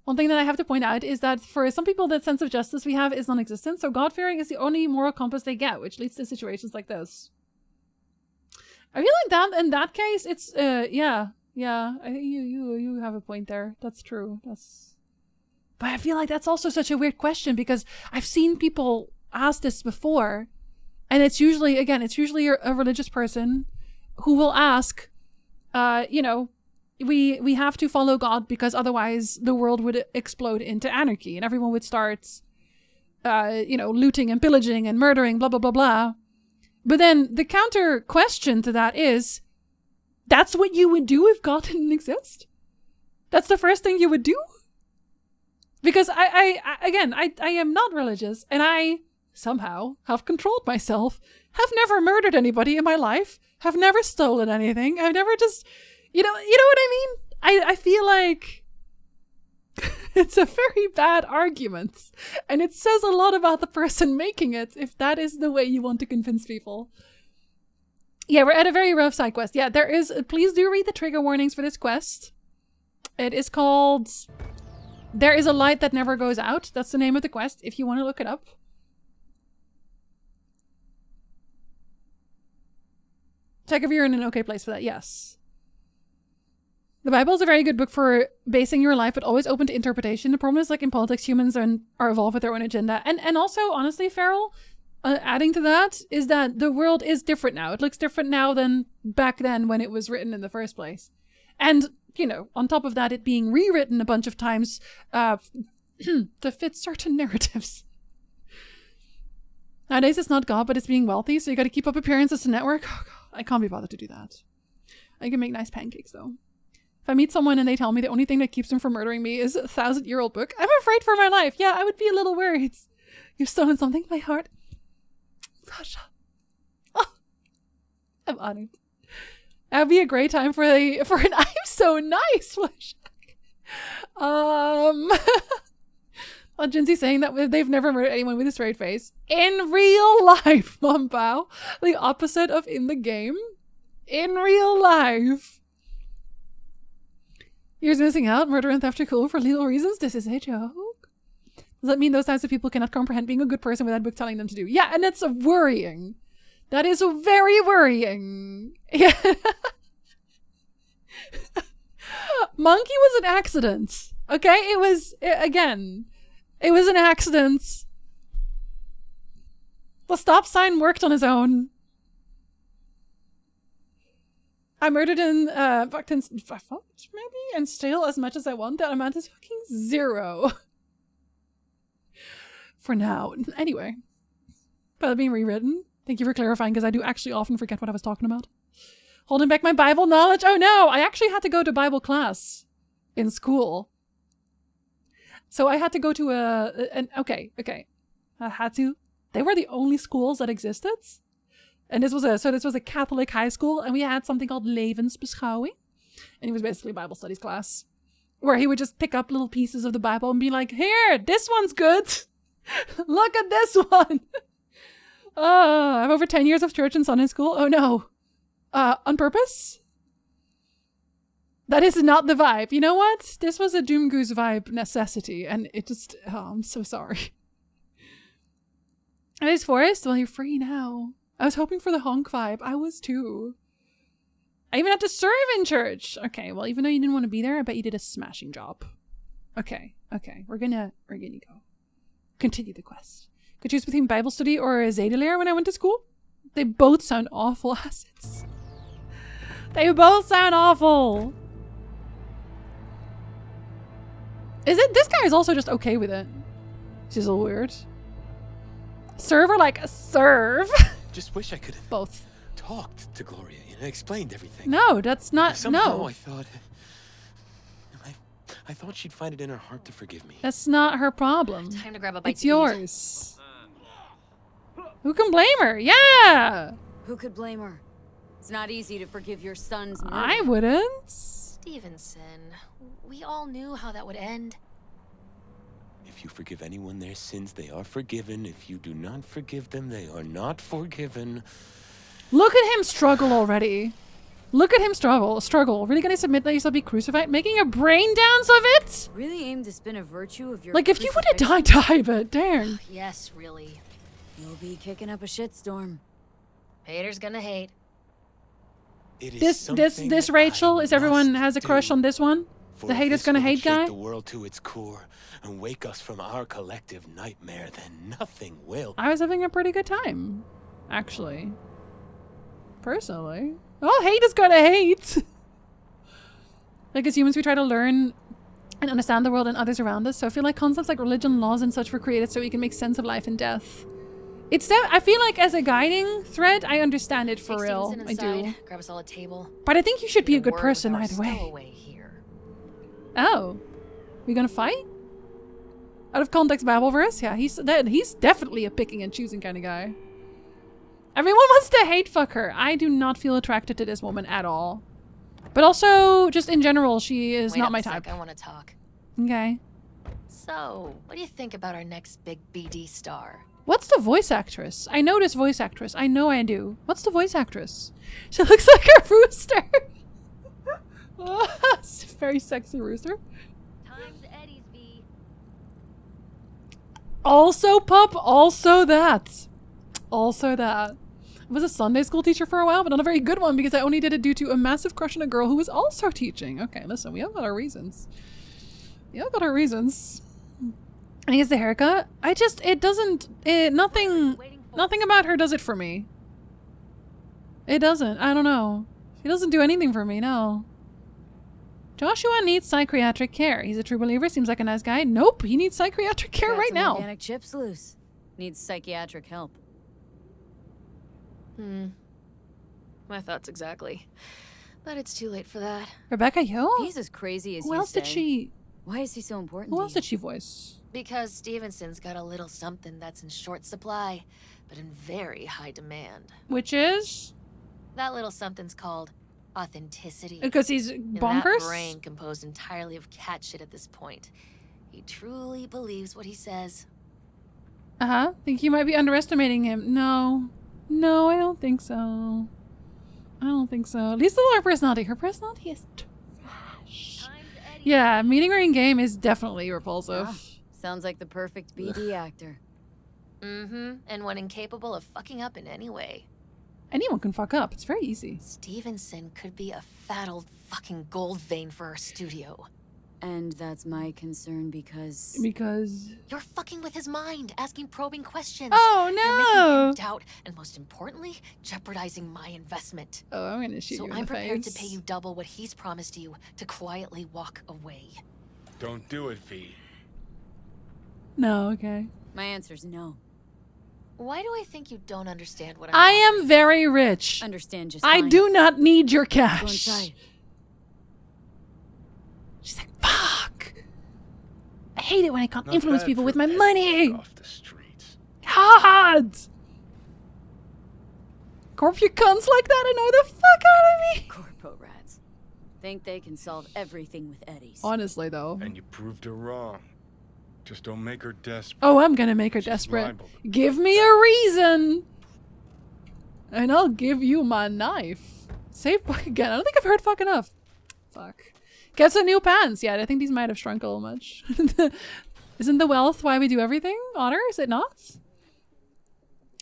One thing that I have to point out is that for some people, that sense of justice we have is non-existent. So God-fearing is the only moral compass they get, which leads to situations like this. I feel like that in that case, it's yeah. I think you have a point there. That's true. But I feel like that's also such a weird question because I've seen people ask this before, and it's usually a religious person who will ask, we have to follow God because otherwise the world would explode into anarchy and everyone would start, looting and pillaging and murdering, blah, blah, blah, blah. But then the counter question to that is, that's what you would do if God didn't exist? That's the first thing you would do? Because I am not religious and I somehow have controlled myself, have never murdered anybody in my life, have never stolen anything, I've never just... You know what I mean? I feel like it's a very bad argument. And it says a lot about the person making it, if that is the way you want to convince people. Yeah, we're at a very rough side quest. Yeah, there is... Please do read the trigger warnings for this quest. It is called... There is a light that never goes out. That's the name of the quest, if you want to look it up. Check if you're in an okay place for that. Yes. The Bible is a very good book for basing your life, but always open to interpretation. The problem is, like in politics, humans are evolved with their own agenda. And also, honestly, Farrell, adding to that, is that the world is different now. It looks different now than back then when it was written in the first place. And, on top of that, it being rewritten a bunch of times to fit certain narratives. Nowadays, it's not God, but it's being wealthy, so you gotta keep up appearances to network. Oh, God, I can't be bothered to do that. I can make nice pancakes, though. If I meet someone and they tell me the only thing that keeps them from murdering me is a 1,000-year-old book, I'm afraid for my life. Yeah, I would be a little worried. You've stolen something, my heart. Sasha. Oh, I'm honored. That would be a great time for an I'm so nice flashback. Jinsey saying that they've never murdered anyone with a straight face. In real life, Mom Bao. The opposite of in the game. In real life. You're missing out. Murder and theft are cool for legal reasons. This is a joke. Does that mean those types of people cannot comprehend being a good person without book telling them to do? Yeah, and that's worrying. That is very worrying. Yeah. Monkey was an accident. Okay? It was an accident. The stop sign worked on his own. I murdered and fucked maybe and steal as much as I want. That amount is fucking 0. For now. Anyway. But being rewritten. Thank you for clarifying, because I do actually often forget what I was talking about. Holding back my Bible knowledge? Oh no! I actually had to go to Bible class in school. So I had to go to okay. I had to. They were the only schools that existed. And this was a Catholic high school, and we had something called levensbeschouwing. And it was basically a Bible studies class, where he would just pick up little pieces of the Bible and be like, here, this one's good. Look at this one. I have over 10 years of church and Sunday school. Oh no. On purpose? That is not the vibe. You know what? This was a Doom Goose vibe necessity, and it just, I'm so sorry. It is Forrest? Well, you're free now. I was hoping for the honk vibe. I was too. I even had to serve in church. Okay, well, even though you didn't want to be there, I bet you did a smashing job. Okay. We're gonna go. Continue the quest. Could choose between Bible study or a Zedelair when I went to school. They both sound awful assets. They both sound awful. Is it? This guy is also just okay with it. Which is a little weird. Serve or like serve? Just wish I could both talked to Gloria and explained everything. No, that's not. Somehow No. I thought she'd find it in her heart to forgive me. That's not her problem. Time to grab a bite It's to eat. yours. Who can blame her? Yeah. Who could blame her? It's not easy to forgive your son's murder. I wouldn't. Stevenson, we all knew how that would end. If you forgive anyone their sins, they are forgiven. If you do not forgive them, they are not forgiven. Look at him struggle already. Look at him struggle. Really gonna submit that yourself be crucified? Making a brain dance of it? Really aim to spin a virtue of your Like, if you would have died, die, but dang. Yes, really. You'll be kicking up a shitstorm. Haters gonna hate. This Rachel, is everyone has a crush on this one? The haters gonna hate guy? Shake the world to its core and wake us from our collective nightmare, then nothing will. I was having a pretty good time, actually. Personally. Oh, hate is gonna hate! Like, as humans, we try to learn and understand the world and others around us, so I feel like concepts like religion, laws, and such were created so we can make sense of life and death. It's that I feel like as a guiding thread, I understand it for Take real. Stevenson I inside, do. grab us all a table. But I think you should be a good Word with person our either way. stowaway here. Oh. We gonna fight? Out of context Bible verse? Yeah, he's definitely a picking and choosing kind of guy. Everyone wants to hate fuck her. I do not feel attracted to this woman at all. But also, just in general, she is not my type. I want to talk. Okay. So, what do you think about our next big BD star? What's the voice actress? I know this voice actress. I know I do. What's the voice actress? She looks like a rooster. It's a very sexy rooster. Also pup, also that. Also that. I was a Sunday school teacher for a while, but not a very good one because I only did it due to a massive crush on a girl who was also teaching. Okay, listen, we all got our reasons. We all got our reasons. I think it's the haircut. Nothing about her does it for me. It doesn't. I don't know. She doesn't do anything for me, no. Joshua needs psychiatric care. He's a true believer. Seems like a nice guy. Nope, he needs psychiatric care right now. Organic chips loose. Needs psychiatric help. My thoughts exactly. But it's too late for that. Rebecca Yo? He's as crazy as Who you else did say. she... Why is he so important? Who else did she voice? Because Stevenson's got a little something that's in short supply, but in very high demand. Which is? That little something's called authenticity. Because he's In bonkers? that brain composed entirely of cat shit at this point. He truly believes what he says. Uh-huh. Think you might be underestimating him. No. No, I don't think so. I don't think so. At least a little personality. Her personality is trash. Yeah, meeting her in game is definitely repulsive. Ah, sounds like the perfect BD actor. And one incapable of fucking up in any way. Anyone can fuck up. It's very easy. Stevenson could be a fat old fucking gold vein for our studio. And that's my concern because... Because... You're fucking with his mind, asking probing questions. Oh, You're making no! him doubt, and most importantly, jeopardizing my investment. Oh, I'm gonna shoot you in the So I'm prepared to face. pay you double what he's promised you to quietly walk away. Don't do it, V. No, okay. My answer's no. Why do I think you don't understand what I am very rich. Understand just I fine. do not need your Let's go cash. inside. She's like, fuck. I hate it when I can't Not influence bad people for with my a pet money. off the streets. God! Corp, you cunts like that annoy the fuck out of me. Corpo rats. Think they can solve everything with eddies. Honestly, though. And you proved her wrong. Just don't make her desperate. Oh, I'm gonna make her She's desperate. liable to- Give me a reason. And I'll give you my knife. Say fuck again. I don't think I've heard fuck enough. Fuck. Gets a new pants. Yeah, I think these might have shrunk a little much. Isn't the wealth why we do everything? Honor, is it not?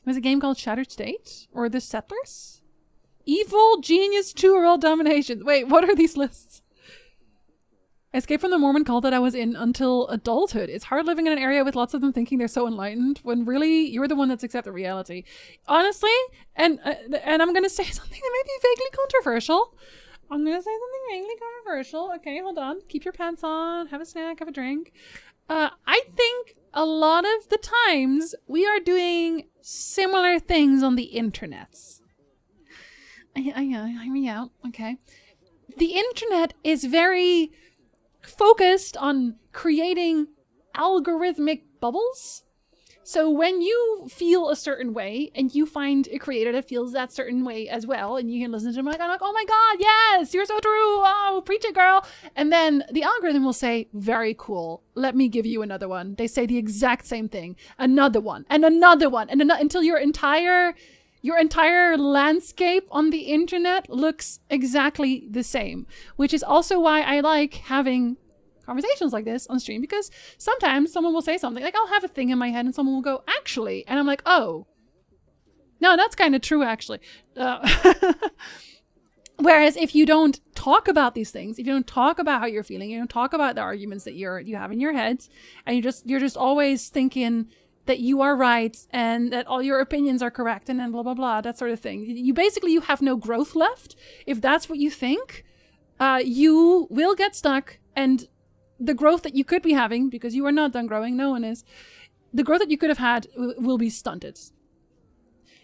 There's a game called Shattered State? Or The Settlers? Evil Genius 2 World Domination. Wait, what are these lists? Escape from the Mormon cult that I was in until adulthood. It's hard living in an area with lots of them thinking they're so enlightened when really you're the one that's accepted reality. Honestly, and I'm gonna say something that may be vaguely controversial. I'm gonna say something vaguely controversial. Okay, hold on. Keep your pants on. Have a snack. Have a drink. I think a lot of the times we are doing similar things on the internets. hear me out. Okay. The internet is very focused on creating algorithmic bubbles. So when you feel a certain way and you find a creator that feels that certain way as well, and you can listen to them like, I'm like, oh my God, yes, you're so true. Oh, preach it, girl. And then the algorithm will say, very cool. Let me give you another one. They say the exact same thing. Another one and another one and until your entire landscape on the internet looks exactly the same, which is also why I like having conversations like this on stream, because sometimes someone will say something like, I'll have a thing in my head and someone will go, actually, and I'm like, oh, no, that's kind of true, actually. Whereas if you don't talk about these things, if you don't talk about how you're feeling, you don't talk about the arguments that you have in your head, and you're just always thinking that you are right and that all your opinions are correct and then blah, blah, blah, that sort of thing. You have no growth left. If that's what you think, you will get stuck, and the growth that you could be having, because you are not done growing, no one is, the growth that you could have had will be stunted.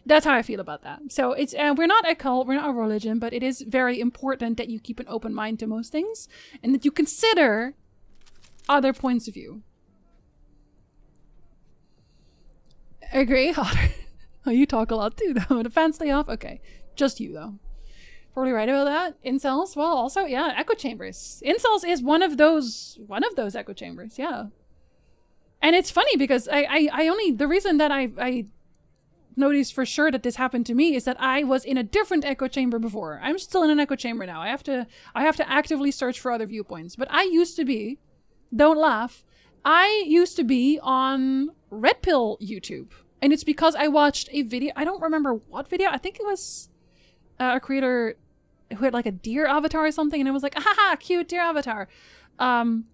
That's how I feel about that. So it's we're not a cult, we're not a religion, but it is very important that you keep an open mind to most things and that you consider other points of view. Agree? Oh, you talk a lot too, though. The fans stay off? Okay. Just you, though. Probably right about that. Incels, well, also, yeah, echo chambers. Incels is one of those echo chambers, yeah. And it's funny because the reason that I noticed for sure that this happened to me is that I was in a different echo chamber before. I'm still in an echo chamber now. I have to actively search for other viewpoints. But I used to be, don't laugh, I used to be on Red Pill YouTube. And it's because I watched a video, I don't remember what video, I think it was a creator who had like a deer avatar or something, and I was like, haha, cute deer avatar. And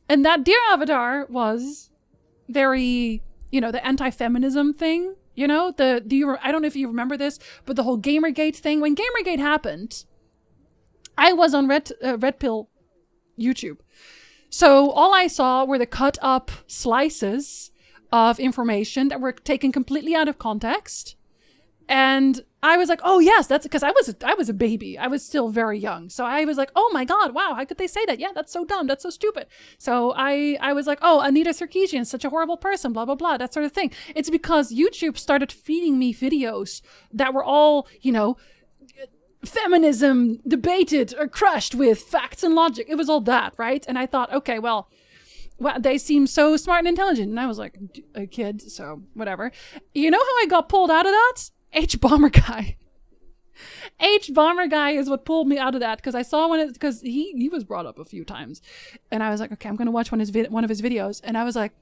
that deer avatar was very, the anti-feminism thing, I don't know if you remember this, but the whole Gamergate thing, when Gamergate happened, I was on Red Pill YouTube. So all I saw were the cut up slices of information that were taken completely out of context. And I was like, oh yes, that's because I was a baby. I was still very young. So I was like, oh my God, wow, how could they say that? Yeah, that's so dumb. That's so stupid. So I was like, oh, Anita Sarkeesian, such a horrible person, blah, blah, blah, that sort of thing. It's because YouTube started feeding me videos that were all, feminism debated or crushed with facts and logic. It was all that, right? And I thought, okay, well, they seem so smart and intelligent. And I was like a kid, so whatever. You know how I got pulled out of that? H-Bomber Guy. H-Bomber Guy is what pulled me out of that, because I saw because he was brought up a few times. And I was like, okay, I'm going to watch one of his videos. And I was like,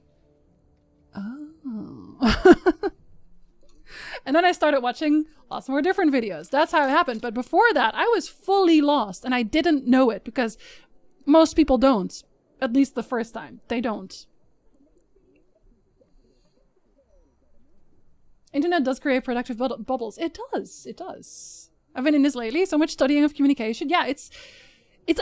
oh. And then I started watching lots more different videos. That's how it happened. But before that, I was fully lost, and I didn't know it, because most people don't. At least the first time. They don't. Internet does create productive bubbles. It does. It does. I've been in this lately. So much studying of communication. Yeah, it's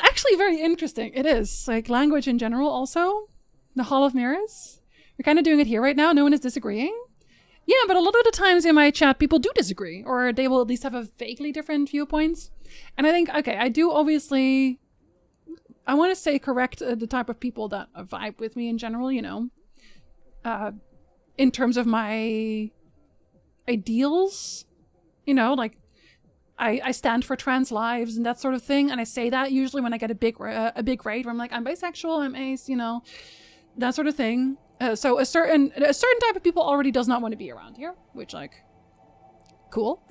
actually very interesting. It is. Like language in general also. The Hall of Mirrors. We're kind of doing it here right now. No one is disagreeing. Yeah, but a lot of the times in my chat, people do disagree. Or they will at least have a vaguely different viewpoints. And I think, okay, I do obviously... I want to say correct the type of people that vibe with me in general, in terms of my ideals, like I stand for trans lives and that sort of thing. And I say that usually when I get a big raid where I'm like, I'm bisexual, I'm ace, that sort of thing. So a certain type of people already does not want to be around here, which cool.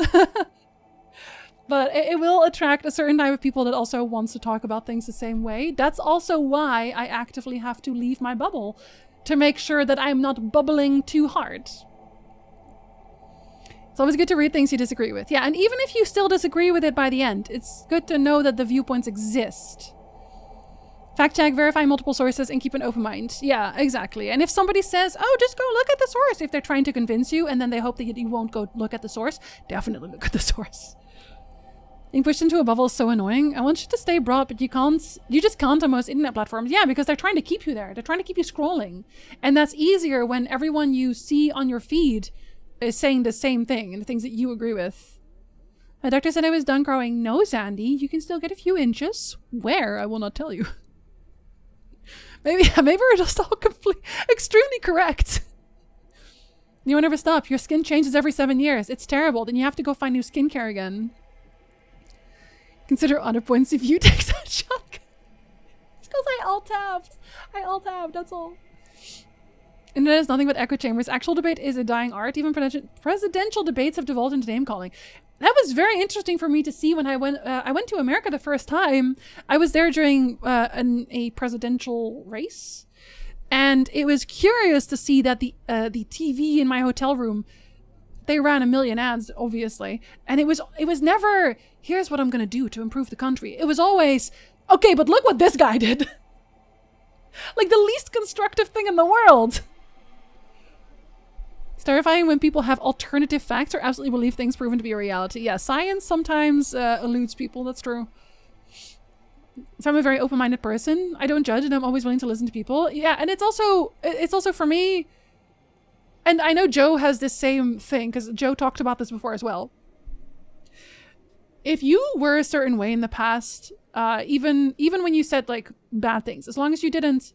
But it will attract a certain type of people that also wants to talk about things the same way. That's also why I actively have to leave my bubble, to make sure that I'm not bubbling too hard. It's always good to read things you disagree with. Yeah, and even if you still disagree with it by the end, it's good to know that the viewpoints exist. Fact check, verify multiple sources, and keep an open mind. Yeah, exactly. And if somebody says, oh, just go look at the source, if they're trying to convince you, and then they hope that you won't go look at the source, definitely look at the source. Being pushed into a bubble is so annoying. I want you to stay broad, but you just can't on most internet platforms. Yeah, because they're trying to keep you there. They're trying to keep you scrolling. And that's easier when everyone you see on your feed is saying the same thing and the things that you agree with. My doctor said I was done growing. No, Sandy, you can still get a few inches. Where? I will not tell you. Maybe we're just all extremely correct. You won't ever stop. Your skin changes every 7 years. It's terrible. Then you have to go find new skincare again. Consider honor points if you take that shot. It's because I alt-tabbed. I alt-tabbed, that's all. Internet is nothing but echo chambers. Actual debate is a dying art. Even presidential debates have devolved into name calling. That was very interesting for me to see when I went to America the first time. I was there during a presidential race. And it was curious to see that the TV in my hotel room, they ran a million ads, obviously. And it was never, here's what I'm going to do to improve the country. It was always, okay, but look what this guy did. Like the least constructive thing in the world. It's terrifying when people have alternative facts or absolutely believe things proven to be a reality. Yeah, science sometimes eludes people, that's true. So I'm a very open-minded person. I don't judge and I'm always willing to listen to people. Yeah, and it's also for me, and I know Joe has this same thing because Joe talked about this before as well. If you were a certain way in the past, even when you said like bad things, as long as you didn't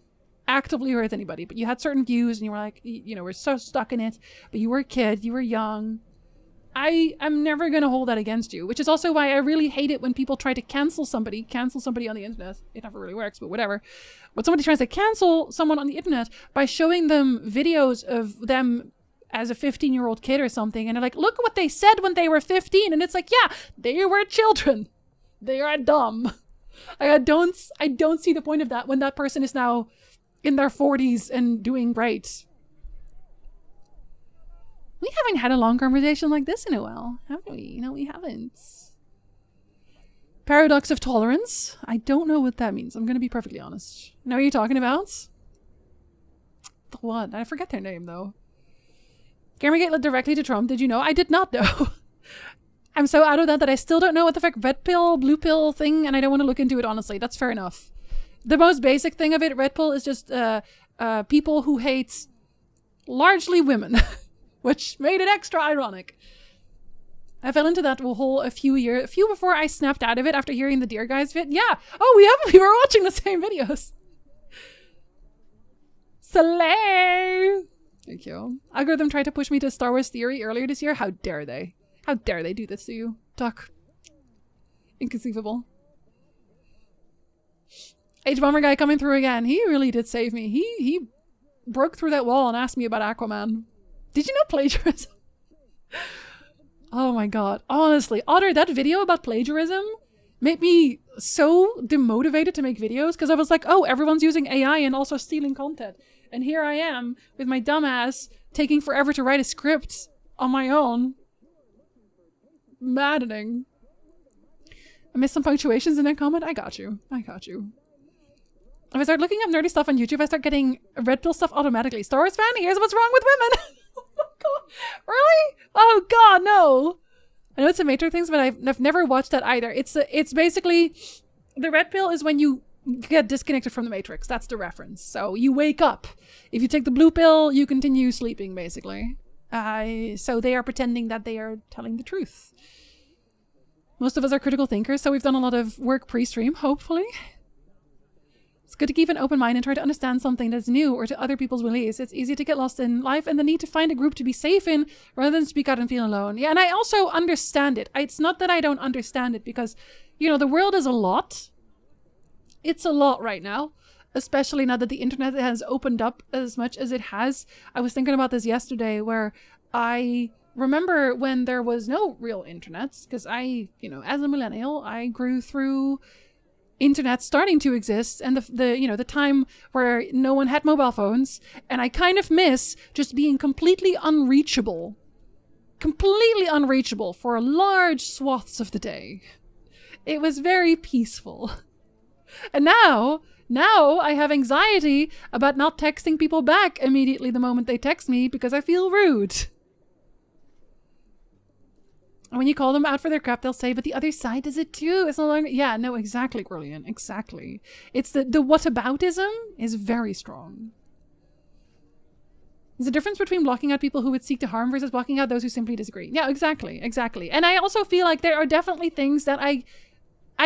actively hurt anybody, but you had certain views and you were like, you know, we're so stuck in it, but you were a kid, you were young, I'm never going to hold that against you, which is also why I really hate it when people try to cancel somebody on the internet. It never really works, but whatever. When somebody tries to cancel someone on the internet by showing them videos of them as a 15-year-old kid or something, and they're like, look what they said when they were 15, and it's like, yeah, they were children. They are dumb. I don't see the point of that when that person is now in their 40s and doing great. We haven't had a long conversation like this in a while, have we? No, we haven't. Paradox of tolerance. I don't know what that means. I'm going to be perfectly honest. You know what you're talking about? The what? I forget their name, though. Gamergate led directly to Trump. Did you know? I did not know. I'm so out of that I still don't know what the fuck red pill, blue pill thing, and I don't want to look into it, honestly. That's fair enough. The most basic thing of it, red pill, is just people who hate largely women. Which made it extra ironic. I fell into that a few before I snapped out of it after hearing the Dear Guys vid. Yeah. Oh, we were watching the same videos. Slay. Thank you. Algorithm tried to push me to Star Wars Theory earlier this year. How dare they? How dare they do this to you? Duck. Inconceivable. H-Bomber guy coming through again. He really did save me. He broke through that wall and asked me about Aquaman. Did you know plagiarism? Oh my god. Honestly, Otter, that video about plagiarism made me so demotivated to make videos because I was like, oh, everyone's using AI and also stealing content. And here I am with my dumbass taking forever to write a script on my own. Maddening. I missed some punctuations in that comment. I got you. If I start looking up nerdy stuff on YouTube, I start getting red pill stuff automatically. Star Wars fan, here's what's wrong with women. Oh my god. Really? Oh god, no. I know it's a Matrix thing, but I've never watched that either. It's basically, the red pill is when you get disconnected from the Matrix. That's the reference. So you wake up. If you take the blue pill, you continue sleeping, basically. So they are pretending that they are telling the truth. Most of us are critical thinkers, so we've done a lot of work pre-stream, hopefully. It's good to keep an open mind and try to understand something that's new or to other people's beliefs. It's easy to get lost in life and the need to find a group to be safe in rather than speak out and feel alone. Yeah, and I also understand it. It's not that I don't understand it because, you know, the world is a lot. It's a lot right now, especially now that the internet has opened up as much as it has. I was thinking about this yesterday where I remember when there was no real internet because I, you know, as a millennial, I grew through internet starting to exist and the time where no one had mobile phones, and I kind of miss just being completely unreachable for large swaths of the day. It was very peaceful. And now I have anxiety about not texting people back immediately the moment they text me because I feel rude. And when you call them out for their crap, they'll say, but the other side does it too. It's no longer... Yeah, no, exactly, Brilliant. Exactly. It's the whataboutism is very strong. There's a difference between blocking out people who would seek to harm versus blocking out those who simply disagree. Yeah, exactly. And I also feel like there are definitely things that I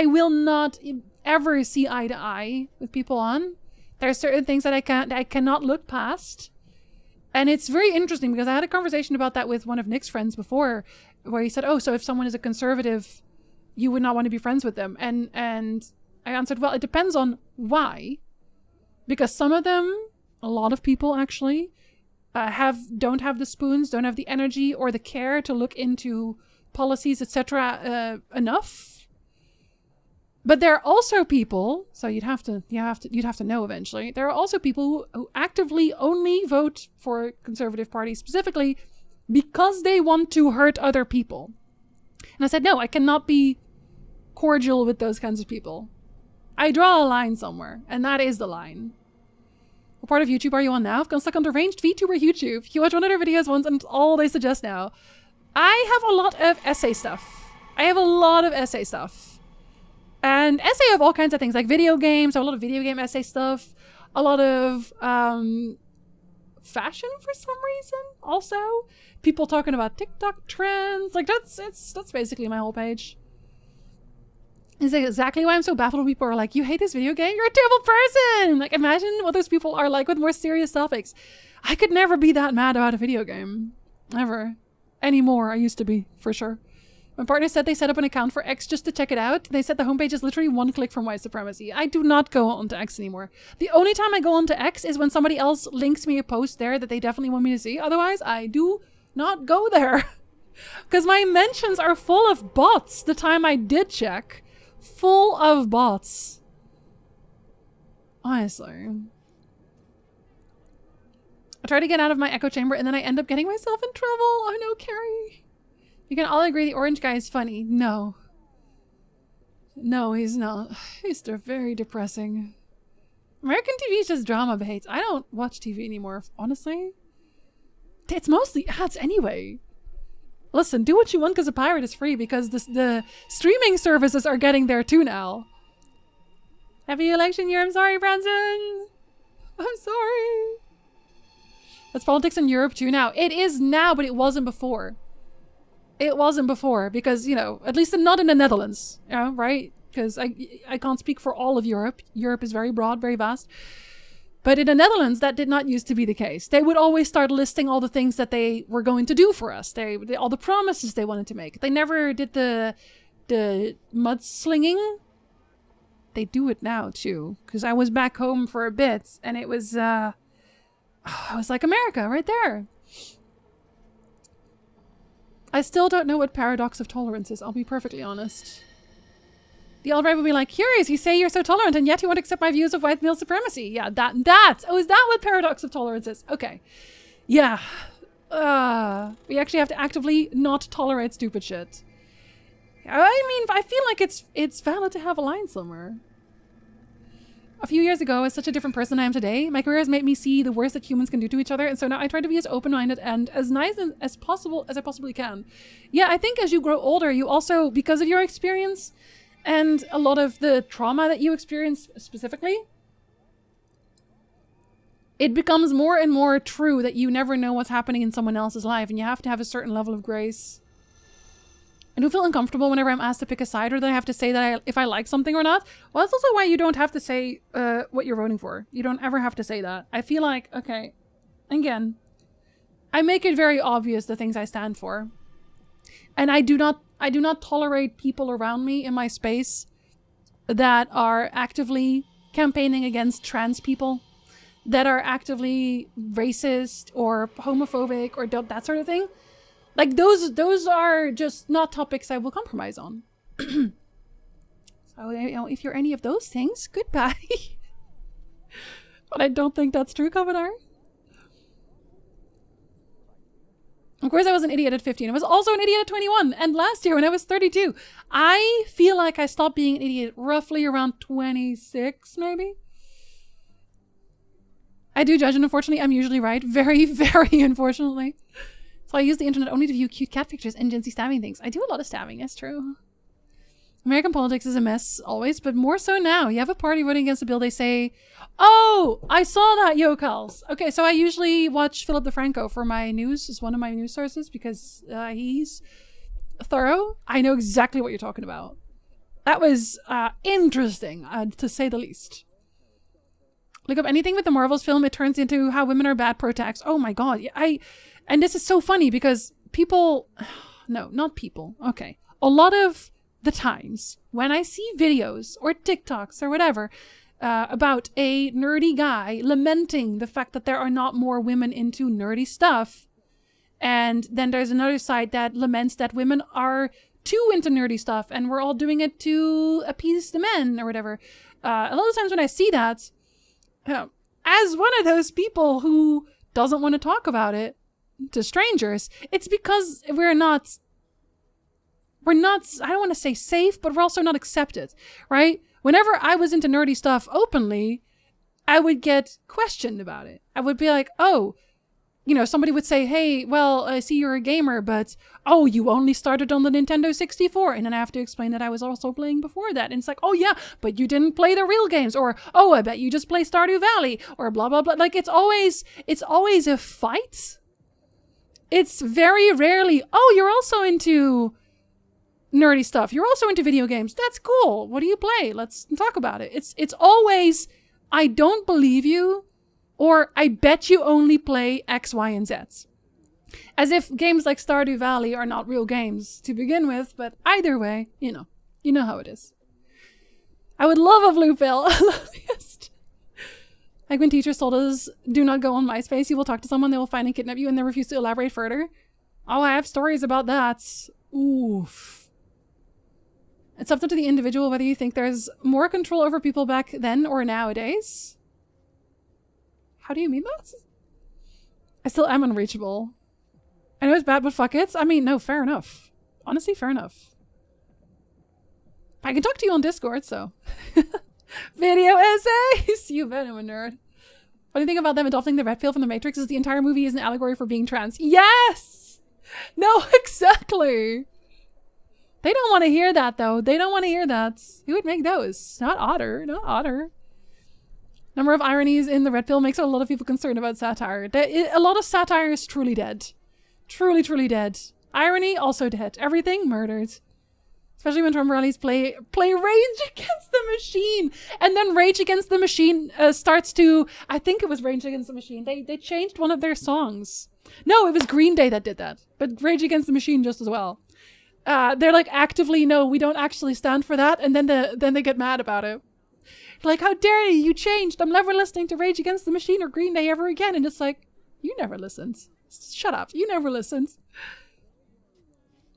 will not ever see eye to eye with people on. There are certain things that I cannot look past. And it's very interesting because I had a conversation about that with one of Nick's friends before, where he said, oh, so if someone is a conservative, you would not want to be friends with them. And I answered, well, it depends on why. Because some of them, a lot of people actually, don't have the spoons, don't have the energy or the care to look into policies, etc. Enough. But there are also people, so you'd have to know eventually. There are also people who actively only vote for conservative parties specifically because they want to hurt other people. And I said, no, I cannot be cordial with those kinds of people. I draw a line somewhere, and that is the line. What part of YouTube are you on now? I've gone stuck on deranged VTuber YouTube. You watch one of their videos once and it's all they suggest now. I have a lot of essay stuff. And essay of all kinds of things, like video games. I have a lot of video game essay stuff. A lot of fashion for some reason. Also, people talking about TikTok trends. Like that's basically my whole page. Is exactly why I'm so baffled when people are like, you hate this video game? You're a terrible person! Like, imagine what those people are like with more serious topics. I could never be that mad about a video game. Never. Anymore. I used to be, for sure. My partner said they set up an account for X just to check it out. They said the homepage is literally one click from white supremacy. I do not go onto X anymore. The only time I go onto X is when somebody else links me a post there that they definitely want me to see. Otherwise, I do not go there. Because my mentions are full of bots the time I did check. Full of bots. Honestly. I try to get out of my echo chamber and then I end up getting myself in trouble. Oh no, Carrie. You can all agree the orange guy is funny. No. No, he's not. He's very depressing. American TV is just drama baits. I don't watch TV anymore, honestly. It's mostly ads anyway. Listen, do what you want because a pirate is free because the streaming services are getting there too now. Happy election year. I'm sorry, Branson. I'm sorry. That's politics in Europe too now. It is now, but it wasn't before. It wasn't before because, you know, at least not in the Netherlands, you know, right? Because I can't speak for all of Europe. Europe is very broad, very vast. But in the Netherlands, that did not used to be the case. They would always start listing all the things that they were going to do for us. All the promises they wanted to make. They never did the mudslinging. They do it now too. Because I was back home for a bit, and it was like America right there. I still don't know what paradox of tolerance is. I'll be perfectly honest. The alt-right will be like, curious, you say you're so tolerant and yet you won't accept my views of white male supremacy. Yeah, oh, is that what paradox of tolerance is? Okay. Yeah. We actually have to actively not tolerate stupid shit. I mean, I feel like it's valid to have a line somewhere. A few years ago, I was such a different person than I am today. My career has made me see the worst that humans can do to each other, and so now I try to be as open-minded and as nice as possible as I possibly can. Yeah, I think as you grow older, you also, because of your experience, and a lot of the trauma that you experience specifically, it becomes more and more true that you never know what's happening in someone else's life and you have to have a certain level of grace. I do feel uncomfortable whenever I'm asked to pick a side or that I have to say that if I like something or not. Well, that's also why you don't have to say what you're voting for. You don't ever have to say that. I feel like, okay, again, I make it very obvious the things I stand for. And I do not tolerate people around me in my space that are actively campaigning against trans people, that are actively racist or homophobic or that sort of thing. Like those are just not topics I will compromise on. So, you know, if you're any of those things, goodbye. But I don't think that's true, Covenant. Of course, I was an idiot at 15. I was also an idiot at 21. And last year, when I was 32, I feel like I stopped being an idiot roughly around 26, maybe. I do judge, and unfortunately, I'm usually right. Very, very unfortunately. So I use the internet only to view cute cat pictures and Gen Z stabbing things. I do a lot of stabbing, that's true. American politics is a mess always, but more so now. You have a party voting against a bill, they say, oh, I saw that, yokels. Okay, so I usually watch Philip DeFranco for my news. It's one of my news sources because he's thorough. I know exactly what you're talking about. That was interesting, to say the least. Look up anything with the Marvels film, it turns into how women are bad pro-tax. Oh my god. And this is so funny because people... No, not people. Okay. A lot of the times when I see videos or TikToks or whatever about a nerdy guy lamenting the fact that there are not more women into nerdy stuff, and then there's another side that laments that women are too into nerdy stuff and we're all doing it to appease the men or whatever. A lot of times when I see that, as one of those people who doesn't want to talk about it to strangers, it's because we're not, I don't want to say safe, but we're also not accepted, right? Whenever I was into nerdy stuff openly, I would get questioned about it. I would be like, oh, you know, somebody would say, hey, well, I see you're a gamer, but, oh, you only started on the Nintendo 64. And then I have to explain that I was also playing before that. And it's like, oh, yeah, but you didn't play the real games. Or, oh, I bet you just play Stardew Valley. Or blah, blah, blah. Like, it's always a fight. It's very rarely, oh, you're also into nerdy stuff. You're also into video games. That's cool. What do you play? Let's talk about it. It's always, I don't believe you, or I bet you only play X, Y, and Z. As if games like Stardew Valley are not real games to begin with, but either way, you know how it is. I would love a blue pill. Like when teachers told us, do not go on MySpace, you will talk to someone, they will find and kidnap you, and then refuse to elaborate further. Oh, I have stories about that. Oof. It's up to the individual whether you think there's more control over people back then or nowadays. How do you mean that? I still am unreachable. I know it's bad, but fuck it. I mean, no, fair enough. Honestly, fair enough. I can talk to you on Discord, so... Video essays! You bet I'm a nerd. What do you think about them adopting the red pill from the Matrix? Is the entire movie is an allegory for being trans? Yes! No, exactly! They don't want to hear that, though. They don't want to hear that. Who would make those? Not Otter. Not Otter. Number of ironies in the red pill makes a lot of people concerned about satire. A lot of satire is truly dead. Truly, truly dead. Irony, also dead. Everything, murdered. Especially when drum rallies play Rage Against the Machine. And then Rage Against the Machine starts to... I think it was Rage Against the Machine. They changed one of their songs. No, it was Green Day that did that. But Rage Against the Machine just as well. They're like actively, no, we don't actually stand for that. And then they get mad about it. Like, how dare you? You changed. I'm never listening to Rage Against the Machine or Green Day ever again. And it's like, you never listened. Shut up. You never listened.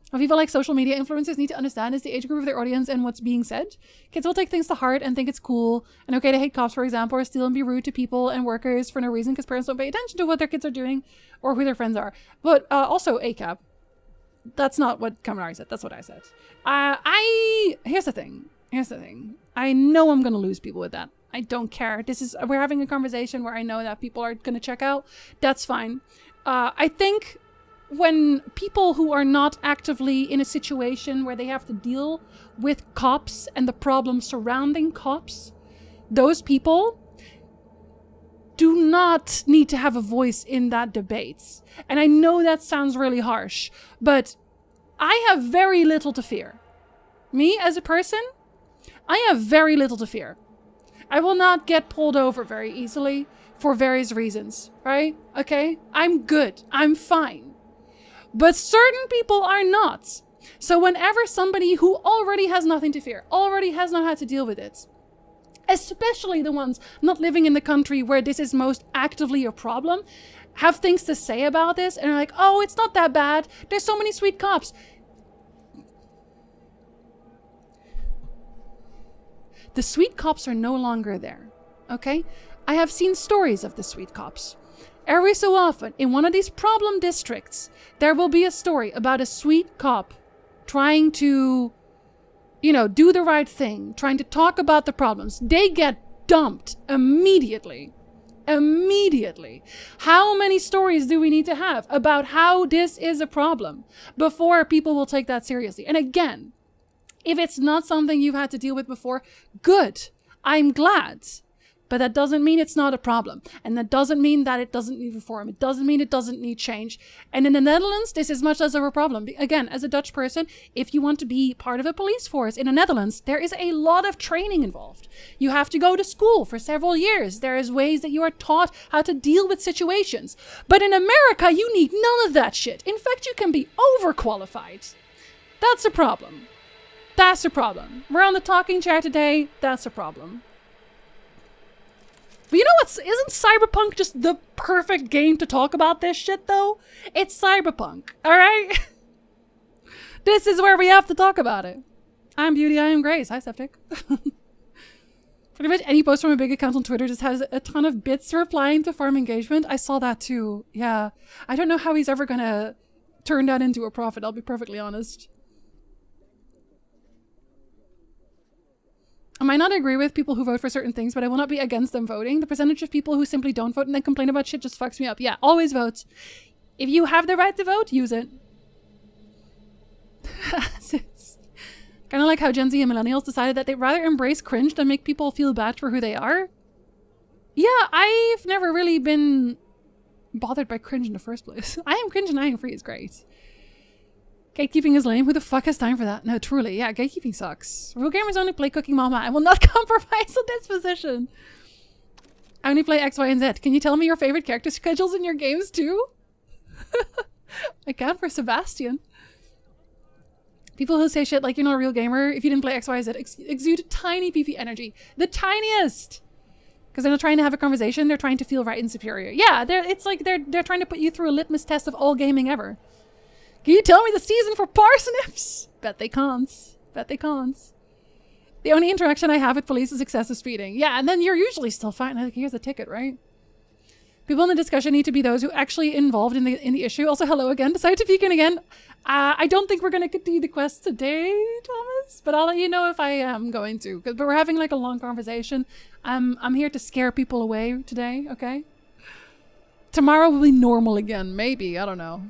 What people like social media influencers need to understand is the age group of their audience and what's being said. Kids will take things to heart and think it's cool and okay to hate cops, for example, or steal and be rude to people and workers for no reason because parents don't pay attention to what their kids are doing or who their friends are. But also ACAB. That's not what Kaminari said. That's what I said. Here's the thing. I know I'm going to lose people with that. I don't care. We're having a conversation where I know that people are going to check out. That's fine. I think when people who are not actively in a situation where they have to deal with cops and the problems surrounding cops, those people do not need to have a voice in that debate. And I know that sounds really harsh, but I have very little to fear. Me as a person, I have very little to fear. I will not get pulled over very easily for various reasons, right? Okay? I'm good. I'm fine. But certain people are not. So whenever somebody who already has nothing to fear, already has not had to deal with it, especially the ones not living in the country where this is most actively a problem, have things to say about this and are like, oh, it's not that bad. There's so many sweet cops. The sweet cops are no longer there, okay? I have seen stories of the sweet cops. Every so often, in one of these problem districts, there will be a story about a sweet cop trying to, do the right thing, trying to talk about the problems. They get dumped immediately. Immediately. How many stories do we need to have about how this is a problem before people will take that seriously? And again, If it's not something you've had to deal with before, good. I'm glad. But that doesn't mean it's not a problem. And that doesn't mean that it doesn't need reform. It doesn't mean it doesn't need change. And in the Netherlands, this is much less of a problem. Again, as a Dutch person, if you want to be part of a police force in the Netherlands, there is a lot of training involved. You have to go to school for several years. There is ways that you are taught how to deal with situations. But in America, you need none of that shit. In fact, you can be overqualified. That's a problem. That's a problem. We're on the talking chair today. That's a problem. But you know what? Isn't Cyberpunk just the perfect game to talk about this shit, though? It's Cyberpunk, alright? This is where we have to talk about it. I'm Beauty, I am Grace. Hi, Septic. Pretty much any post from a big account on Twitter just has a ton of bits replying to farm engagement. I saw that too. Yeah. I don't know how he's ever gonna turn that into a profit, I'll be perfectly honest. I might not agree with people who vote for certain things, but I will not be against them voting. The percentage of people who simply don't vote and then complain about shit just fucks me up. Yeah, always vote. If you have the right to vote, use it. It's kind of like how Gen Z and millennials decided that they'd rather embrace cringe than make people feel bad for who they are. Yeah, I've never really been bothered by cringe in the first place. I am cringe and I am free is great. Gatekeeping is lame. Who the fuck has time for that? No, truly. Yeah, gatekeeping sucks. Real gamers only play Cooking Mama. I will not compromise on this position. I only play X, Y, and Z. Can you tell me your favorite character schedules in your games too? I can for Sebastian. People who say shit like you're not a real gamer if you didn't play X, Y, Z exude tiny PP energy. The tiniest! Because they're not trying to have a conversation. They're trying to feel right and superior. Yeah, it's like they're trying to put you through a litmus test of all gaming ever. Can you tell me the season for parsnips? Bet they can't. Bet they can't. The only interaction I have with police is excessive speeding. Yeah, and then you're usually still fine. Like, here's a ticket, right? People in the discussion need to be those who actually involved in the issue. Also, hello again. Decided to peek in again. I don't think we're going to continue the quest today, Thomas. But I'll let you know if I am going to. But we're having like a long conversation. I'm here to scare people away today, okay? Tomorrow will be normal again. Maybe. I don't know.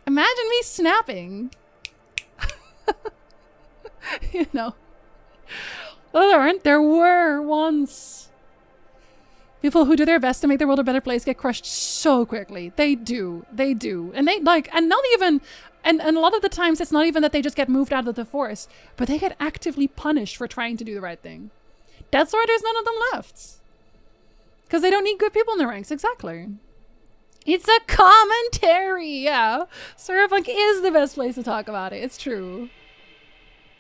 Imagine me snapping. You know. Well, there aren't. There were once. People who do their best to make the world a better place get crushed so quickly. They do. They do. And they like, and not even, and a lot of the times it's not even that they just get moved out of the force, but they get actively punished for trying to do the right thing. That's why there's none of them left. Because they don't need good people in the ranks. Exactly. It's a commentary, yeah. Cyberpunk is the best place to talk about it. It's true.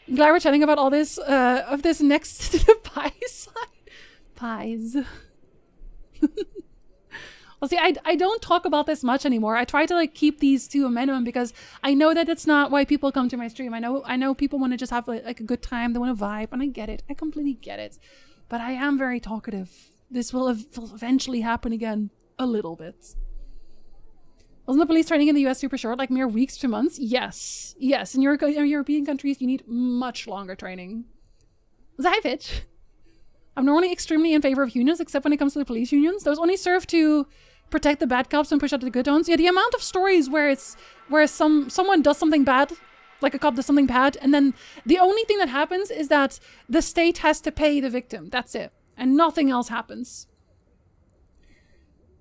I'm glad we're chatting about all this, of this next to the pie side. Pies. Well, see, I don't talk about this much anymore. I try to like keep these to a minimum because I know that it's not why people come to my stream. I know people want to just have like a good time. They want to vibe, and I get it. I completely get it. But I am very talkative. This will eventually happen again a little bit. Wasn't the police training in the US super short, like mere weeks to months? Yes. Yes, in European countries, you need much longer training. Zyvich. I'm normally extremely in favor of unions, except when it comes to the police unions. Those only serve to protect the bad cops and push out the good ones. Yeah, the amount of stories where someone does something bad, like a cop does something bad, and then the only thing that happens is that the state has to pay the victim. That's it. And nothing else happens.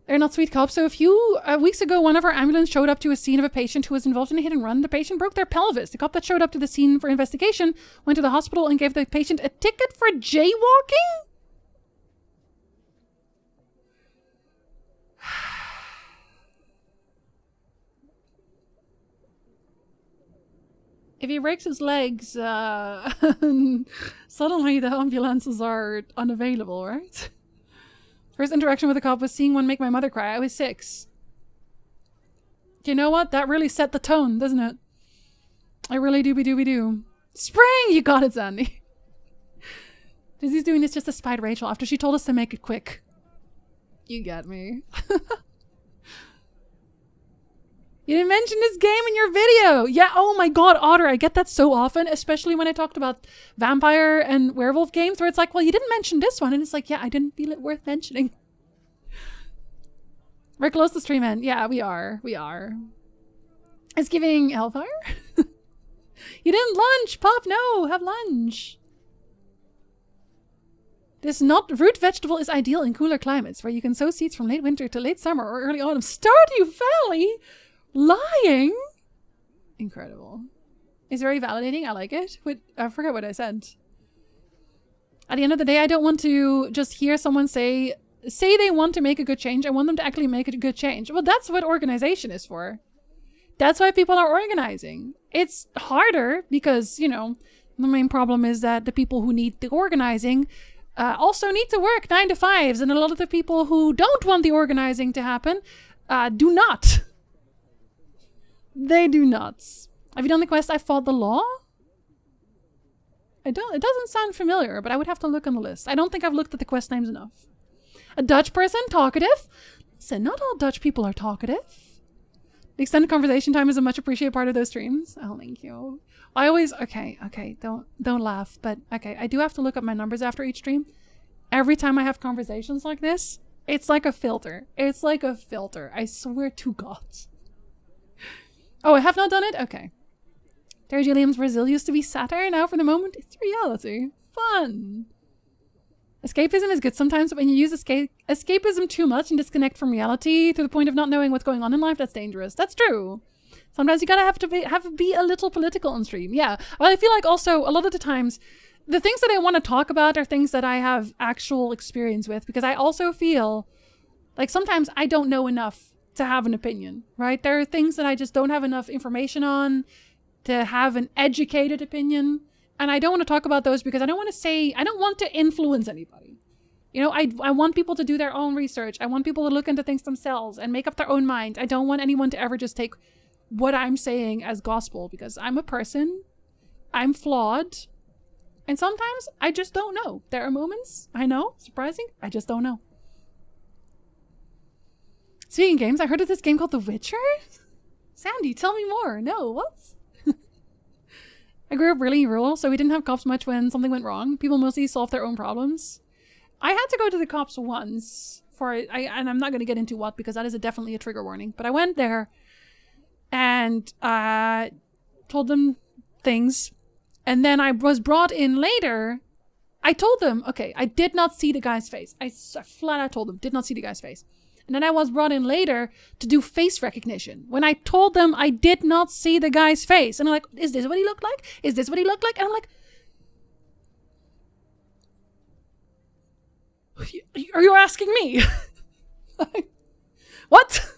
They're not sweet cops. So a few weeks ago, one of our ambulance showed up to a scene of a patient who was involved in a hit and run. The patient broke their pelvis. The cop that showed up to the scene for investigation went to the hospital and gave the patient a ticket for jaywalking? If he breaks his legs, suddenly the ambulances are unavailable, right? First interaction with a cop was seeing one make my mother cry. I was 6. You know what? That really set the tone, doesn't it? I really do. Spring! You got it, Sandy. Dizzy's doing this just to spite Rachel after she told us to make it quick. You get me. You didn't mention this game in your video! Yeah, oh my god, Otter, I get that so often, especially when I talked about vampire and werewolf games, where it's like, well, you didn't mention this one, and it's like, yeah, I didn't feel it worth mentioning. We're close to stream end. Yeah, we are. It's giving Hellfire. You didn't lunch, pup. No, have lunch. This not root vegetable is ideal in cooler climates where you can sow seeds from late winter to late summer or early autumn. Stardew Valley? Lying? Incredible. It's very validating. I like it. Wait, I forget what I said. At the end of the day, I don't want to just hear someone say they want to make a good change. I want them to actually make a good change. Well, that's what organization is for. That's why people are organizing. It's harder because, you know, the main problem is that the people who need the organizing also need to work 9 to 5s. And a lot of the people who don't want the organizing to happen do not. They do not. Have you done the quest I fought the law? It doesn't sound familiar, but I would have to look on the list. I don't think I've looked at the quest names enough. A Dutch person? Talkative? Listen, not all Dutch people are talkative. The extended conversation time is a much appreciated part of those streams. Oh, thank you. I always... Okay, don't laugh. But, okay, I do have to look up my numbers after each stream. Every time I have conversations like this, it's like a filter. It's like a filter. I swear to God. Oh, I have not done it? Okay. Terry Gilliam's Brazil used to be satire. Now, for the moment, it's reality. Fun. Escapism is good sometimes, but when you use escapism too much and disconnect from reality to the point of not knowing what's going on in life, that's dangerous. That's true. Sometimes you gotta have to be a little political on stream. Yeah. Well, I feel like also a lot of the times, the things that I want to talk about are things that I have actual experience with, because I also feel like sometimes I don't know enough to have an opinion, right? There are things that I just don't have enough information on to have an educated opinion. And I don't want to talk about those because I don't want to influence anybody. You know, I want people to do their own research. I want people to look into things themselves and make up their own mind. I don't want anyone to ever just take what I'm saying as gospel, because I'm a person. I'm flawed. And sometimes I just don't know. There are moments, I know, surprising, I just don't know. Speaking of games, I heard of this game called The Witcher. Sandy, tell me more. No, what? I grew up really rural, so we didn't have cops much when something went wrong. People mostly solved their own problems. I had to go to the cops once and I'm not going to get into what, because that is definitely a trigger warning. But I went there and told them things. And then I was brought in later. I told them, okay, I did not see the guy's face. I flat out told them, did not see the guy's face. And then I was brought in later to do face recognition. When I told them I did not see the guy's face. And I'm like, is this what he looked like? Is this what he looked like? And I'm like, are you asking me? What?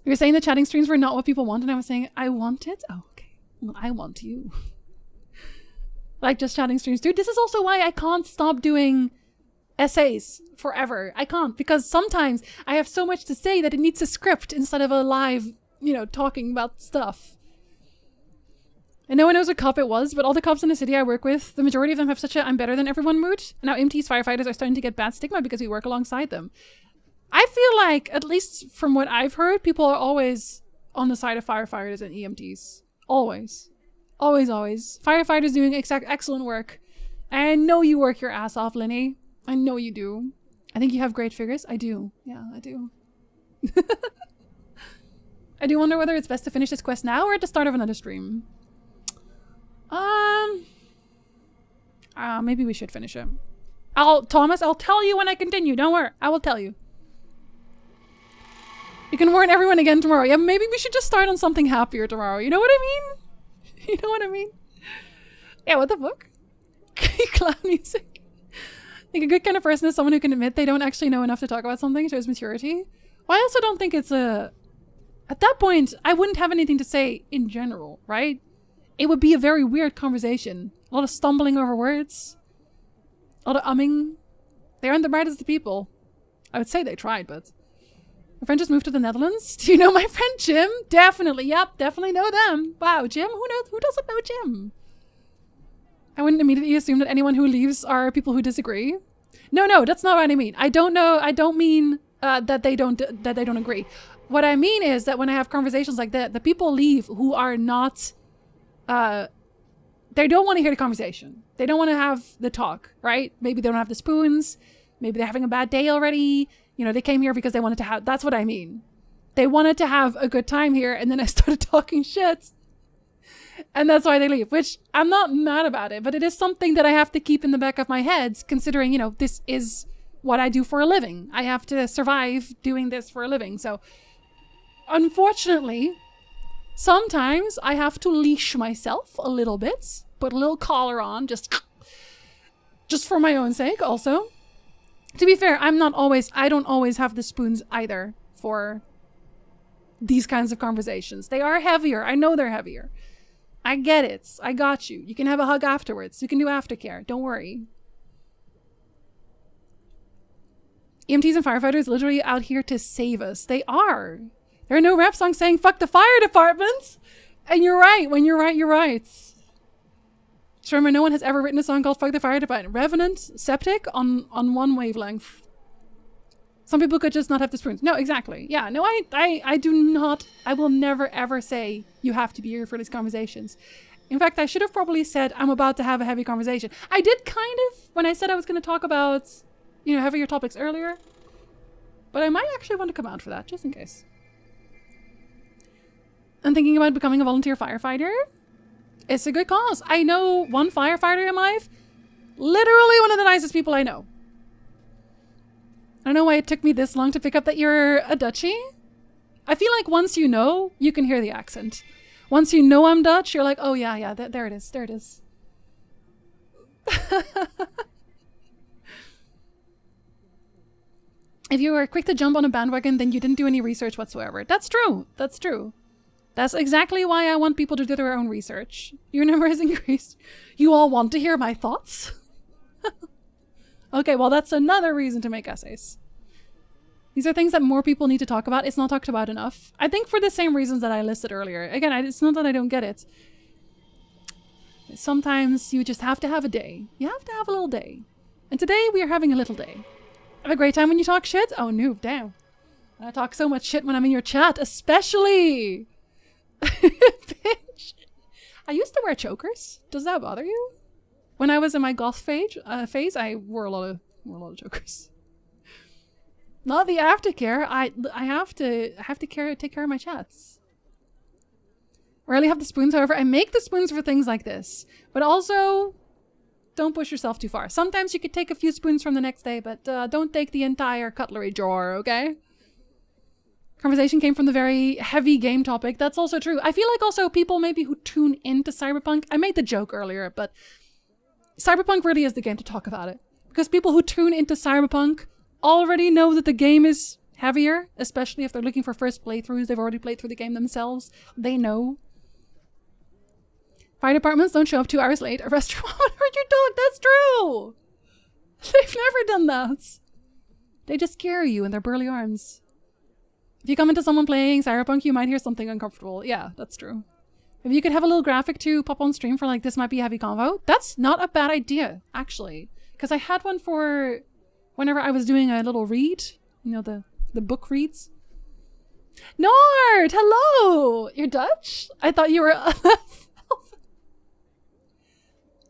You were saying the chatting streams were not what people want, and I was saying, I want it? Oh, okay. Well, I want you. Like just chatting streams. Dude, this is also why I can't stop doing essays forever. I can't, because sometimes I have so much to say that it needs a script instead of a live, you know, talking about stuff. And no one knows what cop it was, but all the cops in the city I work with, the majority of them have such a I'm better than everyone mood. And now EMTs, firefighters are starting to get bad stigma because we work alongside them. I feel like, at least from what I've heard, people are always on the side of firefighters and EMTs. Always. Always, always. Firefighters doing excellent work. I know you work your ass off, Linny. I know you do. I think you have great figures. I do. Yeah, I do. I do wonder whether it's best to finish this quest now or at the start of another stream. Maybe we should finish it. Thomas, I'll tell you when I continue. Don't worry. I will tell you. You can warn everyone again tomorrow. Yeah, maybe we should just start on something happier tomorrow. You know what I mean? You know what I mean? Yeah, what the fuck? Clown music. I think a good kind of person is someone who can admit they don't actually know enough to talk about something, shows maturity. Well, I also don't think it's a... At that point, I wouldn't have anything to say in general, right? It would be a very weird conversation. A lot of stumbling over words. A lot of umming. They aren't the brightest of people. I would say they tried, but... My friend just moved to the Netherlands. Do you know my friend Jim? Definitely. Yep, definitely know them. Wow, Jim? Who doesn't know Jim? I wouldn't immediately assume that anyone who leaves are people who disagree. No, that's not what I mean. I don't know. I don't mean that they don't agree. What I mean is that when I have conversations like that, the people leave who are not. They don't want to hear the conversation. They don't want to have the talk, right? Maybe they don't have the spoons. Maybe they're having a bad day already. You know, they came here because they wanted to have. That's what I mean. They wanted to have a good time here, and then I started talking shit. And that's why they leave, which I'm not mad about it, but it is something that I have to keep in the back of my head, considering, you know, this is what I do for a living. I have to survive doing this for a living. So, unfortunately, sometimes I have to leash myself a little bit, put a little collar on, just for my own sake also. To be fair, I don't always have the spoons either for these kinds of conversations. They are heavier. I know they're heavier. I get it. I got you. You can have a hug afterwards. You can do aftercare. Don't worry. EMTs and firefighters literally out here to save us. They are. There are no rap songs saying fuck the fire department. And you're right. When you're right, you're right. Just remember, no one has ever written a song called fuck the fire department. Revenant, Septic on one wavelength. Some people could just not have the spoons. No, exactly. Yeah, no, I do not, I will never ever say you have to be here for these conversations. In fact, I should have probably said I'm about to have a heavy conversation. I did kind of, when I said I was going to talk about, you know, heavier topics earlier. But I might actually want to come out for that, just in case. I'm thinking about becoming a volunteer firefighter. It's a good cause. I know one firefighter in my life. Literally one of the nicest people I know. I don't know why it took me this long to pick up that you're a Dutchie. I feel like once you know, you can hear the accent. Once you know I'm Dutch, you're like, oh yeah, there it is, there it is. If you were quick to jump on a bandwagon, then you didn't do any research whatsoever. That's true, that's true. That's exactly why I want people to do their own research. Your number has increased. You all want to hear my thoughts? Okay, well, that's another reason to make essays. These are things that more people need to talk about. It's not talked about enough. I think for the same reasons that I listed earlier. Again, it's not that I don't get it. Sometimes you just have to have a day. You have to have a little day. And today we are having a little day. Have a great time when you talk shit? Oh, noob, damn. I talk so much shit when I'm in your chat, especially. Bitch. I used to wear chokers. Does that bother you? When I was in my goth phase, I wore a lot of chokers. Not the aftercare. I have to take care of my chats. Rarely have the spoons, however. I make the spoons for things like this, but also don't push yourself too far. Sometimes you could take a few spoons from the next day, but don't take the entire cutlery drawer, okay? Conversation came from the very heavy game topic. That's also true. I feel like also people maybe who tune into Cyberpunk. I made the joke earlier, but Cyberpunk really is the game to talk about it. Because people who tune into Cyberpunk already know that the game is heavier, especially if they're looking for first playthroughs. They've already played through the game themselves. They know. Fire departments don't show up 2 hours late. Arrest your mom and hurt your dog. That's true. They've never done that. They just carry you in their burly arms. If you come into someone playing Cyberpunk, you might hear something uncomfortable. Yeah, that's true. If you could have a little graphic to pop on stream for like, this might be a heavy convo, that's not a bad idea, actually. Because I had one for whenever I was doing a little read. You know, the book reads. Nord! Hello! You're Dutch? I thought you were...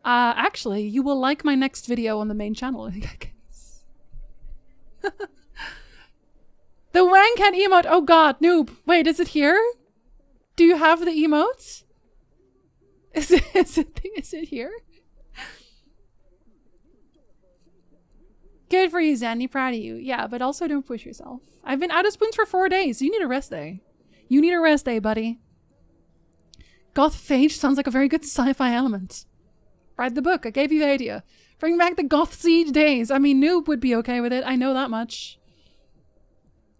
actually, you will like my next video on the main channel, I guess. The Wangcat emote! Oh god, noob! Wait, is it here? Do you have the emotes? Is it here? Good for you, Zanny. Proud of you. Yeah, but also don't push yourself. I've been out of spoons for 4 days. You need a rest day. You need a rest day, buddy. Goth Phage sounds like a very good sci-fi element. Write the book. I gave you the idea. Bring back the Goth Siege days. I mean, Noob would be okay with it. I know that much.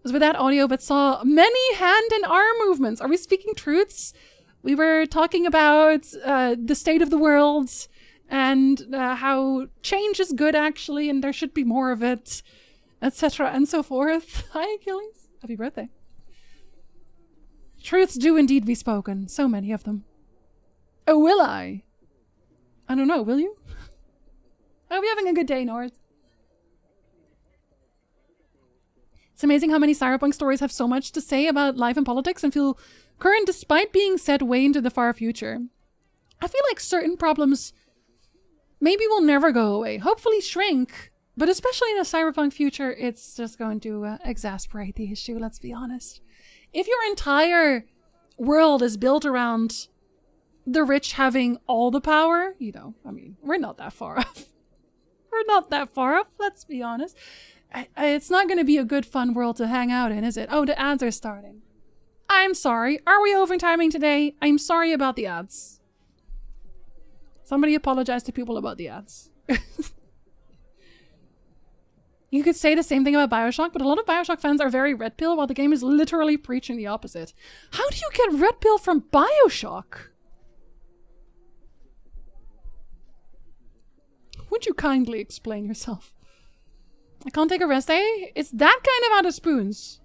Was with that audio, but saw many hand and arm movements. Are we speaking truths? We were talking about the state of the world and how change is good, actually, and there should be more of it, etc. and so forth. Hi, Achilles. Happy birthday. Truths do indeed be spoken. So many of them. Oh, will I? I don't know. Will you? I hope you're having a good day, Nord. It's amazing how many Cyberpunk stories have so much to say about life and politics and feel current despite being set way into the far future. I feel like certain problems maybe will never go away. Hopefully shrink. But especially in a Cyberpunk future, it's just going to exasperate the issue, let's be honest. If your entire world is built around the rich having all the power, you know, I mean, we're not that far off. We're not that far off, let's be honest. It's not going to be a good, fun world to hang out in, is it? Oh, the ads are starting. I'm sorry. Are we overtiming today? I'm sorry about the ads. Somebody apologize to people about the ads. You could say the same thing about Bioshock, but a lot of Bioshock fans are very red pill, while the game is literally preaching the opposite. How do you get red pill from Bioshock? Would you kindly explain yourself? I can't take a rest day? It's that kind of out of spoons.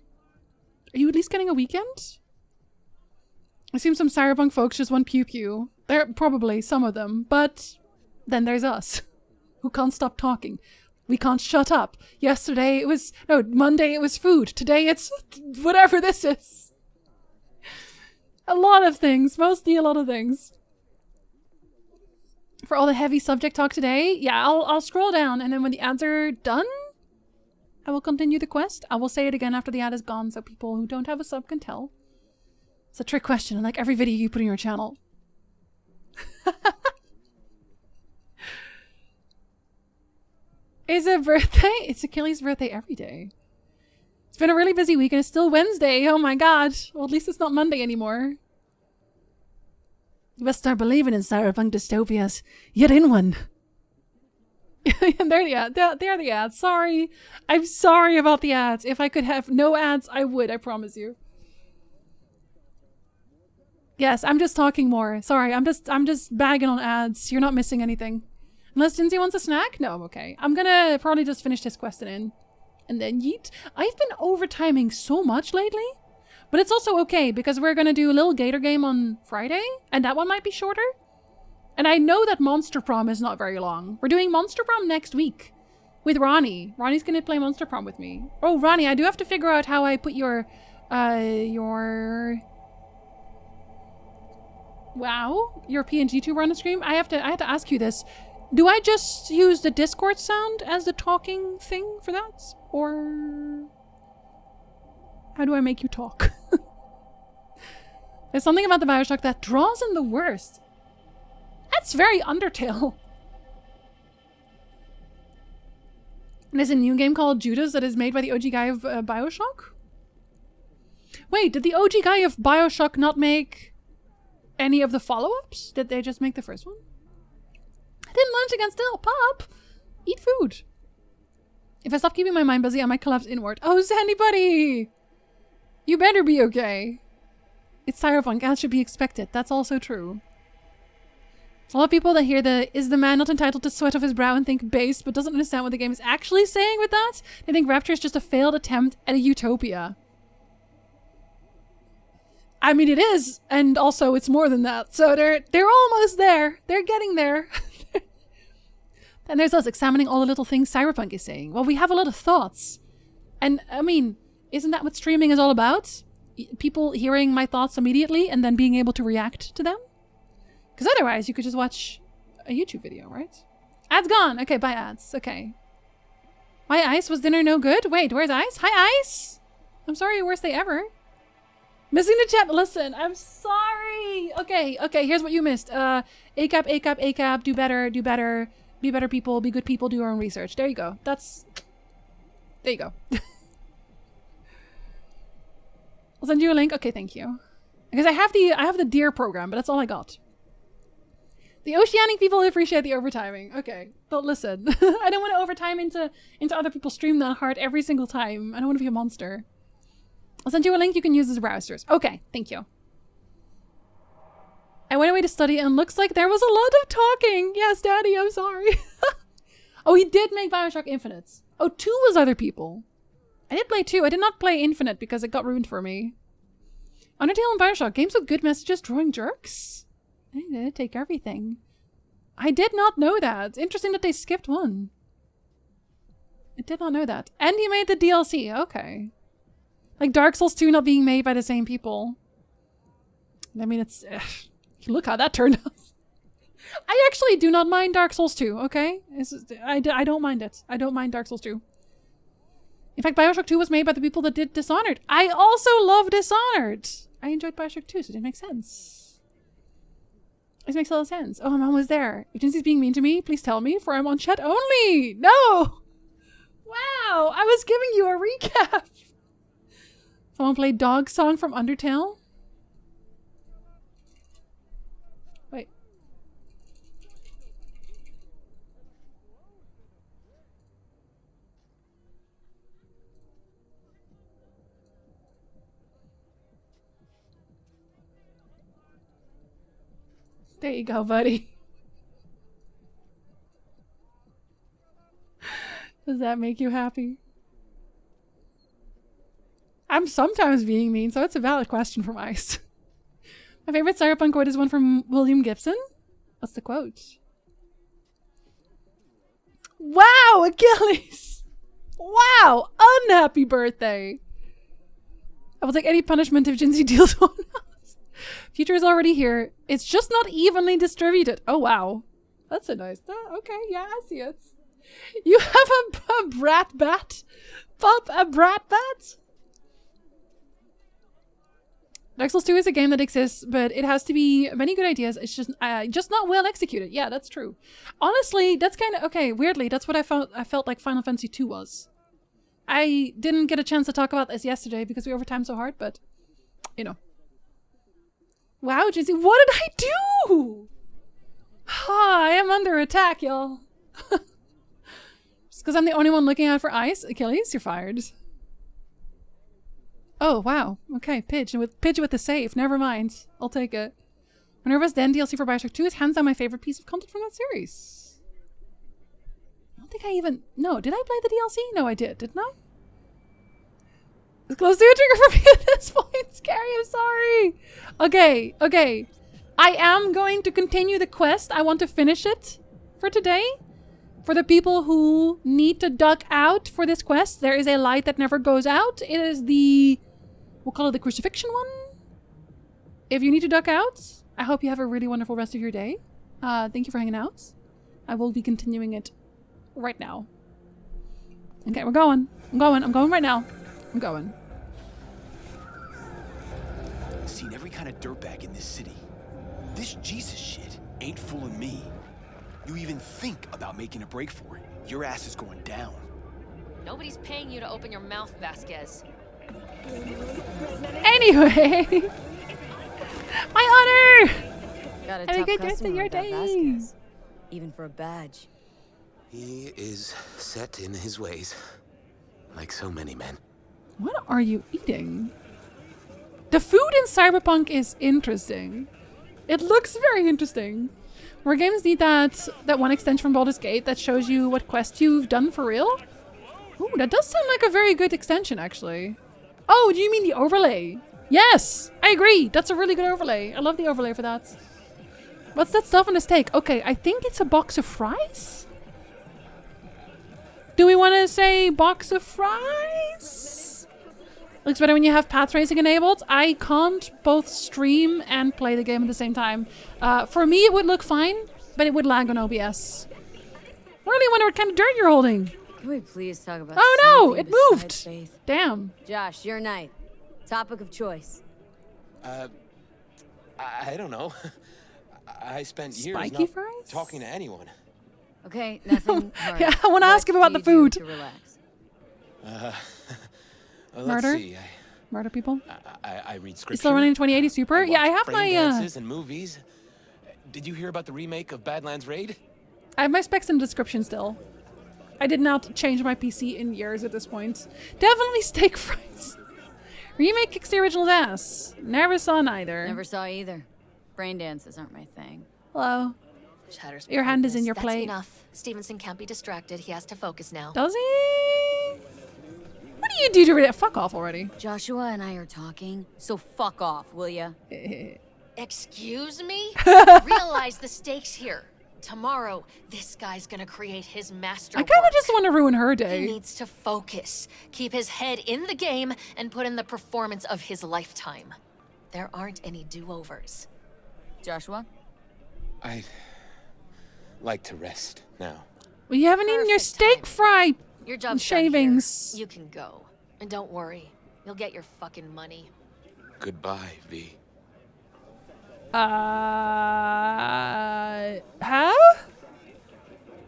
Are you at least getting a weekend? I assume some Cyberpunk folks just want pew pew. There probably some of them, but then there's us, who can't stop talking. We can't shut up. Yesterday it was, no, Monday it was food. Today it's whatever this is. A lot of things, mostly a lot of things. For all the heavy subject talk today, yeah, I'll scroll down, and then when the ads are done, I will continue the quest. I will say it again after the ad is gone, so people who don't have a sub can tell. It's a trick question, like every video you put in your channel. Is it birthday? It's Achilles' birthday every day. It's been a really busy week and it's still Wednesday. Oh my god. Well, at least it's not Monday anymore. You must start believing in cyberpunk dystopias. You're in one. There are the ads. Sorry. I'm sorry about the ads. If I could have no ads, I would. I promise you. Yes, I'm just talking more. Sorry, I'm just bagging on ads. You're not missing anything. Unless Jinsey wants a snack? No, I'm okay. I'm gonna probably just finish this quest and then yeet. I've been overtiming so much lately. But it's also okay because we're gonna do a little Gator game on Friday. And that one might be shorter. And I know that Monster Prom is not very long. We're doing Monster Prom next week. With Ronnie. Ronnie's gonna play Monster Prom with me. Oh, Ronnie, I do have to figure out how I put your... Wow. Your PNG tuber on the screen. I have to ask you this. Do I just use the Discord sound as the talking thing for that? Or how do I make you talk? There's something about the Bioshock that draws in the worst. That's very Undertale. And there's a new game called Judas that is made by the OG guy of Bioshock? Wait, did the OG guy of Bioshock not make any of the follow-ups? Did they just make the first one? I didn't lunch against Dill. Pop! Eat food. If I stop keeping my mind busy, I might collapse inward. Oh, Sandy buddy! You better be okay. It's Cyberpunk, as should be expected. That's also true. There's a lot of people that hear the "is the man not entitled to sweat off his brow" and think base, but doesn't understand what the game is actually saying with that. They think Rapture is just a failed attempt at a utopia. I mean, it is, and also it's more than that. So they're almost there. They're getting there. Then there's us examining all the little things Cyberpunk is saying. Well, we have a lot of thoughts. And, I mean, isn't that what streaming is all about? People hearing my thoughts immediately and then being able to react to them? Because otherwise, you could just watch a YouTube video, right? Ads gone! Okay, bye ads. Okay. Why Ice? Was dinner no good? Wait, where's Ice? Hi, Ice! I'm sorry, worst day ever. Missing the chat. Listen, I'm sorry. Okay, here's what you missed. ACAP, ACAP, ACAP, do better, do better. Be better people, be good people, do your own research. There you go. There you go. I'll send you a link. Okay, thank you. Because I have the deer program, but that's all I got. The Oceanic people appreciate the overtiming. Okay, but listen. I don't want to overtime into other people's stream that hard every single time. I don't want to be a monster. I'll send you a link you can use as browsers. Okay, thank you. I went away to study and looks like there was a lot of talking. Yes, Daddy, I'm sorry. Oh, he did make Bioshock Infinite. Oh, 2 was other people. I did play 2. I did not play Infinite because it got ruined for me. Undertale and Bioshock, games with good messages, drawing jerks? They take everything. I did not know that. Interesting that they skipped one. I did not know that. And you made the DLC. Okay. Like Dark Souls 2 not being made by the same people. I mean, it's... Look how that turned out. I actually do not mind Dark Souls 2, okay? I don't mind it. I don't mind Dark Souls 2. In fact, Bioshock 2 was made by the people that did Dishonored. I also love Dishonored. I enjoyed Bioshock 2, so it makes sense. It makes a lot of sense. Oh, I'm almost there. If Jinxie's being mean to me, please tell me, for I'm on chat only. No! Wow, I was giving you a recap. Someone played Dog Song from Undertale. Wait. There you go, buddy. Does that make you happy? I'm sometimes being mean, so it's a valid question from Ice. My favorite Cyberpunk quote is one from William Gibson. What's the quote? Wow, Achilles! Wow, unhappy birthday! I will take any punishment if Jinxie deals one out. Future is already here. It's just not evenly distributed. Oh, wow. That's a nice... okay, yeah, I see it. You have a brat bat? Pup, a brat bat? Dark Souls 2 is a game that exists, but it has to be many good ideas. It's just not well executed. Yeah, that's true. Honestly, that's kind of... okay, weirdly, that's what I felt like Final Fantasy 2 was. I didn't get a chance to talk about this yesterday because we overtimed so hard, but... you know. Wow, Jinxie, what did I do? I am under attack, y'all. Just because I'm the only one looking out for Ice. Achilles, you're fired. Oh, wow. Okay, Pidge with the save. Never mind. I'll take it. Minerva's Den DLC for Bioshock 2 is hands down my favorite piece of content from that series. I don't think I even... no, did I play the DLC? No, I did. Didn't I? It's close to a trigger for me at this point. Scary, I'm sorry. Okay, okay. I am going to continue the quest. I want to finish it for today. For the people who need to duck out for this quest, there is a light that never goes out. It is the... we'll call it the crucifixion one. If you need to duck out, I hope you have a really wonderful rest of your day. Thank you for hanging out. I will be continuing it right now. Okay, we're going. I'm going right now. I'm going. Seen every kind of dirtbag in this city. This Jesus shit ain't fooling me. You even think about making a break for it, your ass is going down. Nobody's paying you to open your mouth, Vasquez. Anyway, my honor. Got a Have a tough good rest of customer your with that day. Vasquez. Even for a badge. He is set in his ways, like so many men. What are you eating? The food in Cyberpunk is interesting. It looks very interesting. More games need that one extension from Baldur's Gate that shows you what quests you've done for real. Ooh, that does sound like a very good extension, actually. Oh, do you mean the overlay? Yes, I agree. That's a really good overlay. I love the overlay for that. What's that stuff on the steak? Okay, I think it's a box of fries. Do we want to say box of fries? Looks better when you have path tracing enabled. I can't both stream and play the game at the same time. For me, it would look fine, but it would lag on OBS. Really wonder what kind of dirt you're holding. Can we please talk about oh no, it moved. Faith? Damn. Josh, your night. Topic of choice. I don't know. I spent years Spiky not fries? talking to anyone. Okay, nothing hard. Yeah, I want to ask him about the food. To relax? Let's Murder? see. Murder people? I read scripture. You still running 2080 Super? Yeah, I have frame my dances and movies. Did you hear about the remake of Badlands Raid? I have my specs in the description still. I did not change my PC in years at this point. Definitely steak fries. Remake kicks the original's ass. Never saw neither. Never saw either. Brain dances aren't my thing. Hello. Chatter's Your hand is in your That's plate. enough. Stevenson can't be distracted. He has to focus now. Does he? What do you do to read? Fuck off already. Joshua and I are talking, so fuck off, will ya? Excuse me? Realize the stakes here. Tomorrow, this guy's gonna create his master. I kind of just want to ruin her day. He needs to focus, keep his head in the game, and put in the performance of his lifetime. There aren't any do-overs. Joshua? I'd like to rest now. Well, you haven't eaten your steak fry, Your job's shavings. done here. You can go. And don't worry. You'll get your fucking money. Goodbye, V. Huh?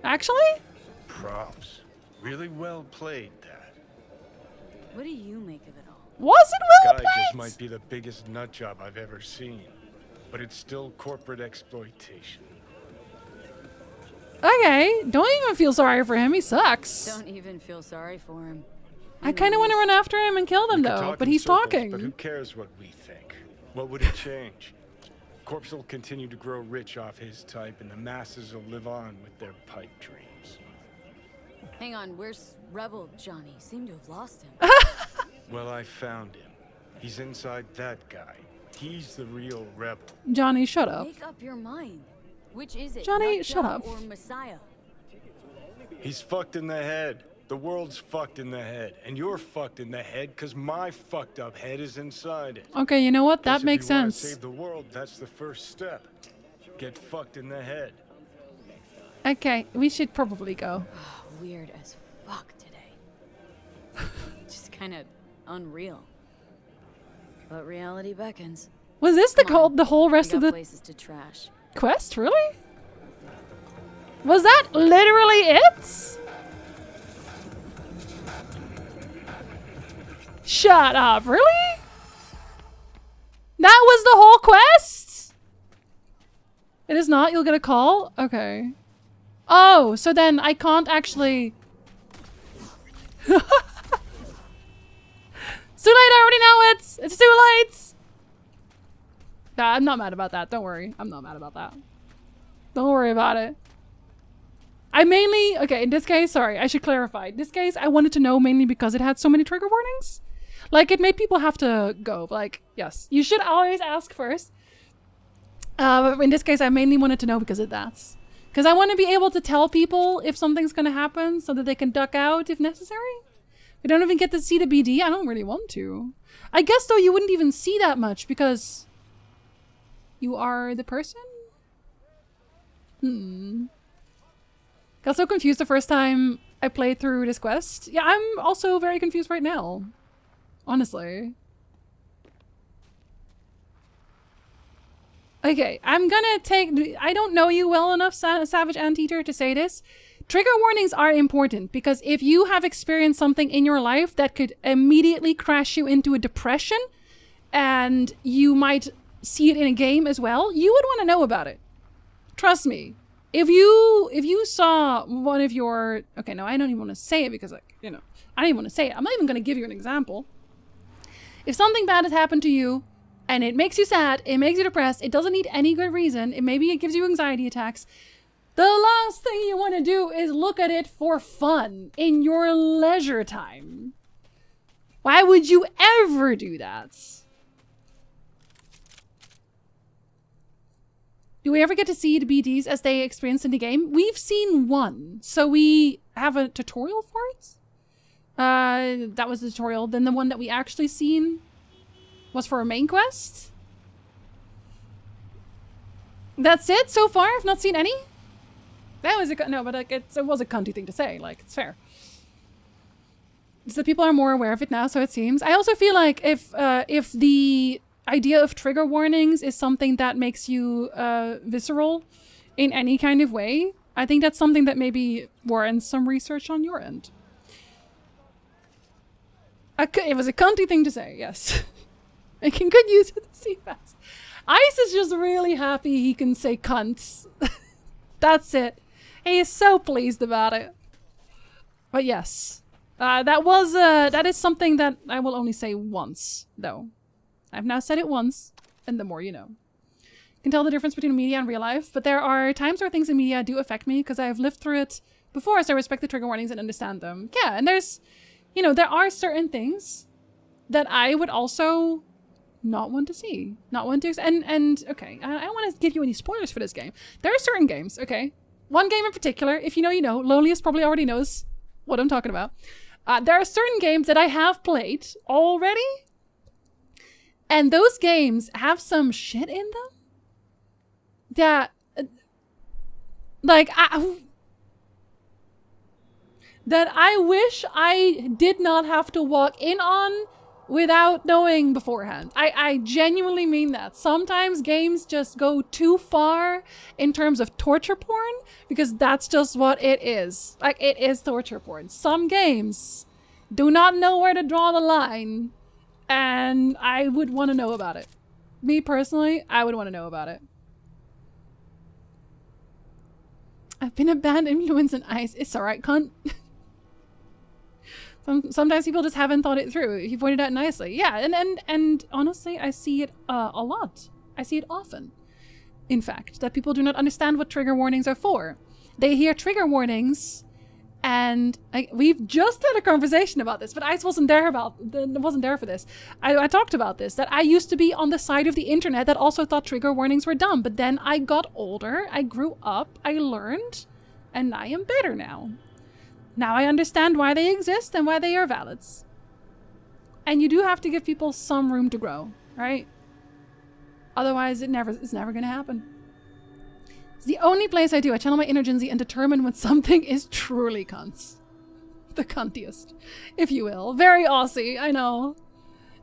Actually? Props. Really well played, that. What do you make of it all? Was it well Guy played? just might be the biggest nut job I've ever seen. But it's still corporate exploitation. Okay, don't even feel sorry for him. He sucks. Don't even feel sorry for him. I kind of want to run after him and kill them, We could though. talk But in he's circles, talking. But who cares what we think? What would it change? Corpse will continue to grow rich off his type, and the masses will live on with their pipe dreams. Hang on, where's Rebel Johnny? Seem to have lost him. Well, I found him. He's inside that guy. He's the real rebel. Johnny, shut up. Make up your mind. Which is it? Johnny, Nut shut job up. Or Messiah? He's fucked in the head. The world's fucked in the head. And you're fucked in the head because my fucked up head is inside it. Okay, you know what? That Guess makes if you wanna sense. save the world, that's the first step. Get fucked in the head. Okay, we should probably go. Weird as fuck today. Just kind of unreal. But reality beckons. Was this the whole rest We of got the places to trash. quest? Really? Was that literally it? Shut up, really? That was the whole quest? It is not? You'll get a call? Okay. Oh, so then I can't actually... It's too late, I already know it! It's too late! Nah, I'm not mad about that, don't worry. I'm not mad about that. Don't worry about it. I mainly... Okay, in this case, sorry, I should clarify. In this case, I wanted to know mainly because it had so many trigger warnings. Like, it made people have to go. Like, yes, you should always ask first. But in this case, I mainly wanted to know because of that. Because I want to be able to tell people if something's going to happen so that they can duck out if necessary. We don't even get to see the BD. I don't really want to. I guess, though, you wouldn't even see that much because you are the person? Got so confused the first time I played through this quest. Yeah, I'm also very confused right now. Honestly. Okay, I'm gonna take... I don't know you well enough, Savage Anteater, to say this. Trigger warnings are important because if you have experienced something in your life that could immediately crash you into a depression and you might see it in a game as well, you would want to know about it. Trust me. If you saw one of your... Okay, no, I don't even want to say it because, like, you know, I don't even want to say it. I'm not even going to give you an example. If something bad has happened to you and it makes you sad, it makes you depressed, it doesn't need any good reason, maybe it gives you anxiety attacks, the last thing you want to do is look at it for fun in your leisure time. Why would you ever do that? Do we ever get to see the BDs as they experienced in the game? We've seen one, so we have a tutorial for it. That was the tutorial. Then the one that we actually seen was for a main quest. That's it so far? I've not seen any. That was no, but like it was a cunty thing to say. Like, it's fair. So people are more aware of it now, so it seems. I also feel like if the idea of trigger warnings is something that makes you visceral in any kind of way, I think that's something that maybe warrants some research on your end. It was a cunty thing to say, yes. Making good use of the CFAS. Ice is just really happy he can say cunts. That's it. He is so pleased about it. But yes, that is something that I will only say once, though. I've now said it once, and the more you know. You can tell the difference between media and real life, but there are times where things in media do affect me because I've lived through it before, so I respect the trigger warnings and understand them. Yeah, and there's, you know, there are certain things that I would also not want to see, not want to, and okay, I don't want to give you any spoilers for this game. There are certain games, okay? One game in particular, if you know, you know. Loneliest probably already knows what I'm talking about. There are certain games that I have played already, and those games have some shit in them that, like, that I wish I did not have to walk in on without knowing beforehand. I genuinely mean that. Sometimes games just go too far in terms of torture porn because that's just what it is. Like, it is torture porn. Some games do not know where to draw the line, and I would want to know about it. Me personally, I would want to know about it. I've been a bad influence in ice. It's alright, cunt. Sometimes people just haven't thought it through. You pointed out nicely. Yeah, and honestly, I see it a lot. I see it often. In fact, that people do not understand what trigger warnings are for. They hear trigger warnings, and we've just had a conversation about this, but I wasn't there for this. I talked about this, that I used to be on the side of the internet that also thought trigger warnings were dumb, but then I got older, I grew up, I learned, and I am better now. Now I understand why they exist and why they are valid. And you do have to give people some room to grow, right? Otherwise, it's never gonna happen. It's the only place I do. I channel my inner Jinsey and determine when something is truly cunts. The cuntiest, if you will. Very Aussie, I know.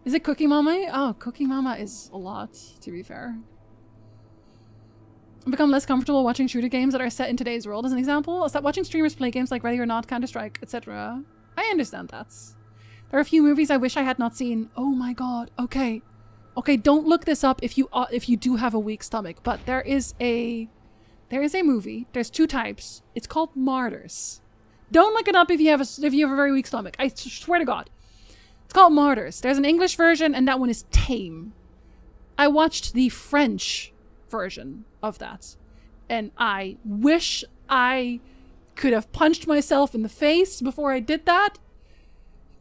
Is it Cookie Mama? Oh, Cookie Mama is a lot, to be fair. I've become less comfortable watching shooter games that are set in today's world, as an example. I'll stop watching streamers play games like Ready or Not, Counter-Strike, etc. I understand that. There are a few movies I wish I had not seen. Oh my god. Okay. Okay, don't look this up if you do have a weak stomach, but there is a movie. There's two types. It's called Martyrs. Don't look it up if you have a very weak stomach. I swear to God. It's called Martyrs. There's an English version, and that one is tame. I watched the French version of that, and I wish I could have punched myself in the face before I did that,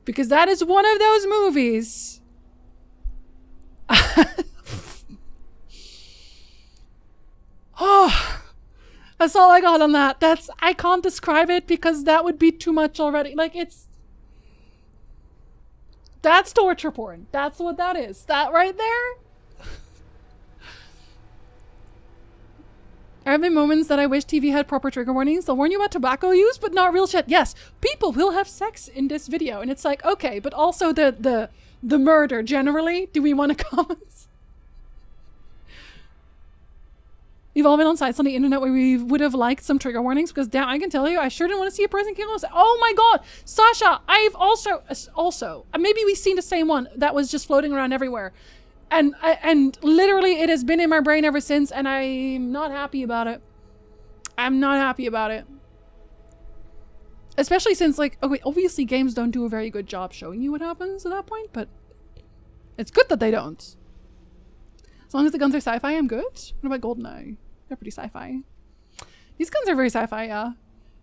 because that is one of those movies. Oh, that's all I got on that. I can't describe it because that would be too much already. Like, that's torture porn. That's what that is. That right there. There have been moments that I wish TV had proper trigger warnings. They'll warn you about tobacco use, but not real shit. Yes, people will have sex in this video, and it's like, okay, but also the murder generally. Do we want to comment? We've all been on sites on the internet where we would have liked some trigger warnings, because damn, I can tell you, I sure didn't want to see a person kill us. Oh my god, Sasha, I've also maybe we've seen the same one that was just floating around everywhere. And literally it has been in my brain ever since, and I'm not happy about it. I'm not happy about it. Especially since, like, okay, obviously games don't do a very good job showing you what happens at that point, but it's good that they don't. As long as the guns are sci-fi, I'm good. What about GoldenEye? They're pretty sci-fi. These guns are very sci-fi, yeah.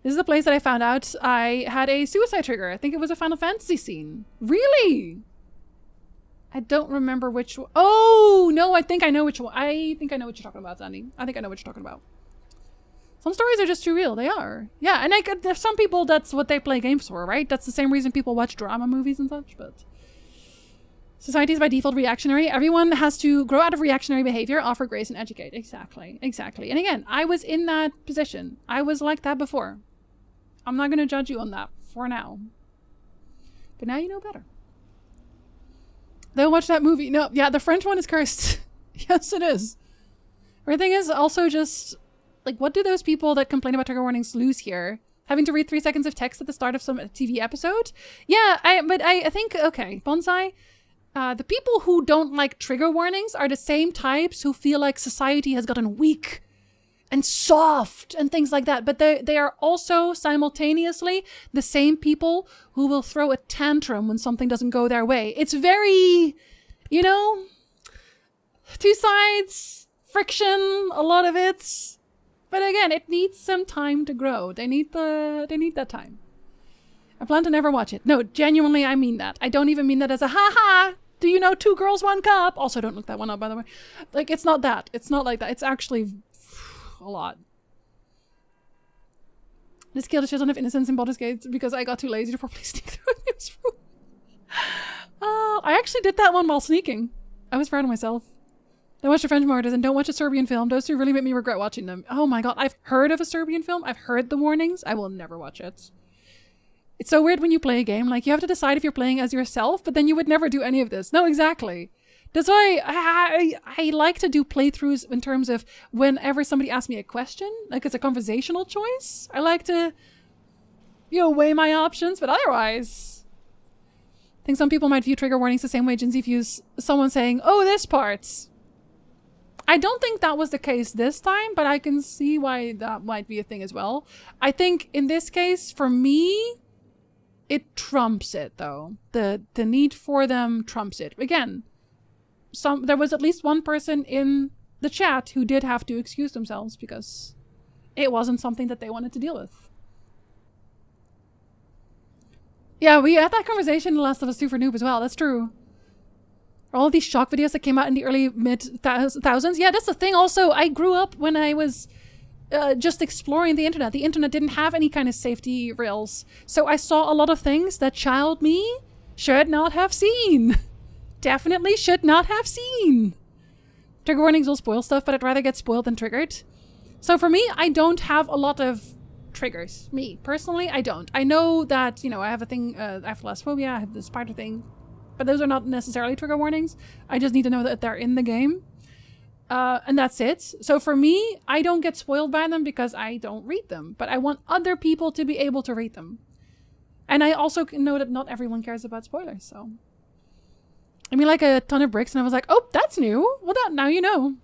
This is the place that I found out I had a suicide trigger. I think it was a Final Fantasy scene. Really? I don't remember which one. Oh, no, I think I know which one. I think I know what you're talking about, Sandy. I think I know what you're talking about. Some stories are just too real. They are. Yeah, and there's some people, that's what they play games for, right? That's the same reason people watch drama movies and such, but... Society is by default reactionary. Everyone has to grow out of reactionary behavior, offer grace, and educate. Exactly. Exactly. And again, I was in that position. I was like that before. I'm not going to judge you on that for now. But now you know better. They'll watch that movie. No, yeah, the French one is cursed. Yes, it is. Everything is also just... Like, what do those people that complain about trigger warnings lose here? Having to read 3 seconds of text at the start of some TV episode? Yeah, but I think, okay, Bonsai... the people who don't like trigger warnings are the same types who feel like society has gotten weak and soft and things like that. But they are also simultaneously the same people who will throw a tantrum when something doesn't go their way. It's very, you know, two sides, friction, a lot of it. But again, it needs some time to grow. They need that time. I plan to never watch it. No, genuinely, I mean that. I don't even mean that as a ha-ha. Do you know 2 girls, 1 cup? Also, don't look that one up, by the way. Like, it's not that. It's not like that. It's actually a lot. This killed a shit ton of innocence in Baldur's Gate because I got too lazy to properly sneak through a newsroom. I actually did that one while sneaking. I was proud of myself. Don't watch the French Martyrs and don't watch a Serbian film. Those 2 really made me regret watching them. Oh my god, I've heard of a Serbian film. I've heard the warnings. I will never watch it. It's so weird when you play a game, like you have to decide if you're playing as yourself, but then you would never do any of this. No, exactly. That's why I like to do playthroughs in terms of whenever somebody asks me a question, like it's a conversational choice. I like to, you know, weigh my options, but otherwise, I think some people might view trigger warnings the same way Gen Z views someone saying, oh, this part. I don't think that was the case this time, but I can see why that might be a thing as well. I think in this case, for me, it trumps it though. The need for them trumps it. Again, there was at least one person in the chat who did have to excuse themselves because it wasn't something that they wanted to deal with. Yeah, we had that conversation in The Last of Us 2 for Noob as well. That's true. All of these shock videos that came out in the early mid-thousands. Yeah, that's the thing also. I grew up when I was just exploring the internet. The internet didn't have any kind of safety rails. So I saw a lot of things that child me should not have seen. Definitely should not have seen. Trigger warnings will spoil stuff, but I'd rather get spoiled than triggered. So for me, I don't have a lot of triggers. Me, personally, I don't. I know that, you know, I have a thing, I have thalassophobia, I have the spider thing. But those are not necessarily trigger warnings. I just need to know that they're in the game. And that's it. So for me, I don't get spoiled by them because I don't read them. But I want other people to be able to read them. And I also know that not everyone cares about spoilers, so. I mean, like a ton of bricks, and I was like, oh, that's new. Well, that now you know.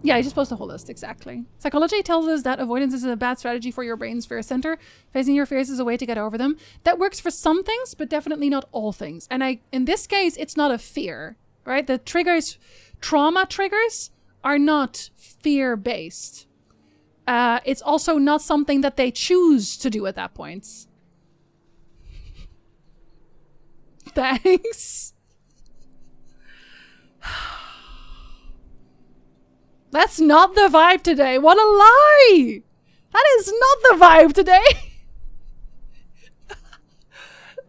Yeah, I just post a whole list, exactly. Psychology tells us that avoidance is a bad strategy for your brain's fear center. Facing your fears is a way to get over them. That works for some things, but definitely not all things. And in this case, it's not a fear, right? The triggers, trauma triggers, are not fear-based. It's also not something that they choose to do at that point. Thanks. That's not the vibe today. What a lie! That is not the vibe today.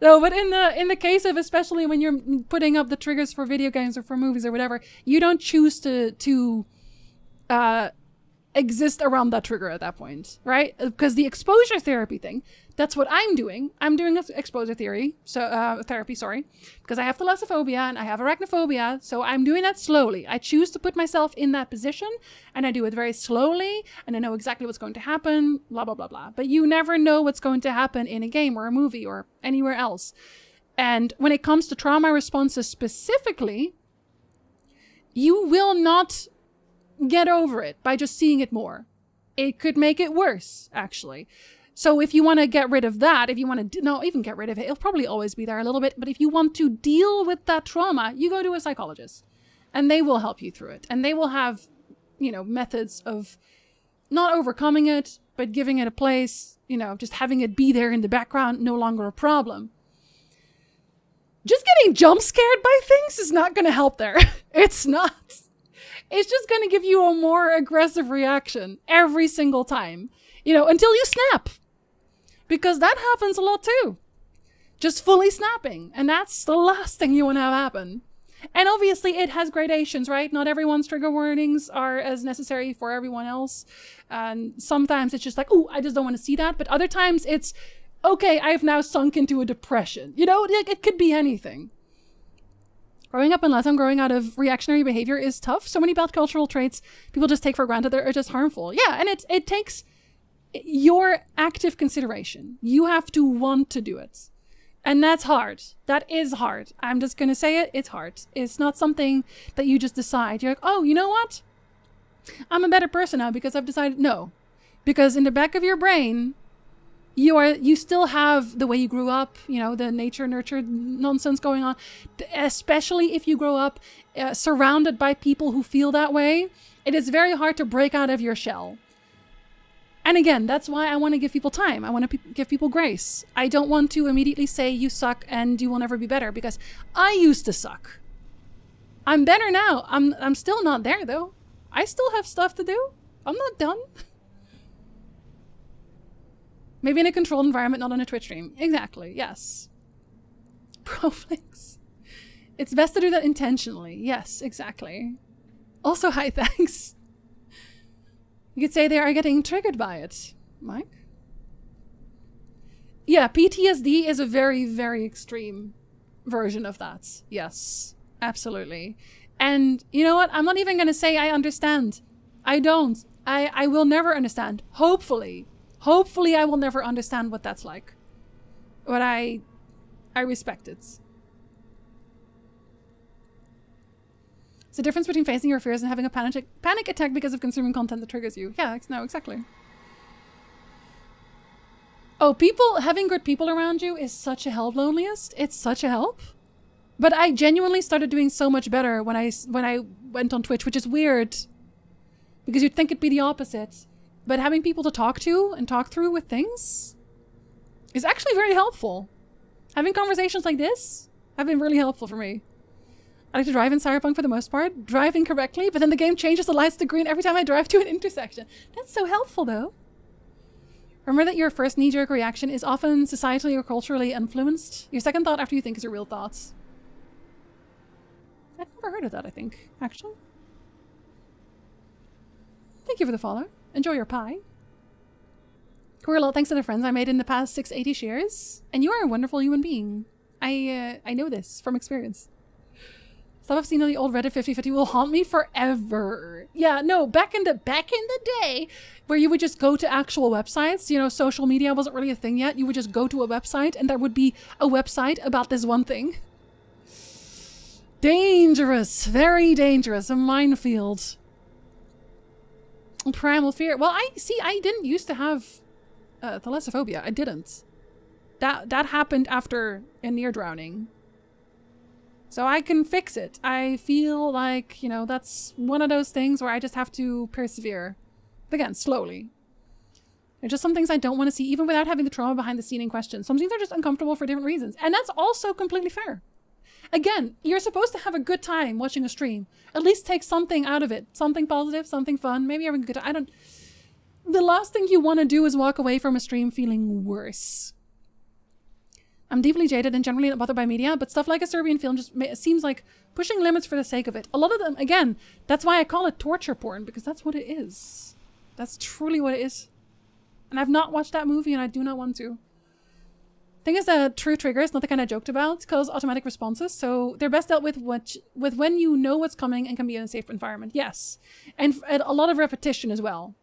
No, but in the case of, especially when you're putting up the triggers for video games or for movies or whatever, you don't choose to exist around that trigger at that point, right? Because the exposure therapy thing, that's what I'm doing. I'm doing exposure therapy, because I have thalassophobia and I have arachnophobia, so I'm doing that slowly. I choose to put myself in that position, and I do it very slowly, and I know exactly what's going to happen, blah, blah, blah, blah. But you never know what's going to happen in a game or a movie or anywhere else. And when it comes to trauma responses specifically, you will not get over it by just seeing it more. It could make it worse, actually. So if you want to get rid of that, if you want to, no, even get rid of it, it'll probably always be there a little bit. But if you want to deal with that trauma, you go to a psychologist and they will help you through it. And they will have, you know, methods of not overcoming it, but giving it a place, you know, just having it be there in the background, no longer a problem. Just getting jump scared by things is not going to help there. It's not. It's just going to give you a more aggressive reaction every single time, you know, until you snap. Because that happens a lot too. Just fully snapping. And that's the last thing you want to have happen. And obviously it has gradations, right? Not everyone's trigger warnings are as necessary for everyone else. And sometimes it's just like, oh, I just don't want to see that. But other times it's, okay, I've now sunk into a depression. You know, it could be anything. Growing up unless I'm growing out of reactionary behavior is tough. So many bad cultural traits people just take for granted that are just harmful. Yeah, and it takes your active consideration. You have to want to do it. And that's hard. That is hard. I'm just going to say it. It's hard. It's not something that you just decide. You're like, oh, you know what? I'm a better person now because I've decided. No. Because in the back of your brain, you still have the way you grew up, you know, the nature nurture nonsense going on, especially if you grow up surrounded by people who feel that way. It is very hard to break out of your shell. And again, that's why I want to give people time. I want to give people grace. I don't want to immediately say you suck and you will never be better, because I used to suck. I'm better now. I'm still not there though. I still have stuff to do. I'm not done. Maybe in a controlled environment, not on a Twitch stream. Exactly, yes. Proflix. It's best to do that intentionally. Yes, exactly. Also, hi, thanks. You could say they are getting triggered by it. Mike? Yeah, PTSD is a very, very extreme version of that. Yes, absolutely. And you know what? I'm not even going to say I understand. I don't. I will never understand. Hopefully. Hopefully I will never understand what that's like. But I respect it. It's the difference between facing your fears and having a panic attack because of consuming content that triggers you. Yeah, no, exactly. Oh, having good people around you is such a help, Loneliest. It's such a help. But I genuinely started doing so much better when I went on Twitch, which is weird. Because you'd think it'd be the opposite. But having people to talk to and talk through with things is actually very helpful. Having conversations like this have been really helpful for me. I like to drive in Cyberpunk for the most part, driving correctly, but then the game changes the lights to green every time I drive to an intersection. That's so helpful, though. Remember that your first knee-jerk reaction is often societally or culturally influenced. Your second thought after you think is your real thoughts. I've never heard of that, I think, actually. Thank you for the follow. Enjoy your pie. Corilla, thanks to the friends I made in the past 680 shares. And you are a wonderful human being. I know this from experience. Stuff I've seen on the old Reddit 5050 will haunt me forever. Yeah, no, back in the day where you would just go to actual websites, you know, social media wasn't really a thing yet. You would just go to a website and there would be a website about this one thing. Dangerous, very dangerous, a minefield. Primal fear. Well, I didn't used to have thalassophobia. I didn't. That happened after a near drowning. So I can fix it. I feel like, you know, that's one of those things where I just have to persevere. But again, slowly. There's just some things I don't want to see, even without having the trauma behind the scene in question. Some things are just uncomfortable for different reasons. And that's also completely fair. Again, you're supposed to have a good time watching a stream. At least take something out of it. Something positive, something fun. Maybe having a good time. The last thing you want to do is walk away from a stream feeling worse. I'm deeply jaded and generally not bothered by media, but stuff like a Serbian film just seems like pushing limits for the sake of it. A lot of them, again, that's why I call it torture porn, because that's what it is. That's truly what it is. And I've not watched that movie and I do not want to. Thing is that true triggers, not the kind I joked about, cause automatic responses, so they're best dealt with when you know what's coming and can be in a safe environment. Yes. And a lot of repetition as well.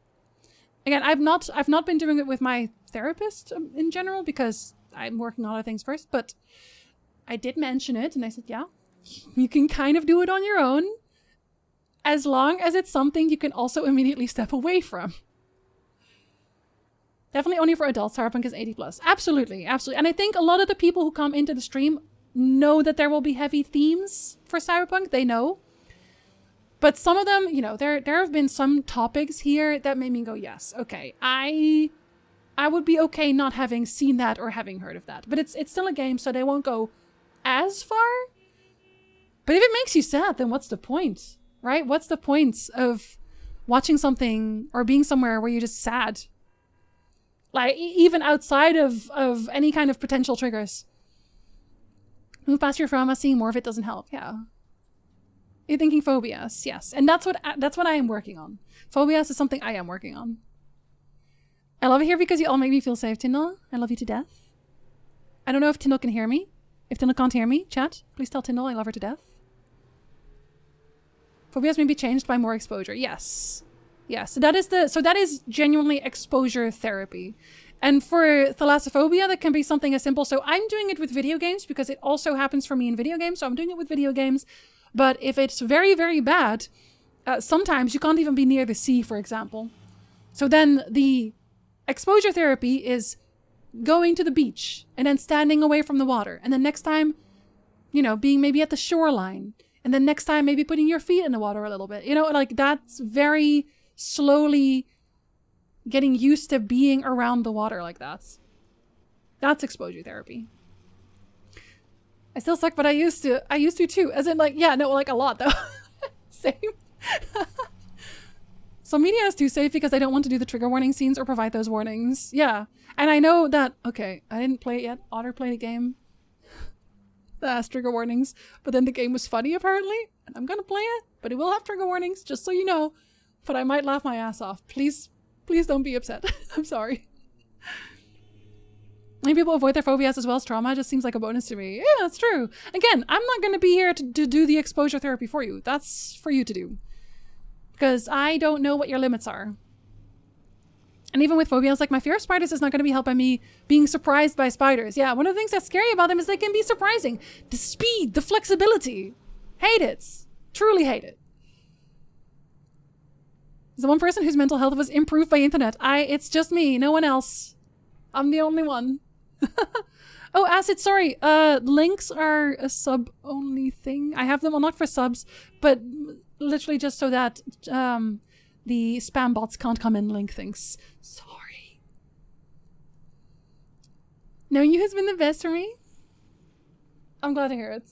Again, I've not been doing it with my therapist in general because I'm working on other things first, but I did mention it and I said, yeah, you can kind of do it on your own as long as it's something you can also immediately step away from. Definitely only for adults. Cyberpunk is 18+. Absolutely, absolutely. And I think a lot of the people who come into the stream know that there will be heavy themes for Cyberpunk. They know. But some of them, you know, there have been some topics here that made me go, yes, okay, I would be okay not having seen that or having heard of that. But it's still a game, so they won't go as far. But if it makes you sad, then what's the point, right? What's the point of watching something or being somewhere where you're just sad? Like, even outside of any kind of potential triggers. Move past your trauma, seeing more of it doesn't help. Yeah. You're thinking phobias, yes. And that's what I am working on. Phobias is something I am working on. I love it here because you all make me feel safe, Tyndall. I love you to death. I don't know if Tyndall can hear me. If Tyndall can't hear me, chat, please tell Tyndall I love her to death. Phobias may be changed by more exposure. Yes. Yes. So that is genuinely exposure therapy. And for thalassophobia, that can be something as simple. So I'm doing it with video games because it also happens for me in video games. So I'm doing it with video games. But if it's very, very bad, sometimes you can't even be near the sea, for example. So then the exposure therapy is going to the beach and then standing away from the water. And then next time, you know, being maybe at the shoreline. And then next time, maybe putting your feet in the water a little bit. You know, like that's very slowly getting used to being around the water like that. That's exposure therapy. I still suck, but I used to too. As in like, yeah, no, like a lot though. Same. So media is too safe because I don't want to do the trigger warning scenes or provide those warnings. Yeah. And I know that, okay, I didn't play it yet. Otter played a game that has trigger warnings, but then the game was funny apparently. And I'm gonna play it, but it will have trigger warnings, just so you know. But I might laugh my ass off. Please don't be upset. I'm sorry. Many people avoid their phobias as well as trauma. It just seems like a bonus to me. Yeah, that's true. Again, I'm not going to be here to do the exposure therapy for you. That's for you to do. Because I don't know what your limits are. And even with phobias, like my fear of spiders is not going to be helped by me being surprised by spiders. Yeah, one of the things that's scary about them is they can be surprising. The speed, the flexibility. Hate it. Truly hate it. There's the one person whose mental health was improved by internet. It's just me, no one else. I'm the only one. Oh, Acid, sorry. Links are a sub-only thing. I have them unlocked for subs, but literally just so that the spam bots can't come and link things. Sorry. Knowing you has been the best for me. I'm glad to hear it.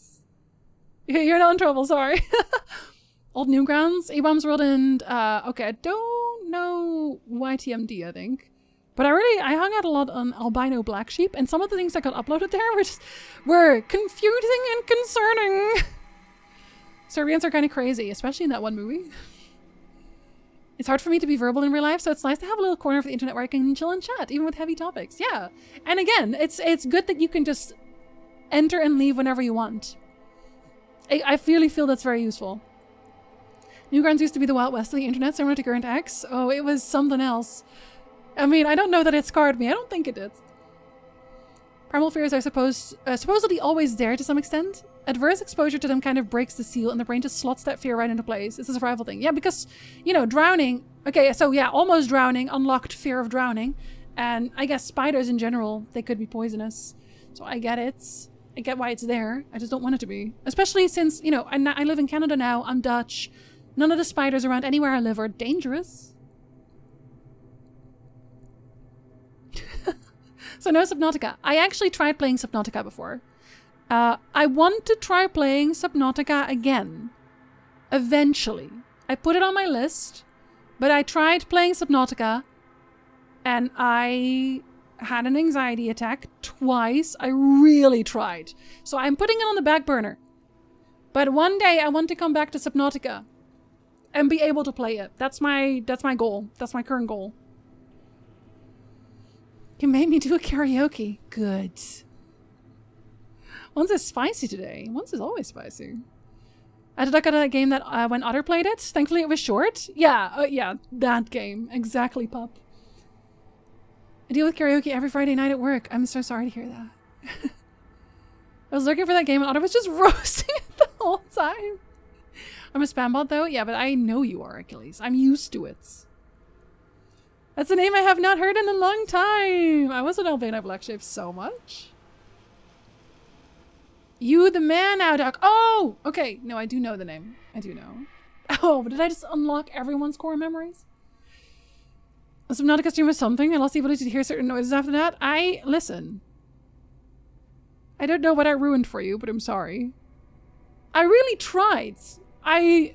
You're not in trouble, sorry. Old Newgrounds, A-Bombs World, and okay, I don't know YTMD, I think. But I hung out a lot on Albino Black Sheep, and some of the things that got uploaded there were confusing and concerning. Serbians are kind of crazy, especially in that one movie. It's hard for me to be verbal in real life, so it's nice to have a little corner for the internet where I can chill and chat, even with heavy topics. Yeah. And again, it's good that you can just enter and leave whenever you want. I really feel that's very useful. Newgrounds used to be the Wild West of the internet, similar to Current X. Oh, it was something else. I mean, I don't know that it scarred me. I don't think it did. Primal fears are supposedly always there to some extent. Adverse exposure to them kind of breaks the seal and the brain just slots that fear right into place. It's a survival thing. Yeah, because, you know, drowning... Okay, so yeah, almost drowning unlocked fear of drowning. And I guess spiders in general, they could be poisonous. So I get it. I get why it's there. I just don't want it to be. Especially since, you know, I live in Canada now. I'm Dutch. None of the spiders around anywhere I live are dangerous. So no Subnautica. I actually tried playing Subnautica before. I want to try playing Subnautica again. Eventually. I put it on my list, but I tried playing Subnautica and I had an anxiety attack twice. I really tried. So I'm putting it on the back burner. But one day I want to come back to Subnautica and be able to play it. That's my goal. That's my current goal. You made me do a karaoke. Good. Once is spicy today. Once is always spicy. I did look at that game that when Otter played it. Thankfully it was short. Yeah, yeah, that game. Exactly, pup. I deal with karaoke every Friday night at work. I'm so sorry to hear that. I was looking for that game and Otter was just roasting it the whole time. I'm a spam bot though. Yeah, but I know you are, Achilles. I'm used to it. That's a name I have not heard in a long time. I was an Albino Black Sheep so much. You the man now, Doc. Oh, okay. No, I do know the name. I do know. Oh, but did I just unlock everyone's core memories? A Subnautica stream was something. I lost the ability to hear certain noises after that. Listen. I don't know what I ruined for you, but I'm sorry. I really tried. But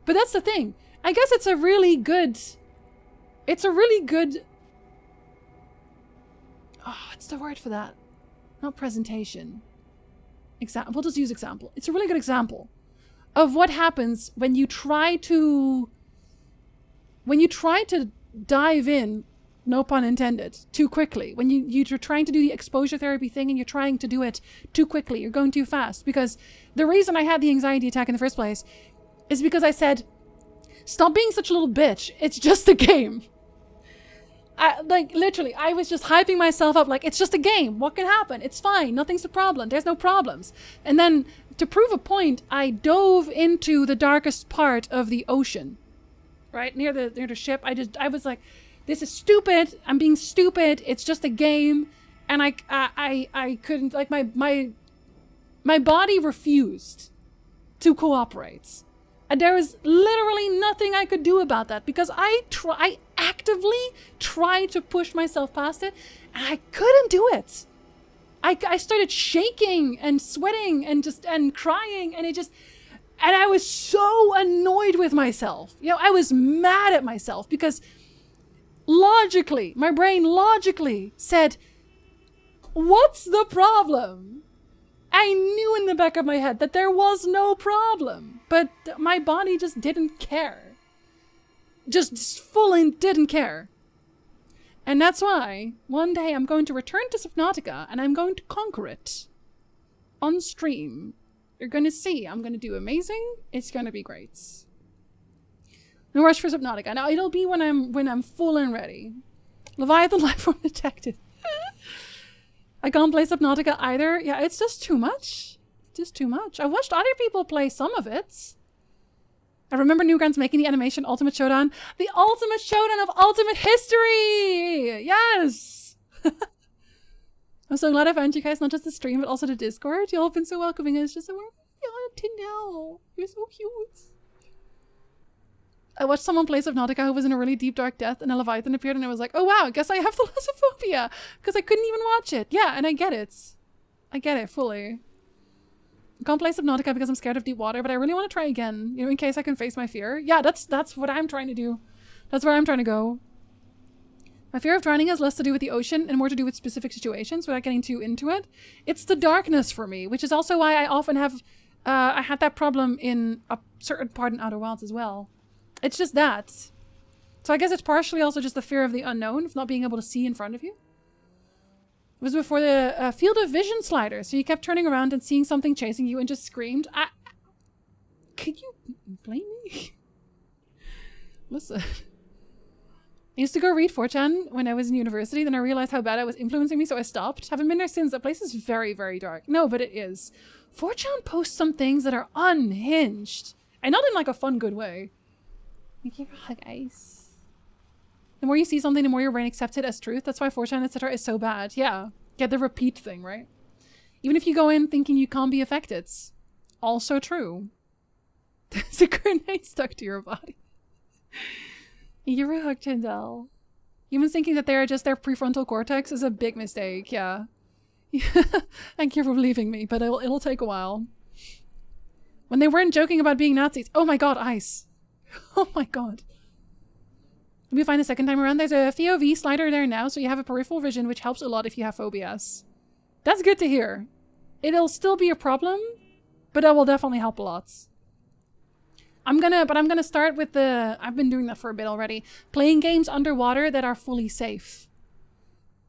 that's the thing. I guess it's a really good... Oh, what's the word for that? Not presentation. We'll just use example. It's a really good example of what happens when you try to dive in, no pun intended, too quickly. When you're trying to do the exposure therapy thing and you're trying to do it too quickly. You're going too fast. Because the reason I had the anxiety attack in the first place is because I said, stop being such a little bitch. It's just a game. Like, literally, I was just hyping myself up like, it's just a game. What can happen? It's fine. Nothing's a problem. There's no problems. And then, to prove a point, I dove into the darkest part of the ocean. Right? Near the ship. I was like, this is stupid. I'm being stupid. It's just a game. And I couldn't, like, my body refused to cooperate. And there was literally nothing I could do about that because I actively tried to push myself past it and I couldn't do it. I started shaking and sweating and crying and I was so annoyed with myself. You know, I was mad at myself because logically, my brain logically said, what's the problem? I knew in the back of my head that there was no problem, but my body just didn't care. Just fully didn't care. And that's why one day I'm going to return to Subnautica and I'm going to conquer it. On stream. You're going to see. I'm going to do amazing. It's going to be great. No rush for Subnautica. Now it'll be when I'm full and ready. Leviathan Lifeform Detective. I can't play Subnautica either. Yeah, it's just too much. Just too much. I watched other people play some of it. I remember Newgrounds making the animation Ultimate Showdown. The Ultimate Showdown of Ultimate History! Yes! I'm so glad I found you guys, not just the stream, but also the Discord. Y'all have been so welcoming. It's just so Tyndall. You're so cute. I watched someone play Subnautica who was in a really deep, dark death, and a Leviathan appeared, and I was like, oh wow, I guess I have thalassophobia, because I couldn't even watch it. Yeah, and I get it. I get it, fully. I can't play Subnautica because I'm scared of deep water, but I really want to try again, you know, in case I can face my fear. Yeah, that's what I'm trying to do. That's where I'm trying to go. My fear of drowning has less to do with the ocean and more to do with specific situations without getting too into it. It's the darkness for me, which is also why I often have, I had that problem in a certain part in Outer Wilds as well. It's just that. So I guess it's partially also just the fear of the unknown, of not being able to see in front of you. It was before the field of vision slider, so you kept turning around and seeing something chasing you and just screamed. Could you blame me? Listen. I used to go read 4chan when I was in university, then I realized how bad it was influencing me, so I stopped. Haven't been there since. That place is very, very dark. No, but it is. 4chan posts some things that are unhinged. And not in like a fun, good way. Thank you for hug ice. The more you see something, the more your brain accepts it as truth. That's why 4chan, etc. is so bad. Yeah. Get the repeat thing, right? Even if you go in thinking you can't be affected. It's also true. There's a grenade stuck to your body. You're hooked, Tyndall. Humans thinking that they are just their prefrontal cortex is a big mistake, yeah. Thank you for believing me, but it'll take a while. When they weren't joking about being Nazis. Oh my god, ice. Oh my god. Let me find the second time around. There's a FOV slider there now, so you have a peripheral vision, which helps a lot if you have phobias. That's good to hear. It'll still be a problem, but that will definitely help a lot. I'm gonna start with I've been doing that for a bit already. Playing games underwater that are fully safe.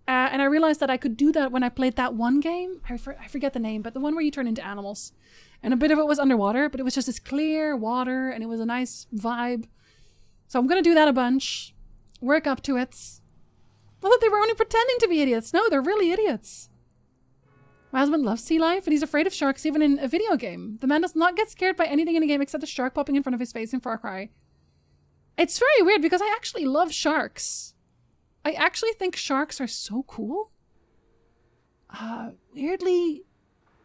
And I realized that I could do that when I played that one game. I forget the name, but the one where you turn into animals. And a bit of it was underwater, but it was just this clear water and it was a nice vibe. So I'm gonna do that a bunch. Work up to it. Not that they were only pretending to be idiots. No, they're really idiots. My husband loves sea life, and he's afraid of sharks even in a video game. The man does not get scared by anything in a game except a shark popping in front of his face in Far Cry. It's very weird because I actually love sharks. I actually think sharks are so cool. Weirdly,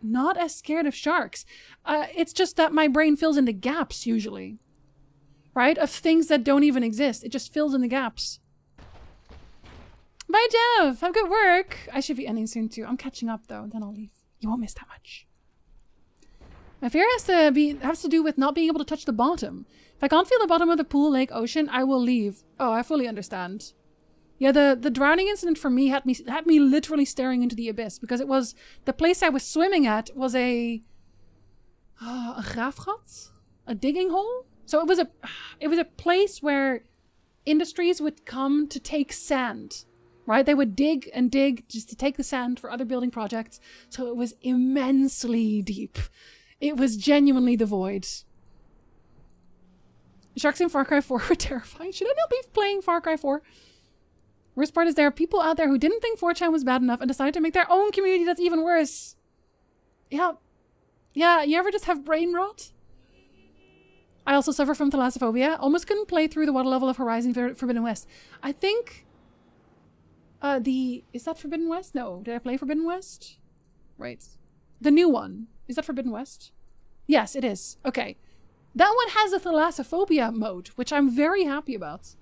not as scared of sharks. It's just that my brain fills in the gaps usually. Right? Of things that don't even exist. It just fills in the gaps. Bye, Jeff. Have good work. I should be ending soon too. I'm catching up though. Then I'll leave. You won't miss that much. My fear has to do with not being able to touch the bottom. If I can't feel the bottom of the pool, lake, ocean, I will leave. Oh, I fully understand. Yeah, the drowning incident for me had me literally staring into the abyss because it was the place I was swimming at was a graafgat, a digging hole. So it was a place where industries would come to take sand. Right? They would dig and dig just to take the sand for other building projects. So it was immensely deep. It was genuinely the void. Sharks in Far Cry 4 were terrifying. Should I not be playing Far Cry 4? Worst part is there are people out there who didn't think 4chan was bad enough and decided to make their own community that's even worse. Yeah. Yeah, you ever just have brain rot? I also suffer from thalassophobia. Almost couldn't play through the water level of Horizon Forbidden West. I think... is that Forbidden West? No. Did I play Forbidden West? Right. The new one. Is that Forbidden West? Yes, it is. Okay. That one has a thalassophobia mode, which I'm very happy about.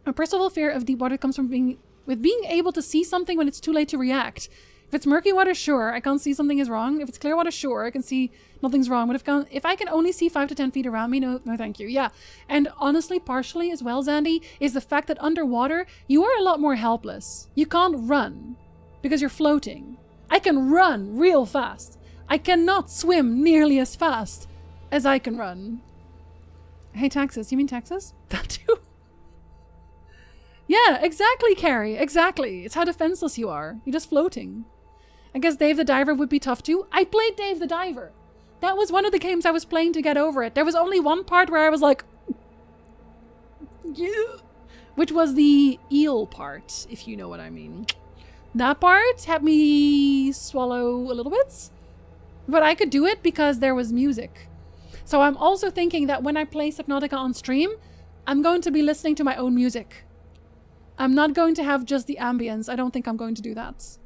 My personal fear of deep water comes from being able to see something when it's too late to react. If it's murky water, sure, I can't see something is wrong. If it's clear water, sure, I can see nothing's wrong. But if I can only see 5 to 10 feet around me, no thank you. Yeah. And honestly, partially as well, Zandy, is the fact that underwater, you are a lot more helpless. You can't run because you're floating. I can run real fast. I cannot swim nearly as fast as I can run. Hey, Texas. You mean Texas? That too? Yeah, exactly, Carrie. Exactly. It's how defenseless you are. You're just floating. I guess Dave the Diver would be tough too. I played Dave the Diver. That was one of the games I was playing to get over it. There was only one part where I was like... Yeah. Which was the eel part, if you know what I mean. That part had me swallow a little bit. But I could do it because there was music. So I'm also thinking that when I play Subnautica on stream, I'm going to be listening to my own music. I'm not going to have just the ambience. I don't think I'm going to do that.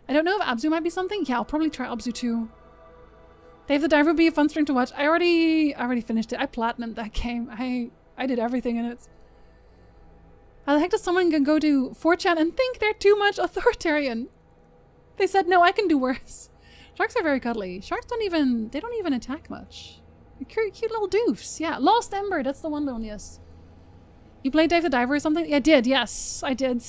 I don't know if Abzu might be something. Yeah, I'll probably try Abzu too. Dave the Diver would be a fun stream to watch. I already finished it. I platinumed that game. I did everything in it. How the heck does someone go to 4chan and think they're too much authoritarian? They said, no, I can do worse. Sharks are very cuddly. Sharks don't even attack much. They're cute little doofs. Yeah, Lost Ember, that's the one loneliest. You played Dave the Diver or something? Yeah, I did. Yes, I did.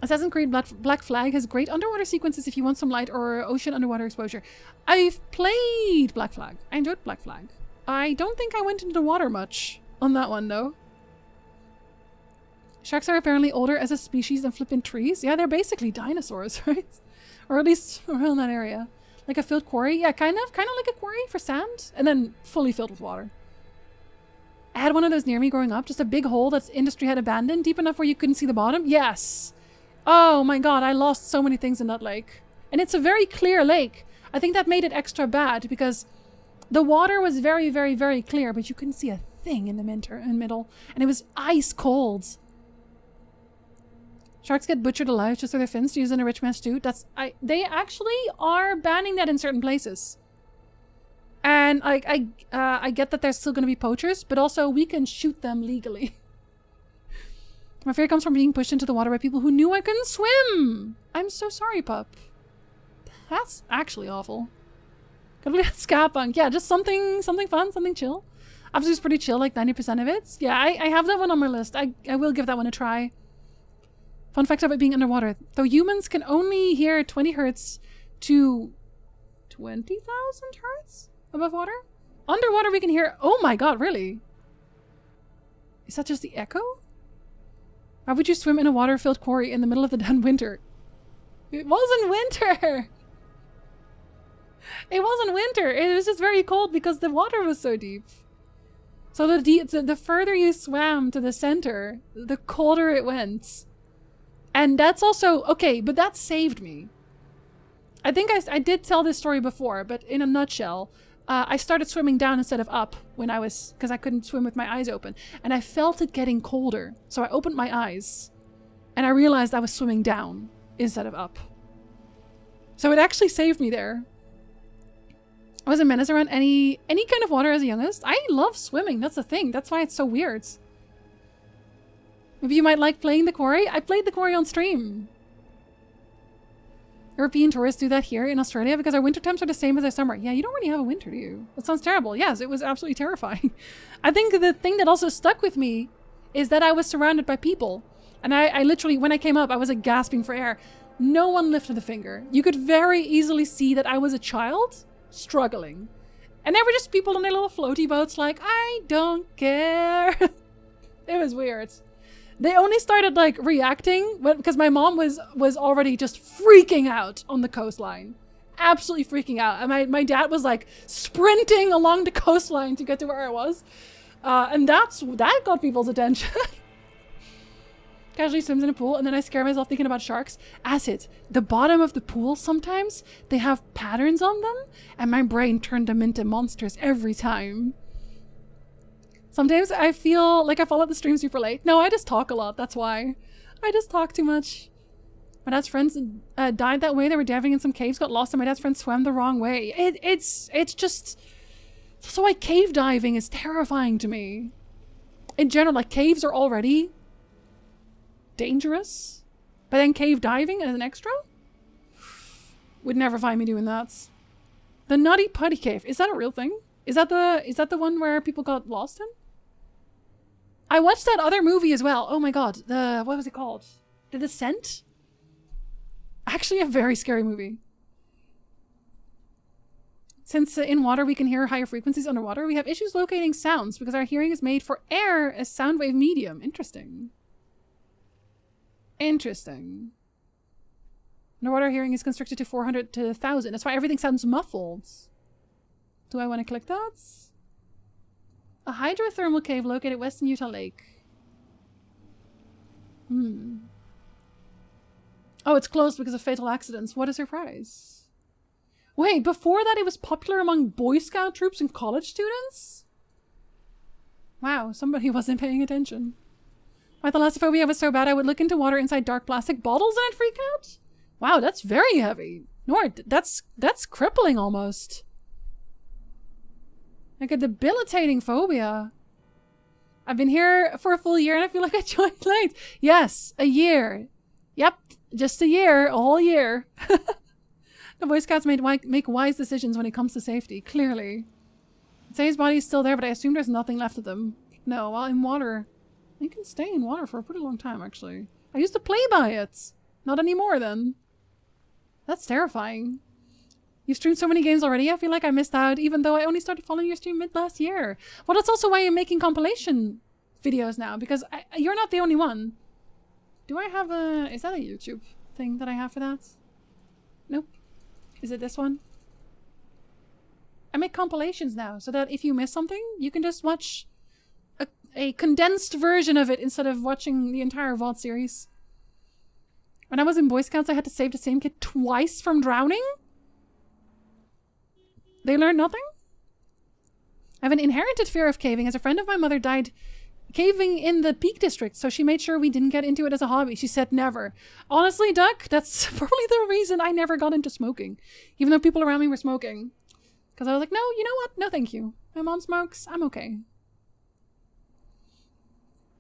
Assassin's Creed Black Flag has great underwater sequences if you want some light or ocean underwater exposure. I've played Black Flag. I enjoyed Black Flag. I don't think I went into the water much on that one, though. Sharks are apparently older as a species than flipping trees. Yeah, they're basically dinosaurs, right? Or at least around that area. Like a filled quarry. Yeah, kind of like a quarry for sand. And then fully filled with water. I had one of those near me growing up. Just a big hole that industry had abandoned. Deep enough where you couldn't see the bottom. Yes. Oh my god, I lost so many things in that lake. And it's a very clear lake. I think that made it extra bad because the water was very, very, very clear, but you couldn't see a thing in the middle. And it was ice cold. Sharks get butchered alive just so their fins to use in a rich man's stew. They actually are banning that in certain places. And I get that there's still going to be poachers, but also we can shoot them legally. My fear comes from being pushed into the water by people who knew I couldn't swim. I'm so sorry, pup. That's actually awful. Gotta believe that's Cyberpunk. Yeah, just something fun, something chill. Obviously, it's pretty chill, like 90% of it. Yeah, I have that one on my list. I will give that one a try. Fun fact about being underwater. Though humans can only hear 20 hertz to 20,000 hertz above water. Underwater we can hear... Oh my god, really? Is that just the echo? Why would you swim in a water-filled quarry in the middle of the dead winter? It wasn't winter! It wasn't winter. It was just very cold because the water was so deep. So the further you swam to the center, the colder it went. And that's also... Okay, but that saved me. I think I did tell this story before, but in a nutshell, I started swimming down instead of up when I was... Because I couldn't swim with my eyes open. And I felt it getting colder. So I opened my eyes. And I realized I was swimming down instead of up. So it actually saved me there. I was a menace around any kind of water as a youngest. I love swimming. That's the thing. That's why it's so weird. Maybe you might like playing the quarry. I played the quarry on stream. European tourists do that here in Australia because our winter temps are the same as our summer. Yeah, you don't really have a winter, do you? That sounds terrible. Yes, it was absolutely terrifying. I think the thing that also stuck with me is that I was surrounded by people. And I literally, when I came up, I was like gasping for air. No one lifted a finger. You could very easily see that I was a child struggling. And there were just people on their little floaty boats like, I don't care. It was weird. They only started like reacting because my mom was already just freaking out on the coastline. Absolutely freaking out. And my dad was like sprinting along the coastline to get to where I was. And that got people's attention. Casually swims in a pool and then I scare myself thinking about sharks. Acid. The bottom of the pool sometimes, they have patterns on them and my brain turned them into monsters every time. Sometimes I feel like I follow the stream super late. No, I just talk a lot. That's why. I just talk too much. My dad's friends died that way. They were diving in some caves, got lost, and my dad's friends swam the wrong way. It's just... So like cave diving is terrifying to me. In general, like caves are already dangerous. But then cave diving as an extra? Would never find me doing that. The Nutty Putty Cave. Is that a real thing? Is that the one where people got lost in? I watched that other movie as well. Oh my god. What was it called? The Descent? Actually a very scary movie. Since in water we can hear higher frequencies underwater, we have issues locating sounds because our hearing is made for air as sound wave medium. Interesting. Interesting. Underwater hearing is constricted to 400 to 1,000. That's why everything sounds muffled. Do I want to click that? A hydrothermal cave located west in Utah Lake. Oh, it's closed because of fatal accidents. What a surprise. Wait, before that it was popular among Boy Scout troops and college students? Wow, somebody wasn't paying attention. My thalassophobia was so bad I would look into water inside dark plastic bottles and I'd freak out? Wow, that's very heavy. Nord, that's crippling almost. Like a debilitating phobia. I've been here for a full year and I feel like I joined late. Yes, a year. Yep, just a year, a whole year. The Boy Scouts make wise decisions when it comes to safety, clearly. I'd say his body's still there, but I assume there's nothing left of him. No, well, in water. You can stay in water for a pretty long time, actually. I used to play by it. Not anymore, then. That's terrifying. You've streamed so many games already, I feel like I missed out, even though I only started following your stream mid-last year. Well, that's also why I'm making compilation videos now, because you're not the only one. Do I have a... Is that a YouTube thing that I have for that? Nope. Is it this one? I make compilations now, so that if you miss something, you can just watch a condensed version of it instead of watching the entire VOD series. When I was in Boy Scouts, I had to save the same kid twice from drowning? They learned nothing? I have an inherited fear of caving, as a friend of my mother died caving in the Peak District, so she made sure we didn't get into it as a hobby. She said never. Honestly, Duck, that's probably the reason I never got into smoking, even though people around me were smoking. Because I was like, no, you know what? No, thank you. My mom smokes. I'm okay.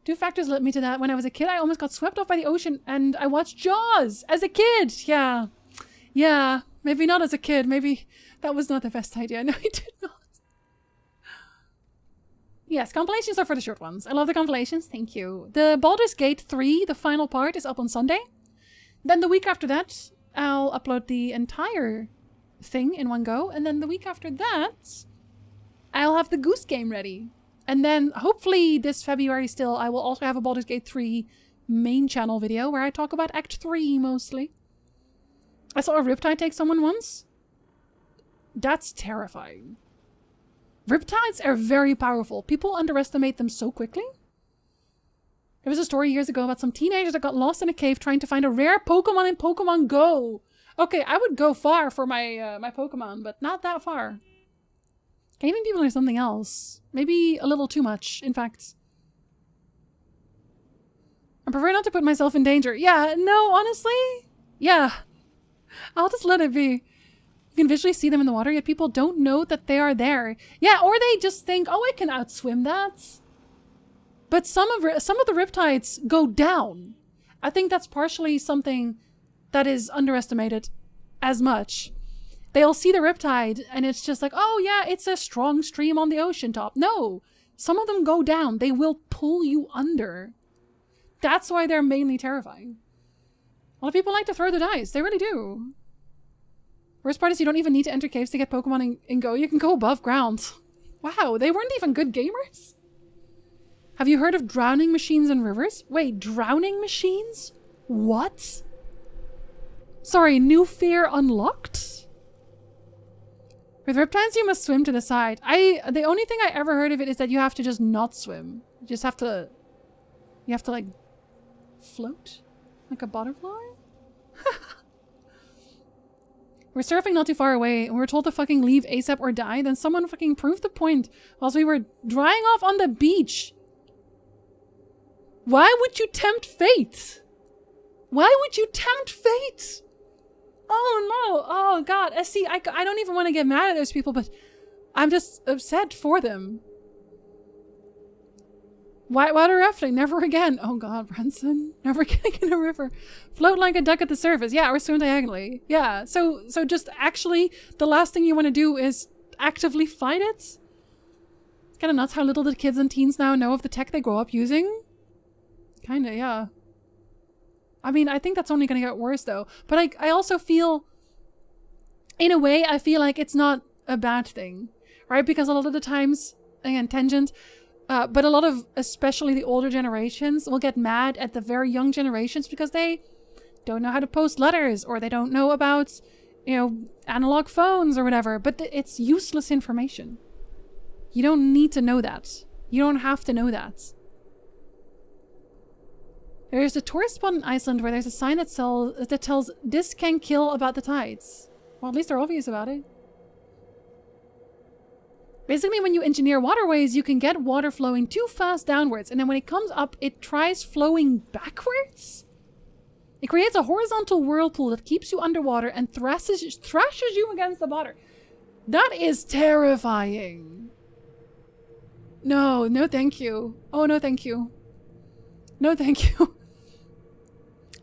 Two factors led me to that. When I was a kid, I almost got swept off by the ocean, and I watched Jaws as a kid. Yeah. Yeah. Maybe not as a kid. Maybe that was not the best idea. No, I did not. Yes, compilations are for the short ones. I love the compilations. Thank you. The Baldur's Gate 3, the final part, is up on Sunday. Then the week after that, I'll upload the entire thing in one go. And then the week after that, I'll have the Goose Game ready. And then hopefully this February still, I will also have a Baldur's Gate 3 main channel video where I talk about Act 3 mostly. I saw a Riptide take someone once. That's terrifying. Riptides are very powerful. People underestimate them so quickly. There was a story years ago about some teenagers that got lost in a cave trying to find a rare Pokemon in Pokemon Go. Okay, I would go far for my my Pokemon, but not that far. Caving people are something else. Maybe a little too much, in fact. I prefer not to put myself in danger. Yeah, no, honestly, yeah. I'll just let it be. You can visually see them in the water, yet people don't know that they are there. Yeah, or they just think, oh, I can outswim that. But some of the riptides go down. I think that's partially something that is underestimated as much. They'll see the riptide and it's just like, oh yeah, it's a strong stream on the ocean top. No, some of them go down. They will pull you under. That's why they're mainly terrifying. A lot of people like to throw the dice. They really do. Worst part is you don't even need to enter caves to get Pokemon in Go. You can go above ground. Wow, they weren't even good gamers? Have you heard of drowning machines in rivers? Wait, drowning machines? What? Sorry, new fear unlocked? With riptides, you must swim to the side. The only thing I ever heard of it is that you have to just not swim. You just have to... You have to, like, float? Like a butterfly? We're surfing not too far away, and we were told to fucking leave ASAP or die. Then someone fucking proved the point whilst we were drying off on the beach. Why would you tempt fate? Why would you tempt fate? Oh no, oh god. See, I don't even want to get mad at those people, but I'm just upset for them. Whitewater rafting, never again. Oh god, Branson. Never getting in a river. Float like a duck at the surface. Yeah, or swim diagonally. Yeah, so just actually, the last thing you want to do is actively fight it. It's kind of nuts how little the kids and teens now know of the tech they grow up using. Kinda, yeah. I mean, I think that's only gonna get worse though. But I also feel, in a way, I feel like it's not a bad thing. Right? Because a lot of the times, again, tangent, but a lot of, especially the older generations, will get mad at the very young generations because they don't know how to post letters, or they don't know about, you know, analog phones or whatever. But it's useless information. You don't need to know that. You don't have to know that. There's a tourist spot in Iceland where there's a sign that tells "This can kill" about the tides. Well, at least they're obvious about it. Basically, when you engineer waterways, you can get water flowing too fast downwards, and then when it comes up, it tries flowing backwards? It creates a horizontal whirlpool that keeps you underwater and thrashes you against the water. That is terrifying. No, no thank you. Oh, no thank you. No thank you.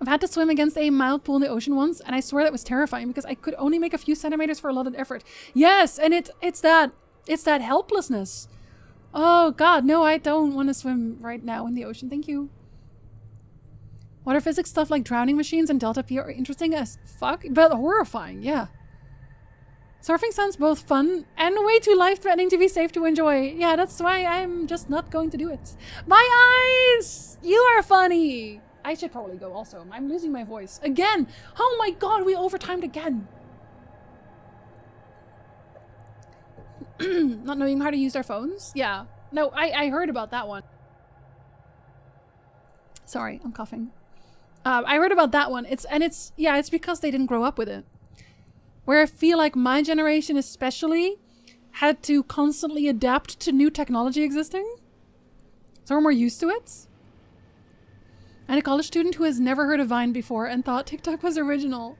I've had to swim against a mild pool in the ocean once, and I swear that was terrifying because I could only make a few centimeters for a lot of effort. Yes, and it's that helplessness. Oh god, no, I don't want to swim right now in the ocean. Thank you. Water physics stuff like drowning machines and Delta P are interesting as fuck, but horrifying, yeah. Surfing sounds both fun and way too life-threatening to be safe to enjoy. Yeah, that's why I'm just not going to do it. My eyes! You are funny! I should probably go also. I'm losing my voice. Again! Oh my god, we overtimed again! Not knowing how to use our phones? Yeah. No, I heard about that one. Sorry, I'm coughing. I heard about that one. It's because they didn't grow up with it. Where I feel like my generation especially had to constantly adapt to new technology existing. So we're more used to it. And a college student who has never heard of Vine before and thought TikTok was original.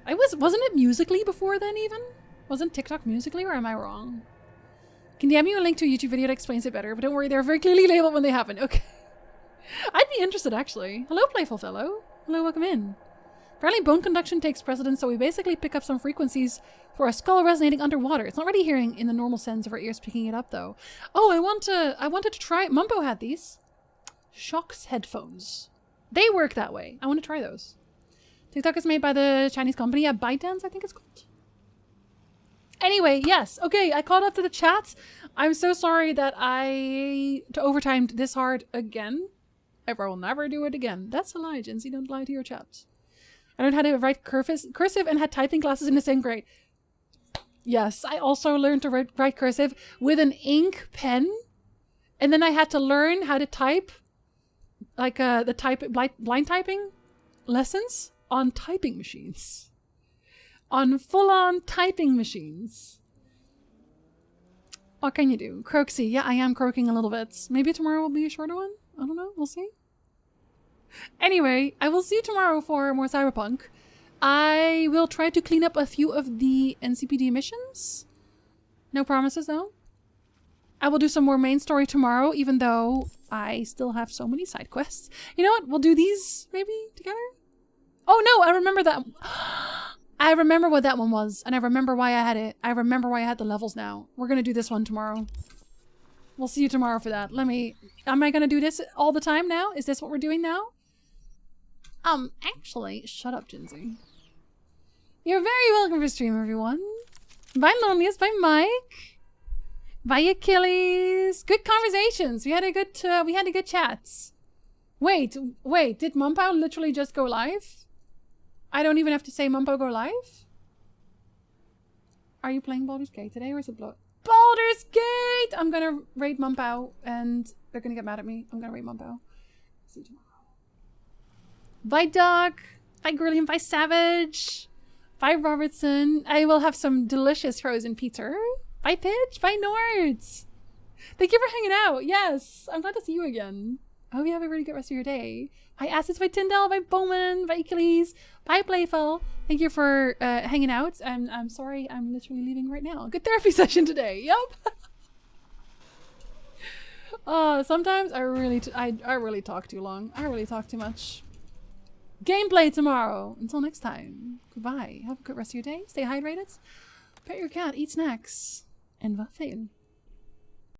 Wasn't it Musical.ly before then even? Wasn't TikTok Musical.ly, or am I wrong? Can DM you a link to a YouTube video that explains it better, but don't worry, they're very clearly labeled when they happen. Okay. I'd be interested, actually. Hello, Playful Fellow. Hello, welcome in. Apparently bone conduction takes precedence, so we basically pick up some frequencies for our skull resonating underwater. It's not really hearing in the normal sense of our ears picking it up, though. Oh, I wanted to try... Mumbo had these. Shox headphones. They work that way. I want to try those. TikTok is made by the Chinese company, ByteDance, I think it's called. Anyway, yes. Okay, I caught up to the chat. I'm so sorry that I overtimed this hard again. I will never do it again. That's a lie, Jinsey. Don't lie to your chat. I learned how to write cursive and had typing classes in the same grade. Yes, I also learned to write cursive with an ink pen. And then I had to learn how to type, like blind typing lessons on typing machines. On full-on typing machines. What can you do? Croaksy. Yeah, I am croaking a little bit. Maybe tomorrow will be a shorter one? I don't know. We'll see. Anyway, I will see you tomorrow for more Cyberpunk. I will try to clean up a few of the NCPD missions. No promises, though. I will do some more main story tomorrow, even though I still have so many side quests. You know what? We'll do these, maybe, together? Oh, no! I remember that. I remember what that one was, and I remember why I had it. I remember why I had the levels now. We're gonna do this one tomorrow. We'll see you tomorrow for that. Am I gonna do this all the time now? Is this what we're doing now? Actually, shut up, Jinsey. You're very welcome for stream, everyone. Bye, Loneliest. Bye, Mike. Bye, Achilles. Good conversations. We had a good chats. Wait. Did Mumpo literally just go live? I don't even have to say Mumpo go live? Are you playing Baldur's Gate today, or is it Baldur's Gate! I'm gonna raid Mumpo, and they're gonna get mad at me. I'm gonna raid Mumpo. See you tomorrow. Bye, Doc. Bye, Grillian. Bye, Savage. Bye, Robertson. I will have some delicious frozen pizza. Bye, Pitch. Bye, Nords. Thank you for hanging out. Yes. I'm glad to see you again. I hope you have a really good rest of your day. Bye, Assets. Bye, Tyndall. Bye, Bowman. Bye, Achilles. Bye, Playful. Thank you for hanging out. I'm sorry. I'm literally leaving right now. Good therapy session today. Yep. Sometimes I really talk too long. I really talk too much. Gameplay tomorrow. Until next time. Goodbye. Have a good rest of your day. Stay hydrated. Pet your cat. Eat snacks. And vaffel.